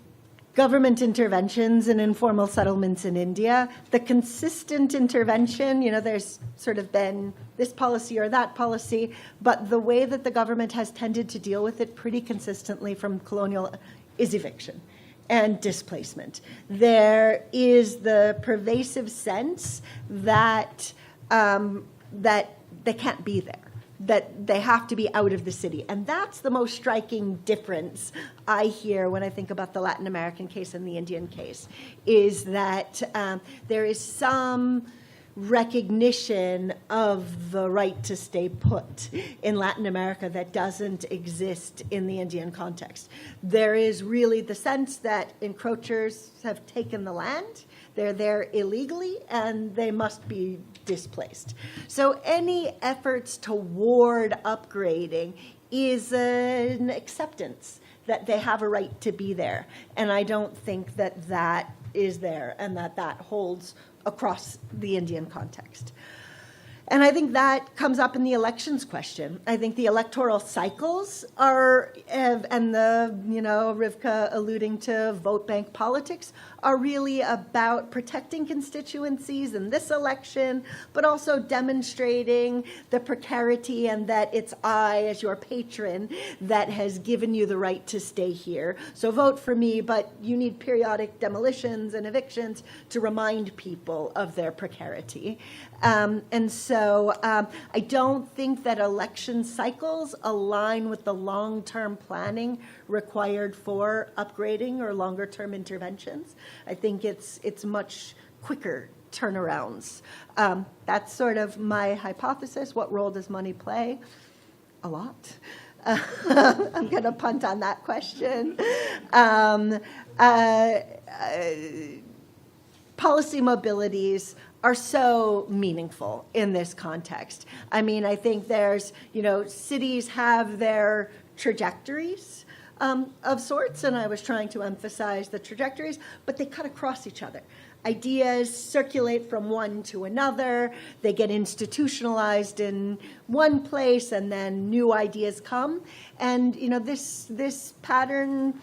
[SPEAKER 11] government interventions and informal settlements in India, the consistent intervention, there's sort of been this policy or that policy, but the way that the government has tended to deal with it pretty consistently from colonial is eviction and displacement. There is the pervasive sense that that they can't be there, that they have to be out of the city. And that's the most striking difference I hear when I think about the Latin American case and the Indian case, is that there is some recognition of the right to stay put in Latin America that doesn't exist in the Indian context. There is really the sense that encroachers have taken the land, they're there illegally, and they must be displaced. So any efforts toward upgrading is an acceptance that they have a right to be there. And I don't think that that is there and that that holds across the Indian context. And I think that comes up in the elections question. I think the electoral cycles and the, Rivka alluding to vote bank politics, are really about protecting constituencies in this election, but also demonstrating the precarity and that it's I, as your patron, that has given you the right to stay here. So vote for me, but you need periodic demolitions and evictions to remind people of their precarity. And so So I don't think that election cycles align with the long-term planning required for upgrading or longer-term interventions. I think it's much quicker turnarounds. That's sort of my hypothesis. What role does money play? A lot. I'm going to punt on that question. Policy mobilities are so meaningful in this context. I mean, I think there's, cities have their trajectories of sorts, and I was trying to emphasize the trajectories, but they cut across each other. Ideas circulate from one to another, they get institutionalized in one place, and then new ideas come. And, this pattern,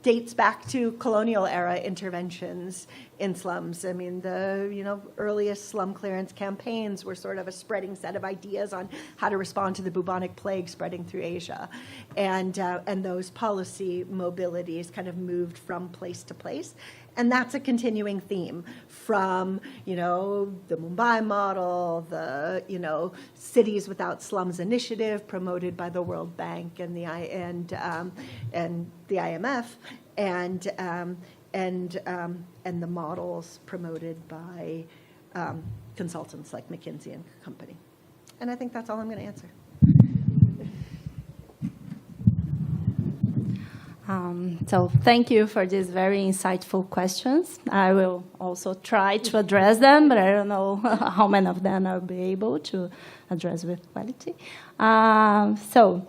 [SPEAKER 11] dates back to colonial era interventions in slums. I mean, the earliest slum clearance campaigns were sort of a spreading set of ideas on how to respond to the bubonic plague spreading through Asia, and those policy mobilities kind of moved from place to place. And that's a continuing theme from, the Mumbai model, the, Cities Without Slums initiative promoted by the World Bank and the IMF, and the models promoted by consultants like McKinsey and Company. And I think that's all I'm going to answer.
[SPEAKER 12] So thank you for these very insightful questions. I will also try to address them, but I don't know how many of them I'll be able to address with quality. So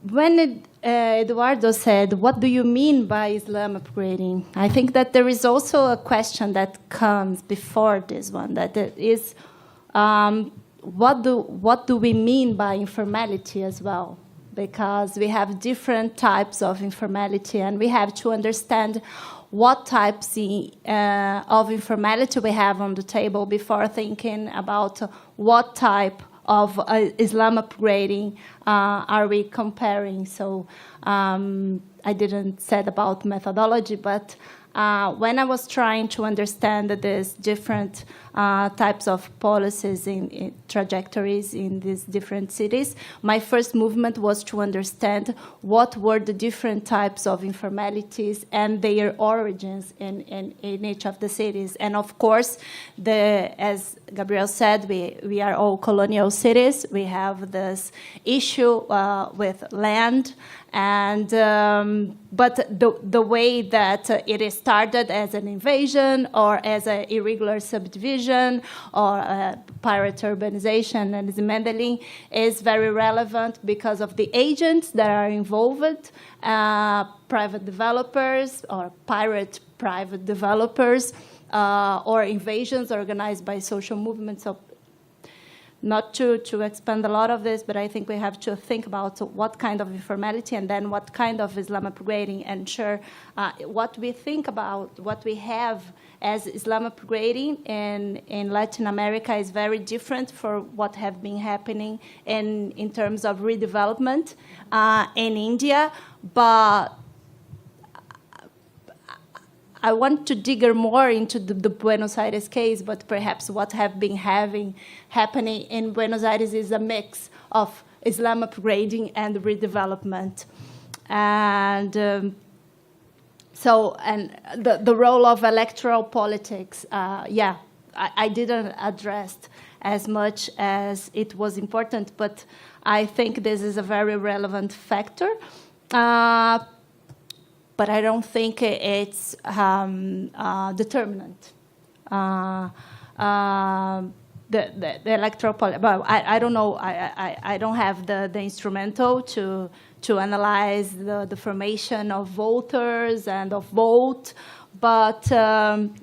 [SPEAKER 12] when Eduardo said, what do you mean by Islam upgrading? I think that there is also a question that comes before this one, that it is, what do we mean by informality as well? Because we have different types of informality, and we have to understand what types of informality we have on the table before thinking about what type of Islam upgrading are we comparing. So I didn't say about methodology, but when I was trying to understand these different types of policies in trajectories in these different cities, my first movement was to understand what were the different types of informalities and their origins in each of the cities. And of course, as Gabriel said, we are all colonial cities. We have this issue with land, and but the way that it started as an invasion or as an irregular subdivision or pirate urbanization and dismantling is very relevant because of the agents that are involved, private developers or pirate private developers, or invasions organized by social movements. So not to expand a lot of this, but I think we have to think about what kind of informality and then what kind of Islam upgrading, and what we think about, what we have as Islam upgrading in Latin America is very different from what have been happening in terms of redevelopment in India. But I want to dig more into the Buenos Aires case, but perhaps what have been happening in Buenos Aires is a mix of Islam upgrading and redevelopment. And the role of electoral politics, I didn't address as much as it was important, but I think this is a very relevant factor. But I don't think it's determinant. The electoral politics. Well, I don't know. I don't have the instrumental to analyze the formation of voters and of vote. But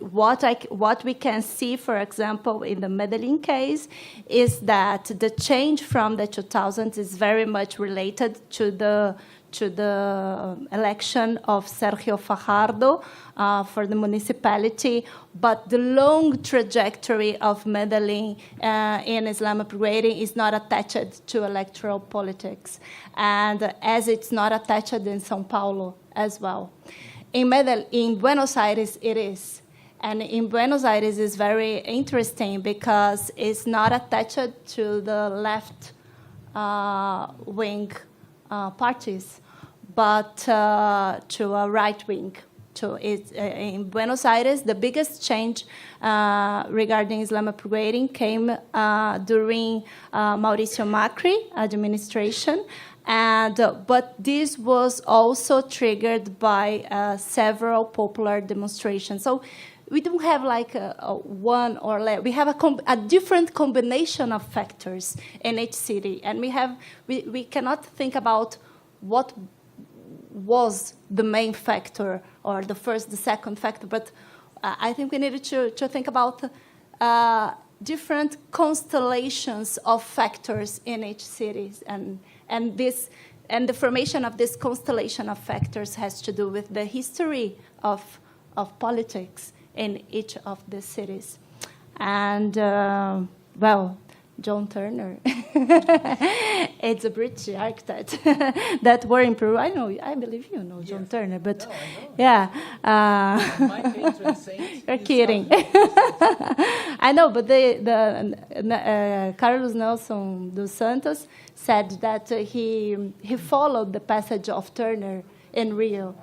[SPEAKER 12] what we can see, for example, in the Medellin case, is that the change from the 2000s is very much related to the election of Sergio Fajardo for the municipality, but the long trajectory of Medellin in Islam upgrading is not attached to electoral politics, and as it's not attached in São Paulo as well. In Buenos Aires, it is. And in Buenos Aires is very interesting because it's not attached to the left wing parties, but to a right wing. In Buenos Aires, the biggest change regarding Islam upgrading came during Mauricio Macri administration, but this was also triggered by several popular demonstrations. So we don't have like a one or less. We have a different combination of factors in each city, and we cannot think about what was the main factor or the first, the second factor, but I think we needed to think about different constellations of factors in each city, and the formation of this constellation of factors has to do with the history of politics in each of the cities. And, well, John Turner, it's a British architect that were in Peru. I believe you know John Turner, but no, yeah.
[SPEAKER 1] My patron saint.
[SPEAKER 12] You're kidding. I know, but Carlos Nelson dos Santos said that he followed the passage of Turner in Rio.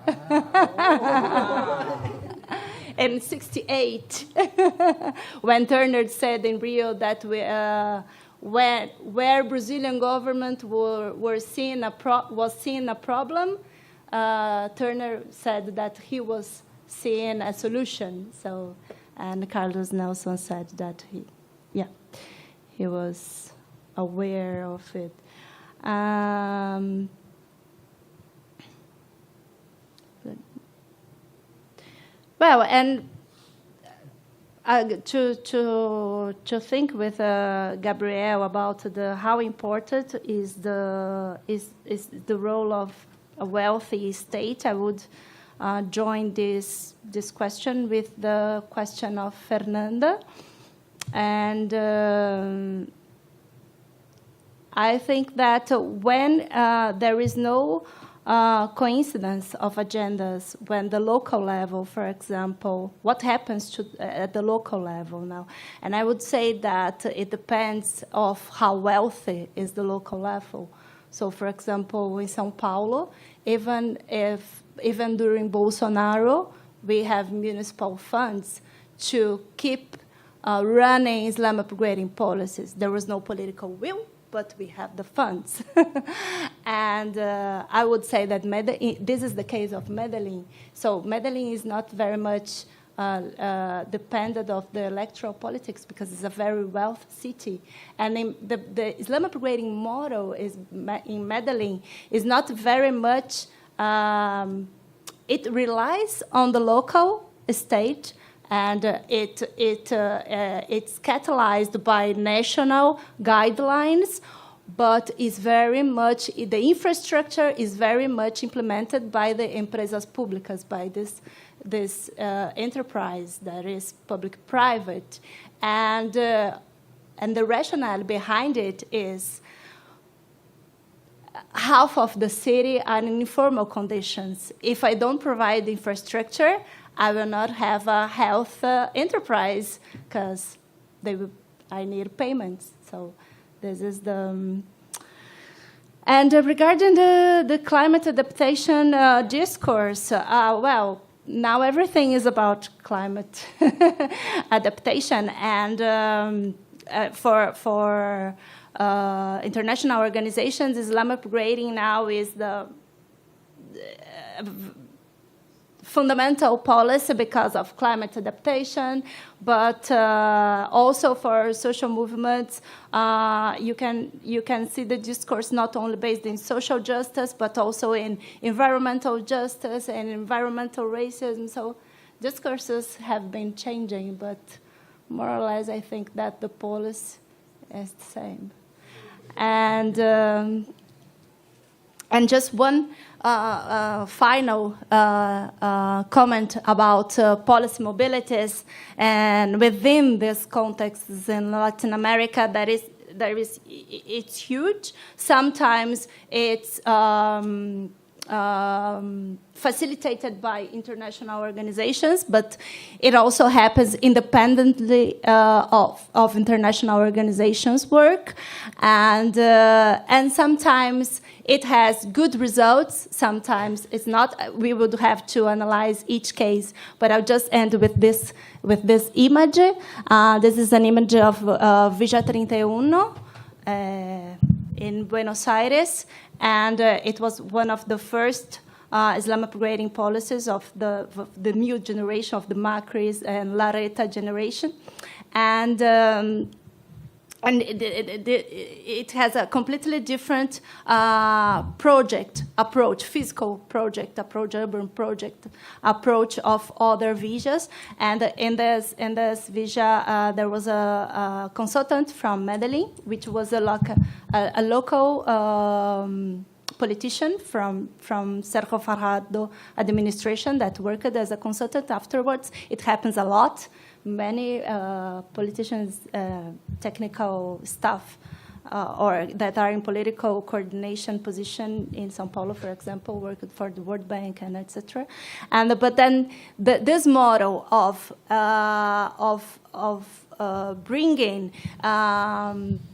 [SPEAKER 12] In '68, when Turner said in Rio that where Brazilian government was seeing a problem, Turner said that he was seeing a solution. So, and Carlos Nelson said that he was aware of it. Well, and to think with Gabriel about how important is the role of a wealthy state, I would join this question with the question of Fernanda, and I think that when there is no coincidence of agendas, when the local level, for example, what happens at the local level now? And I would say that it depends of how wealthy is the local level. So, for example, in São Paulo, even during Bolsonaro, we have municipal funds to keep running Islam upgrading policies. There was no political will, but we have the funds. And I would say that this is the case of Medellin. So Medellin is not very much dependent of the electoral politics because it's a very wealthy city. And the Islam upgrading model in Medellin is not very much, it relies on the local state, and it's catalyzed by national guidelines, but is very much, the infrastructure is very much implemented by the empresas públicas, by this enterprise that is public-private. And the rationale behind it is half of the city are in informal conditions. If I don't provide infrastructure, I will not have a health enterprise because I need payments. So this is the... And regarding the climate adaptation discourse, well, now everything is about climate adaptation. And for international organizations, Islam upgrading now is the fundamental policy because of climate adaptation, but also for social movements, you can see the discourse not only based in social justice, but also in environmental justice and environmental racism. So discourses have been changing, but more or less I think that the policy is the same. And just one final comment about policy mobilities, and within this context in Latin America, it's huge. Sometimes it's facilitated by international organizations, but it also happens independently of international organizations' work, and sometimes it has good results. Sometimes it's not. We would have to analyze each case, but I'll just end with this image. This is an image of Villa 31 in Buenos Aires. And it was one of the first Islam upgrading policies of the new generation of the Macris and Larreta generation. And it has a completely different physical project approach, urban project approach of other villas. And in this villa, there was a consultant from Medellin, which was a local politician from Sergio Farjado administration that worked as a consultant afterwards. It happens a lot. Many politicians, technical staff, or that are in political coordination position in São Paulo, for example, worked for the World Bank and etc. But then this model of bringing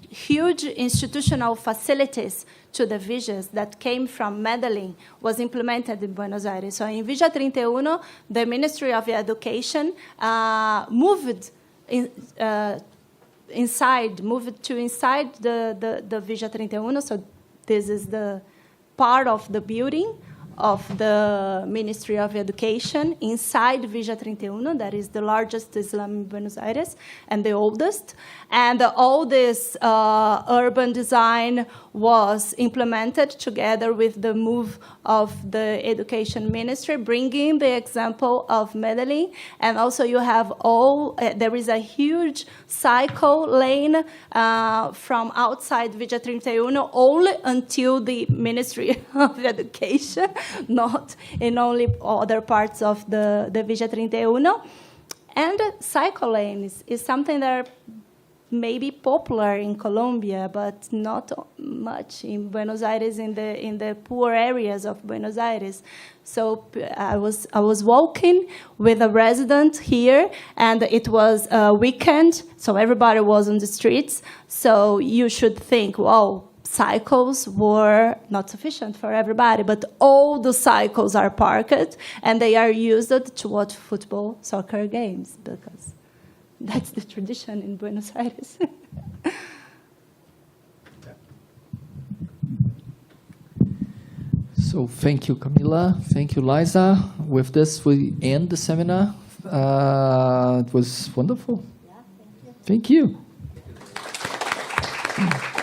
[SPEAKER 12] huge institutional facilities to the villas that came from Medellin was implemented in Buenos Aires. So in Villa 31, the Ministry of Education moved inside the Villa 31. So this is the part of the building of the Ministry of Education inside Villa 31, that is the largest Islam in Buenos Aires and the oldest. And all this urban design was implemented together with the move of the Education Ministry, bringing the example of Medellin. And also you have there is a huge cycle lane from outside Villa 31 only until the Ministry of Education, not in only other parts of the Villa 31. And cycle lane is something that may be popular in Colombia, but not much in Buenos Aires, in the poor areas of Buenos Aires. So I was walking with a resident here, and it was a weekend, so everybody was on the streets. So you should think, wow, cycles were not sufficient for everybody, but all the cycles are parked, and they are used to watch football, soccer games, because that's the tradition in Buenos Aires.
[SPEAKER 1] So thank you, Camila. Thank you, Liza. With this, we end the seminar. It was wonderful. Yeah, thank you. Thank you.